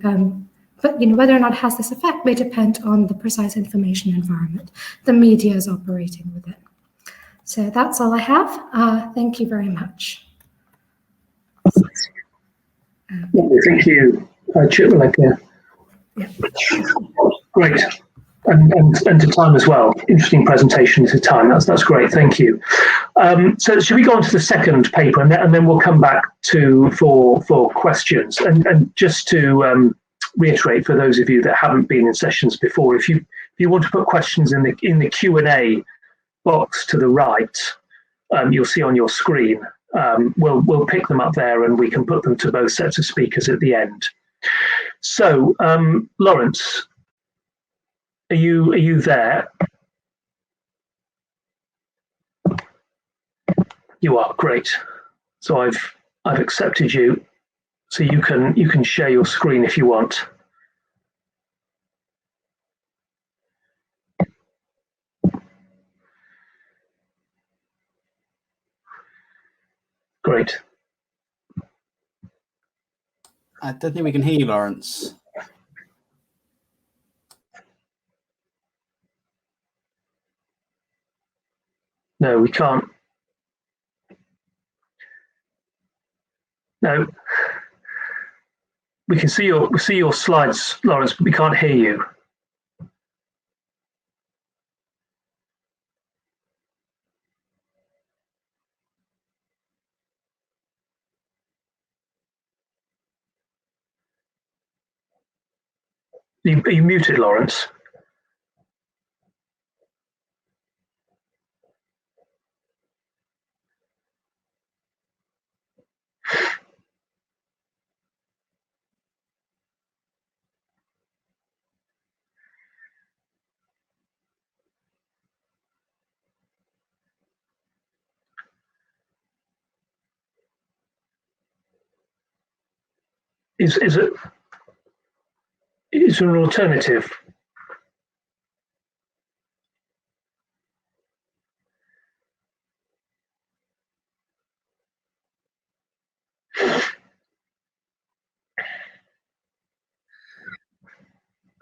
whether or not it has this effect may depend on the precise information environment the media is operating within. So that's all I have. Thank you very much. Thank you, Chip. Great, and to time as well. Interesting presentation to time. That's great. Thank you. So should we go on to the second paper, and then we'll come back for questions. And just to reiterate for those of you that haven't been in sessions before, if you want to put questions in the Q&A box to the right, you'll see on your screen. We'll pick them up there, and we can put them to both sets of speakers at the end. So, Lawrence, are you there? You are, great. So I've accepted you. So you can share your screen if you want. Great. I don't think we can hear you, Lawrence. No, we can't. No. We can see your slides, Lawrence, but we can't hear you. Are you muted, Lawrence? Is there an alternative?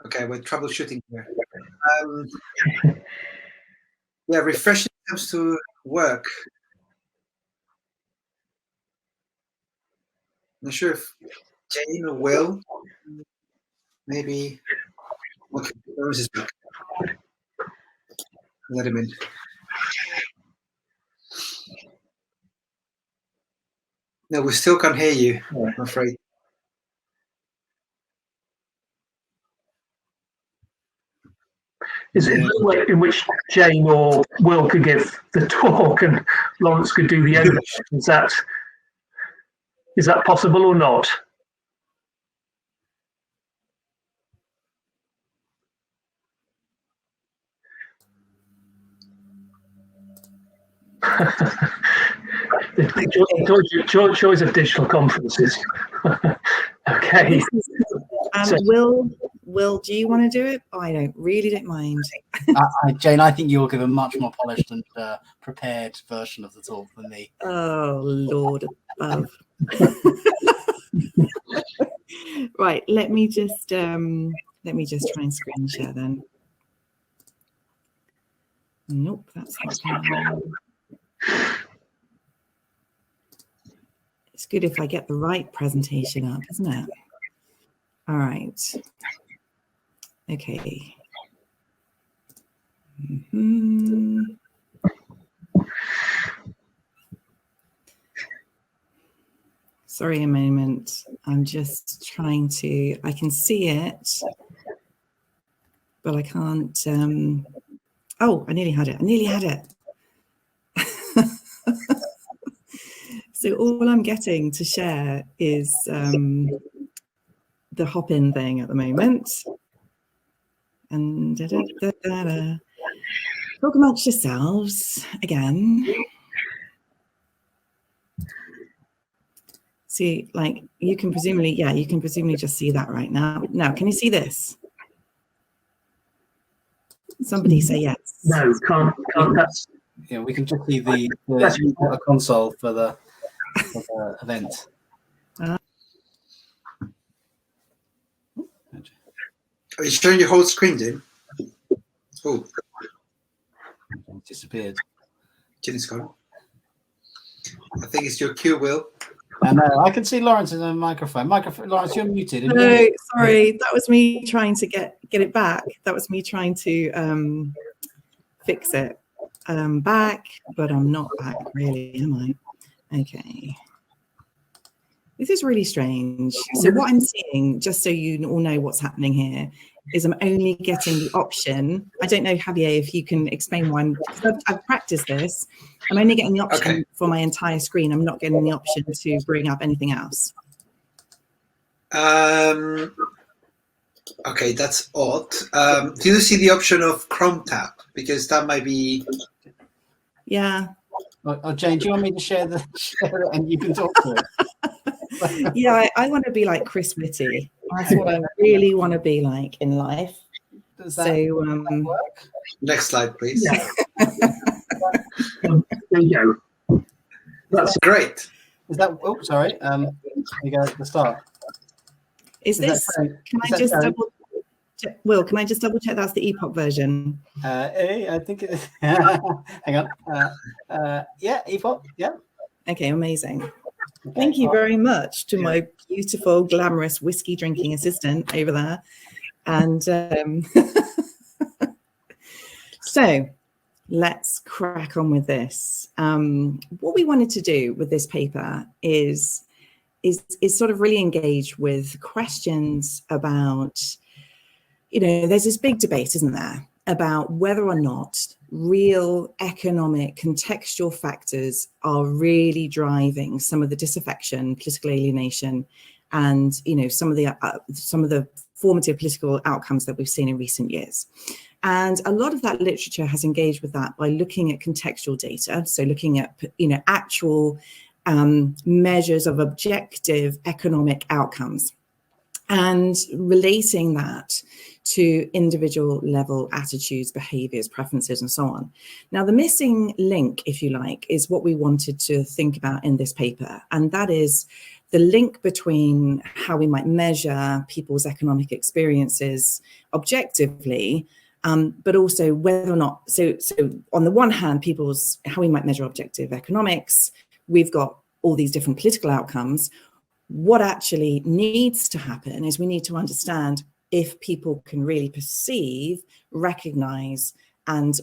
Okay, we're troubleshooting here. Yeah, refreshing seems to work. Not sure if Jane or Will, maybe. Okay, Lawrence is back. Let him in. No, we still can't hear you, I'm afraid. Is there a way in which Jane or Will could give the talk and Lawrence could do the end? Is that possible or not? The joys of digital conferences. Okay. Will, do you want to do it? I really don't mind. Jane, I think you'll give a much more polished and prepared version of the talk than me. Oh, Lord above. Right, let me just try and screen share then. Nope, that's not happening. It's good if I get the right presentation up, isn't it? All right. Okay. Sorry a moment. I'm just trying to, I can see it, but I can't. Oh, I nearly had it. I nearly had it. So all I'm getting to share is the hop-in thing at the moment. And talk amongst yourselves again. See, like you can presumably, yeah, you can presumably just see that right now. Now, can you see this? Somebody say yes. No, can't. That's yeah. We can just see the console for the event. Are you showing your whole screen, Jim? Oh, it disappeared. Jim's gone. I think it's your cue, Will. I know. I can see Lawrence's microphone. Lawrence, you're muted. No, sorry, that was me trying to get it back. That was me trying to fix it. Back, but I'm not back really, am I? Okay. This is really strange. So what I'm seeing, just so you all know what's happening here, is I'm only getting the option. I don't know, Javier, if you can explain why, because I've practiced this. I'm only getting the option for my entire screen. I'm not getting the option to bring up anything else. Okay, that's odd. Do you see the option of Chrome tab? Because that might be... Yeah. Oh, Jane, do you want me to share it and you can talk to it? Yeah, I want to be like Chris Whitty. That's what I really want to be like in life. Does that work? Next slide, please. Yeah. There you go. That's great. Is that? Oh, sorry. You go at the start. Is this? Can I just double? Will, can I just double check that's the EPOP version? I think it is. Hang on. Yeah, EPOP. Yeah. Okay, amazing. Okay, thank you very much to my beautiful, glamorous whiskey drinking assistant over there. And so let's crack on with this. What we wanted to do with this paper is sort of really engage with questions about, there's this big debate, isn't there, about whether or not real economic contextual factors are really driving some of the disaffection, political alienation, and some of the formative political outcomes that we've seen in recent years. And a lot of that literature has engaged with that by looking at contextual data, so looking at actual measures of objective economic outcomes, and relating that to individual level attitudes, behaviors, preferences, and so on. Now, the missing link, if you like, is what we wanted to think about in this paper, and that is the link between how we might measure people's economic experiences objectively, but also whether or not, so on the one hand, how we might measure objective economics, we've got all these different political outcomes. What actually needs to happen is we need to understand if people can really perceive, recognize, and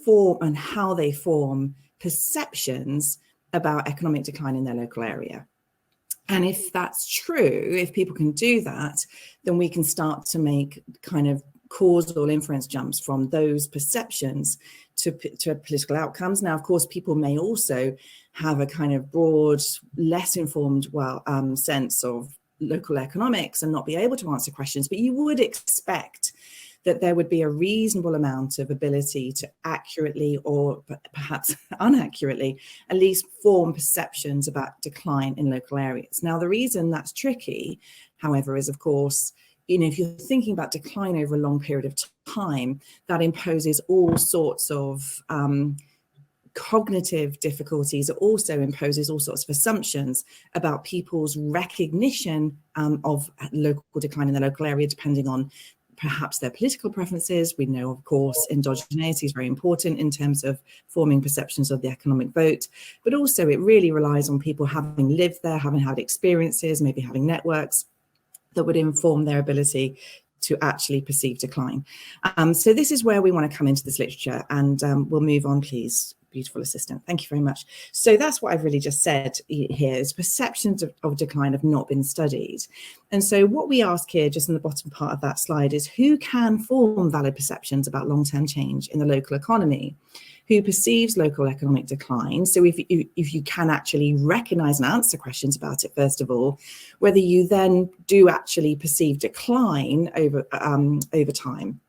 form, and how they form perceptions about economic decline in their local area. And if that's true, if people can do that, then we can start to make kind of causal inference jumps from those perceptions to political outcomes. Now, of course, people may also have a kind of broad, less informed, sense of local economics and not be able to answer questions, but you would expect that there would be a reasonable amount of ability to accurately, or perhaps unaccurately, at least form perceptions about decline in local areas. Now, the reason that's tricky, however, is of course, if you're thinking about decline over a long period of time, that imposes all sorts of cognitive difficulties. It also imposes all sorts of assumptions about people's recognition of local decline in the local area, depending on perhaps their political preferences. We know, of course, endogeneity is very important in terms of forming perceptions of the economic vote, but also it really relies on people having lived there, having had experiences, maybe having networks that would inform their ability to actually perceive decline. So this is where we want to come into this literature, and we'll move on, please. Beautiful assistant. Thank you very much. So that's what I've really just said here is perceptions of decline have not been studied. And so what we ask here, just in the bottom part of that slide, is who can form valid perceptions about long-term change in the local economy? Who perceives local economic decline? So if you can actually recognize and answer questions about it, first of all, whether you then do actually perceive decline over time.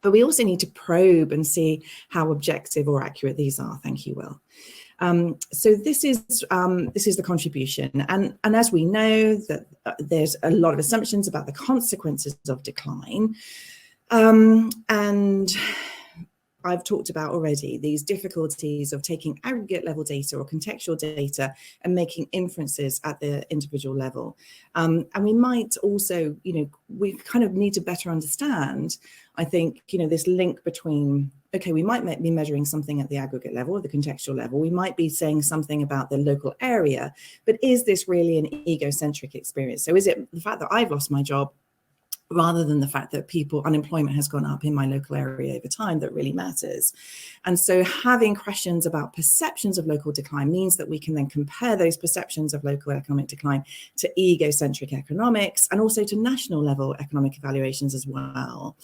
But we also need to probe and see how objective or accurate these are. Thank you, Will. So this is the contribution, and as we know that there's a lot of assumptions about the consequences of decline, and I've talked about already these difficulties of taking aggregate level data or contextual data and making inferences at the individual level. And we might also, we kind of need to better understand, I think, this link between, okay, we might be measuring something at the aggregate level or the contextual level. We might be saying something about the local area, but is this really an egocentric experience? So is it the fact that I've lost my job rather than the fact that unemployment has gone up in my local area over time that really matters? And so having questions about perceptions of local decline means that we can then compare those perceptions of local economic decline to egocentric economics and also to national level economic evaluations as well.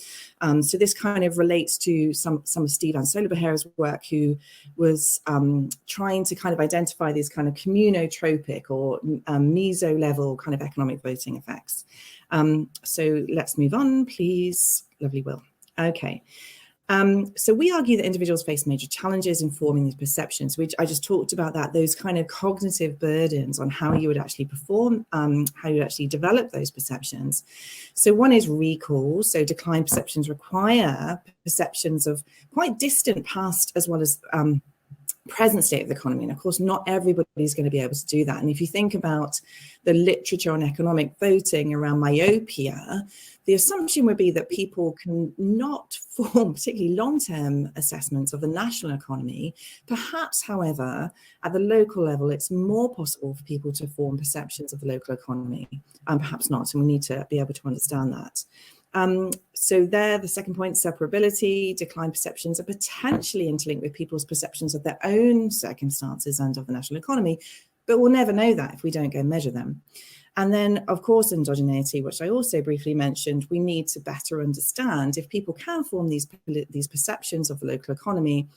So this kind of relates to some of Steve Ansolberher's work, who was trying to kind of identify these kind of communotropic or meso level kind of economic voting effects. So let's move on, please. Lovely, Will. Okay. So we argue that individuals face major challenges in forming these perceptions, which I just talked about, that those kind of cognitive burdens on how you would actually perform, how you actually develop those perceptions. So one is recall. So decline perceptions require perceptions of quite distant past as well as present state of the economy. And of course, not everybody is going to be able to do that. And if you think about the literature on economic voting around myopia, the assumption would be that people can not form particularly long-term assessments of the national economy. Perhaps, however, at the local level, it's more possible for people to form perceptions of the local economy, and perhaps not. And we need to be able to understand that. So there, the second point, separability. Decline perceptions are potentially interlinked with people's perceptions of their own circumstances and of the national economy, but we'll never know that if we don't go measure them. And then, of course, endogeneity, which I also briefly mentioned. We need to better understand if people can form these perceptions of the local economy,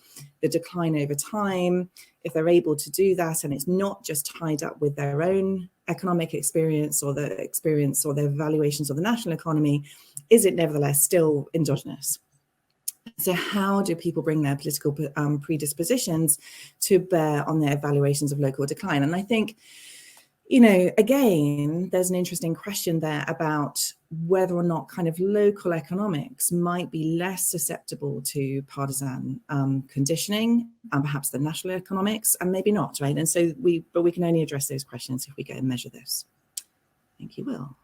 the decline over time, if they're able to do that, and it's not just tied up with their own economic experience or the experience or their evaluations of the national economy, is it nevertheless still endogenous? So how do people bring their political predispositions to bear on their evaluations of local decline? And I think, again, there's an interesting question there about whether or not kind of local economics might be less susceptible to partisan conditioning and perhaps the national economics, and maybe not, right? And so we can only address those questions if we go and measure this. Thank you, Will.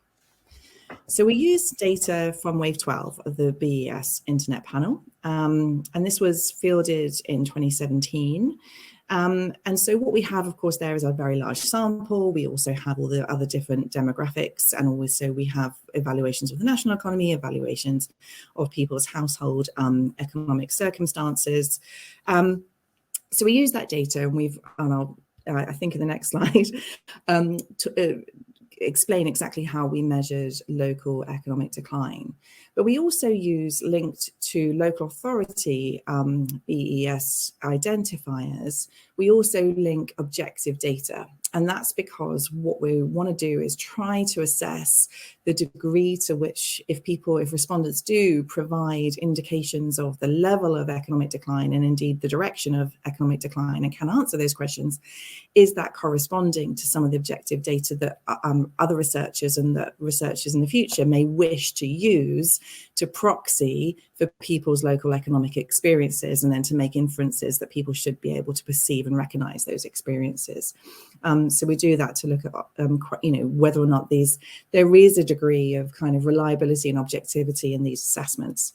So we used data from Wave 12 of the BES Internet Panel, and this was fielded in 2017. And so what we have, of course, there is a very large sample. We also have all the other different demographics, and also we have evaluations of the national economy, evaluations of people's household economic circumstances. So we use that data, and we've, I think in the next slide, explain exactly how we measured local economic decline. But we also use, linked to local authority BES identifiers, we also link objective data. And that's because what we want to do is try to assess the degree to which, if respondents do provide indications of the level of economic decline and indeed the direction of economic decline and can answer those questions, is that corresponding to some of the objective data that other researchers and that researchers in the future may wish to use to proxy for people's local economic experiences, and then to make inferences that people should be able to perceive and recognize those experiences. So we do that to look at, whether or not there is a degree of kind of reliability and objectivity in these assessments.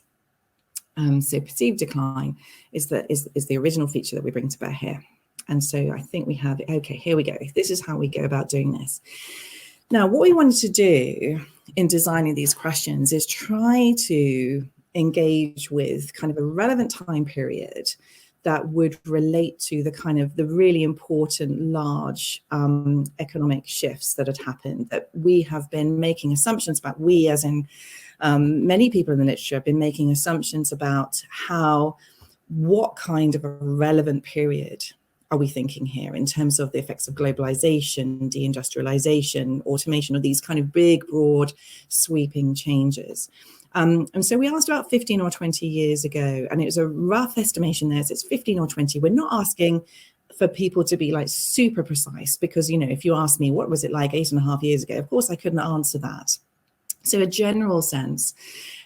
So perceived decline is the original feature that we bring to bear here. And so I think we have, okay, here we go. This is how we go about doing this. Now, what we wanted to do in designing these questions is try to engage with kind of a relevant time period that would relate to the really important large economic shifts that had happened, that we have been making assumptions about. We, as in many people in the literature, have been making assumptions about what kind of a relevant period are we thinking here in terms of the effects of globalization, deindustrialization, automation, or these kind of big, broad, sweeping changes. And so we asked about 15 or 20 years ago, and it was a rough estimation there. So it's 15 or 20. We're not asking for people to be like super precise, because, if you ask me, what was it like 8.5 years ago? Of course, I couldn't answer that. So a general sense.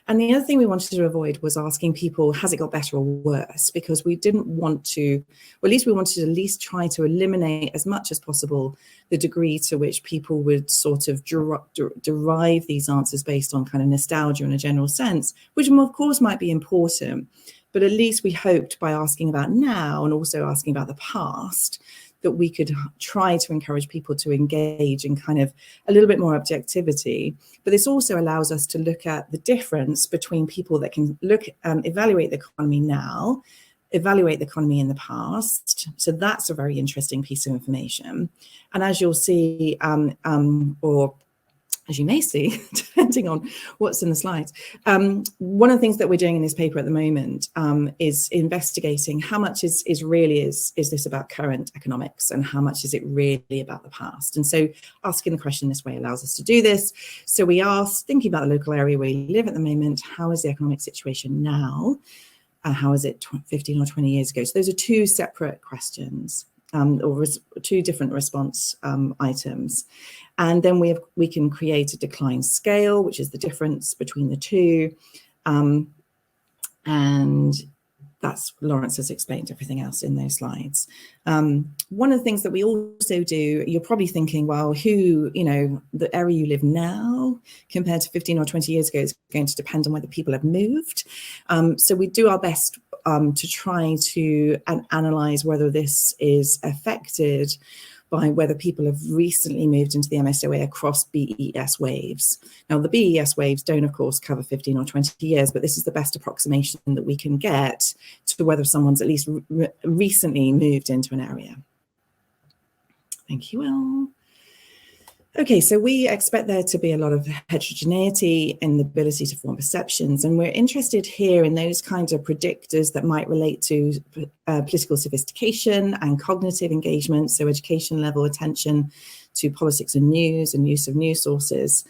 And the other thing we wanted to avoid was asking people, has it got better or worse? Because we didn't want to, or at least we wanted to at least try to eliminate as much as possible the degree to which people would sort of derive these answers based on kind of nostalgia in a general sense, which of course might be important. But at least we hoped by asking about now and also asking about the past, that we could try to encourage people to engage in kind of a little bit more objectivity. But this also allows us to look at the difference between people that can evaluate the economy now, evaluate the economy in the past. So that's a very interesting piece of information. And as you'll see, or as you may see, depending on what's in the slides, one of the things that we're doing in this paper at the moment is investigating how much is this about current economics, and how much is it really about the past. And so asking the question this way allows us to do this. So we ask, thinking about the local area where you live at the moment, how is the economic situation now? How is it 15 or 20 years ago? So those are two separate questions, or two different response items. And then we can create a decline scale, which is the difference between the two. And that's, Lawrence has explained everything else in those slides. One of the things that we also do, you're probably thinking, well, the area you live now compared to 15 or 20 years ago is going to depend on whether people have moved. So we do our best to try to analyze whether this is affected by whether people have recently moved into the MSOA across BES waves. Now, the BES waves don't, of course, cover 15 or 20 years, but this is the best approximation that we can get to whether someone's at least recently moved into an area. Thank you, Will. Okay, so we expect there to be a lot of heterogeneity in the ability to form perceptions, and we're interested here in those kinds of predictors that might relate to political sophistication and cognitive engagement, so education level, attention to politics and news and use of news sources,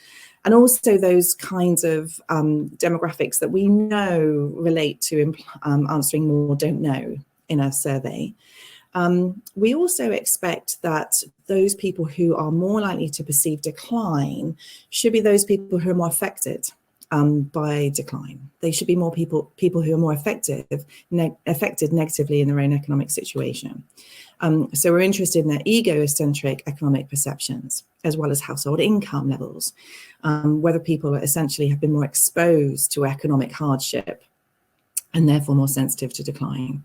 and also those kinds of demographics that we know relate to answering more don't know in a survey. We also expect that those people who are more likely to perceive decline should be those people who are more affected by decline. They should be more people who are more affected negatively in their own economic situation. So we're interested in their egocentric economic perceptions, as well as household income levels, whether people essentially have been more exposed to economic hardship and therefore more sensitive to decline.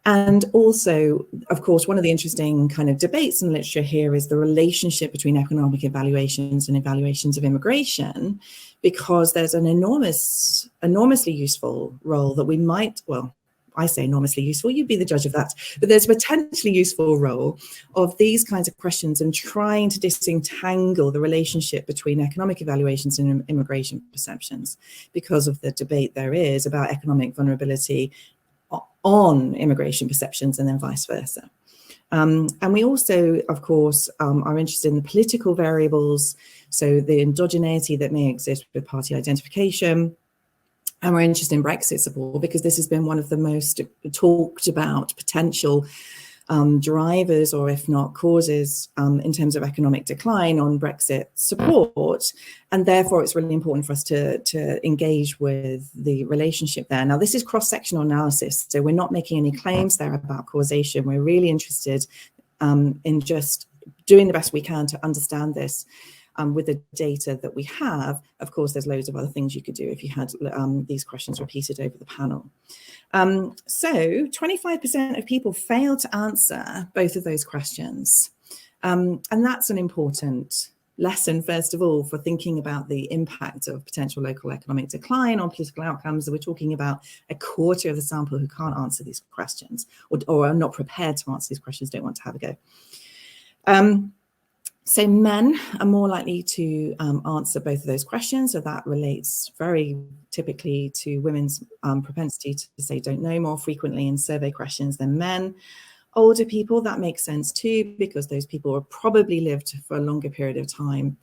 And also, of course, one of the interesting kind of debates in literature here is the relationship between economic evaluations and evaluations of immigration, because there's an enormously useful role that we might, well, I say enormously useful, you'd be the judge of that, but there's a potentially useful role of these kinds of questions and trying to disentangle the relationship between economic evaluations and immigration perceptions, because of the debate there is about economic vulnerability on immigration perceptions and then vice versa. And we also, of course, are interested in the political variables, so the endogeneity that may exist with party identification. And we're interested in Brexit support, because this has been one of the most talked about potential drivers, or if not causes, in terms of economic decline on Brexit support. And therefore, it's really important for us to engage with the relationship there. Now, this is cross-sectional analysis, so we're not making any claims there about causation. We're really interested in just doing the best we can to understand this with the data that we have. Of course, there's loads of other things you could do if you had these questions repeated over the panel. So 25% of people fail to answer both of those questions. And that's an important lesson, first of all, for thinking about the impact of potential local economic decline on political outcomes. We're talking about a quarter of the sample who can't answer these questions, or are not prepared to answer these questions, don't want to have a go. So men are more likely to answer both of those questions. So that relates very typically to women's propensity to say don't know more frequently in survey questions than men. Older people, that makes sense too, because those people have probably lived for a longer period of time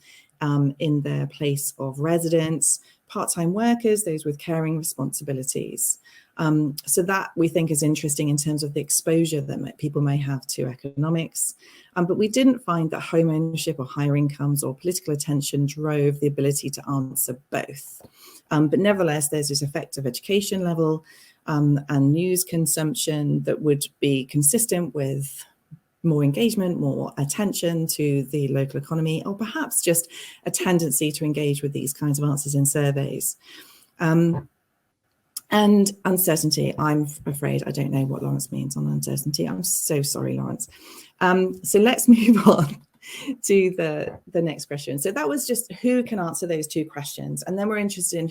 in their place of residence. Part-time workers, those with caring responsibilities. So that we think is interesting in terms of the exposure that people may have to economics. But we didn't find that home ownership or higher incomes or political attention drove the ability to answer both. But nevertheless, there's this effective education level and news consumption that would be consistent with more engagement, more attention to the local economy, or perhaps just a tendency to engage with these kinds of answers in surveys. And uncertainty, I'm afraid I don't know what Lawrence means on uncertainty. I'm so sorry, Lawrence. So let's move on to the next question. So that was just who can answer those two questions. And then we're interested in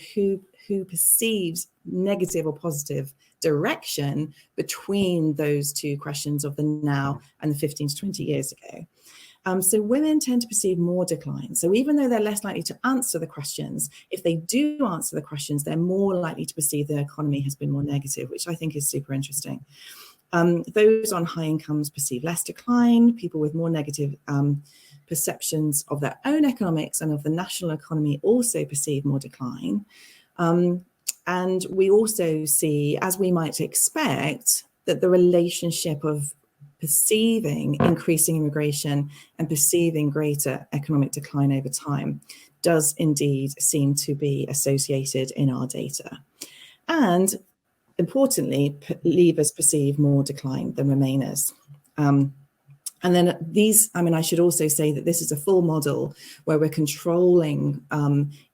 who perceives negative or positive direction between those two questions of the now and the 15 to 20 years ago. So women tend to perceive more decline. So even though they're less likely to answer the questions, if they do answer the questions, they're more likely to perceive the economy has been more negative, which I think is super interesting. Those on high incomes perceive less decline. People with more negative perceptions of their own economics and of the national economy also perceive more decline. And we also see, as we might expect, that the relationship of perceiving increasing immigration and perceiving greater economic decline over time does indeed seem to be associated in our data. And importantly, leavers perceive more decline than remainers. And then these, I mean, I should also say that this is a full model where we're controlling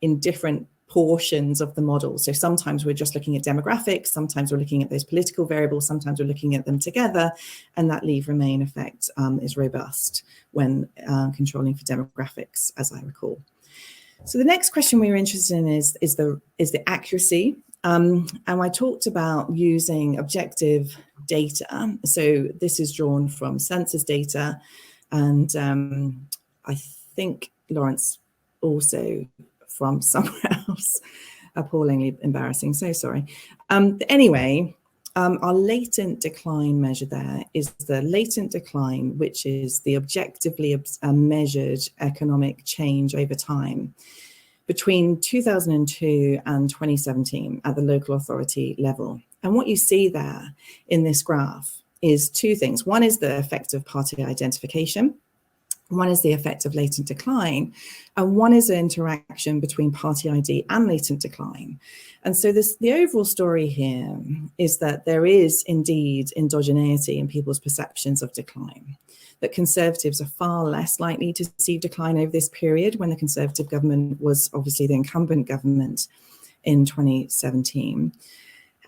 in different portions of the model. So sometimes we're just looking at demographics, sometimes we're looking at those political variables, sometimes we're looking at them together, and that leave remain effect is robust when controlling for demographics, as I recall. So the next question we were interested in is the accuracy. And I talked about using objective data. So this is drawn from census data, and I think Lawrence also from somewhere else. Appallingly embarrassing, so sorry. Anyway, our latent decline measure there is the latent decline, which is the objectively measured economic change over time between 2002 and 2017 at the local authority level. And what you see there in this graph is two things. One is the effect of party identification. One is the effect of latent decline, and one is the interaction between party ID and latent decline. And so the overall story here is that there is indeed endogeneity in people's perceptions of decline, that Conservatives are far less likely to see decline over this period when the Conservative government was obviously the incumbent government in 2017.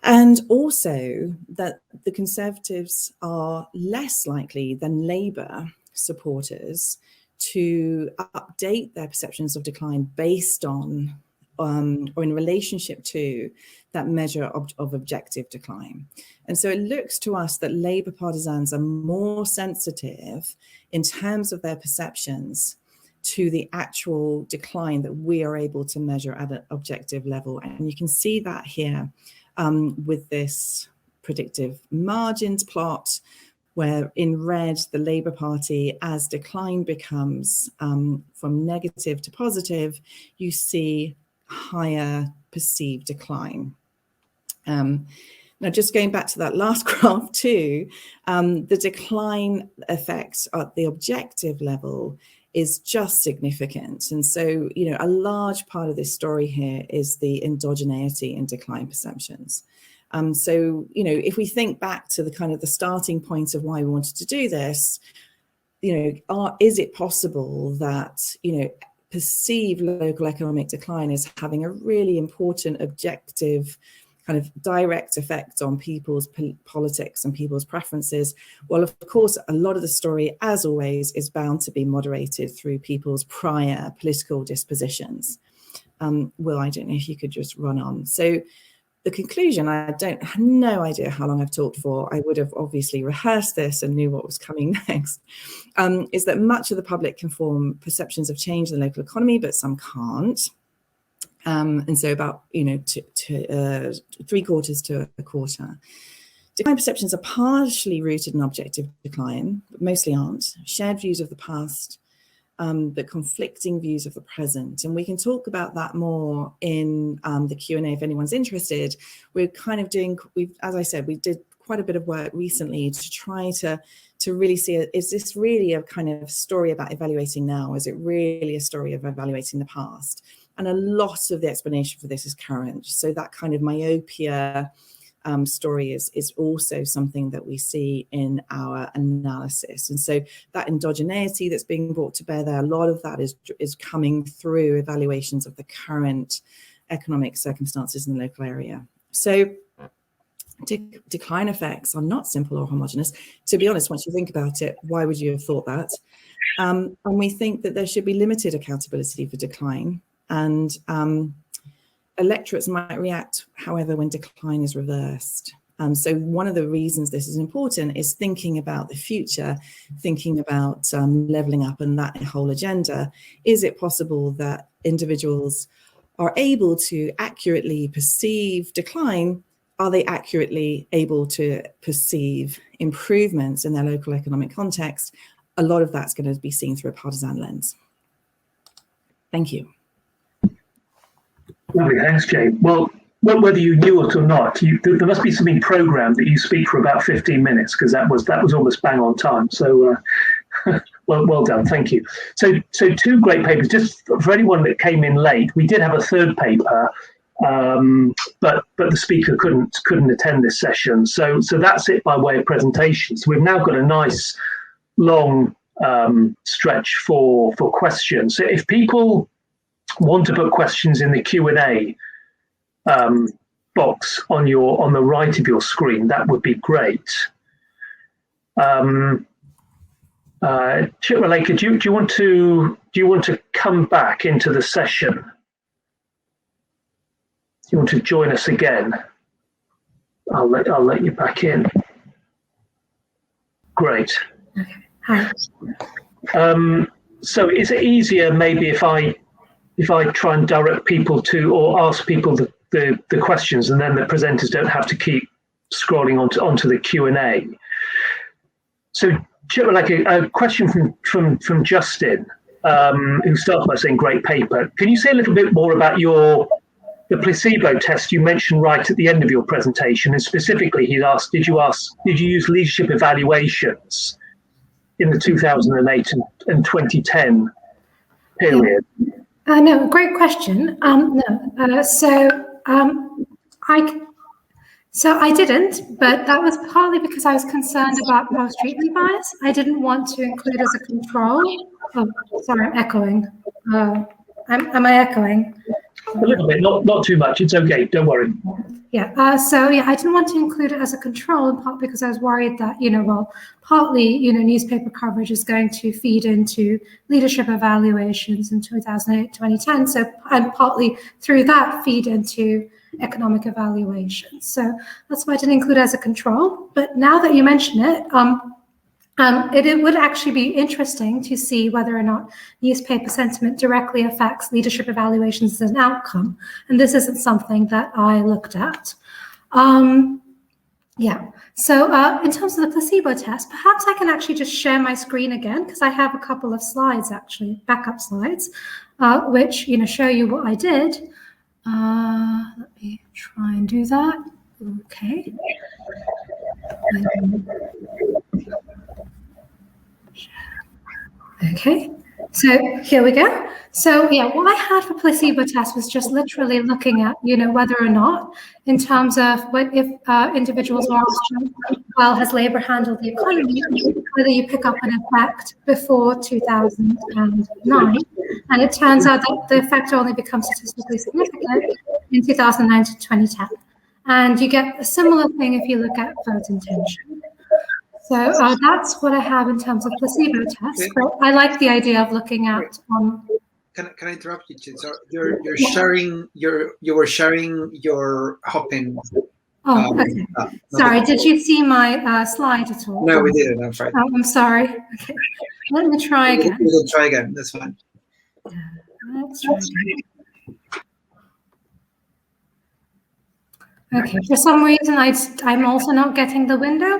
And also that the Conservatives are less likely than Labour supporters to update their perceptions of decline based on or in relationship to that measure of objective decline. And so it looks to us that Labour partisans are more sensitive in terms of their perceptions to the actual decline that we are able to measure at an objective level. And you can see that here with this predictive margins plot, where in red, the Labour Party, as decline becomes from negative to positive, you see higher perceived decline. Now, Now, just going back to that last graph too, the decline effects at the objective level is just significant. And so, you know, a large part of this story here is the endogeneity in decline perceptions. So, you know, if we think back to the kind of the starting point of why we wanted to do this, you know, is it possible that, you know, perceived local economic decline as having a really important objective kind of direct effect on people's politics and people's preferences? Well, of course, a lot of the story, as always, is bound to be moderated through people's prior political dispositions. Will, I don't know if you could just run on. So the conclusion, I have no idea how long I've talked for. I would have obviously rehearsed this and knew what was coming next, is that much of the public can form perceptions of change in the local economy, but some can't. And so about, you know, 3/4 to a quarter. Decline perceptions are partially rooted in objective decline, but mostly aren't. Shared views of the past, but conflicting views of the present. And we can talk about that more in the Q&A if anyone's interested. We're kind of doing, as I said, we did quite a bit of work recently to try to really see, is this really a kind of story about evaluating now? Is it really a story of evaluating the past? And a lot of the explanation for this is current. So that kind of myopia story is also something that we see in our analysis. And so that endogeneity that's being brought to bear there, a lot of that is coming through evaluations of the current economic circumstances in the local area. So decline effects are not simple or homogeneous. To be honest, once you think about it, why would you have thought that? And we think that there should be limited accountability for decline. And electorates might react, however, when decline is reversed. So one of the reasons this is important is thinking about the future, thinking about levelling up and that whole agenda. Is it possible that individuals are able to accurately perceive decline? Are they accurately able to perceive improvements in their local economic context? A lot of that's going to be seen through a partisan lens. Thank you. Lovely, thanks, Jane. Well, whether you knew it or not, there must be something programmed that you speak for about 15 minutes, because that was almost bang on time. So, well done, thank you. So two great papers. Just for anyone that came in late, we did have a third paper, but the speaker couldn't attend this session. So that's it by way of presentation. So we've now got a nice long stretch for questions. So if people want to put questions in the Q&A box on the right of your screen, that would be great. Chitralekha, do you want to come back into the session? Do you want to join us again? I'll let you back in. Great. Okay. Hi. So is it easier maybe if I try and direct people to, or ask people the questions, and then the presenters don't have to keep scrolling onto the Q&A? So, Chitralekha, a question from Justin, who starts by saying, great paper. Can you say a little bit more about the placebo test you mentioned right at the end of your presentation? And specifically, he asked, did you use leadership evaluations in the 2008 and 2010 period? No, great question. So I didn't, but that was partly because I was concerned about post-treatment bias. I didn't want to include as a control. Oh, sorry, I'm echoing. Am I echoing? A little bit, not too much. It's okay. Don't worry. Yeah. I didn't want to include it as a control, in part because I was worried that, partly, newspaper coverage is going to feed into leadership evaluations in 2008, 2010. So, and partly through that feed into economic evaluations. So that's why I didn't include it as a control. But now that you mention it, it would actually be interesting to see whether or not newspaper sentiment directly affects leadership evaluations as an outcome. And this isn't something that I looked at. So in terms of the placebo test, perhaps I can actually just share my screen again, because I have a couple of slides, actually, backup slides, which show you what I did. Let me try and do that. Okay. Okay, so here we go. So yeah, what I had for placebo test was just literally looking at, whether or not, in terms of if individuals were asked, well, has Labour handled the economy, whether you pick up an effect before 2009. And it turns out that the effect only becomes statistically significant in 2009 to 2010. And you get a similar thing if you look at vote intention. So that's what I have in terms of placebo tests. But I like the idea of looking at. Can I interrupt you? So you're sharing you were sharing your Hopin. Oh, okay. Sorry, did you see my slide at all? No, we didn't. I'm afraid. Oh, I'm sorry. Okay, let me try again. We'll try again. That's fine. Let's try again. Okay, for some reason I'm also not getting the window,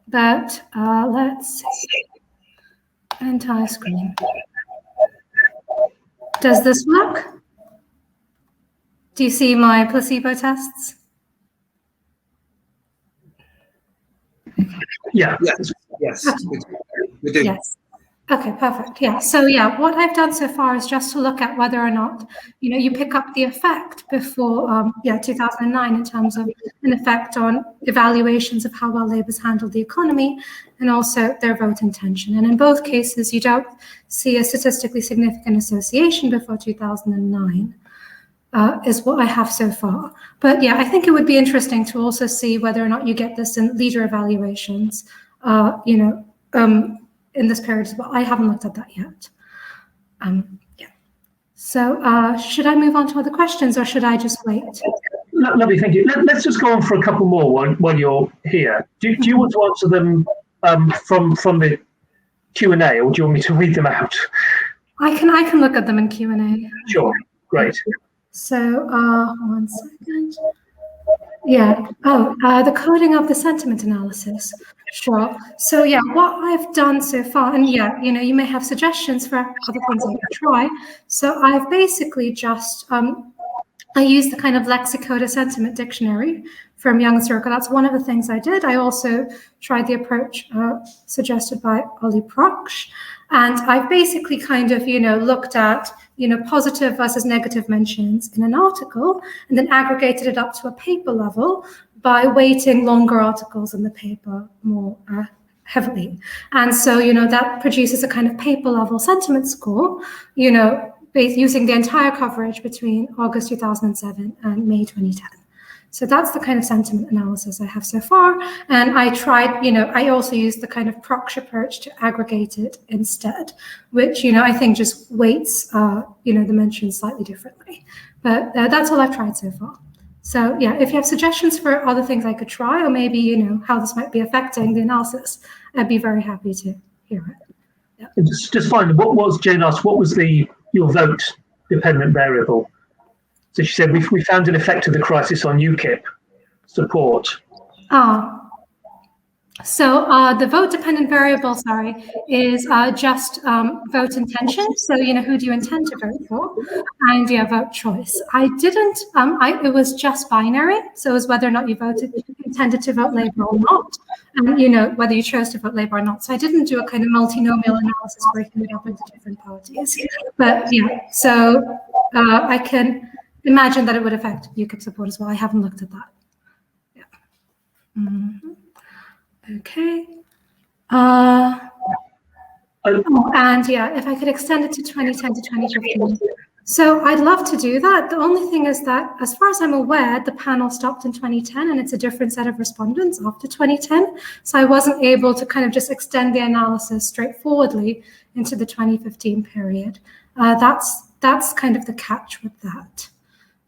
but let's see. Entire screen. Does this work? Do you see my placebo tests? Yeah. Yes. Okay. We do. Yes. Okay, perfect. Yeah. So yeah, what I've done so far is just to look at whether or not, you pick up the effect before 2009 in terms of an effect on evaluations of how well Labour's handled the economy and also their vote intention. And in both cases, you don't see a statistically significant association before 2009. Is what I have so far. But yeah, I think it would be interesting to also see whether or not you get this in leader evaluations, in this period as well. I haven't looked at that yet. Yeah. So should I move on to other questions or should I just wait? Lovely, thank you. Let's just go on for a couple more while you're here. Do you want to answer them from the Q&A, or do you want me to read them out? I can look at them in Q&A. Sure, great. So 1 second. Yeah. The coding of the sentiment analysis. Sure. So yeah, what I've done so far, and yeah, you may have suggestions for other things I could try. So I've basically just I used the kind of Lexicoda sentiment dictionary from Young Circle. That's one of the things I did. I also tried the approach suggested by Ollie Proksch. And I've basically kind of, looked at, positive versus negative mentions in an article and then aggregated it up to a paper level by weighting longer articles in the paper more heavily. And so, that produces a kind of paper level sentiment score, using the entire coverage between August 2007 and May 2010. So that's the kind of sentiment analysis I have so far. And I tried, I also used the kind of Proksch approach to aggregate it instead, which, I think just weights, the mentions slightly differently. But that's all I've tried so far. So yeah, if you have suggestions for other things I could try, or maybe, how this might be affecting the analysis, I'd be very happy to hear it. Yeah. Just finally, what was Jane asked, what was your vote dependent variable? So she said, we found an effect of the crisis on UKIP support. So the vote-dependent variable, is just vote intention. So, who do you intend to vote for? And vote choice. I didn't, it was just binary. So it was whether or not you intended to vote Labour or not. And, whether you chose to vote Labour or not. So I didn't do a kind of multinomial analysis breaking it up into different parties. But yeah, so I can imagine that it would affect UKIP support as well. I haven't looked at that. Yeah. Mm-hmm. Okay. And yeah, if I could extend it to 2010 to 2015. So I'd love to do that. The only thing is that, as far as I'm aware, the panel stopped in 2010 and it's a different set of respondents after 2010. So I wasn't able to kind of just extend the analysis straightforwardly into the 2015 period. That's kind of the catch with that.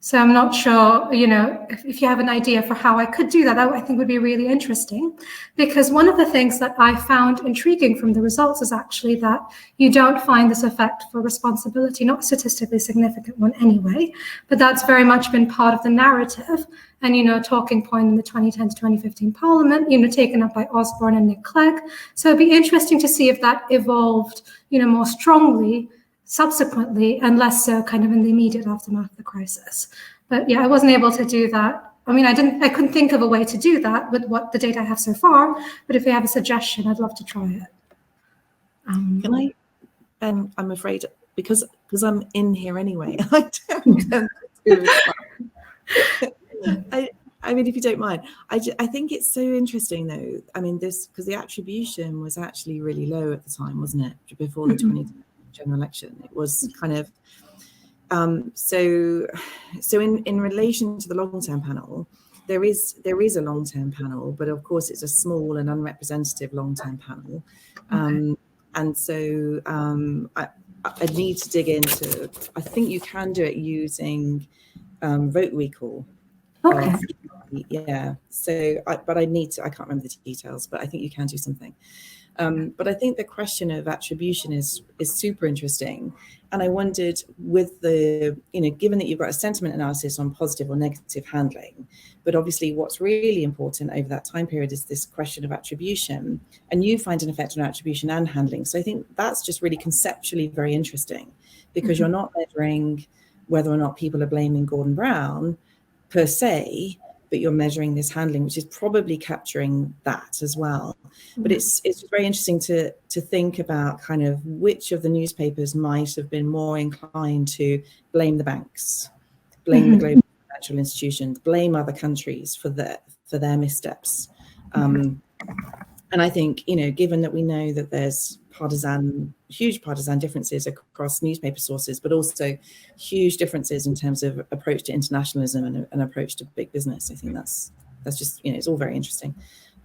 So I'm not sure, if you have an idea for how I could do that, I think would be really interesting. Because one of the things that I found intriguing from the results is actually that you don't find this effect for responsibility, not a statistically significant one anyway, but that's very much been part of the narrative and, talking point in the 2010 to 2015 Parliament, taken up by Osborne and Nick Clegg. So it'd be interesting to see if that evolved, more strongly subsequently and less so kind of in the immediate aftermath of the crisis. But yeah, I wasn't able to do that I mean, I couldn't think of a way to do that with what the data I have so far, but if you have a suggestion, I'd love to try it. Can I, I'm afraid, because I'm in here anyway, I don't tend to I mean, if you don't mind, I think it's so interesting though. I mean, because the attribution was actually really low at the time, wasn't it? Before the 2020 general election, it was kind of, so in relation to the long-term panel, there is a long-term panel, but of course it's a small and unrepresentative long-term panel. And so I need to dig into, I think you can do it using vote recall. Okay. Yeah. So, but I can't remember the details, but I think you can do something. But I think the question of attribution is super interesting. And I wondered with the, given that you've got a sentiment analysis on positive or negative handling, but obviously what's really important over that time period is this question of attribution, and you find an effect on attribution and handling. So I think that's just really conceptually very interesting, because you're not measuring whether or not people are blaming Gordon Brown per se, but you're measuring this handling, which is probably capturing that as well. But it's very interesting to think about kind of which of the newspapers might have been more inclined to blame the banks, blame the global financial institutions, blame other countries for their missteps. And I think, given that we know that there's huge partisan differences across newspaper sources, but also huge differences in terms of approach to internationalism and approach to big business, I think that's just, it's all very interesting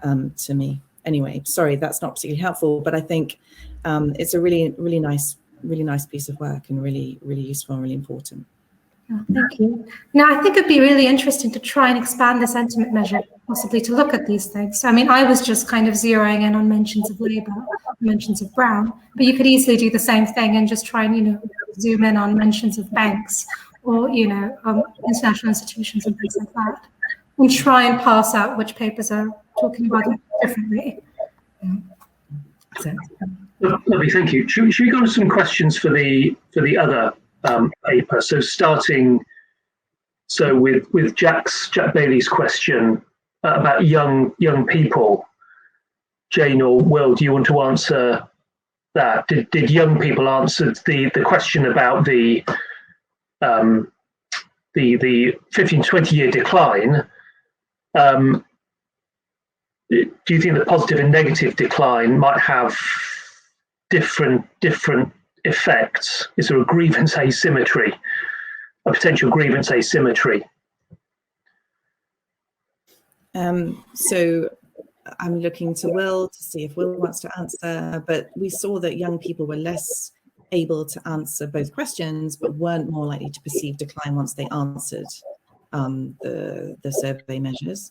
to me. Anyway, sorry, that's not particularly helpful, but I think it's a really nice piece of work, and really useful and really important. Oh, thank you. Now, I think it'd be really interesting to try and expand the sentiment measure, possibly to look at these things. So, I mean, I was just kind of zeroing in on mentions of Labour, mentions of Brown, but you could easily do the same thing and just try and, zoom in on mentions of banks or, international institutions and things like that, and try and parse out which papers are talking about it differently. Lovely, thank you. Should we go to some questions for the other paper? So starting with Jack Bailey's question about young people. Jane or Will, do you want to answer that? Did young people answer the question about the 15-20 year decline? Do you think that positive and negative decline might have different effects? Is there a grievance asymmetry, a potential grievance asymmetry? So I'm looking to Will to see if Will wants to answer, but we saw that young people were less able to answer both questions, but weren't more likely to perceive decline once they answered the survey measures.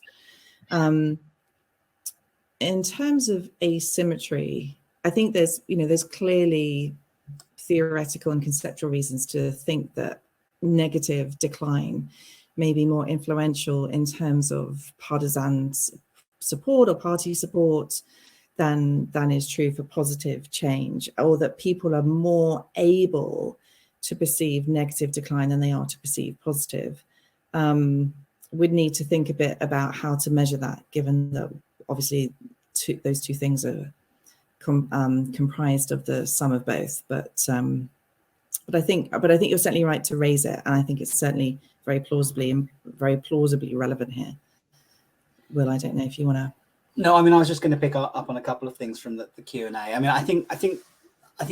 In terms of asymmetry, I think there's clearly theoretical and conceptual reasons to think that negative decline may be more influential in terms of partisan support or party support than is true for positive change, or that people are more able to perceive negative decline than they are to perceive positive. We'd need to think a bit about how to measure that, given that obviously those two things are comprised of the sum of both. But I think you're certainly right to raise it, and I think it's certainly very plausibly relevant here. Will, I don't know if you want to. No, I mean, I was just going to pick up on a couple of things from the Q&A. I mean, I think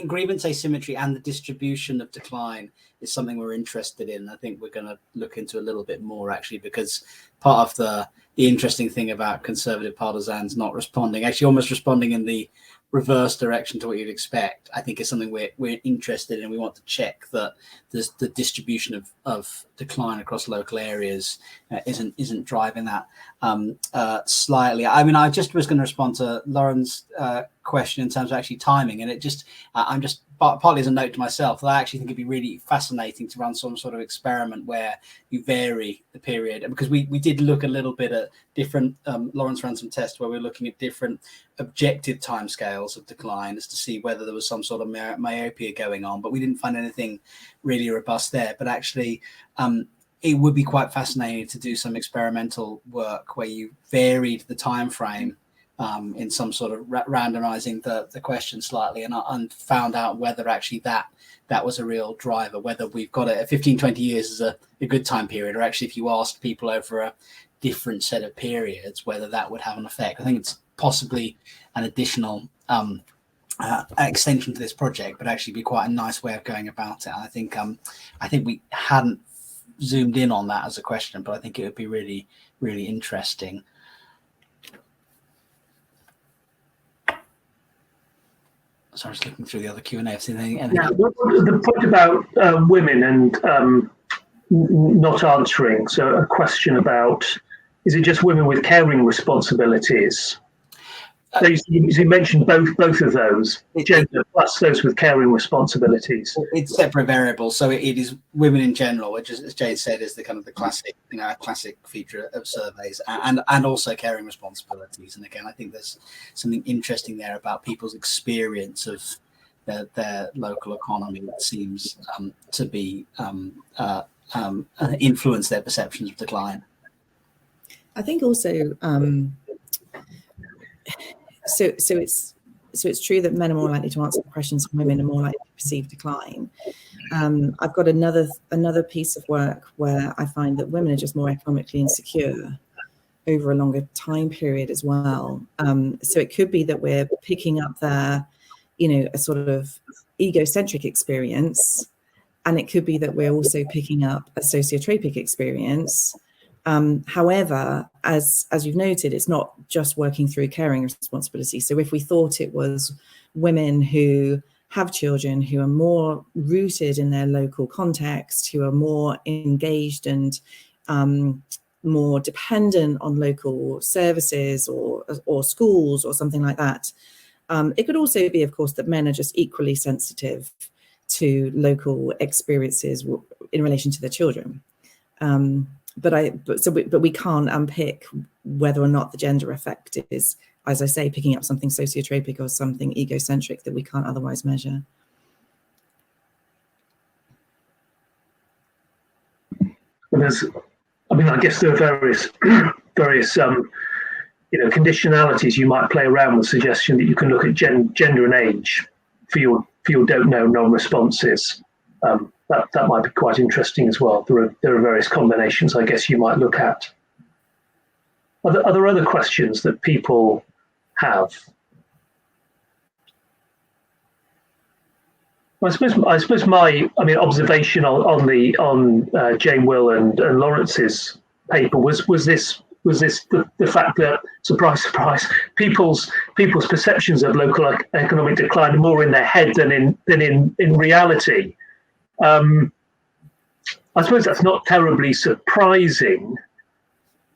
grievance asymmetry and the distribution of decline is something we're interested in. I think we're going to look into a little bit more, actually, because part of the interesting thing about conservative partisans not responding, actually almost responding in the reverse direction to what you'd expect, I think is something we're interested in. We want to check that there's the distribution of decline across local areas isn't driving that slightly. I mean, I just was going to respond to Lauren's question in terms of actually timing, and it just I'm just partly as a note to myself that I actually think it'd be really fascinating to run some sort of experiment where you vary the period, because we did look a little bit at different Lawrence ran some tests where we were looking at different objective timescales of decline as to see whether there was some sort of myopia going on, but we didn't find anything really robust there. But actually it would be quite fascinating to do some experimental work where you varied the time frame in some sort of randomizing the question slightly and found out whether actually that was a real driver, whether we've got it at 15, 20 years is a good time period, or actually if you asked people over a different set of periods, whether that would have an effect. I think it's possibly an additional extension to this project, but actually be quite a nice way of going about it. I think we hadn't zoomed in on that as a question, but I think it would be really, really interesting. So I'm just looking through the other Q&A. I've seen anything. Yeah, the point about women and not answering. So a question about, is it just women with caring responsibilities? So you mentioned both of those, gender plus those with caring responsibilities. It's separate variables, so it is women in general, which, as Jade said, is the kind of the classic, a classic feature of surveys, and also caring responsibilities. And again, I think there's something interesting there about people's experience of their local economy that seems to be influence their perceptions of decline. I think also. So it's true that men are more likely to answer the questions and women are more likely to perceive decline. I've got another piece of work where I find that women are just more economically insecure over a longer time period as well. So it could be that we're picking up their, a sort of egocentric experience, and it could be that we're also picking up a sociotropic experience. However, as you've noted, it's not just working through caring responsibility. So if we thought it was women who have children, who are more rooted in their local context, who are more engaged and more dependent on local services or schools or something like that, it could also be, of course, that men are just equally sensitive to local experiences in relation to their children. But we can't unpick whether or not the gender effect is, as I say, picking up something sociotropic or something egocentric that we can't otherwise measure. I guess there are various conditionalities you might play around with, suggestion that you can look at gender and age for your don't know non-responses. That might be quite interesting as well. There are various combinations I guess you might look at. Are there other questions that people have? I suppose my observation on Jane Will and Lawrence's paper was the fact that, surprise, surprise, people's perceptions of local economic decline are more in their head than in reality. I suppose that's not terribly surprising,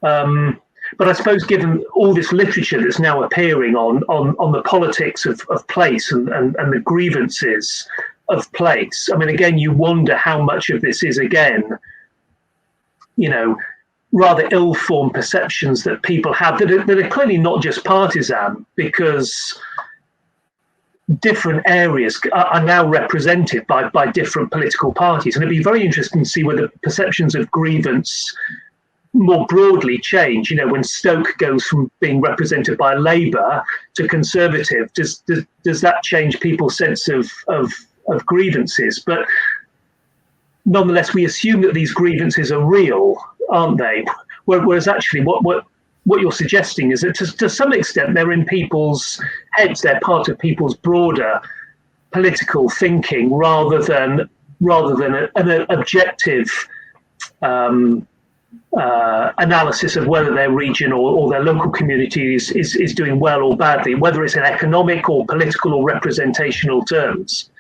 but I suppose given all this literature that's now appearing on the politics of place and the grievances of place, again, you wonder how much of this is, again, rather ill-formed perceptions that people have that are clearly not just partisan, because different areas are now represented by different political parties. And it'd be very interesting to see whether perceptions of grievance more broadly change. When Stoke goes from being represented by Labour to Conservative, does that change people's sense of grievances? But nonetheless, we assume that these grievances are real, aren't they? Whereas actually what you're suggesting is that to some extent they're in people's heads, they're part of people's broader political thinking rather than an objective analysis of whether their region or their local community is doing well or badly, whether it's in economic or political or representational terms.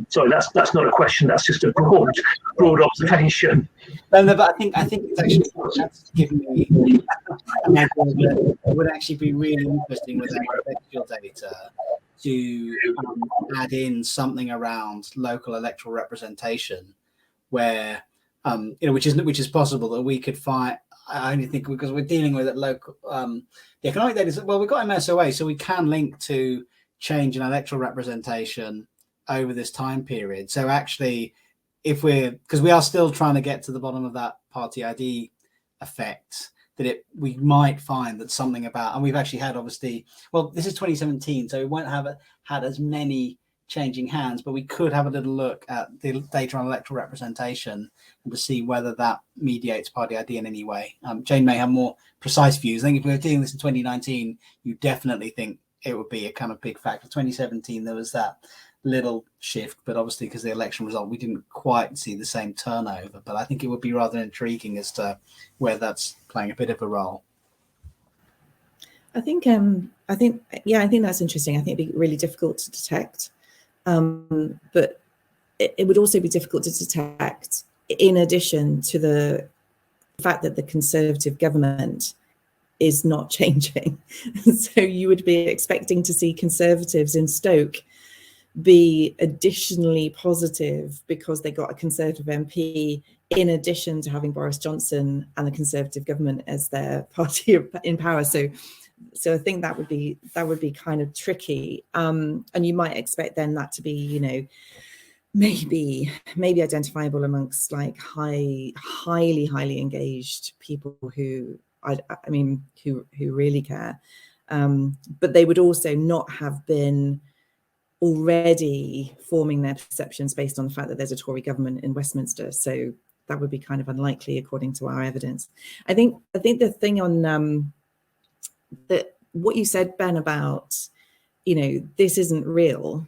Sorry, that's not a question. That's just a broad observation. No, but I think it's actually that's giving me an idea that it would actually be really interesting with our electoral data to add in something around local electoral representation, where which is possible that we could find. I only think because we're dealing with it local. The economic data. Well, we've got MSOA, so we can link to change in electoral representation over this time period. So actually, because we are still trying to get to the bottom of that party ID effect, that we might find that something about, and we've actually had, obviously, well, this is 2017, so we won't have had as many changing hands, but we could have a little look at the data on electoral representation and to see whether that mediates party ID in any way. Jane may have more precise views. I think if we were doing this in 2019, you definitely think it would be a kind of big factor. 2017, there was that little shift, but obviously because the election result, we didn't quite see the same turnover. But I think it would be rather intriguing as to where that's playing a bit of a role. I think that's interesting. I think it'd be really difficult to detect. But it would also be difficult to detect in addition to the fact that the Conservative government is not changing. So you would be expecting to see Conservatives in Stoke be additionally positive because they got a Conservative MP in addition to having Boris Johnson and the Conservative government as their party in power. So I think that would be kind of tricky, and you might expect then that to be, you know, maybe identifiable amongst like highly engaged people who who really care, but they would also not have been already forming their perceptions based on the fact that there's a Tory government in Westminster. So that would be kind of unlikely according to our evidence. I think the thing on that what you said, Ben, about, you know, this isn't real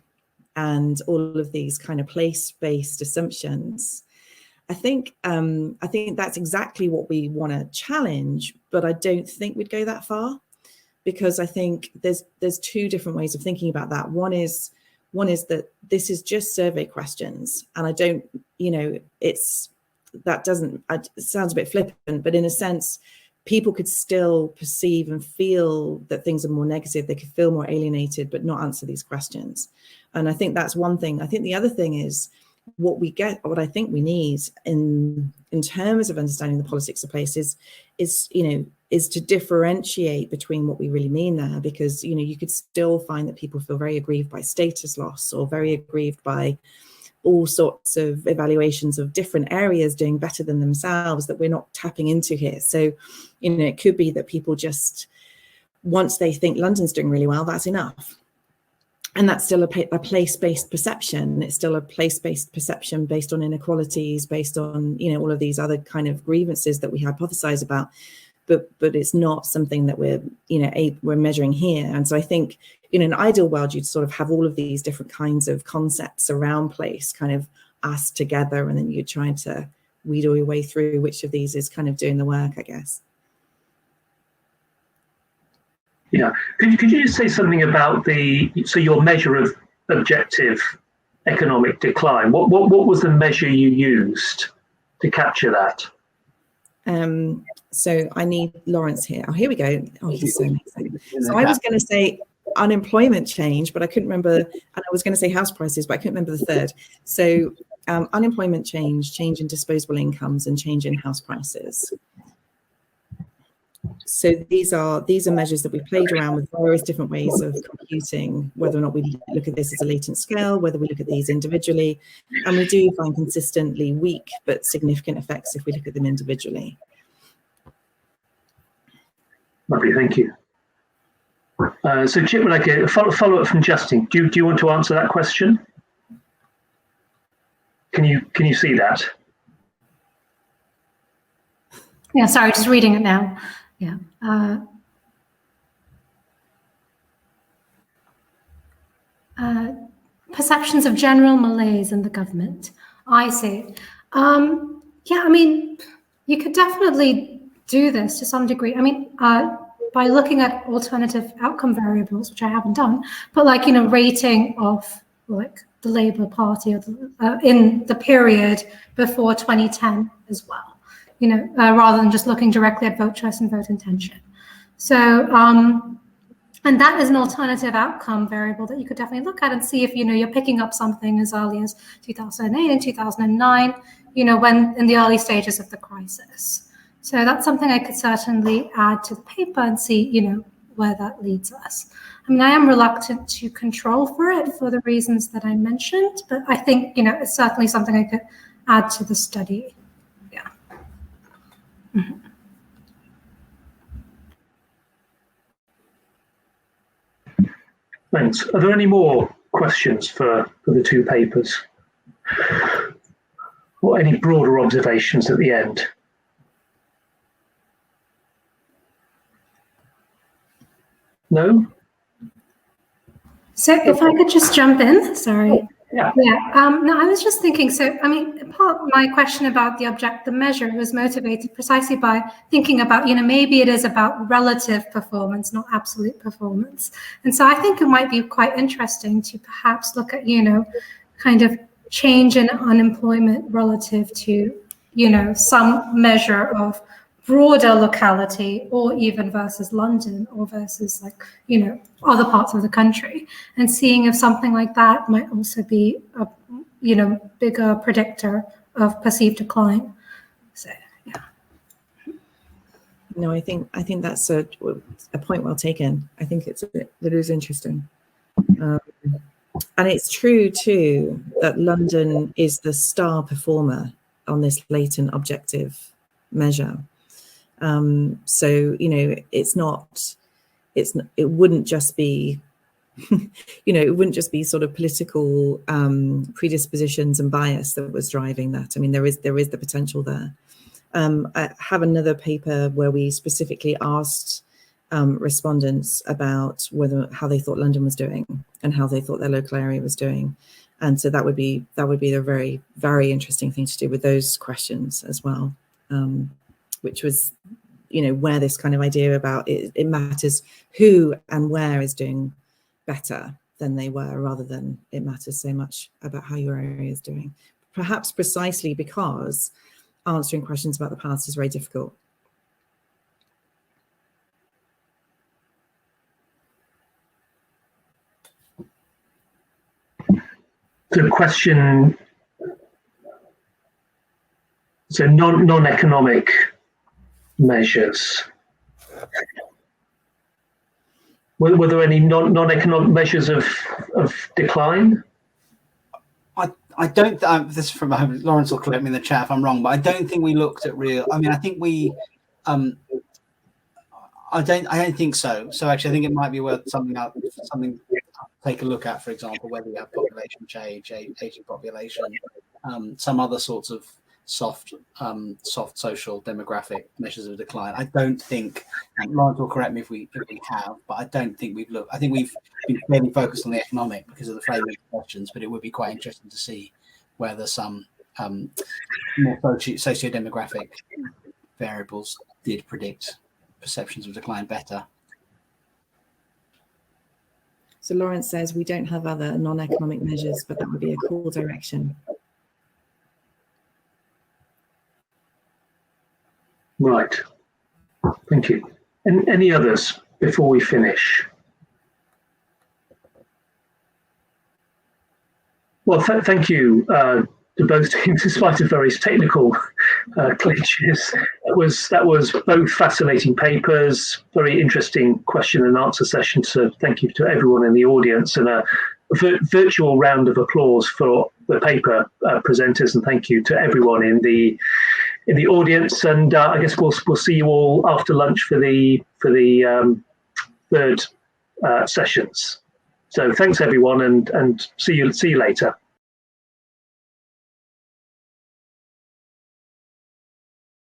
and all of these kind of place-based assumptions, I think that's exactly what we want to challenge, but I don't think we'd go that far, because I think there's two different ways of thinking about that. One is that this is just survey questions, and I don't, you know, it sounds a bit flippant, but in a sense, people could still perceive and feel that things are more negative. They could feel more alienated, but not answer these questions. And I think that's one thing. I think the other thing is what I think we need in terms of understanding the politics of place is to differentiate between what we really mean there, because, you know, you could still find that people feel very aggrieved by status loss or very aggrieved by all sorts of evaluations of different areas doing better than themselves that we're not tapping into here. So, you know, it could be that people just, once they think London's doing really well, that's enough. And that's still a place-based perception. It's still a place-based perception based on inequalities, based on, you know, all of these other kind of grievances that we hypothesize about. But it's not something that we're measuring here. And so I think in an ideal world, you'd sort of have all of these different kinds of concepts around place kind of asked together, and then you're trying to weed all your way through which of these is kind of doing the work, I guess. Yeah. Could you just say something about your measure of objective economic decline? What was the measure you used to capture that? So I need Lawrence here. Oh, here we go. Oh, he's so amazing. So I was going to say unemployment change, but I couldn't remember, and I was going to say house prices, but I couldn't remember the third. So unemployment change in disposable incomes, and change in house prices. So these are measures that we played around with various different ways of computing whether or not we look at this as a latent scale, whether we look at these individually, and we do find consistently weak but significant effects if we look at them individually. Lovely, thank you. So Chip would like a follow up from Justin. Do you want to answer that question? Can you see that? Yeah, sorry, just reading it now. Yeah. Perceptions of general malaise in the government. I see. Yeah, I mean, you could definitely do this to some degree. I mean, by looking at alternative outcome variables, which I haven't done, but like, you know, rating of like the Labour Party or in the period before 2010 as well. You know, rather than just looking directly at vote choice and vote intention. So, and that is an alternative outcome variable that you could definitely look at and see if, you know, you're picking up something as early as 2008 and 2009, you know, when in the early stages of the crisis. So that's something I could certainly add to the paper and see, you know, where that leads us. I mean, I am reluctant to control for it for the reasons that I mentioned, but I think, you know, it's certainly something I could add to the study. Yeah. Mm-hmm. Thanks. Are there any more questions for the two papers? Or any broader observations at the end? No? So if I could just jump in, sorry. Yeah. No, I was just thinking, so, I mean, part of my question about the measure was motivated precisely by thinking about, maybe it is about relative performance, not absolute performance. And so I think it might be quite interesting to perhaps look at, kind of change in unemployment relative to, some measure of broader locality, or even versus London, or versus other parts of the country, and seeing if something like that might also be a bigger predictor of perceived decline. So yeah. No, I think that's a point well taken. I think that is interesting. And it's true too that London is the star performer on this latent objective measure. So it wouldn't just be it wouldn't just be sort of political predispositions and bias that was driving that. I mean, there is the potential there. I have another paper where we specifically asked respondents about how they thought London was doing and how they thought their local area was doing, and so that would be the very, very interesting thing to do with those questions as well, which was where this kind of idea about it matters who and where is doing better than they were, rather than it matters so much about how your area is doing, perhaps precisely because answering questions about the past is very difficult. The question, so non-economic measures. Were there any non-economic measures of decline? I don't. This is from Lawrence will correct me in the chat if I'm wrong, but I don't think we looked at real. I mean, I think we. I don't think so. So actually, I think it might be worth something to take a look at. For example, whether you have population change, aging population, some other sorts of soft social demographic measures of decline. I don't think, and Lawrence will correct me if we have, but I don't think we've looked. I think we've been fairly focused on the economic because of the framing of questions, but it would be quite interesting to see whether some more socio-demographic variables did predict perceptions of decline better. So Lawrence says we don't have other non-economic measures, but that would be a cool direction. Right. Thank you. And any others before we finish? Well, thank you to both teams, despite of various technical glitches. That was both fascinating papers, very interesting question and answer session. So thank you to everyone in the audience, and a virtual round of applause for the paper presenters, and thank you to everyone in the audience. And I guess we'll see you all after lunch for the third sessions. So thanks everyone, and see you later.